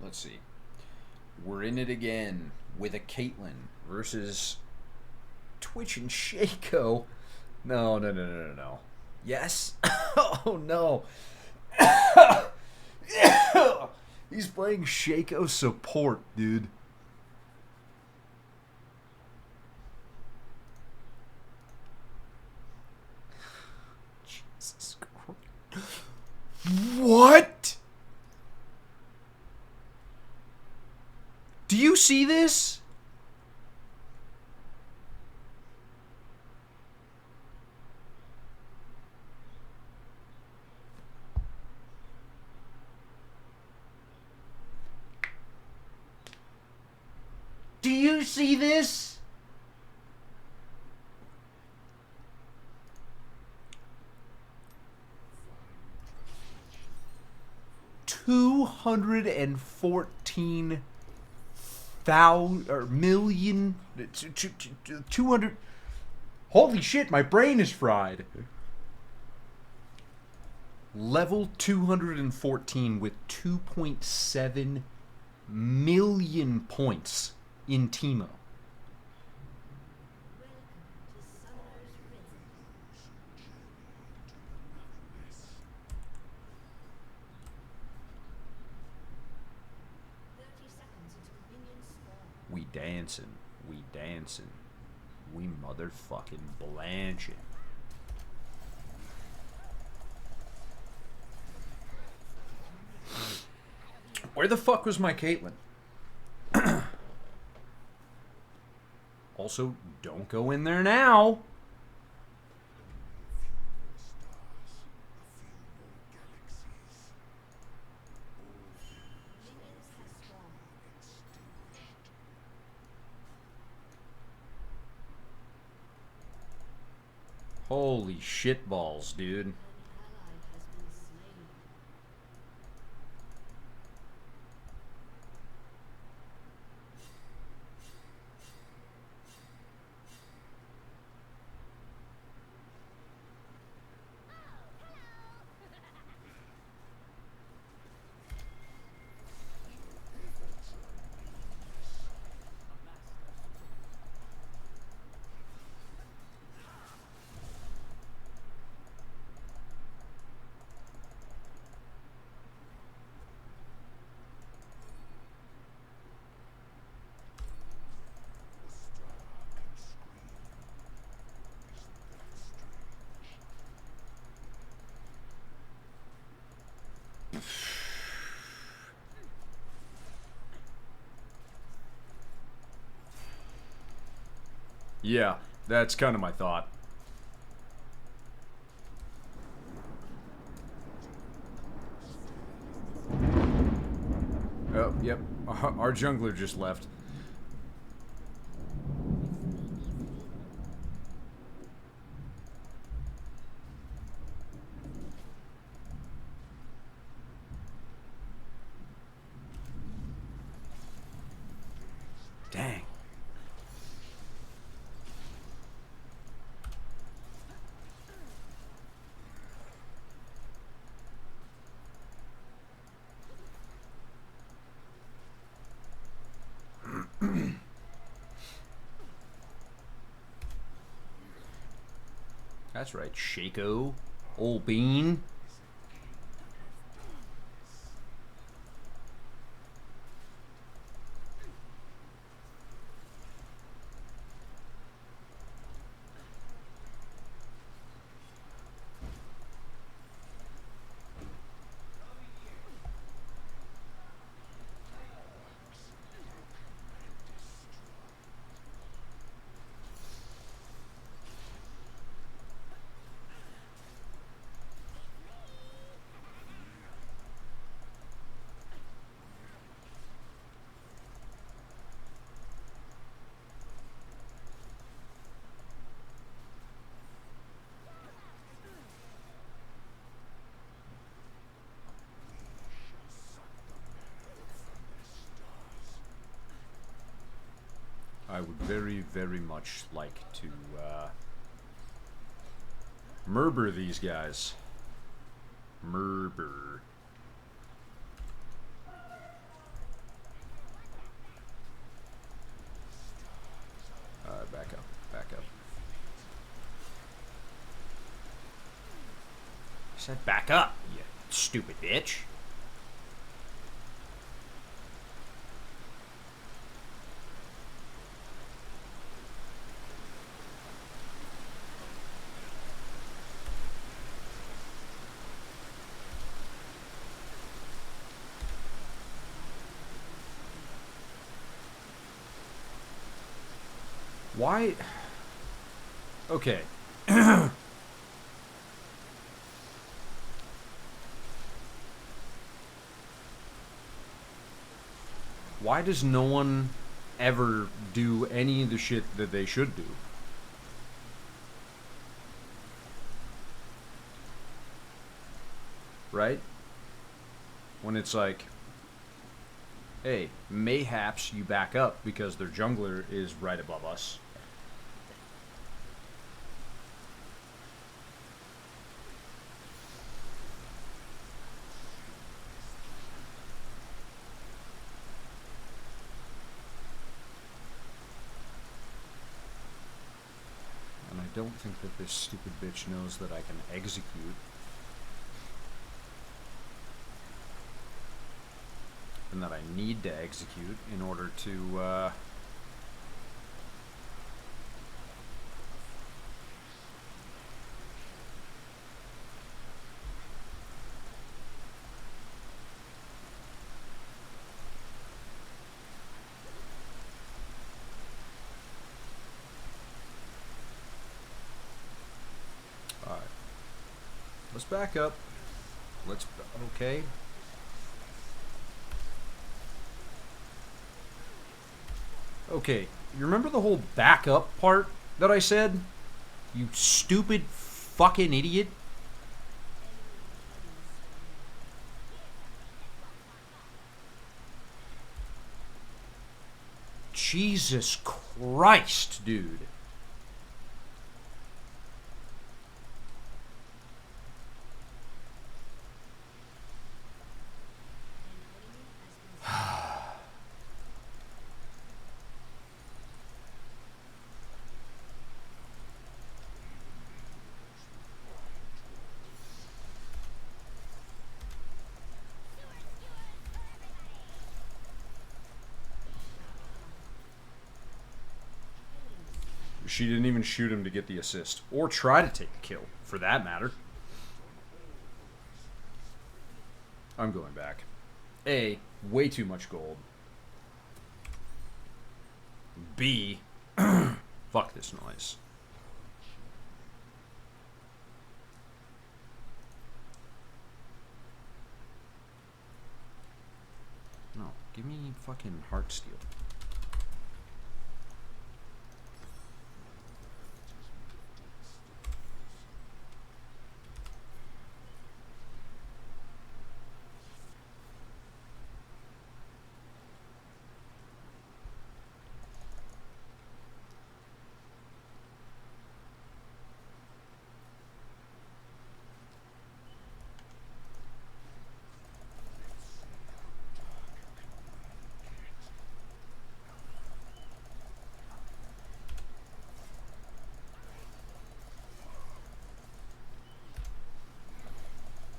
Let's see. We're in it again with a Caitlyn versus Twitch and Shaco. No. Yes? Oh, no. He's playing Shaco support, dude. Jesus Christ. What? Do you see this? Do you see this? $214,000 or million 200. Holy shit, my brain is fried. Level 214 with 2.7 million points in Teemo. We dancing, we motherfucking blanching. Where the fuck was my Caitlyn? Also, don't go in there now. Holy shitballs, dude. Yeah, that's kind of my thought. Oh, yep. Our jungler just left. Dang. That's right, Shaco. Old Bean. I would very, very much like to murder these guys. Murder. Back up, back up. I said back up, you stupid bitch. Why? Okay. Why does no one ever do any of the shit that they should do? Right? When it's like, hey, mayhaps you back up because their jungler is right above us. don't think that this stupid bitch knows that I can execute. And that I need to execute in order to, Alright. Let's back up. Okay. Okay, you remember the whole backup part that I said? You stupid fucking idiot. Jesus Christ, dude. She didn't even shoot him to get the assist. Or try to take the kill, for that matter. I'm going back. A, way too much gold. B, fuck this noise. No, give me fucking Heartsteel.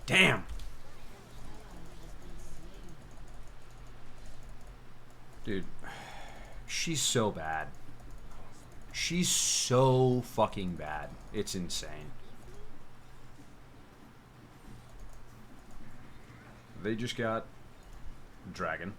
Damn. Dude, she's so bad. She's so fucking bad. It's insane. They just got Dragon.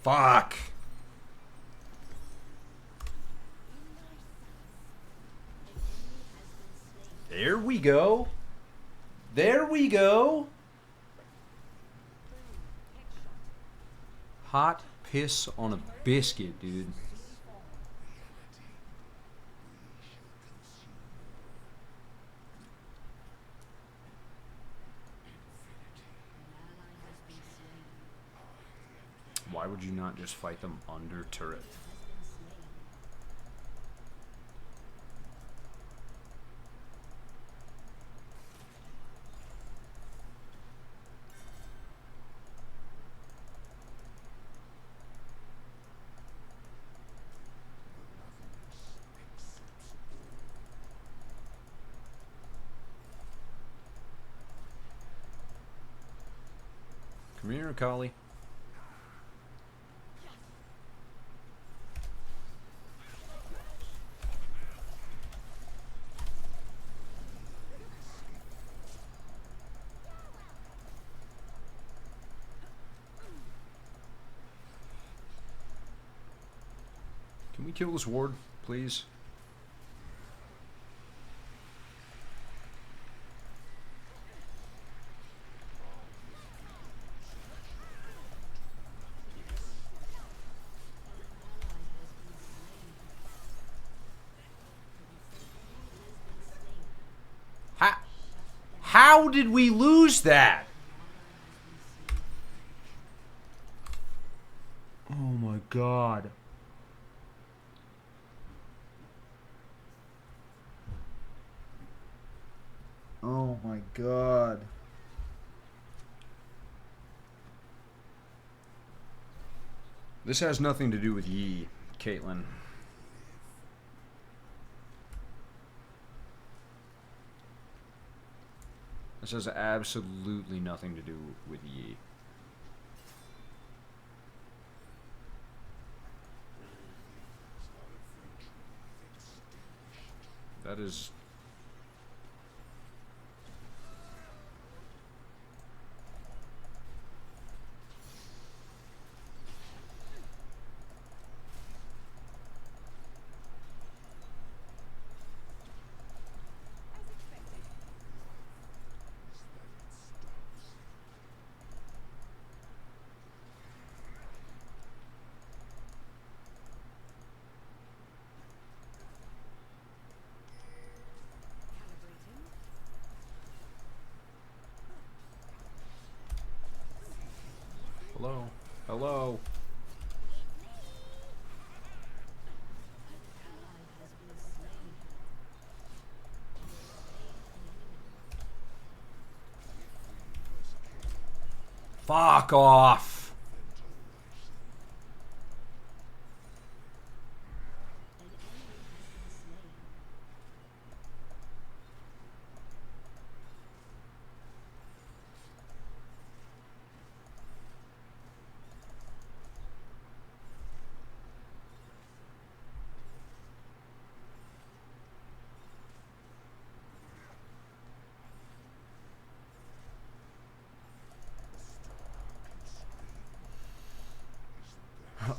Fuck. There we go. There we go. Hot piss on a biscuit, dude. Why would you not just fight them under turret? Come here, Akali. kill this ward, please? How did we lose that? Oh my god. Oh my god. This has nothing to do with Yi, Caitlin. This has absolutely nothing to do with Yi. That is... Hello? Hello? Fuck off!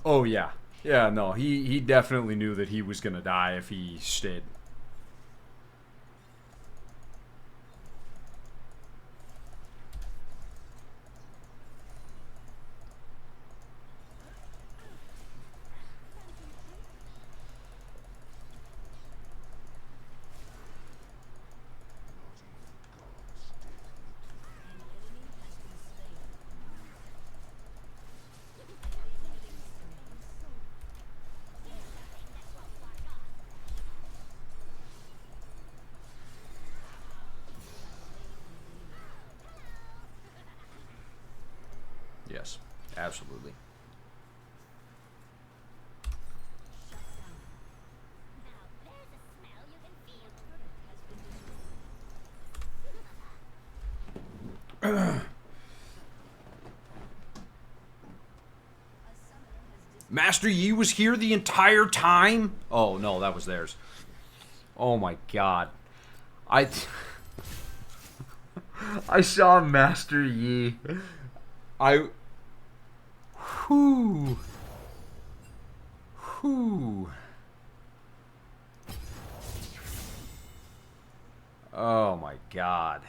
Oh yeah. Yeah, no, he definitely knew that he was gonna die if he stayed. Yes, absolutely. Master Yi was here the entire time? Oh, no, that was theirs. Oh my god. I saw Master Yi. Whew. Oh my god.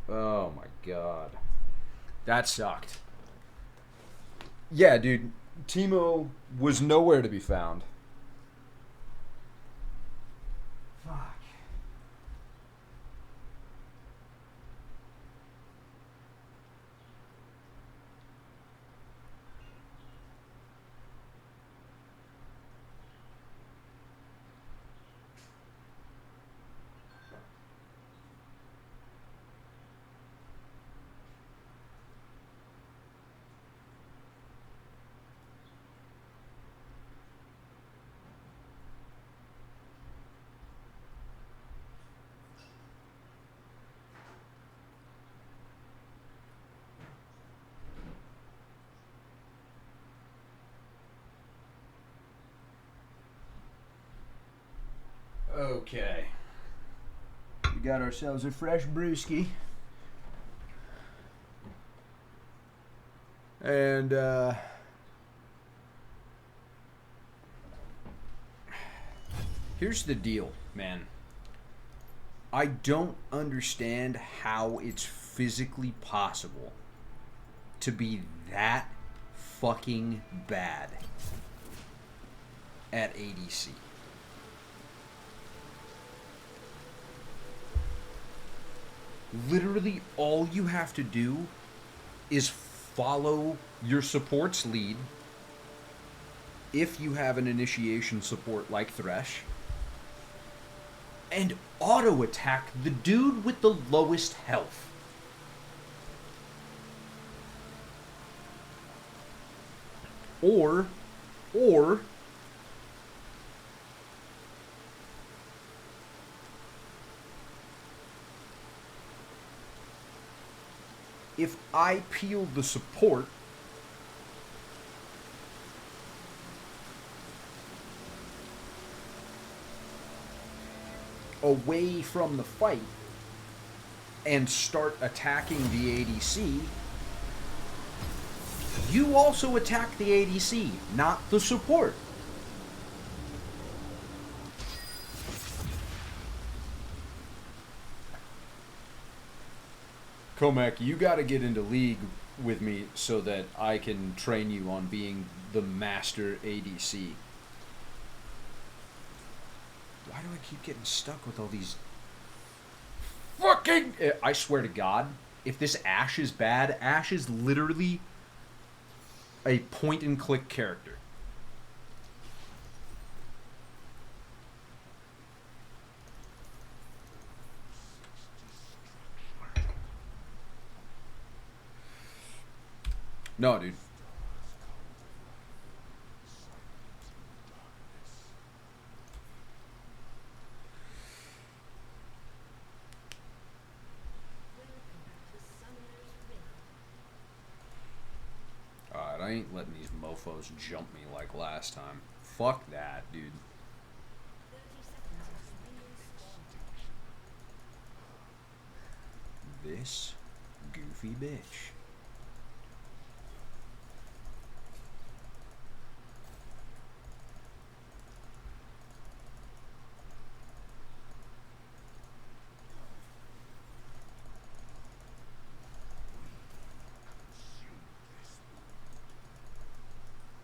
Oh my god. That sucked. Yeah, dude. Teemo was nowhere to be found. Fuck. Okay. We got ourselves a fresh brewski. And, here's the deal, man. I don't understand how it's physically possible to be that fucking bad at ADC. Literally all you have to do is follow your support's lead if you have an initiation support like Thresh, and auto attack the dude with the lowest health. Or if I peel the support, away from the fight and start attacking the ADC, you also attack the ADC, not the support. Comac, you gotta get into League with me so that I can train you on being the master ADC. Why do I keep getting stuck with all these fucking... I swear to God, if this Ashe is bad, Ashe is literally a point-and-click character. No, dude. Alright, I ain't letting these mofos jump me like last time. Fuck that, dude. This goofy bitch.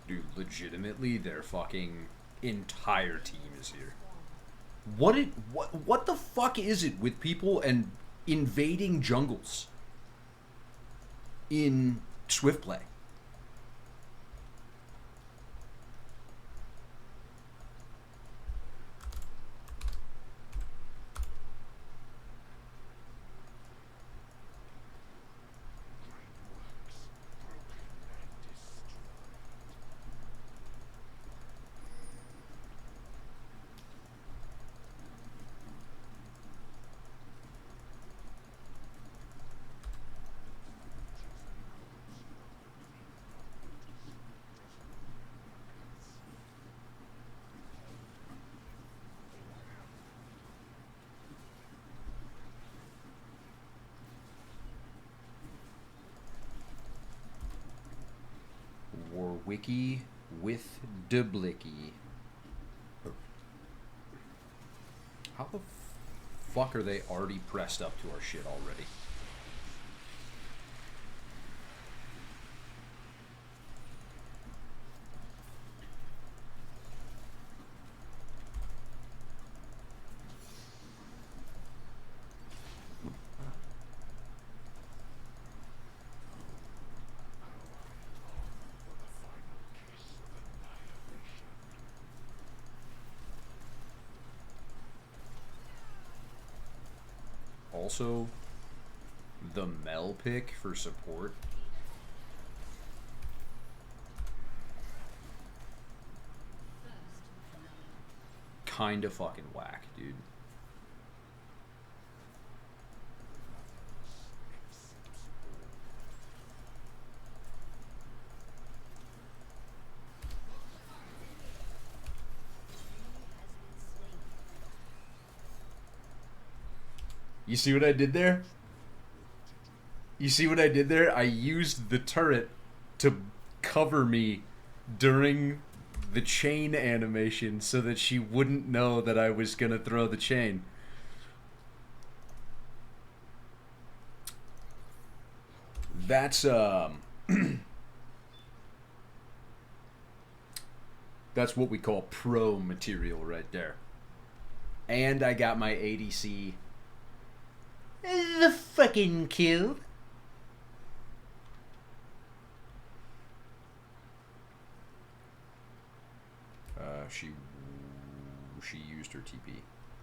Dude, legitimately, their fucking entire team is here. What the fuck is it with people and invading jungles in Swiftplay? Warwicky with Dublicky. How the fuck are they already pressed up to our shit already? Also, the Mel pick for support. Kinda fucking whack, dude. You see what I did there? You see what I did there? I used the turret to cover me during the chain animation so that she wouldn't know that I was gonna throw the chain. That's that's what we call pro material right there. And I got my ADC the fucking killed. She used her TP.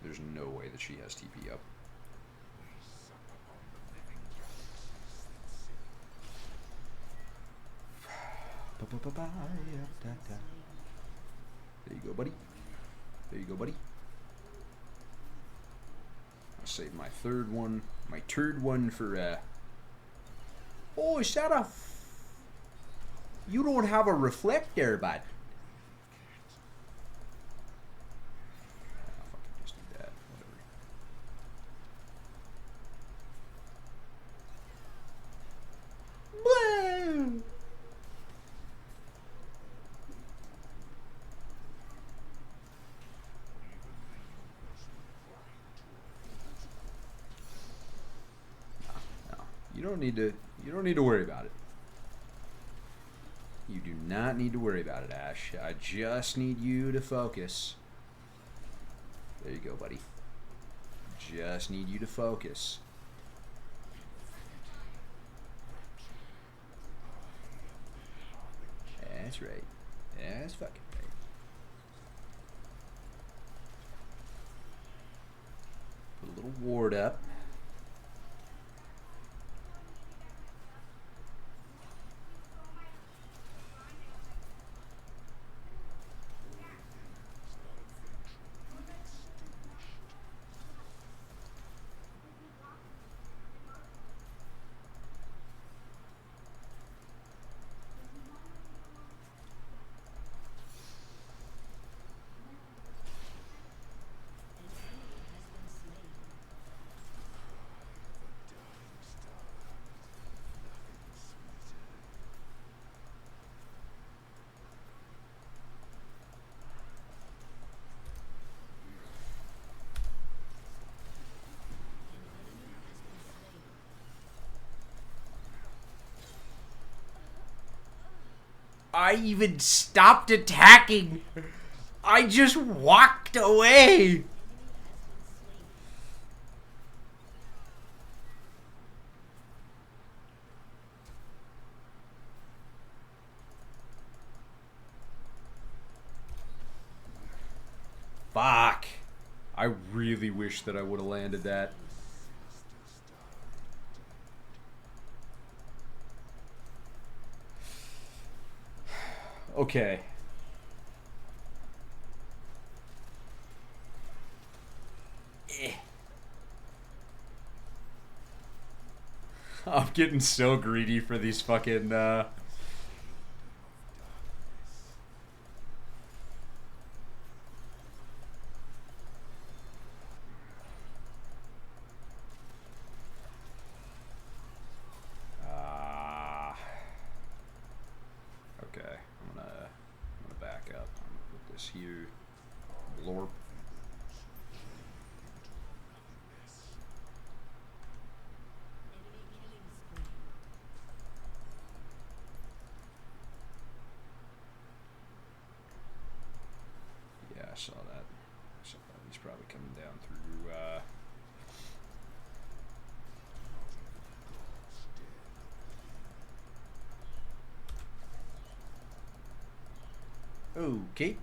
There's no way that she has TP up. There you go, buddy. There you go, buddy. I'll save my third one, my turd one for, Oh, is that a... You don't have a reflect there, bud. I'll fucking just do that. Whatever. Whoa! You don't need to worry about it. You do not need to worry about it, Ash. I just need you to focus. There you go, buddy. Just need you to focus. That's right. That's fucking right. Put a little ward up. I even stopped attacking. I just walked away. Fuck. I really wish that I would have landed that. Okay. I'm getting so greedy for these fucking, okay, I'm gonna back up. I'm gonna put this here. Blorp. Yeah, I saw that. He's probably coming down through, Okay,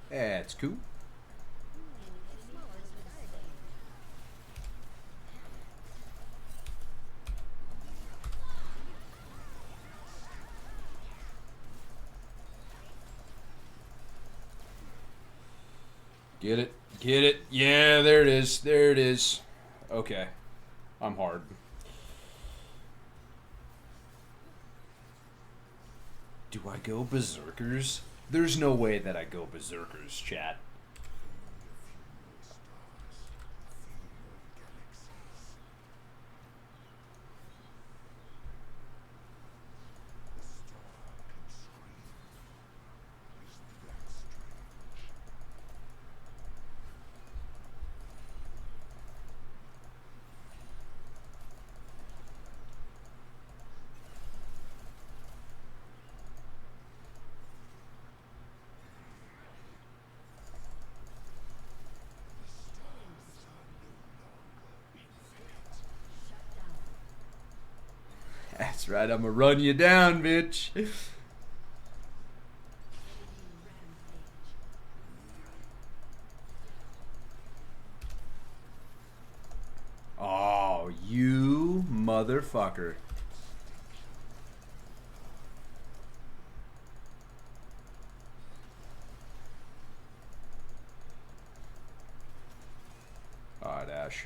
that's cool. Get it, get it. Yeah, there it is, there it is. Okay, I'm hard. Do I go berserkers? There's no way that I go berserkers, chat. That's right, I'm gonna run you down, bitch. Oh, you motherfucker. Alright, Ash.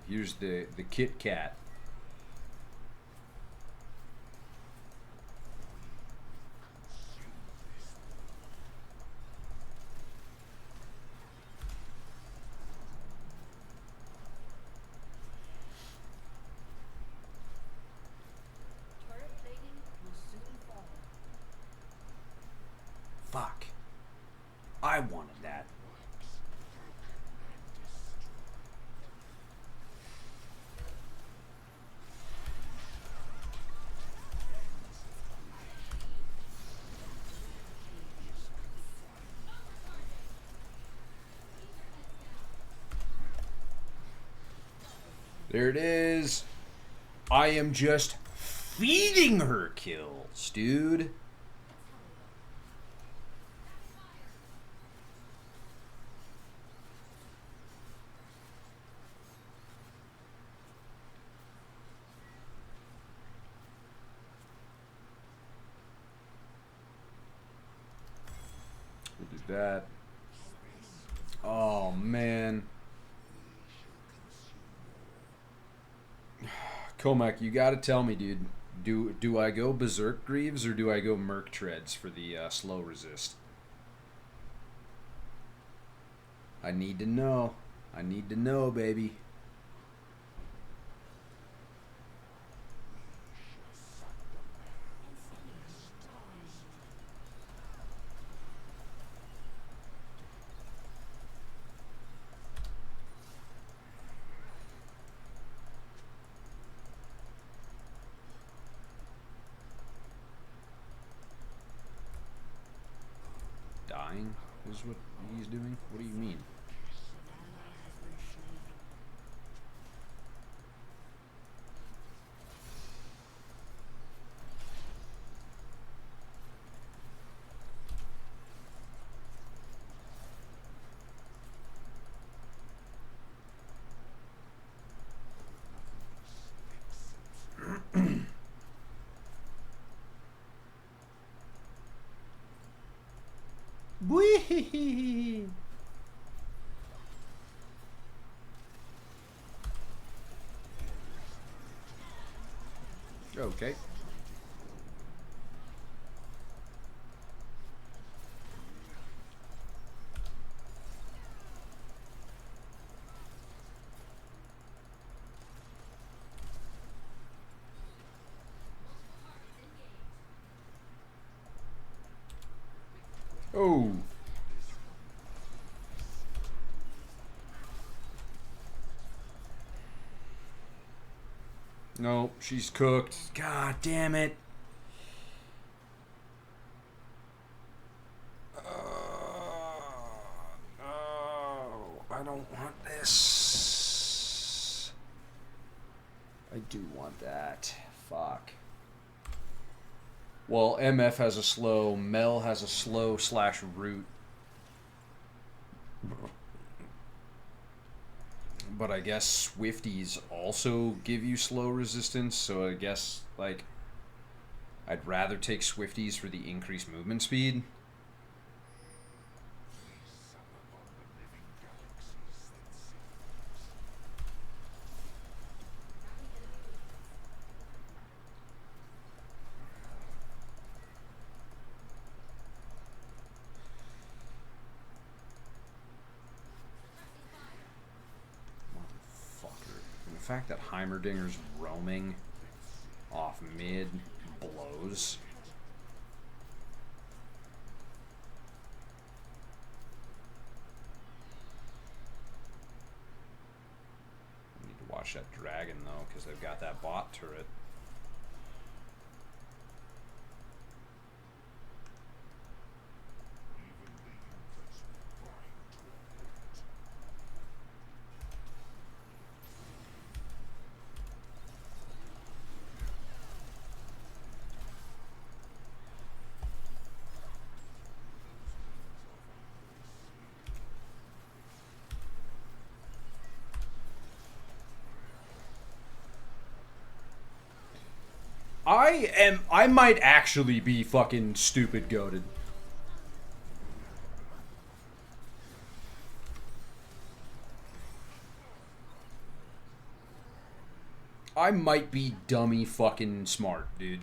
Here's the Kit Kat. Fuck. I wanted that. There it is. I am just feeding her kills, dude. We'll do that. Oh, man. Comac, you gotta tell me, dude. Do I go Berserk Greaves or do I go Merc Treads for the slow resist? I need to know. I need to know, baby. Dying is what he's doing? What do you mean? Whee! Okay. Oh. No, she's cooked. God damn it. No, I don't want this. I do want that. Fuck. Well, MF has a slow, Mel has a slow / root. But I guess Swifties also give you slow resistance, so I guess, like, I'd rather take Swifties for the increased movement speed. The fact that Heimerdinger's roaming off mid blows. I need to watch that dragon though, because they've got that bot turret. I might actually be fucking stupid goated. I might be dummy fucking smart, dude.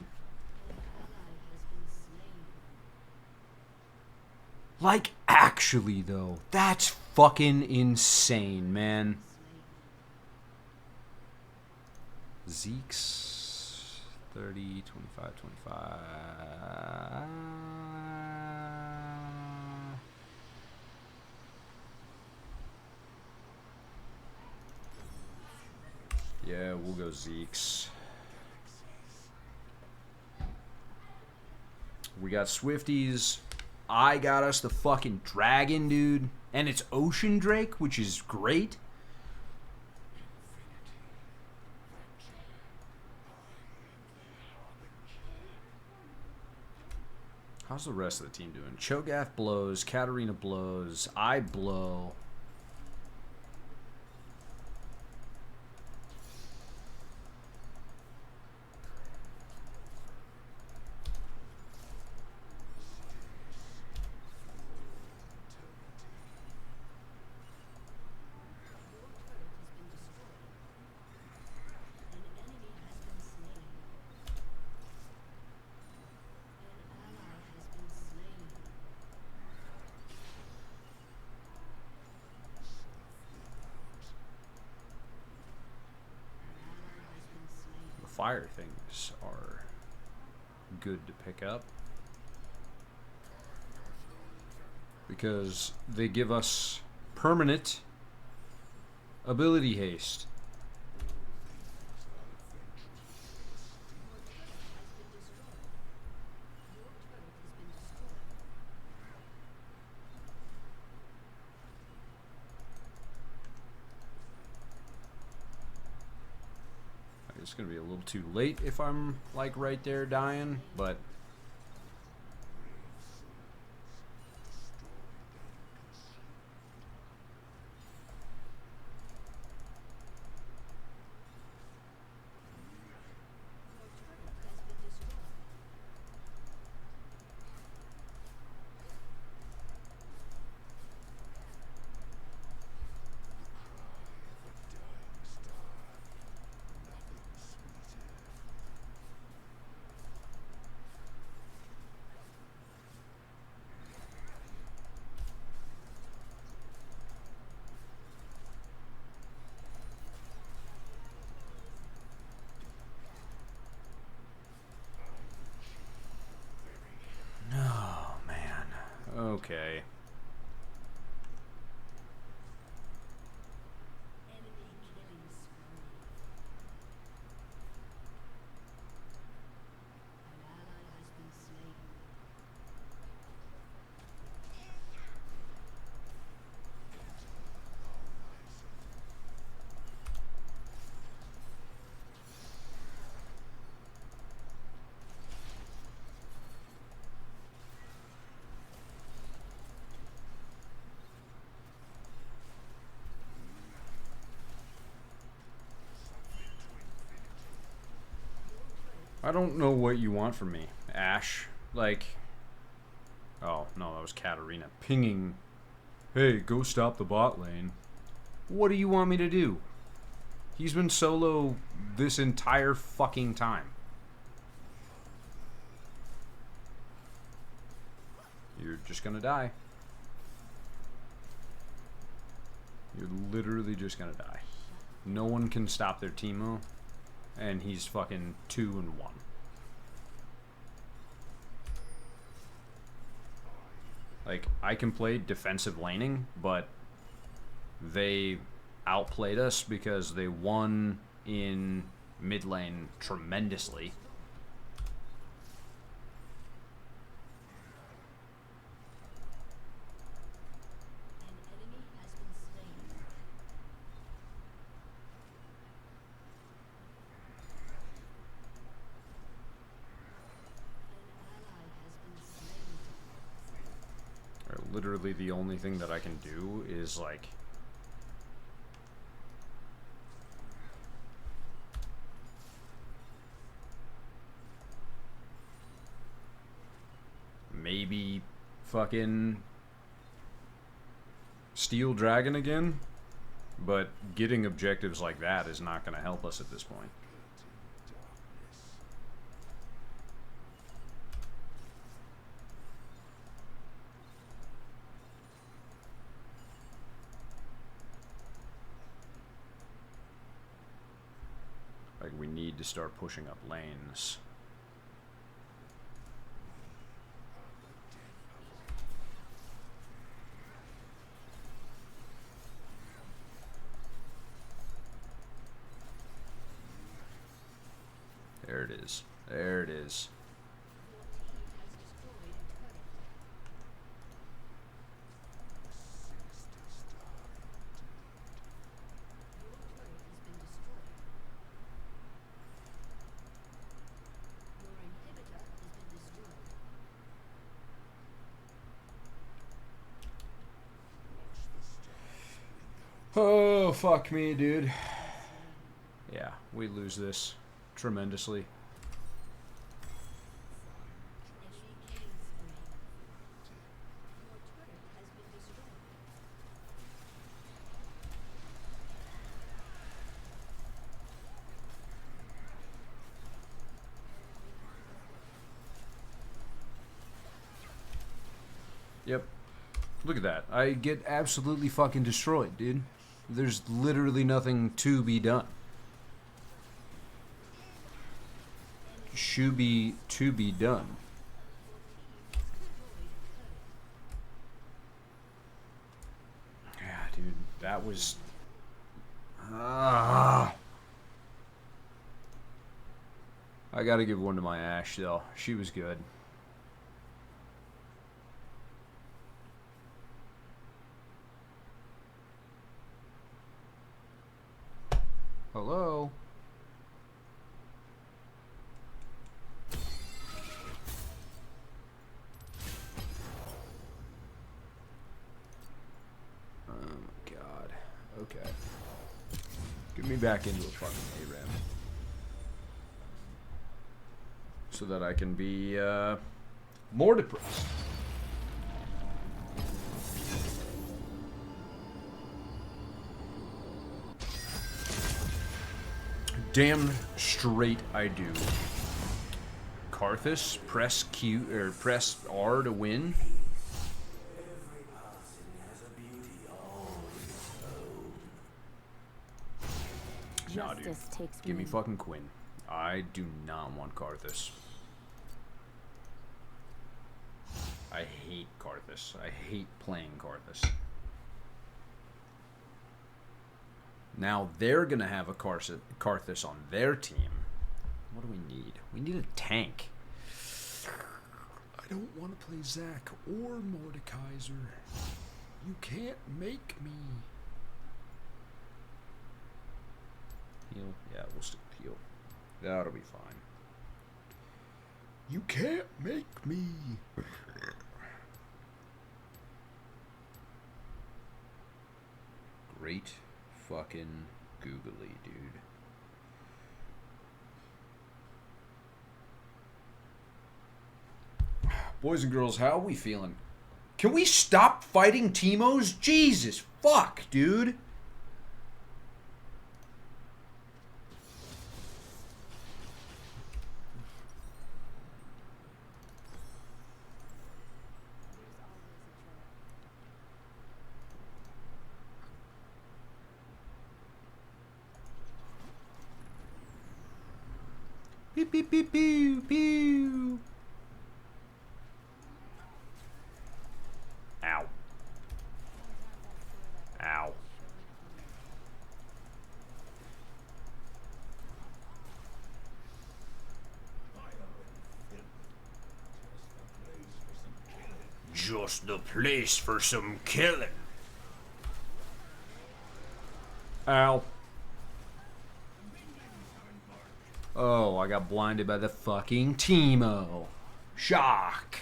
Like, actually, though. That's fucking insane, man. Zeke's 30, 25, 25. Yeah, we'll go Zeke's. We got Swifties. I got us the fucking dragon, dude. And it's Ocean Drake, which is great. How's the rest of the team doing? Cho'Gath blows, Katarina blows, I blow. Fire things are good to pick up because they give us permanent ability haste. It's gonna be a little too late if I'm like right there dying, but okay. I don't know what you want from me, Ash. Like, oh, no, that was Katarina pinging, hey, go stop the bot lane. What do you want me to do? He's been solo this entire fucking time. You're just gonna die. You're literally just gonna die. No one can stop their Teemo. And he's fucking 2-1. Like, I can play defensive laning, but they outplayed us because they won in mid lane tremendously. Literally the only thing that I can do is like maybe fucking Steel Dragon again. But getting objectives like that is not going to help us at this point. Like, we need to start pushing up lanes. There it is. There it is. Oh, fuck me, dude. Yeah, we lose this tremendously. Yep. Look at that. I get absolutely fucking destroyed, dude. There's literally nothing to be done. Should be to be done. Yeah, dude. That was... I gotta give one to my Ash, though. She was good. Hello? Oh my god. Okay. Get me back into a fucking ARAM. So that I can be, more depressed. Damn straight I do. Karthus, press Q or press R to win. Nah, dude. Give me fucking Quinn. I do not want Karthus. I hate Karthus. I hate playing Karthus. Now they're gonna have a Karthus on their team. What do we need? We need a tank. I don't want to play Zac or Mordekaiser. You can't make me. Heal? Yeah, we'll stick with heal. That'll be fine. You can't make me. Great fucking googly, dude. Boys and girls, how are we feeling? Can we stop fighting Teemos? Jesus fuck, dude. Pew, pew, pew, pew, pew. Ow. Ow. Just the place for some killing. Ow. Oh, I got blinded by the fucking Teemo. Shock.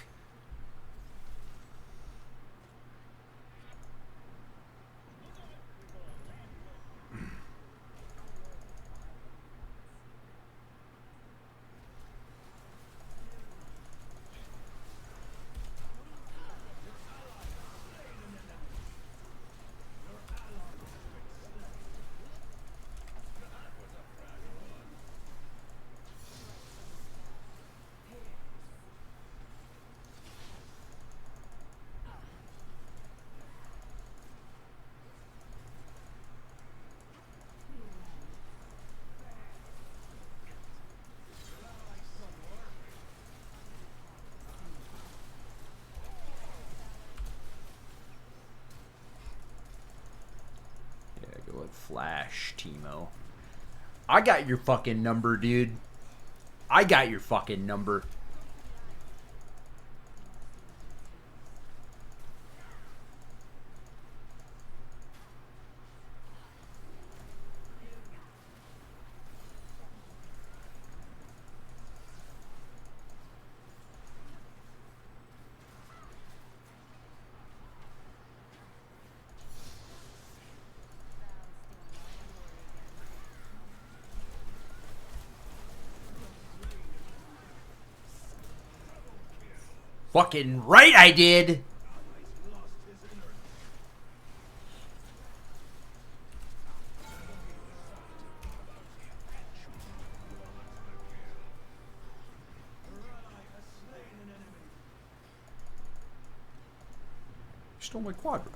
Flash, Timo. I got your fucking number, dude. I got your fucking number. Fucking right I did! Stole my quadra.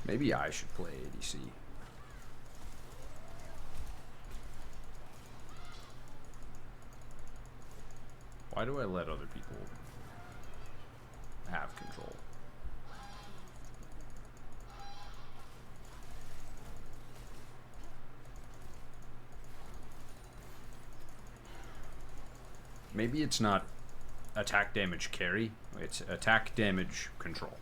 Maybe I should play ADC. Why do I let other people have control? Maybe it's not attack damage carry, it's attack damage control.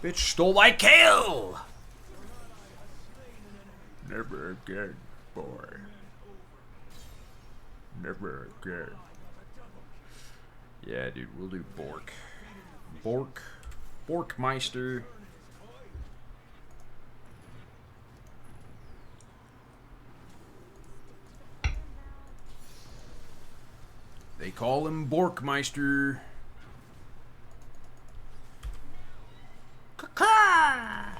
Bitch stole my kill! Never again, boy. Never again. Yeah, dude, we'll do Bork. Borkmeister. They call him Borkmeister. Caca!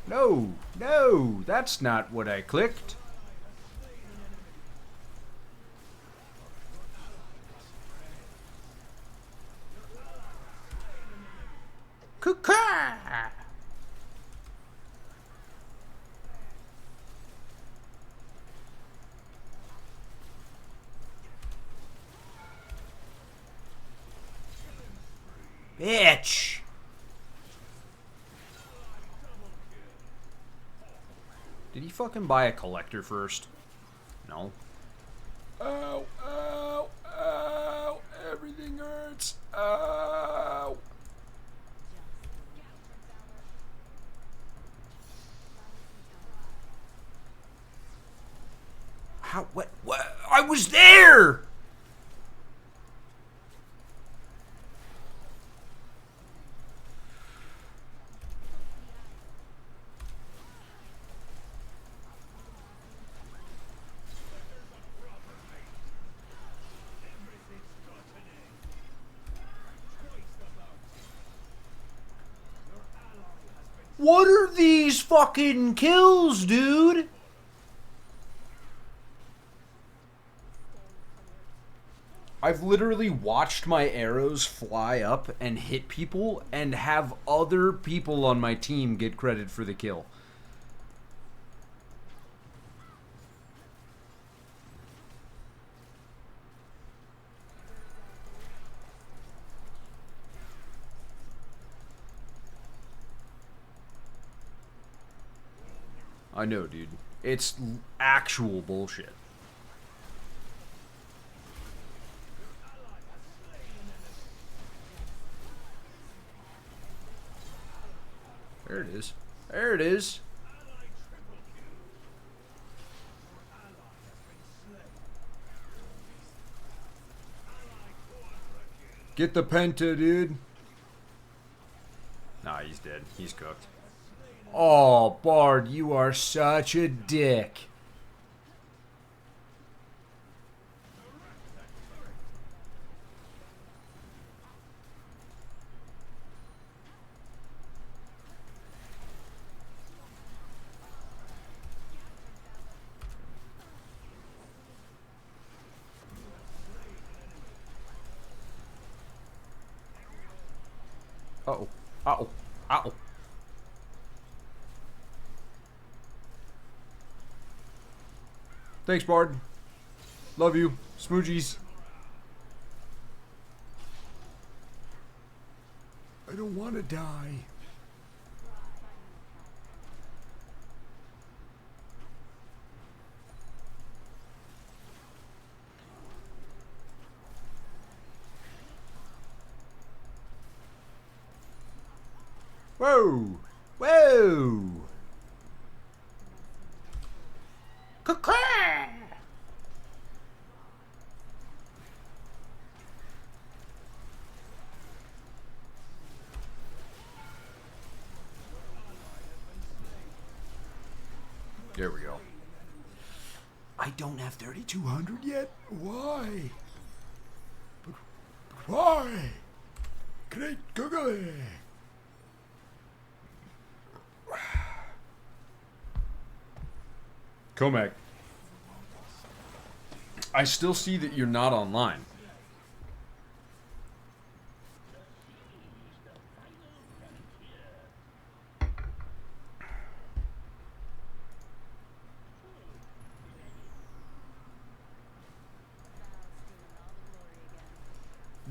No, no, that's not what I clicked. Caca! Bitch! Did he fucking buy a collector first? No. Ow, ow, ow, everything hurts. Ow. How, what, I was there! What are these fucking kills, dude? I've literally watched my arrows fly up and hit people and have other people on my team get credit for the kill. I know, dude. It's actual bullshit. There it is. There it is. Get the penta, dude. Nah, he's dead. He's cooked. Oh, Bard, you are such a dick. Uh-oh. Uh-oh. Uh-oh. Thanks, Bard. Love you. Smoochies. I don't want to die. Whoa! Whoa! There we go. I don't have 3,200 yet? Why? But why? Great googly. Comac, I still see that you're not online.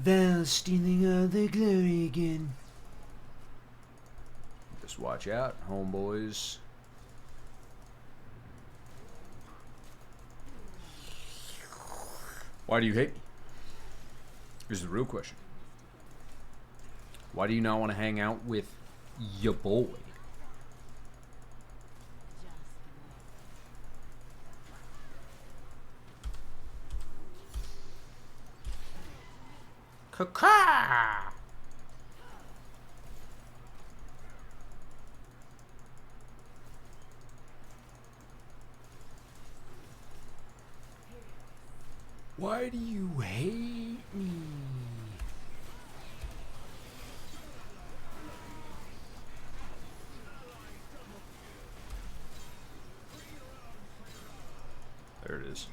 Thou stealing all the glory again. Just watch out, homeboys. Why do you hate me? Here's the real question. Why do you not want to hang out with your boy? Caca! Why do you hate me? There it is.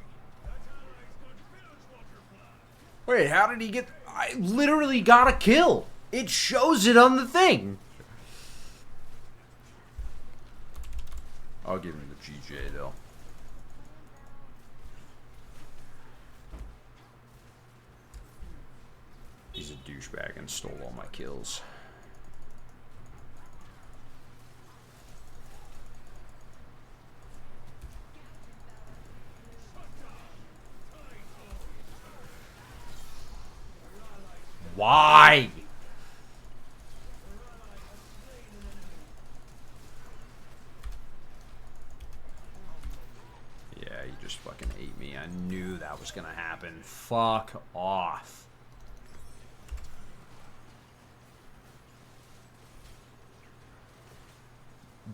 Wait, how did he get... I literally got a kill. It shows it on the thing. I'll give him the GJ, though. He's a douchebag and stole all my kills. Why? Yeah, you just fucking ate me. I knew that was gonna happen. Fuck off.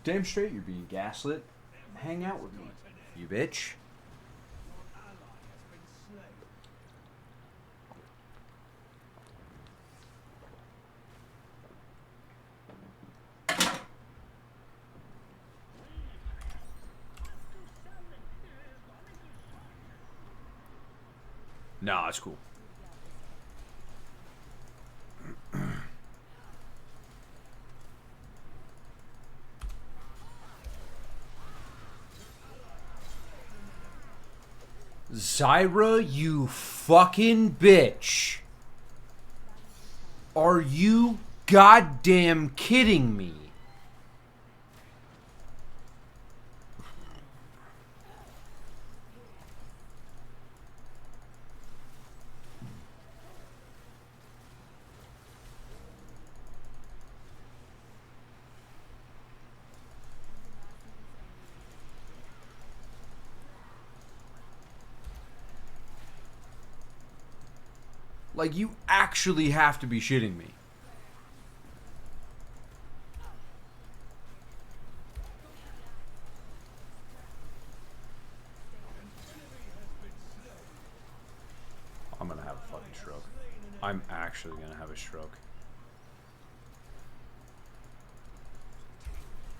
Damn straight you're being gaslit. Hang out with me, you bitch. Nah, it's cool. Zyra, you fucking bitch. Are you goddamn kidding me? Like, you actually have to be shitting me. I'm gonna have a fucking stroke. I'm actually gonna have a stroke.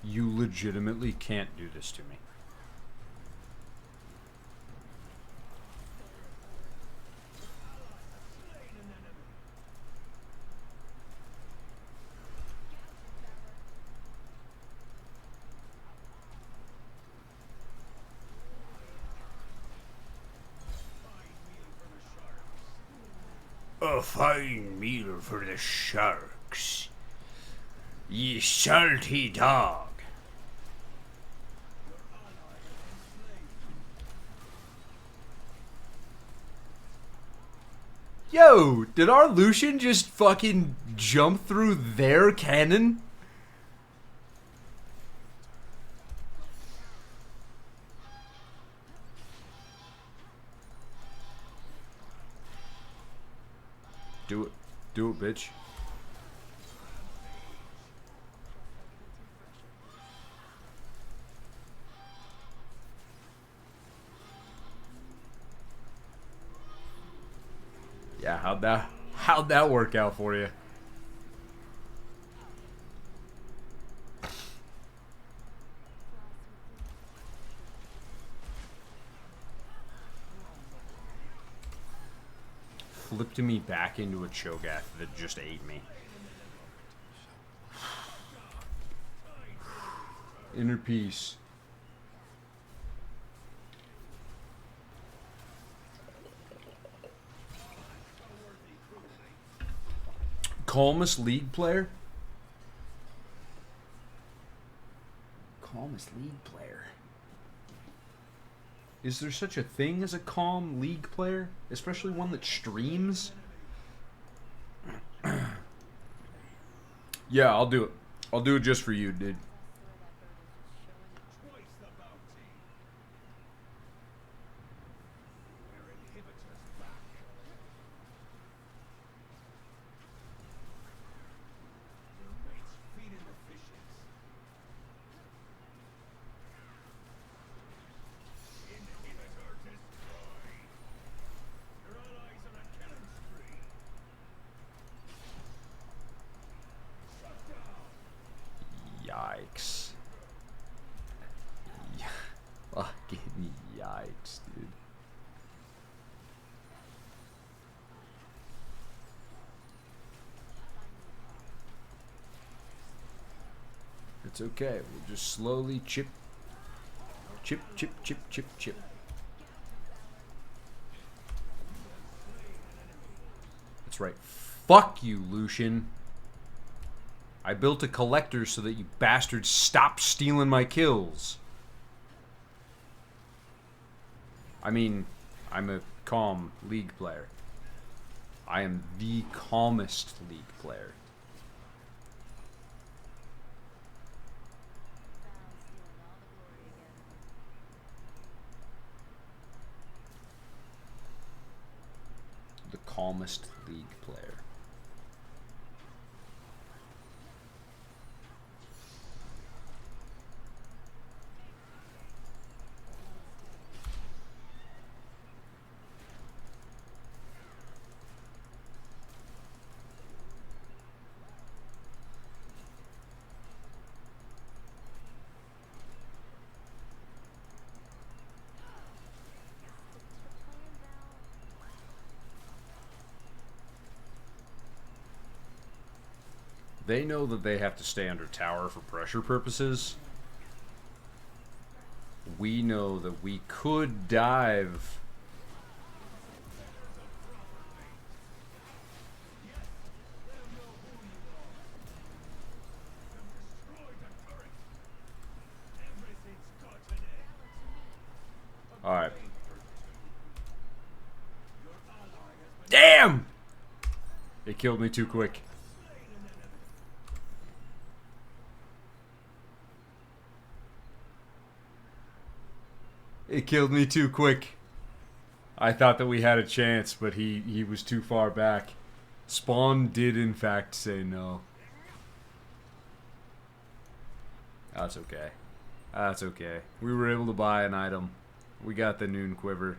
You legitimately can't do this to me. A fine meal for the sharks. Ye salty dog. Yo, did our Lucian just fucking jump through their cannon? Do it. Do it, bitch. Yeah, how'd that work out for you? Flipped me back into a Cho'Gath that just ate me. Inner peace. Calmest League player? Calmest League player. Is there such a thing as a calm League player? Especially one that streams? Yeah, I'll do it. I'll do it just for you, dude. Yikes. Fucking yikes, dude. It's okay. We'll just slowly chip. Chip, chip, chip, chip, chip. That's right. Fuck you, Lucian. I built a collector so that you bastards stop stealing my kills. I mean, I'm a calm League player. I am the calmest League player. The calmest League player. They know that they have to stay under tower for pressure purposes. We know that we could dive. Alright. Damn! It killed me too quick. It killed me too quick. I thought that we had a chance, but he was too far back. Spawn did in fact say no. That's okay. That's okay. We were able to buy an item. We got the noon quiver.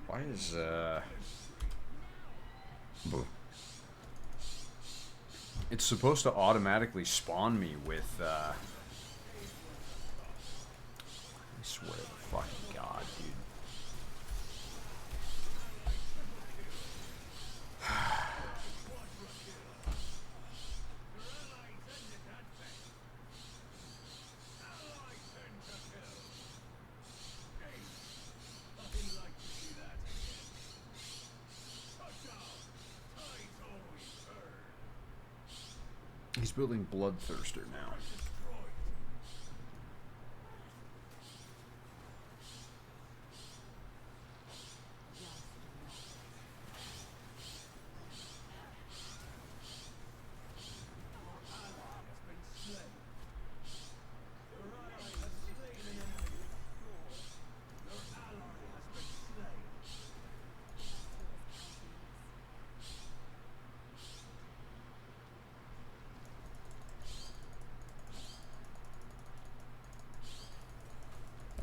Why is it's supposed to automatically spawn me with I swear to fucking God, dude. He's building Bloodthirster now.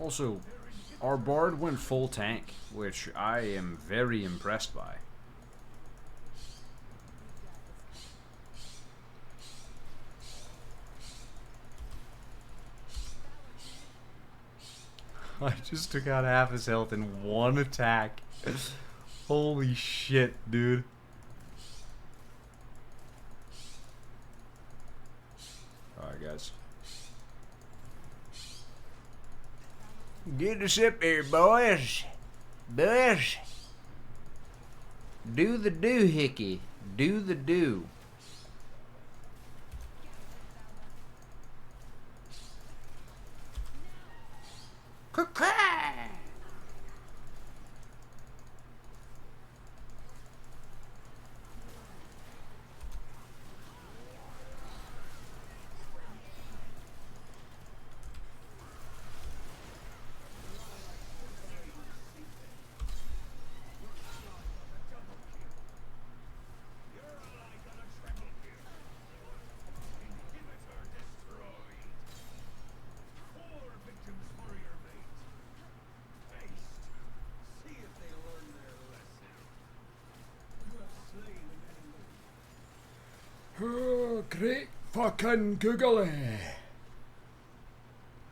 Also, our bard went full tank, which I am very impressed by. I just took out half his health in one attack. Holy shit, dude. Alright, guys. Get us up here, boys. Boys. Do the doohickey. Do the do. Oh, great fucking googly.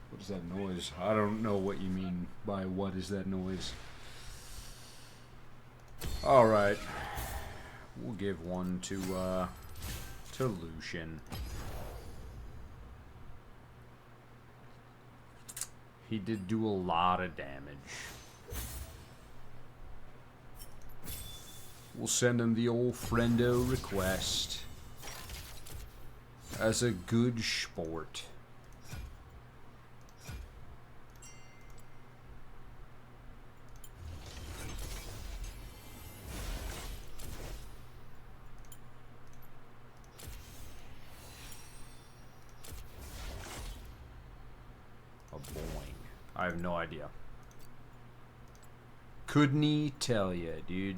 What is that noise? I don't know what you mean by what is that noise. Alright. We'll give one to Lucian. He did do a lot of damage. We'll send him the old friendo request. As a good sport. A boing. I have no idea. Couldn't tell ya, dude.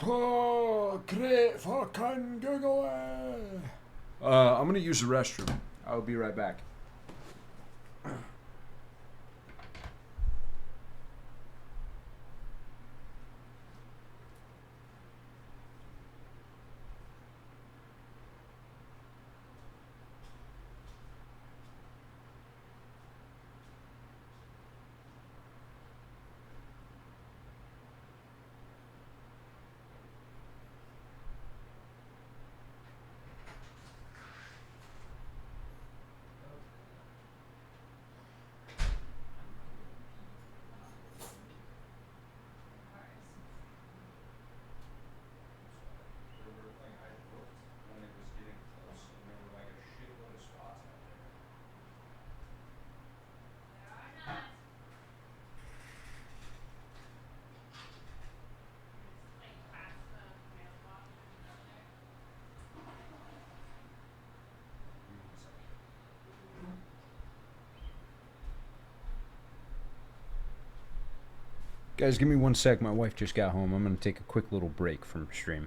Oh, great fucking googly. I'm gonna use the restroom. I'll be right back. Guys, give me 1 sec. My wife just got home. I'm going to take a quick little break from stream.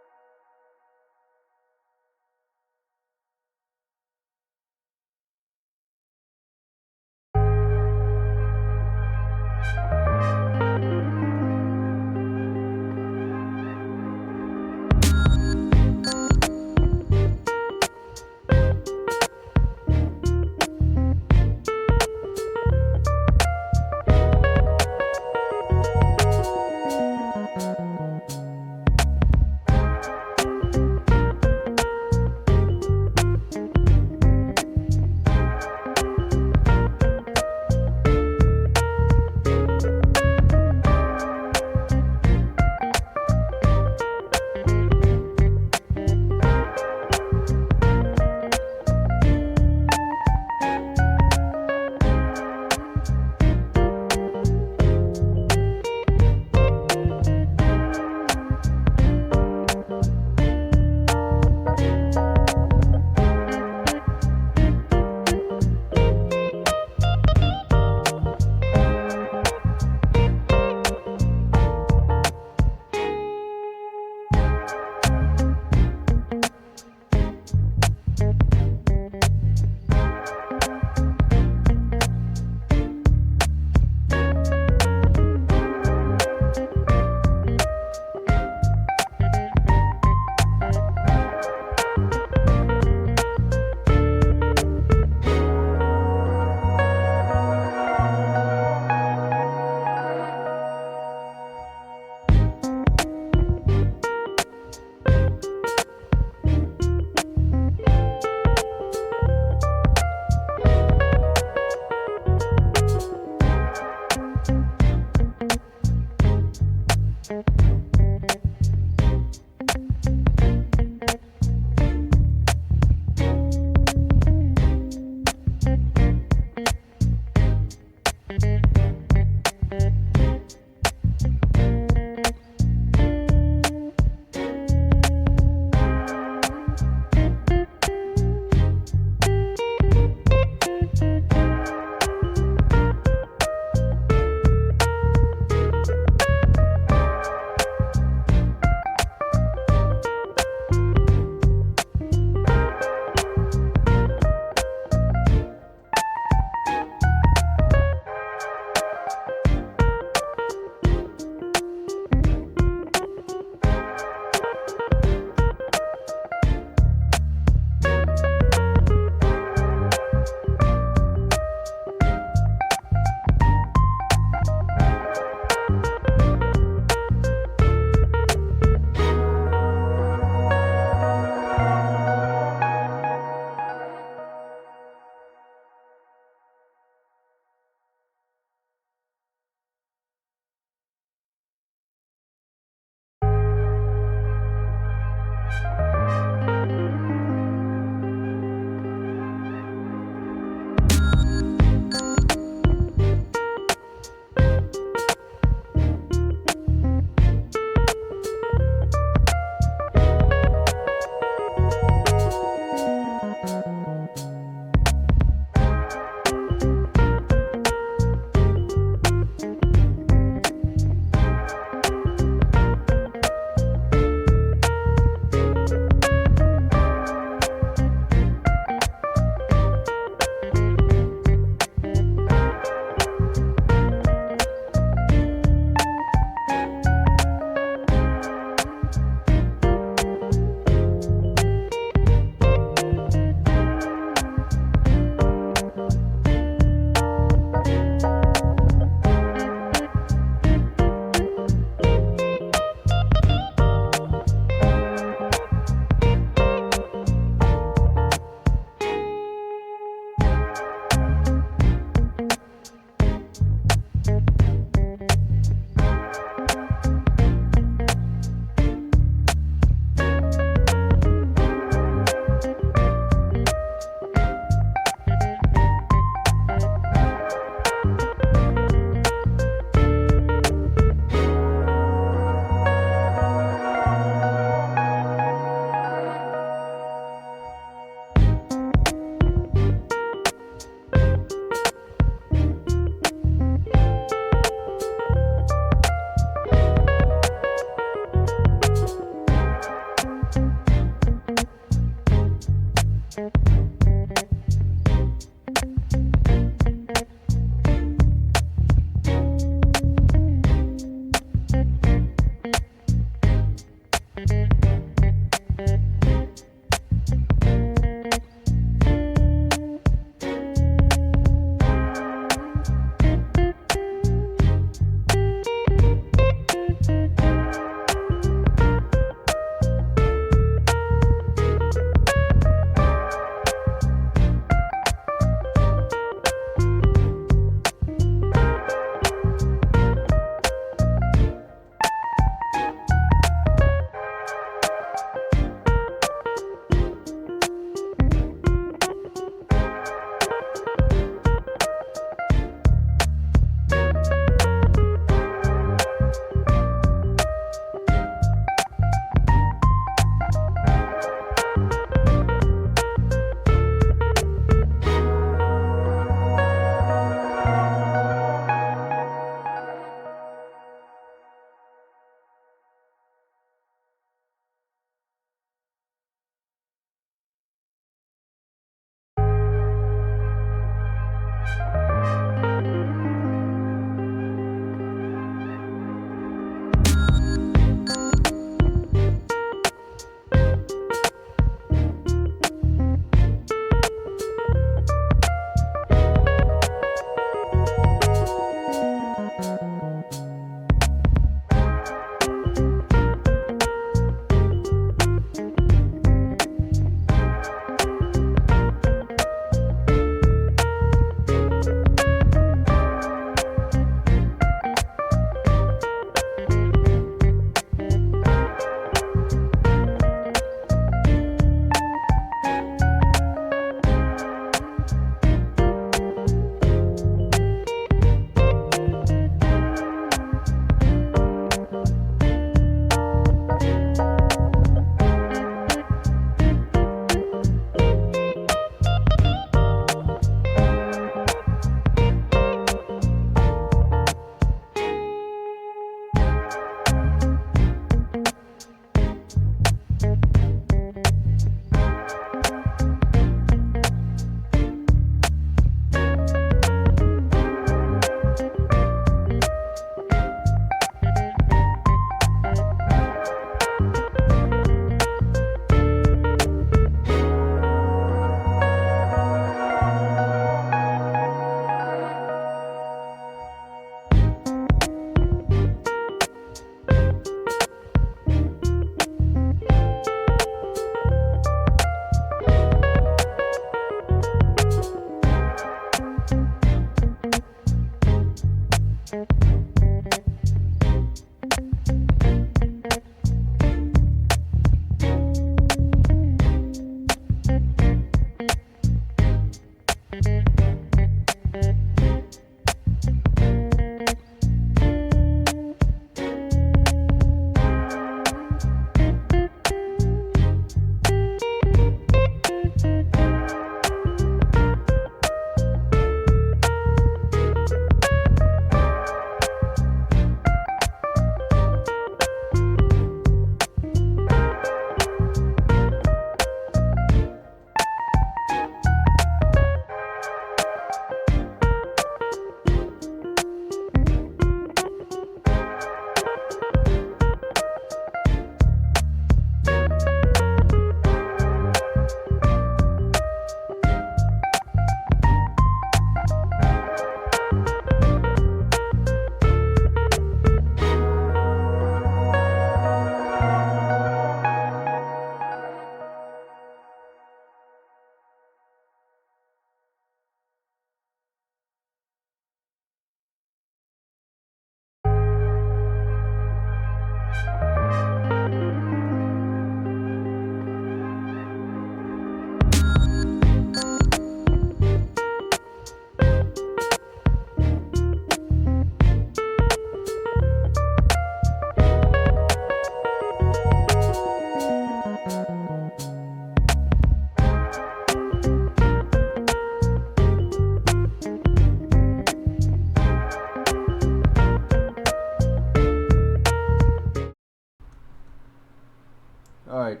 Alright,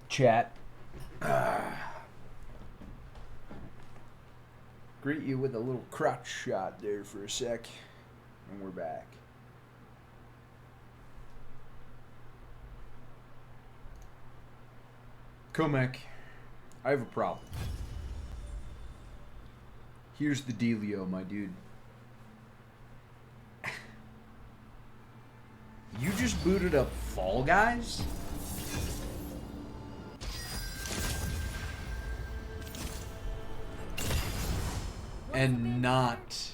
chat. Greet you with a little crotch shot there for a sec, and we're back. Comac, I have a problem. Here's the dealio, my dude. You just booted up Fall Guys? And not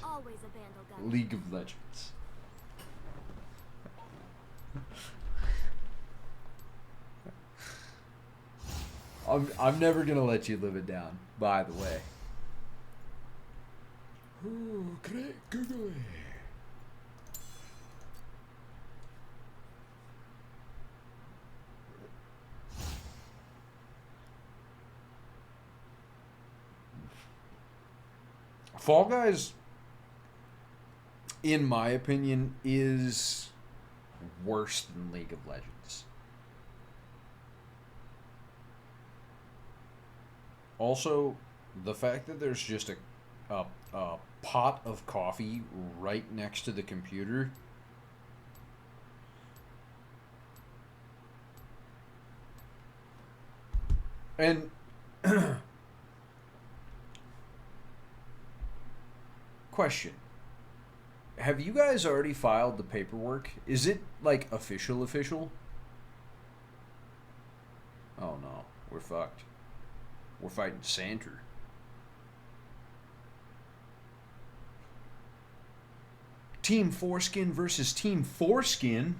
League of Legends. I'm never gonna let you live it down, by the way. Oh, great Google. Fall Guys, in my opinion, is worse than League of Legends. Also, the fact that there's just a pot of coffee right next to the computer. And question. Have you guys already filed the paperwork? Is it like official? Oh no, we're fucked. We're fighting Santer. Team Foreskin versus Team Foreskin.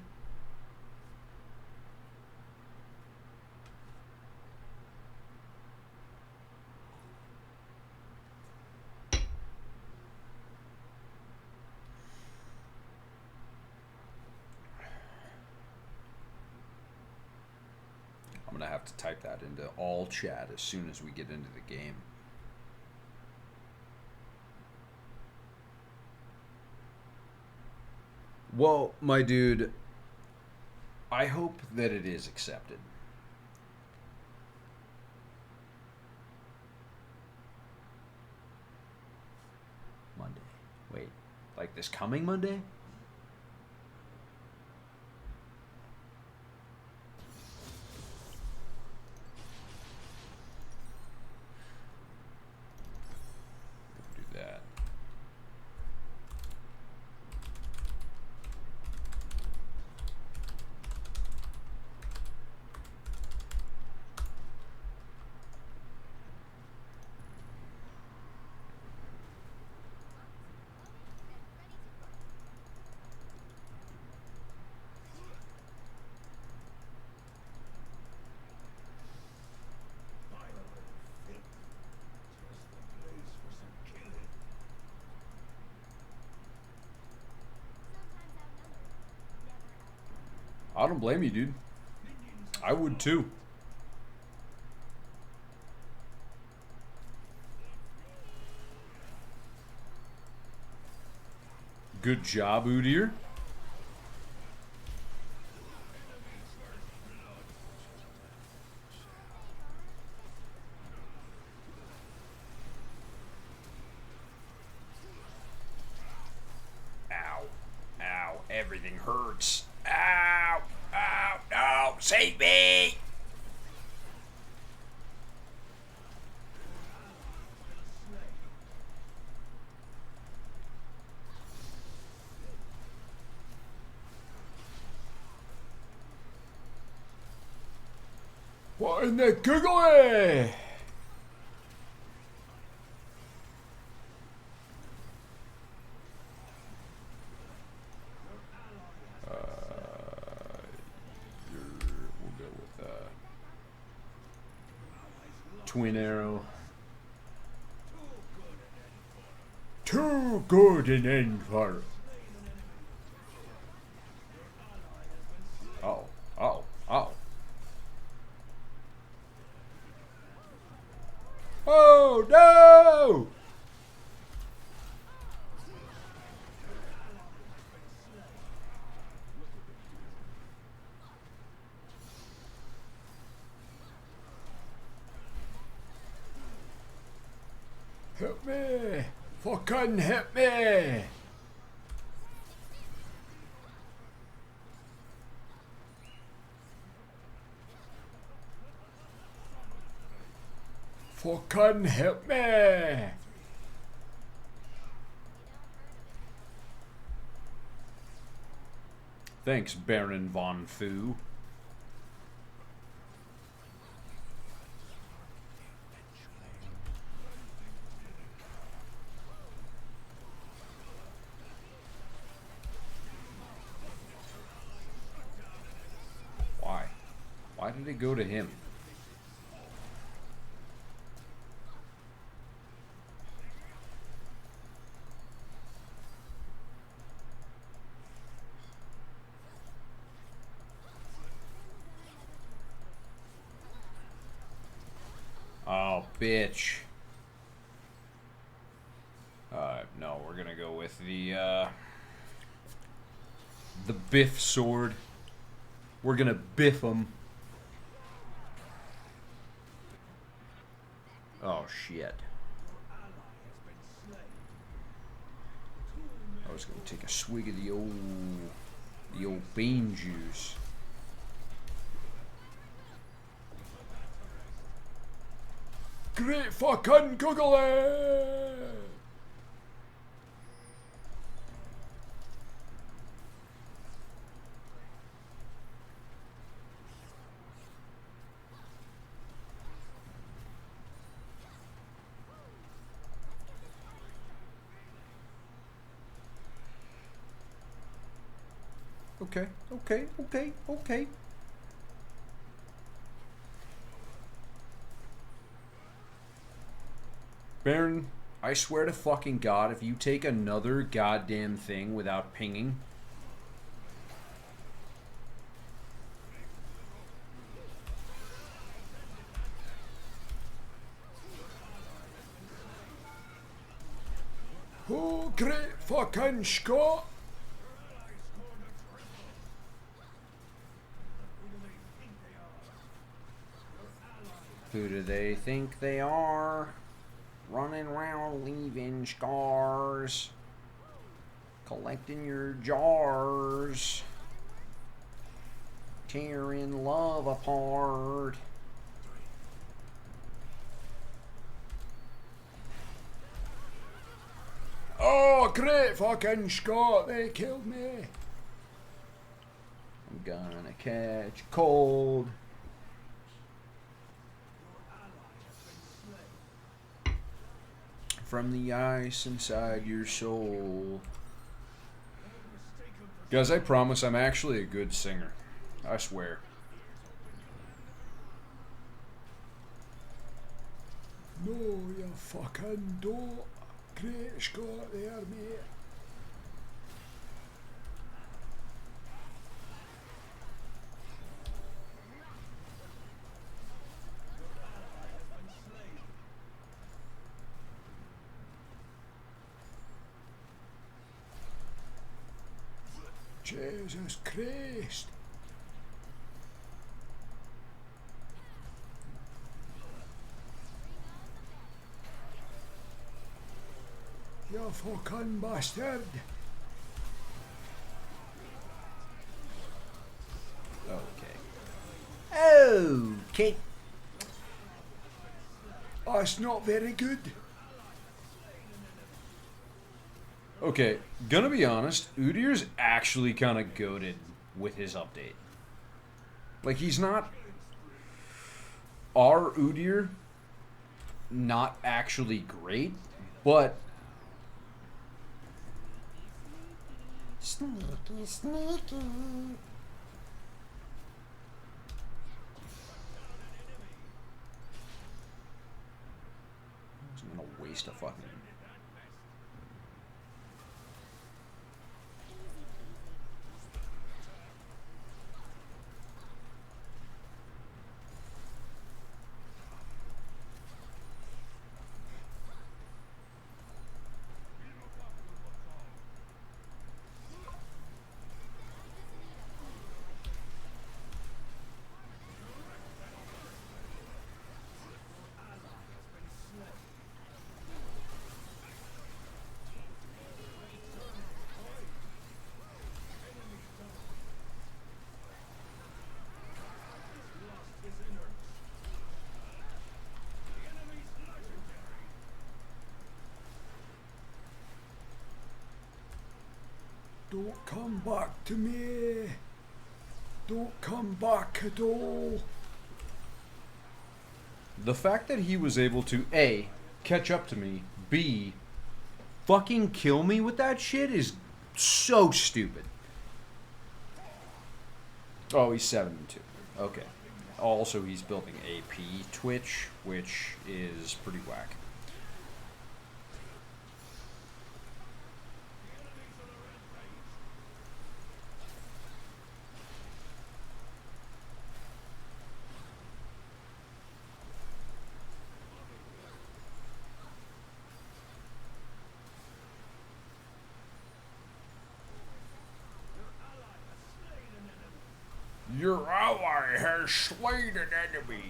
I'm gonna have to type that into all chat as soon as we get into the game. Well, my dude, I hope that it is accepted. Monday. Wait, like this coming Monday? Do that. I don't blame you, dude. I would too. Good job, Udyr. Ow. Ow. Everything hurts. Ow. Ow. No. Save me. What in the googly? We'll go with Twin Arrow. Too good an end for it. Oh, oh, oh. Oh no! Help me! Fucking help me! Fucking help me! Thanks, Baron Von Fu. Why? Why did it go to him? Oh, bitch. No, we're gonna go with the Biff sword. We're gonna biff him. Oh, shit. I was gonna take a swig of the old bean juice. Great fucking googly! Okay. Baron, I swear to fucking God, if you take another goddamn thing without pinging... Oh, great fucking Scott! Who do they think they are? Running around leaving scars. Collecting your jars. Tearing love apart. Oh, great fucking Scott, they killed me. I'm gonna catch cold. From the ice inside your soul. Guys, I promise I'm actually a good singer. I swear. No, you fucking don't. Great Scott there, mate. Jesus Christ. You fucking bastard. Okay. That's not very good. Okay, gonna be honest, Udyr's actually kind of goated with his update. Like, he's not... Our Udyr, not actually great, but... Sneaky, sneaky. I'm gonna waste a fucking... Don't come back to me. Don't come back at all. The fact that he was able to A, catch up to me, B, fucking kill me with that shit is so stupid. Oh, he's 7-2. Okay. Also, he's building AP Twitch, which is pretty whack. Your ally has slain an enemy.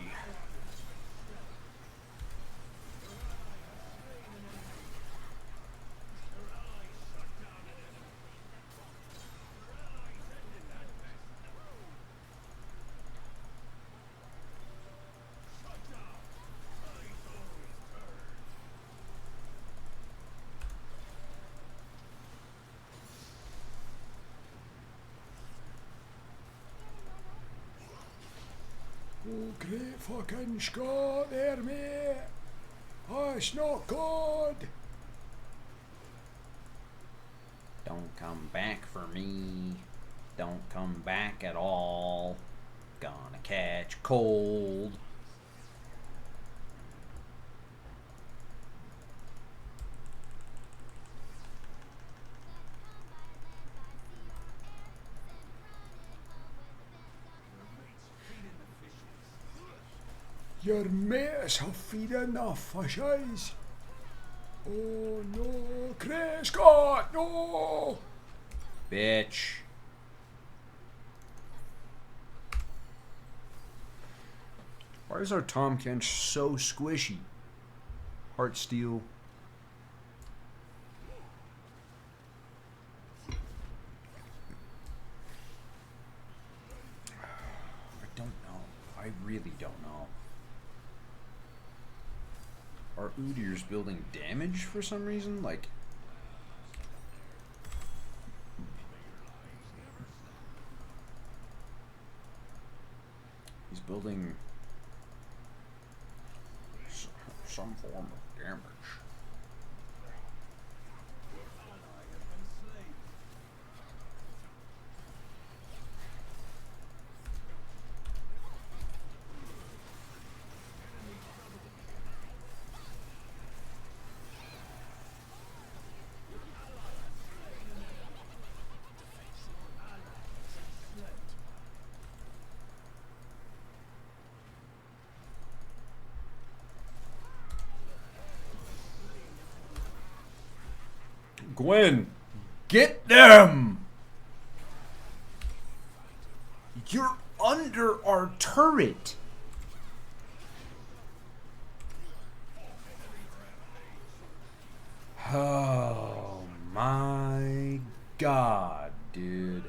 Oh, great fucking Scott there, mate. Oh, it's not good. Don't come back for me. Don't come back at all. Gonna catch cold. Your mates have feeding the fishes. Oh no, Chris Scott, no! Bitch. Why is our Tom Kench so squishy? Heartsteel. I don't know. I really don't know. Are Udir's building damage for some reason? Like... he's building some form of damage. Gwen, get them! You're under our turret. Oh my god, dude.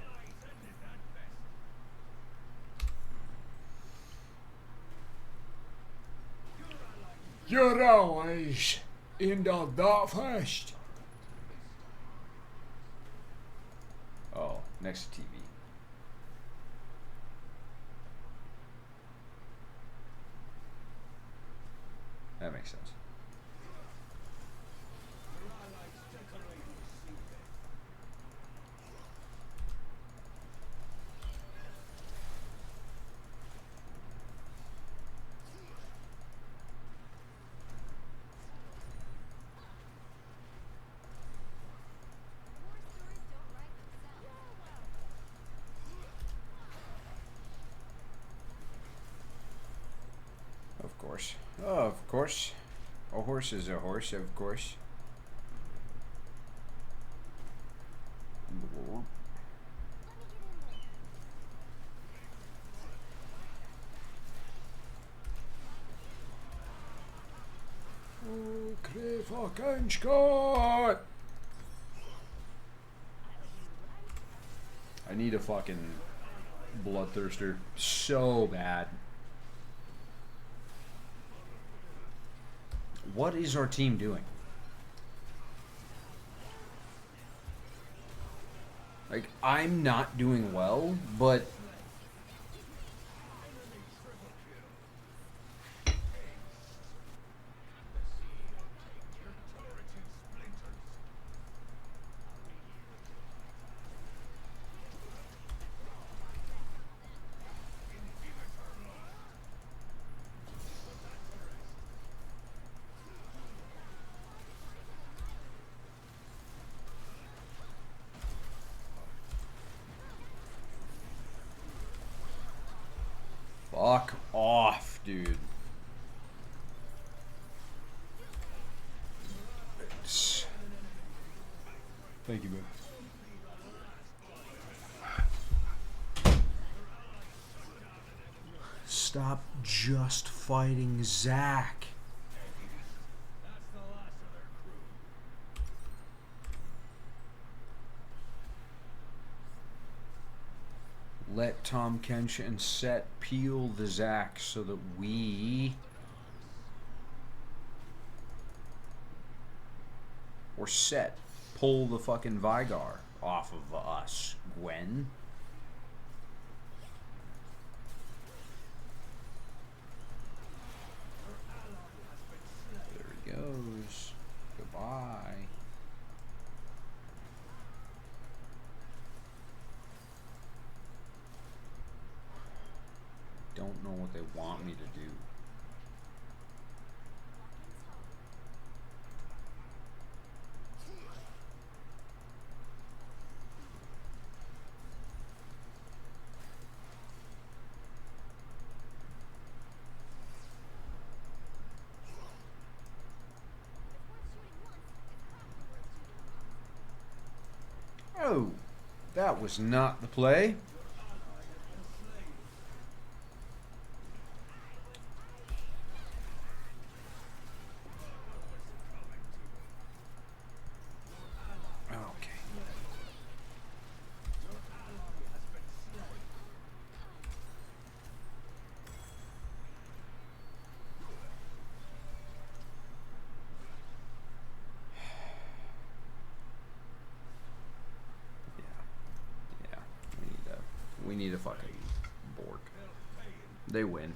Your allies end up that fast. Oh, next to TV. That makes sense. Of course. Oh, of course. A horse is a horse, of course. Okay, fucking Scott! I need a fucking bloodthirster so bad. What is our team doing? Like, I'm not doing well, but... Fuck off, dude. Thank you, man. Stop just fighting Zack. Let Tahm Kench and Set peel the Zack so that we... or Set pull the fucking Vygar off of us, Gwen. There he goes. Goodbye. Don't know what they want me to do. Oh, that was not the play. We need a fucking Bork. They win.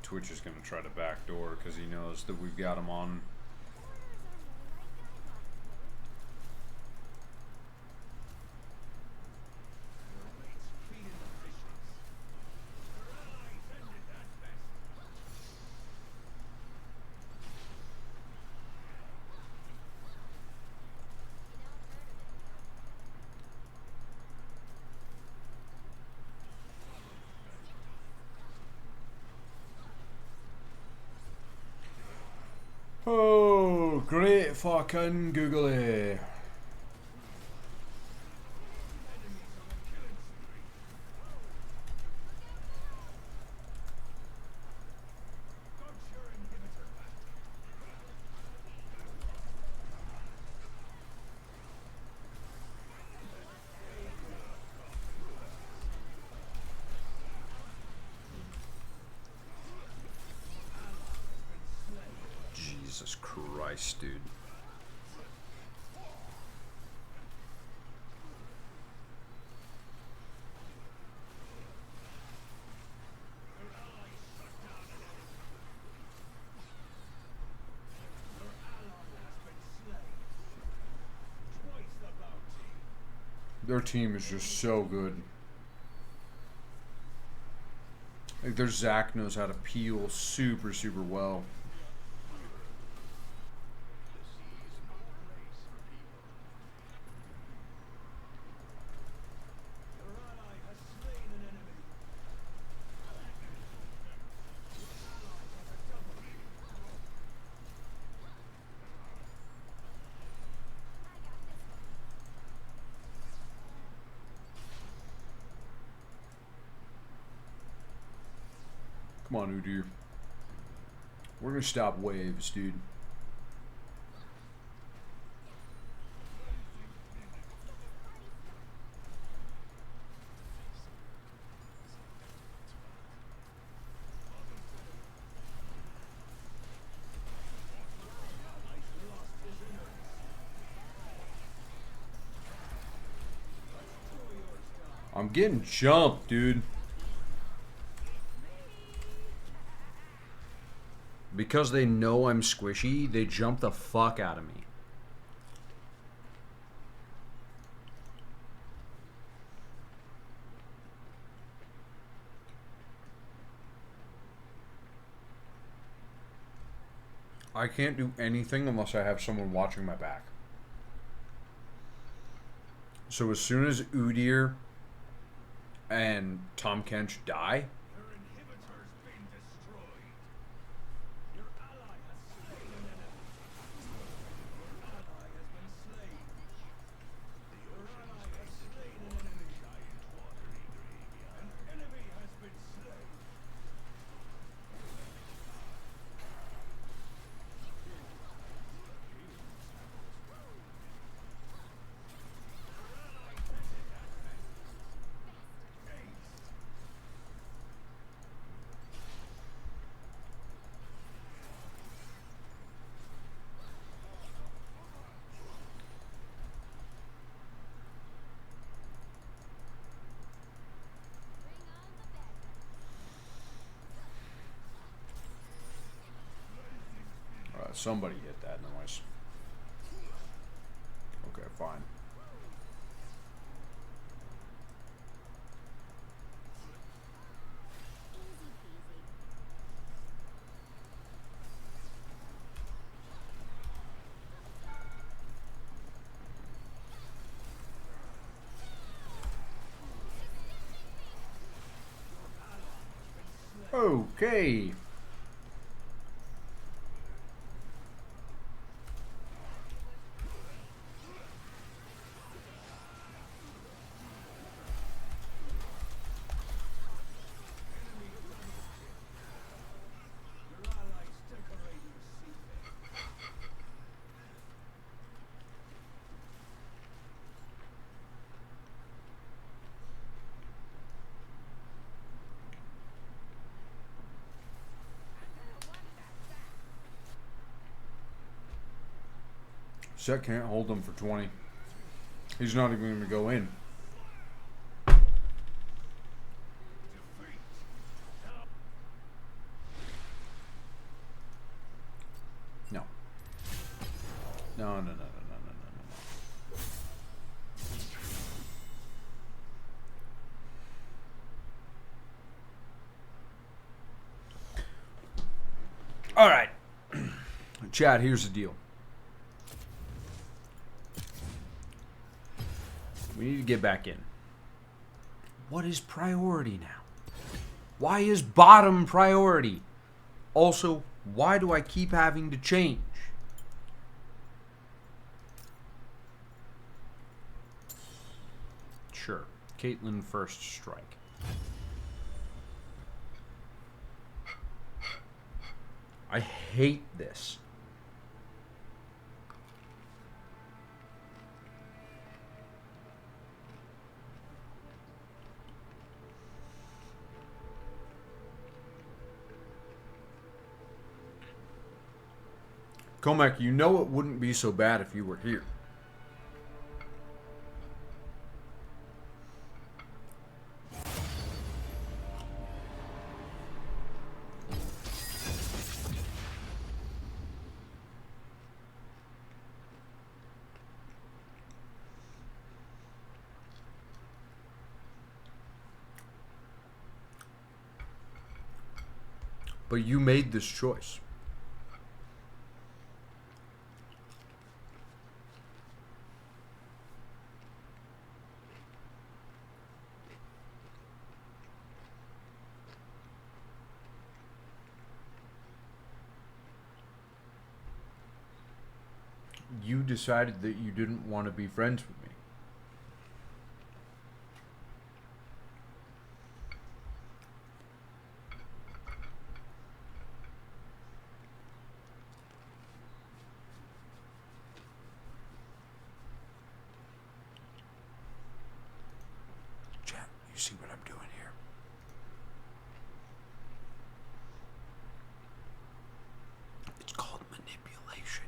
Twitch is going to try to backdoor because he knows that we've got him on. Oh, great fucking googly. Jesus Christ, dude. Their team is just so good. Like their Zach knows how to peel super, super well. Come on, Udyr. We're gonna stop waves, dude. I'm getting jumped, dude. Because they know I'm squishy, they jump the fuck out of me. I can't do anything unless I have someone watching my back. So as soon as Udyr and Tahm Kench die, somebody hit that noise. Okay, fine. Okay. Set can't hold him for 20. He's not even going to go in. No. No. All right. Chad, here's the deal. We need to get back in. What is priority now? Why is bottom priority? Also, why do I keep having to change? Sure. Caitlyn first strike. I hate this. Comac, you know it wouldn't be so bad if you were here. But you made this choice. You decided that you didn't want to be friends with me. Chat, you see what I'm doing here? It's called manipulation.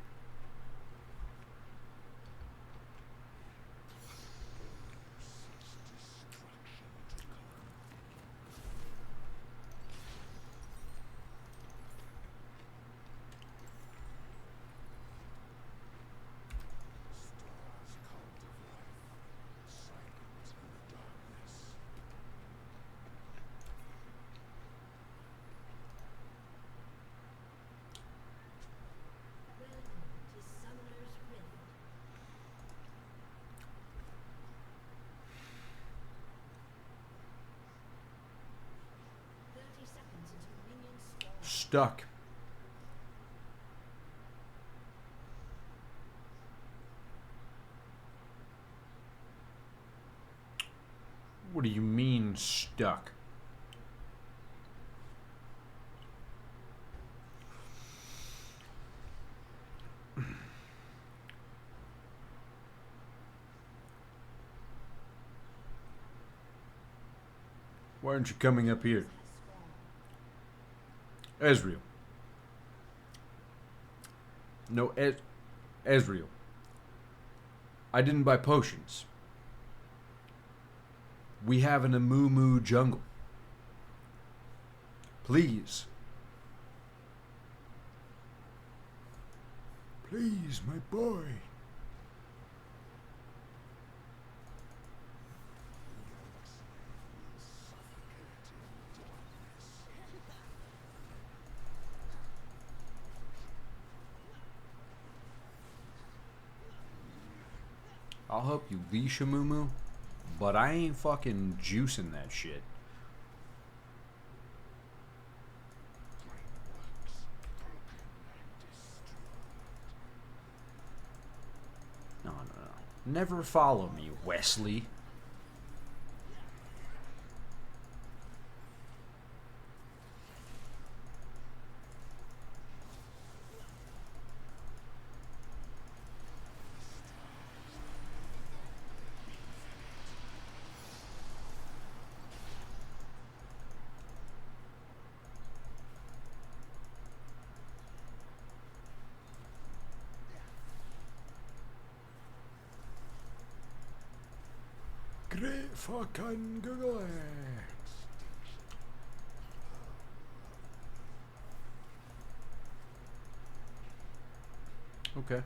Stuck. What do you mean, stuck? Why aren't you coming up here? Ezreal. No, Ezreal. I didn't buy potions. We have an Amumu jungle. Please. Please, my boy. I'll help you leash a Mumu, but I ain't fucking juicing that shit. No. Never follow me, Wesley. Great fucking googly. Okay.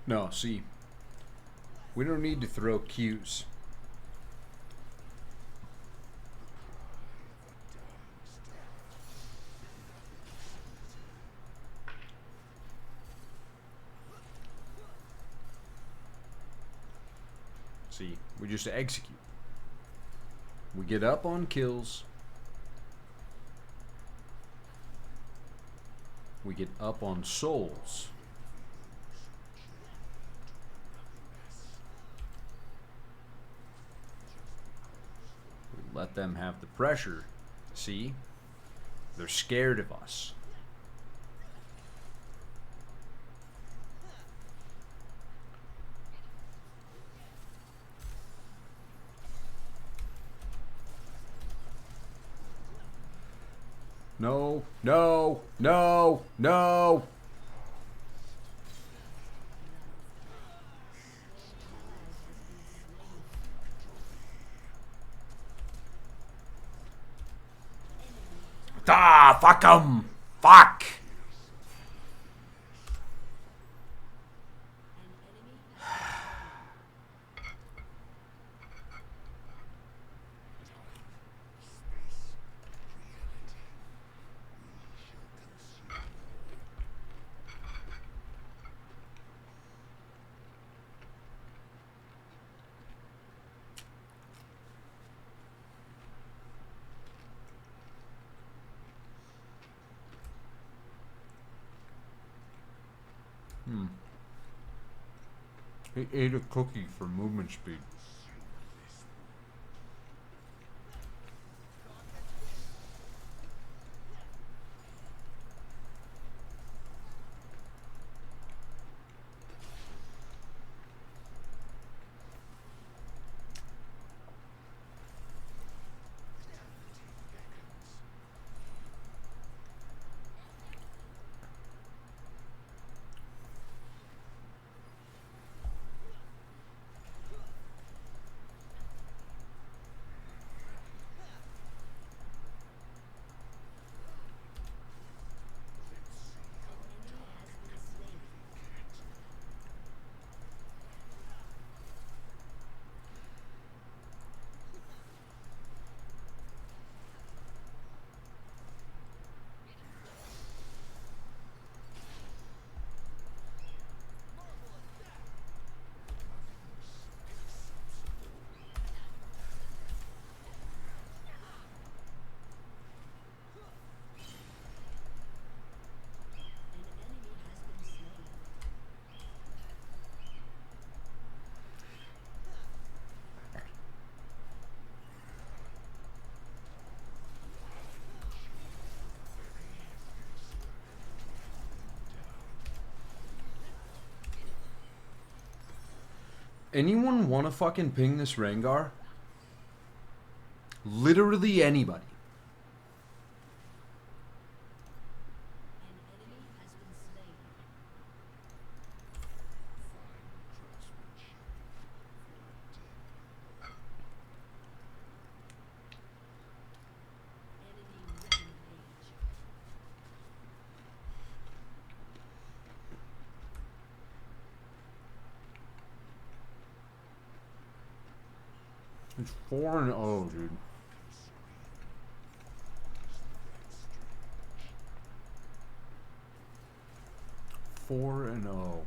No, see, we don't need to throw Qs. See, we just execute. We get up on kills. We get up on souls. Let them have the pressure. See? They're scared of us. No, no, no, no. Ah, fuck 'em. Fuck. He ate a cookie for movement speed. Anyone want to fucking ping this Rengar? Literally anybody. It's 4-0, dude. Four and 0.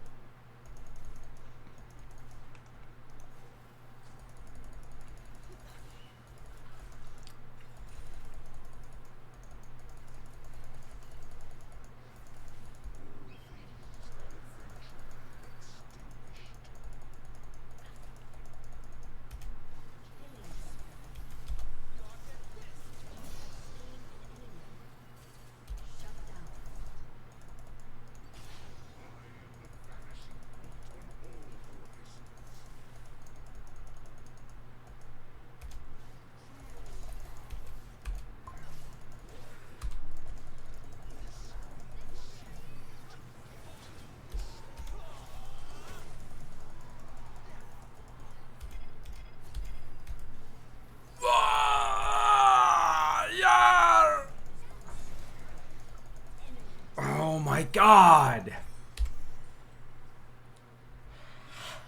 Oh my god!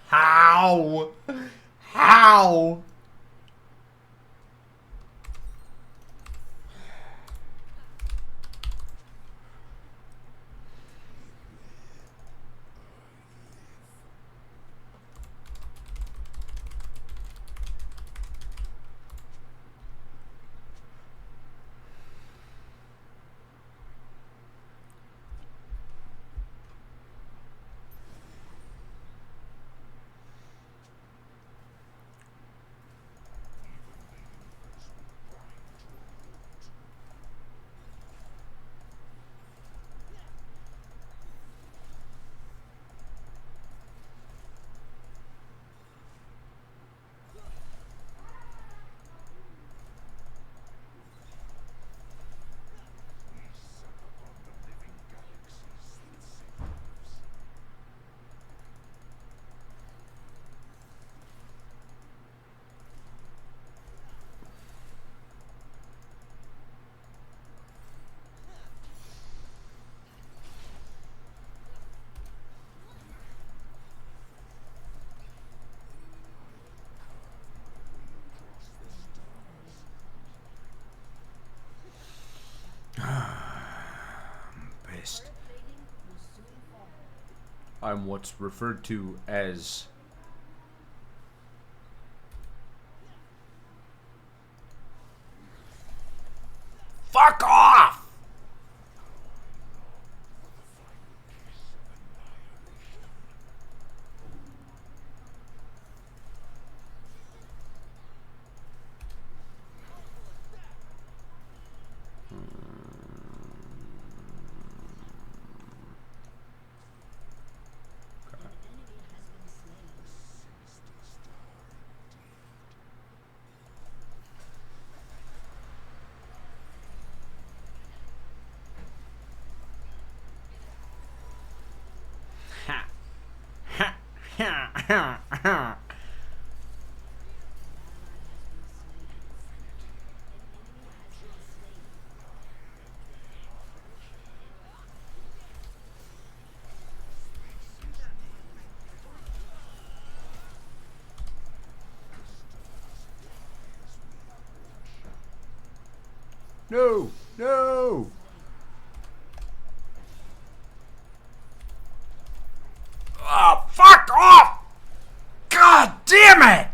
How? How? fist. I'm what's referred to as fuck off! No! No! Oh, fuck off! God damn it!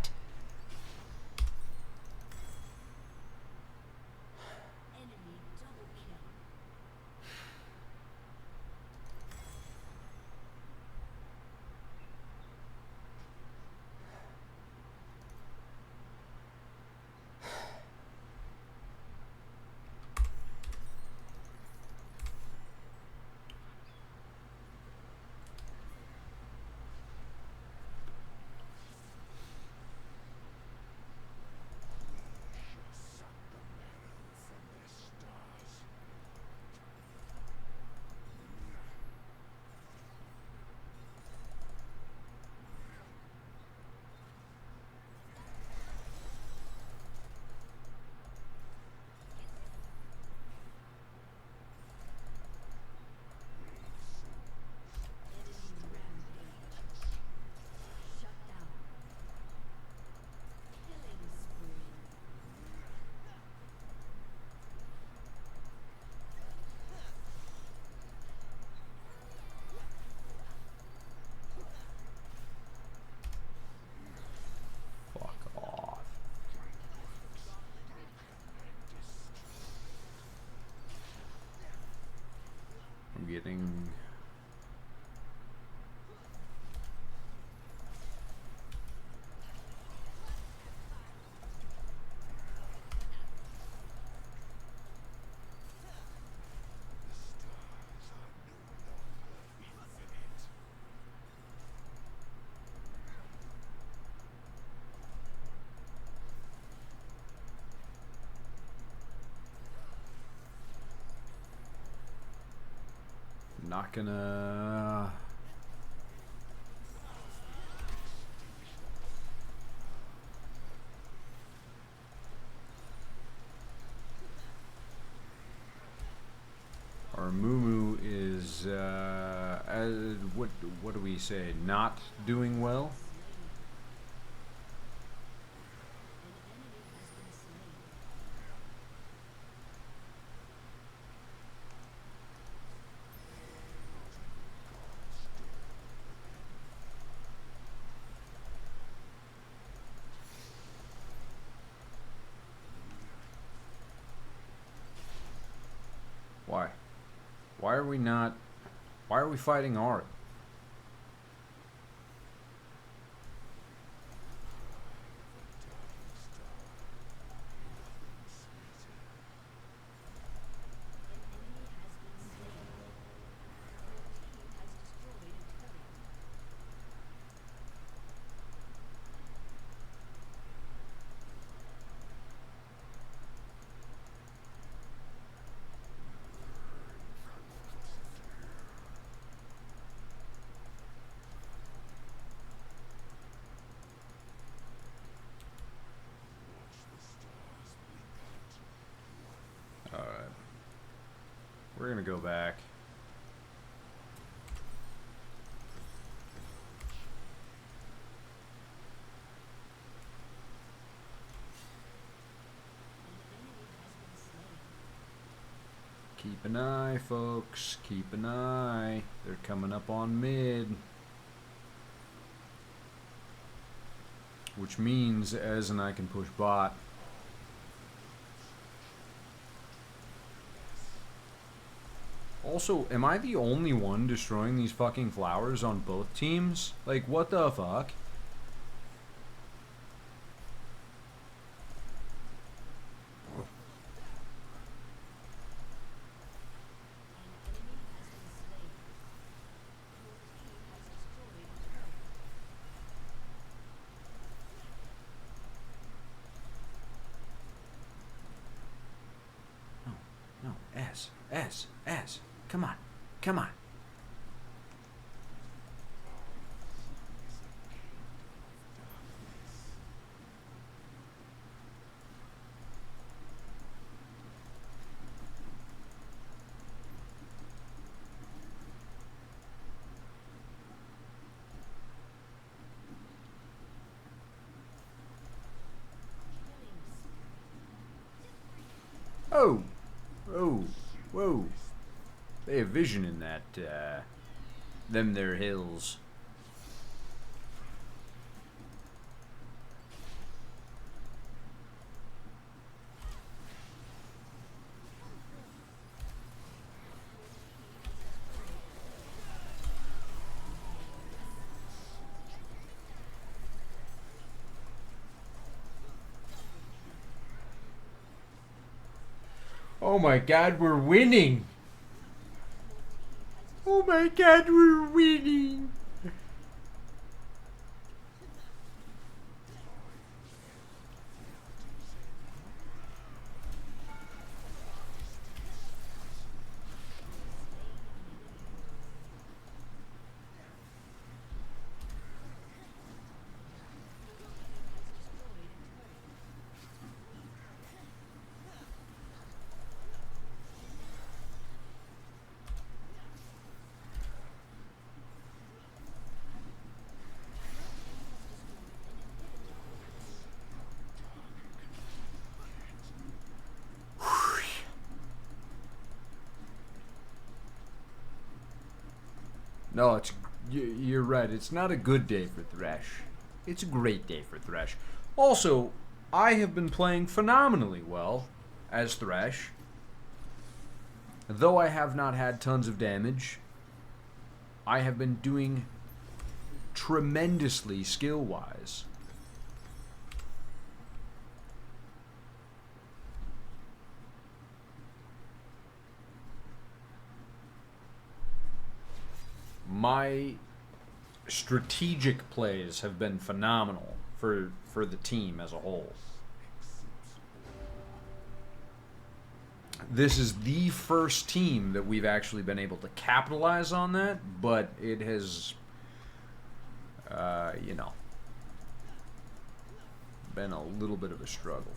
Getting not gonna our Mumu is what do we say, not doing well? Why? Why are we not... Why are we fighting Art? We're gonna go back. Keep an eye, folks. Keep an eye. They're coming up on mid. Which means Ez and I can push bot. Also, am I the only one destroying these fucking flowers on both teams? Like, what the fuck? No, Ez. Come on. Come on. Oh. Oh. Whoa. They have vision in that, them there hills. Oh my god, we're winning! Oh my god, we're winning! No, you're right. It's not a good day for Thresh. It's a great day for Thresh. Also, I have been playing phenomenally well as Thresh. Though I have not had tons of damage, I have been doing tremendously skill-wise. My strategic plays have been phenomenal for the team as a whole. This is the first team that we've actually been able to capitalize on that, but it has, you know, been a little bit of a struggle.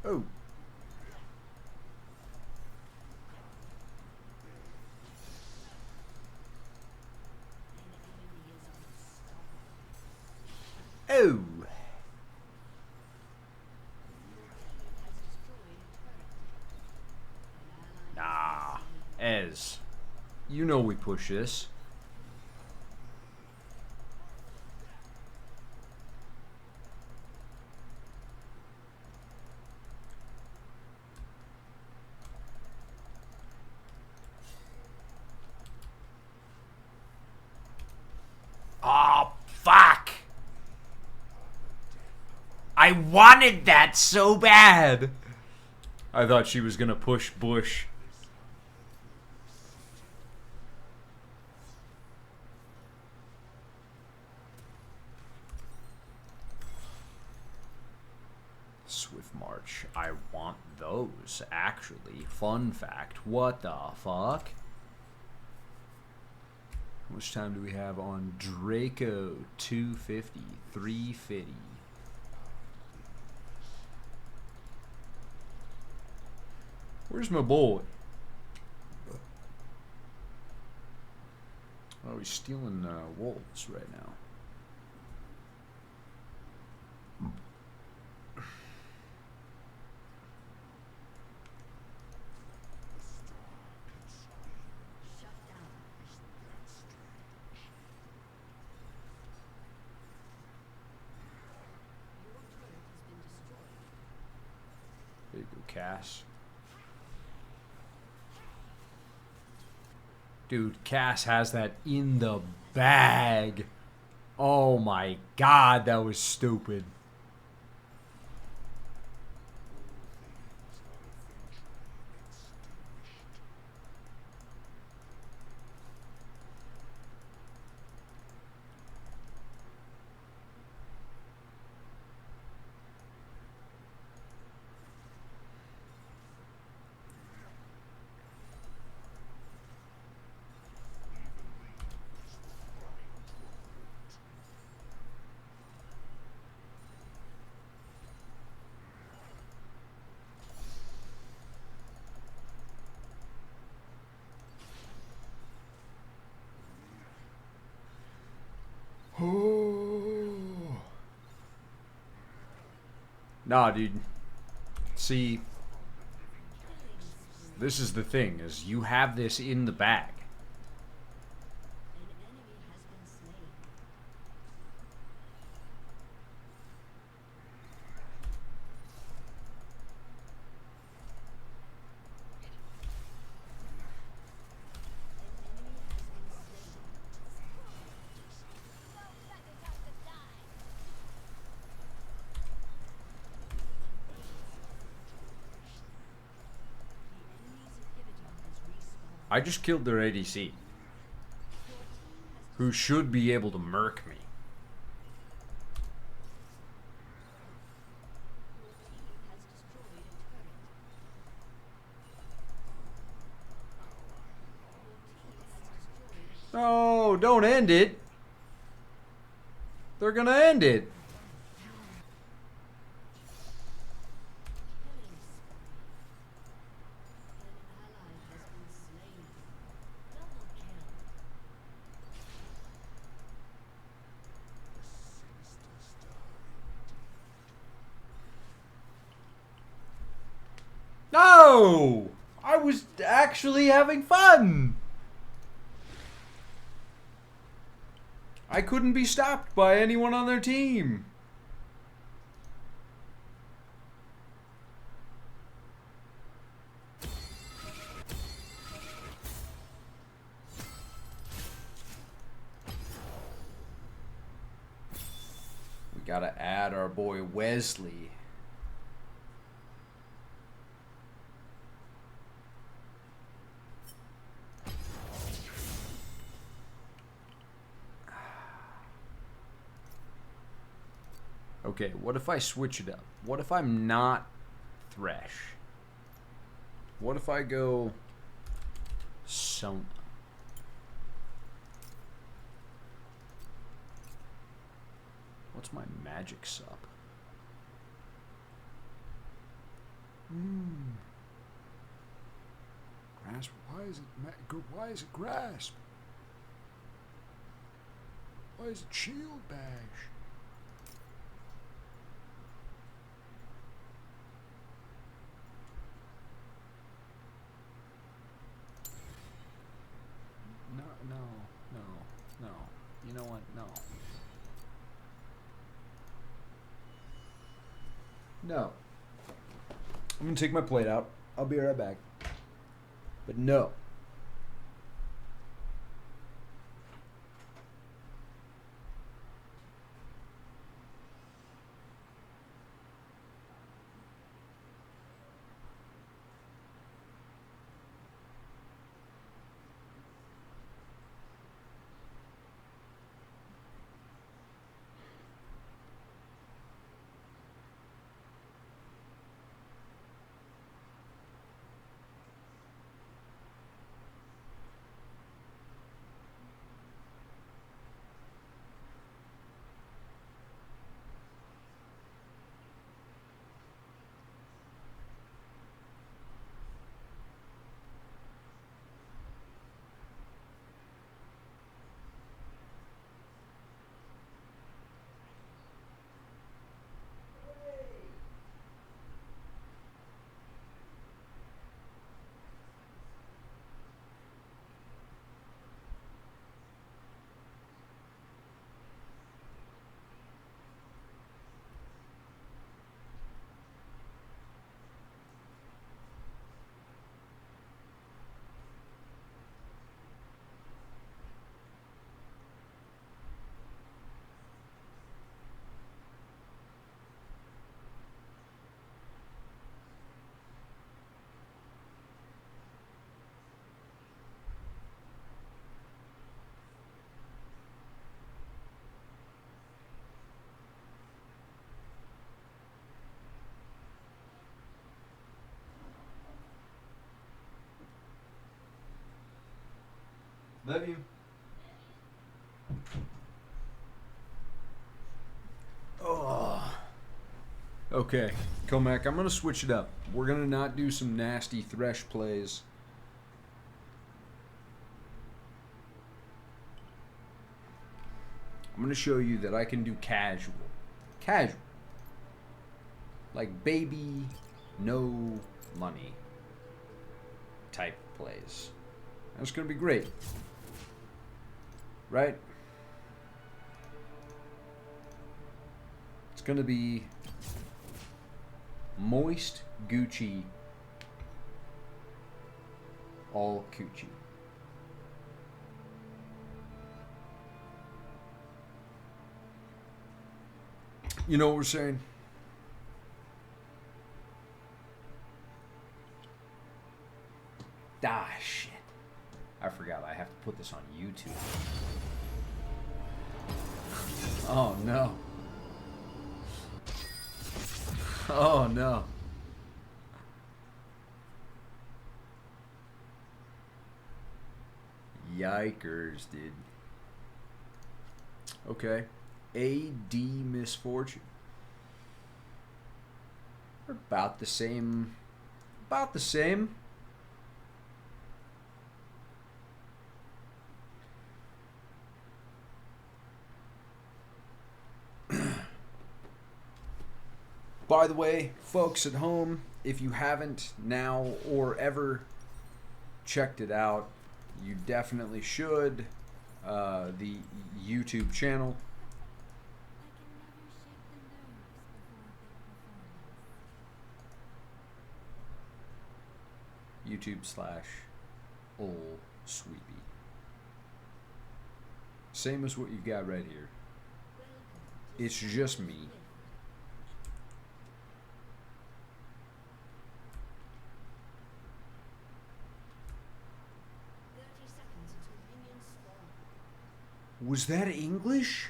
Oh. Oh. Nah. Ez. You know we push this. Oh, fuck! I wanted that so bad! I thought she was gonna push Bush. with March. I want those, actually. Fun fact. What the fuck? How much time do we have on Draco? 250, 350. Where's my boy? Oh, he's stealing wolves right now. There you go, Cass. Dude, Cass has that in the bag. Oh my god, that was stupid. Nah, dude. See, this is the thing, is you have this in the bag. I just killed their ADC, who should be able to murk me. No, don't end it. They're gonna end it. No! I was actually having fun! I couldn't be stopped by anyone on their team. We gotta add our boy Wesley. Okay, what if I switch it up? What if I'm not Thresh? What if I go Sona? What's my magic sub? Grasp. Why is it grasp? Why is it shield bash? No. You know what? No. No. I'm gonna take my plate out. I'll be right back. But no. Love you. Oh. Okay, Comac, I'm gonna switch it up. We're gonna not do some nasty Thresh plays. I'm gonna show you that I can do casual. Casual. Like baby, no money type plays. That's gonna be great. Right? It's gonna be moist Gucci, all coochie. You know what we're saying? Ah, shit. I forgot I have to put this on YouTube. Oh, no. Oh, no. Yikers, dude. Okay. AD Misfortune. We're about the same. About the same. By the way, folks at home, if you haven't now or ever checked it out, you definitely should. The YouTube channel. YouTube/Ol Sweepy. Same as what you've got right here. It's just me. Was that English?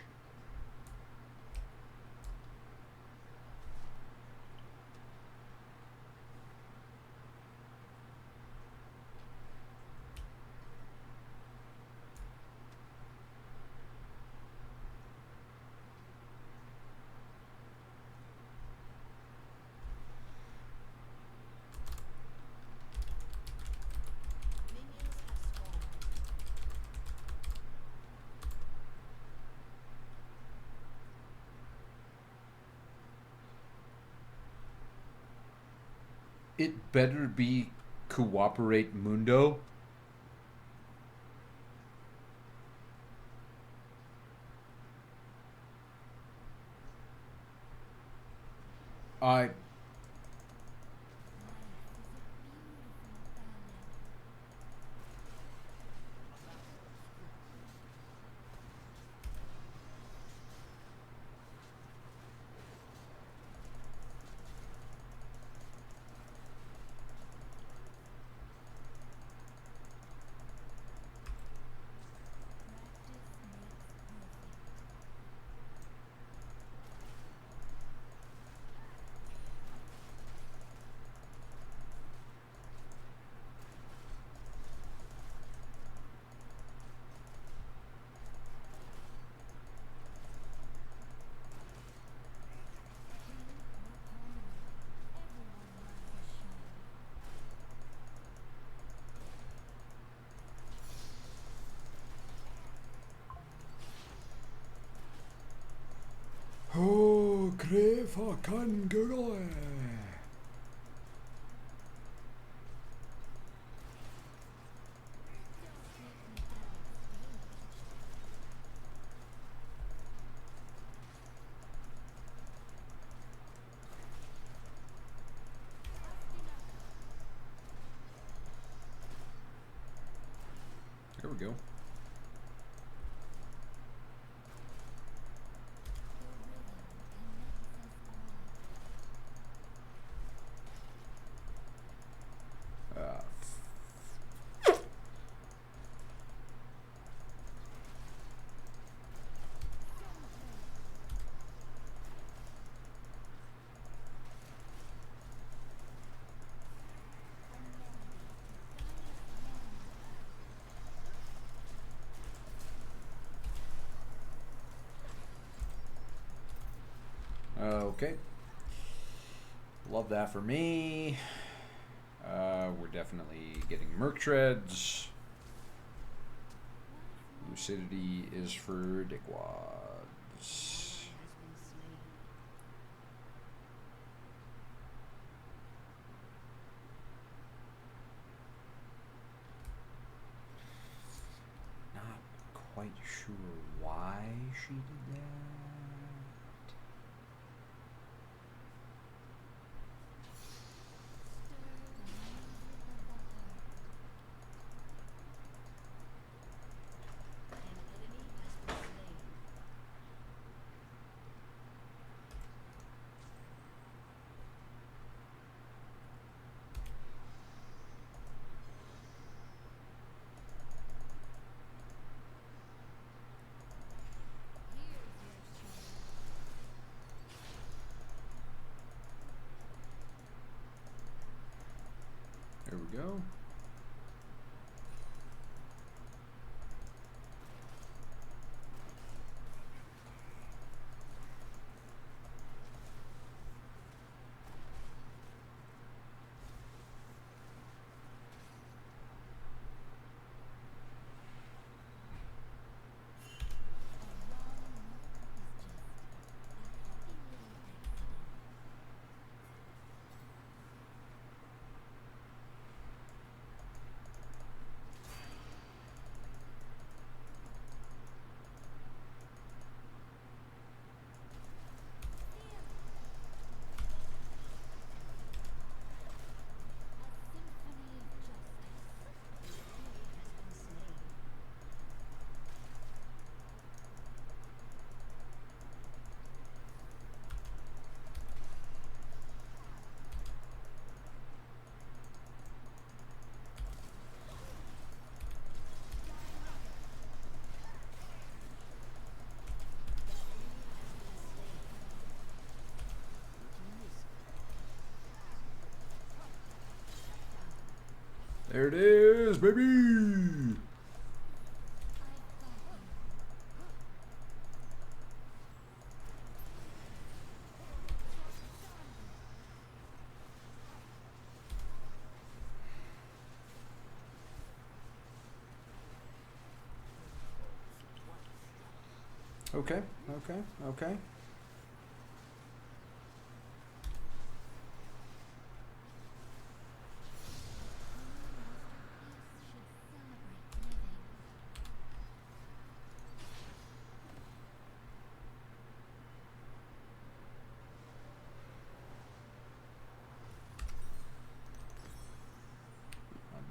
It better be Cooperate Mundo. Oh, crap, I can Google it. There we go. Okay. Love that for me. We're definitely getting Merc Treads. Lucidity is for dickwads. Not quite sure why she did that. There we go. There it is, baby! Okay, okay, okay.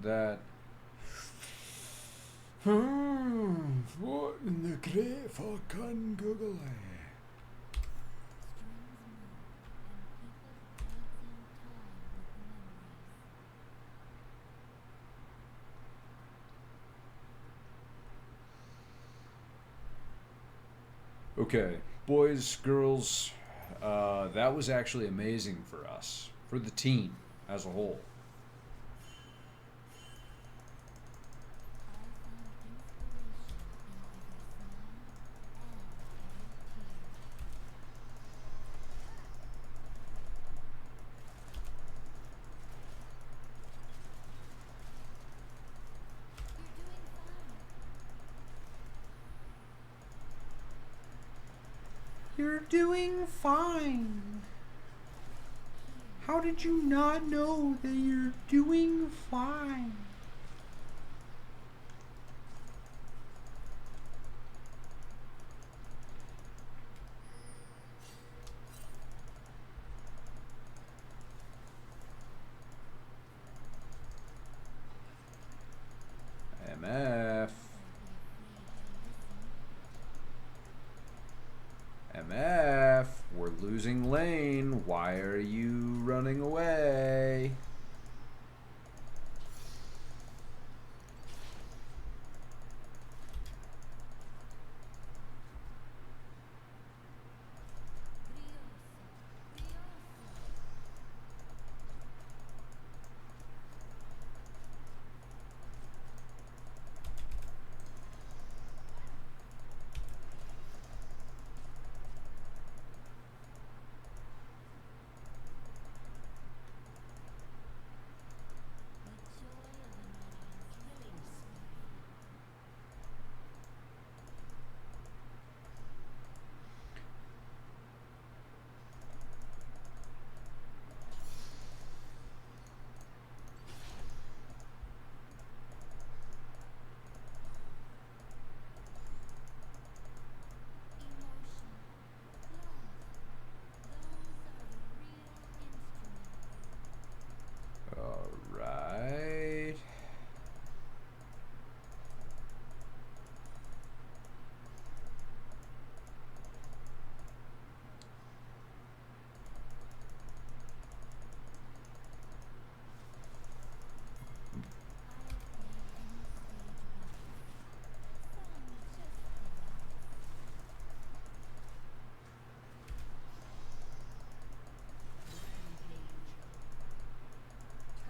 That. What in the great fucking googly? Okay, boys, girls, that was actually amazing for us, for the team as a whole. You're doing fine. How did you not know that you're doing fine? MF. MF, we're losing lane. Why are you running away?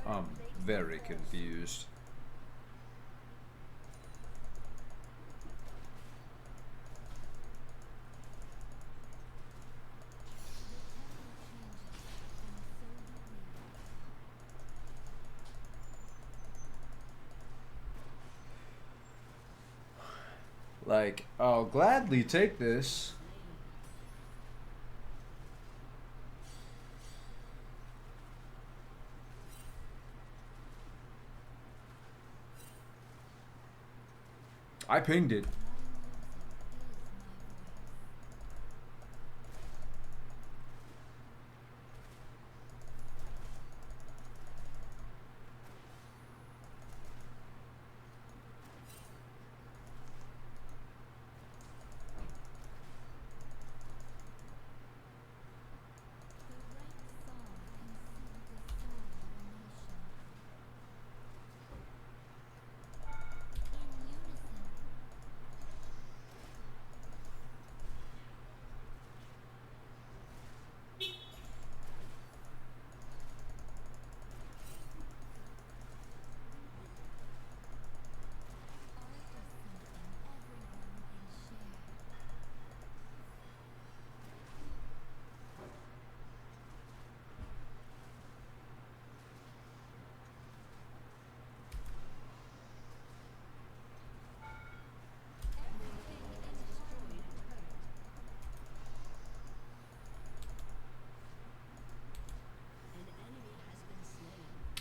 I'm very confused. Like, I'll gladly take this. I pinged it.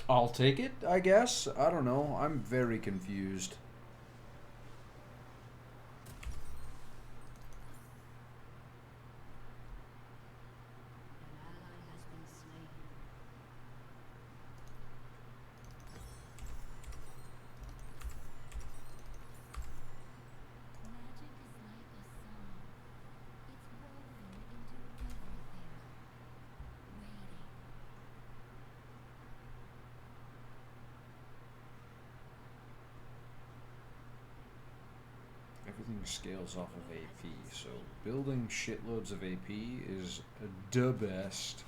I'll take it, I guess. I don't know. I'm very confused. Everything scales off of AP, so building shitloads of AP is the best.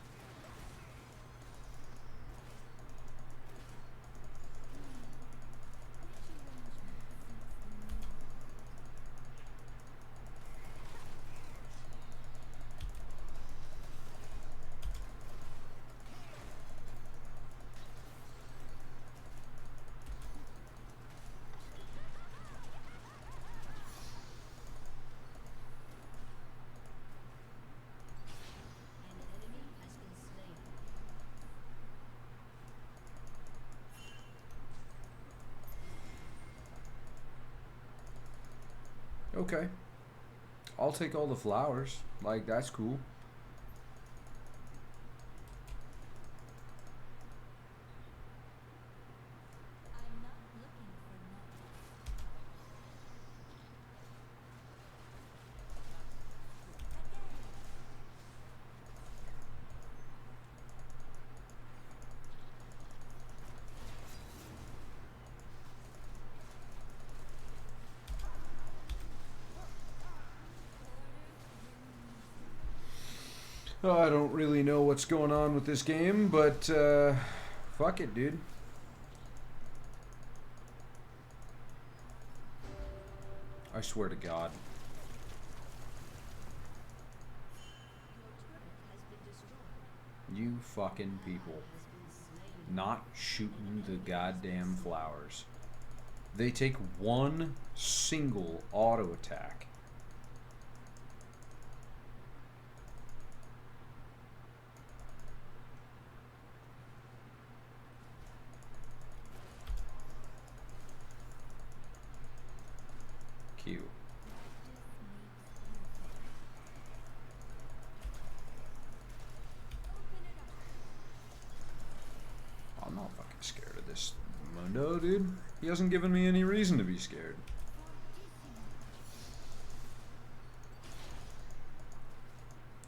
Okay. I'll take all the flowers. Like, that's cool. Oh, I don't really know what's going on with this game, but fuck it, dude. I swear to God. You fucking people. Not shooting the goddamn flowers. They take one single auto attack. Q. I'm not fucking scared of this Mundo, dude. He hasn't given me any reason to be scared.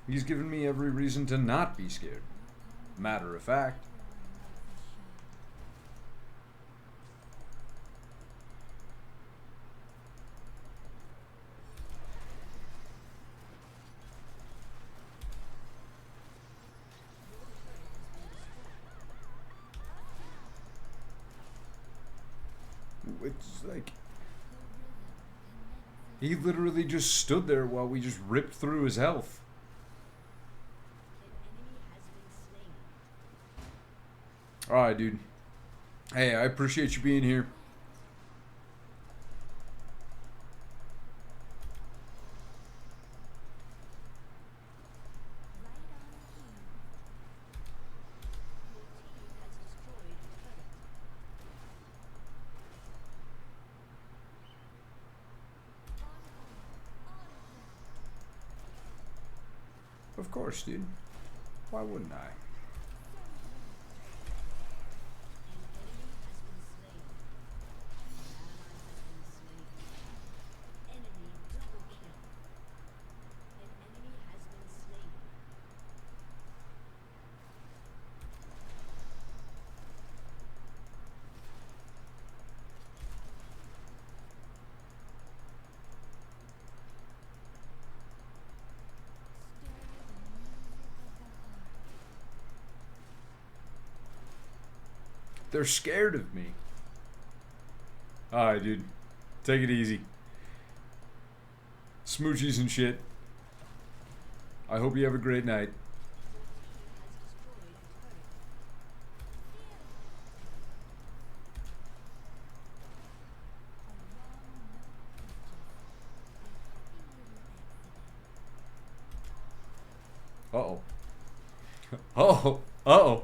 He's given me every reason to not be scared. Matter of fact. It's like he literally just stood there while we just ripped through his health. Alright, dude. Hey, I appreciate you being here. Of course, dude. Why wouldn't I? They're scared of me. Alright, dude. Take it easy. Smoochies and shit. I hope you have a great night. Uh-oh. Uh-oh. Uh-oh.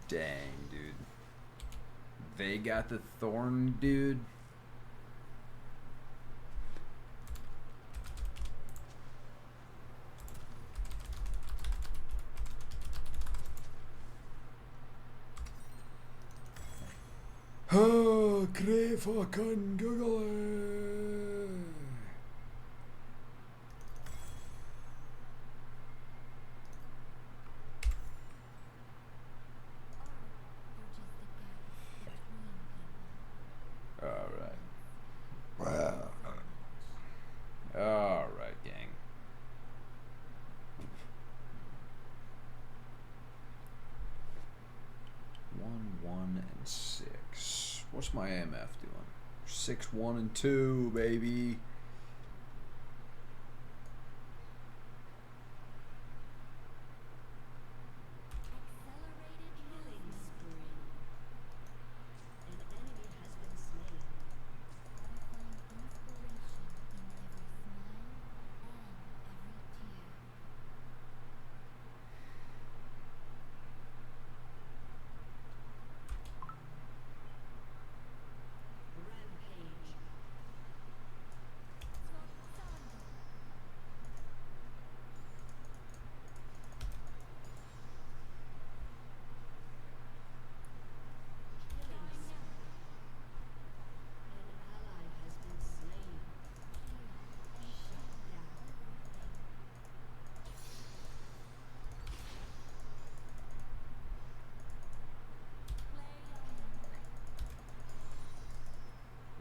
Dang, dude. They got the thorn, dude. Oh, great fucking Google. Alright, gang. One, and 6. What's my AMF doing? 6, 1, and 2, baby.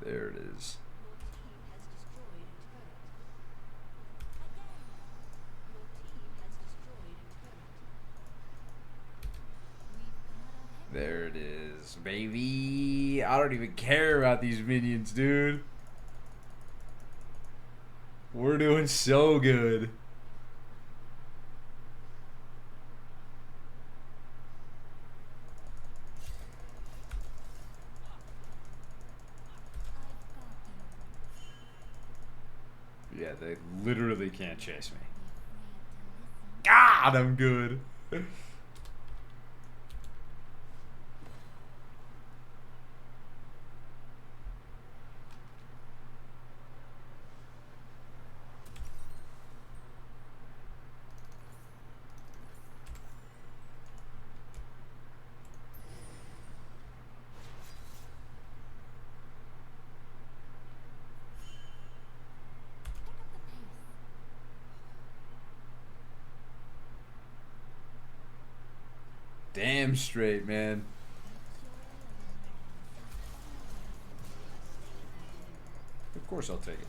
There it is. There it is, baby. I don't even care about these minions, dude. We're doing so good. Yeah, they literally can't chase me. God, I'm good. Damn straight, man. Of course I'll take it.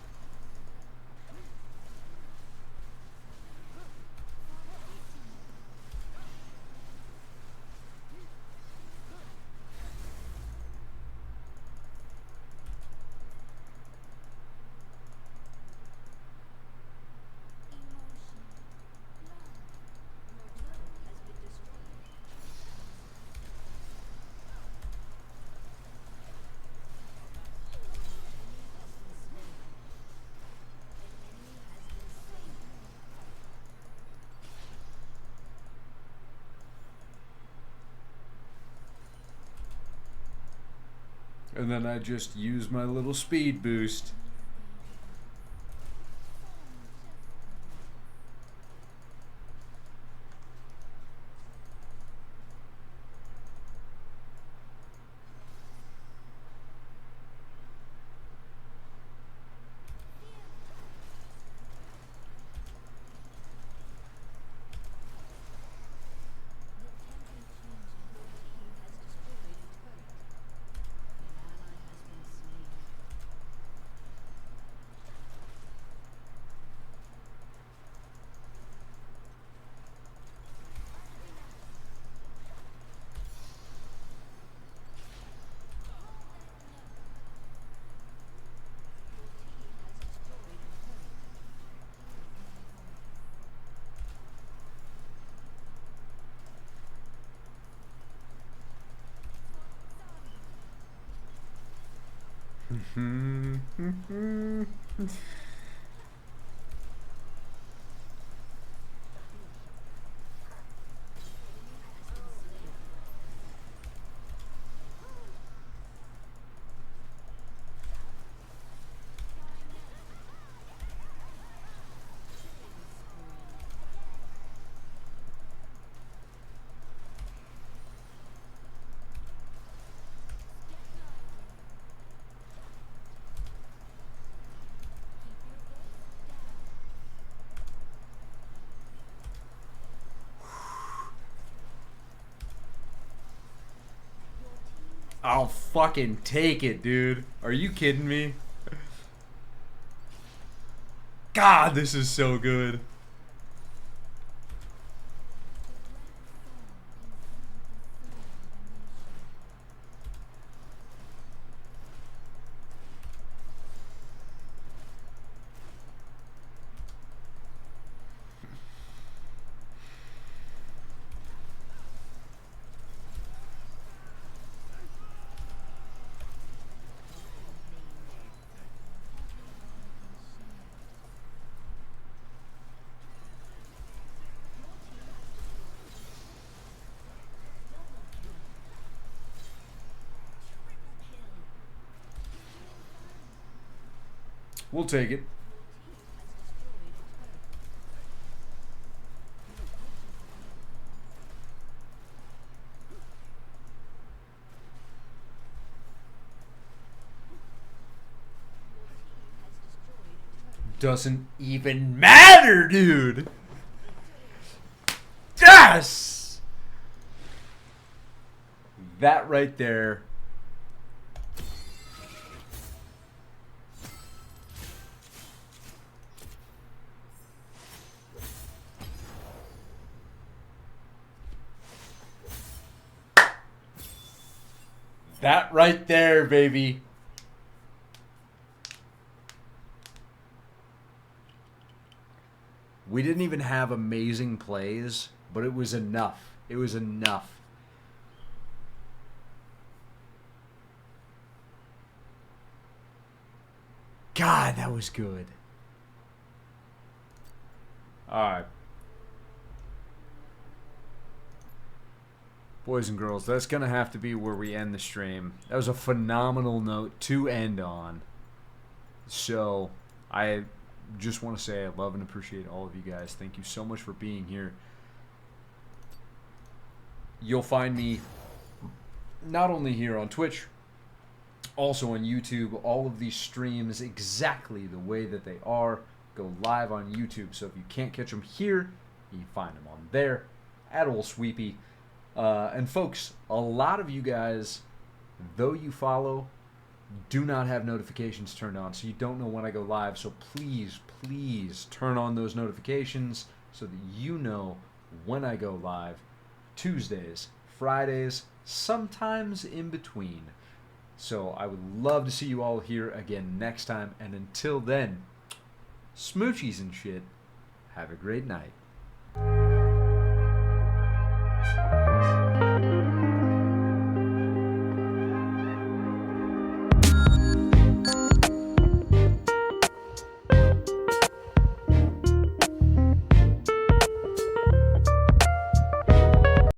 And then I just use my little speed boost. I'll fucking take it, dude. Are you kidding me? God, this is so good. We'll take it. Doesn't even matter, dude. Yes! That right there. That right there, baby. We didn't even have amazing plays, but it was enough. It was enough. God, that was good. Alright. Boys and girls, that's going to have to be where we end the stream. That was a phenomenal note to end on. So, I just want to say I love and appreciate all of you guys. Thank you so much for being here. You'll find me not only here on Twitch, also on YouTube. All of these streams exactly the way that they are go live on YouTube. So if you can't catch them here, you can find them on there at Ol' Sweepy. And folks, a lot of you guys, though you follow, do not have notifications turned on, so you don't know when I go live. So please, please turn on those notifications so that you know when I go live. Tuesdays, Fridays, sometimes in between. So I would love to see you all here again next time. And until then, smoochies and shit, have a great night.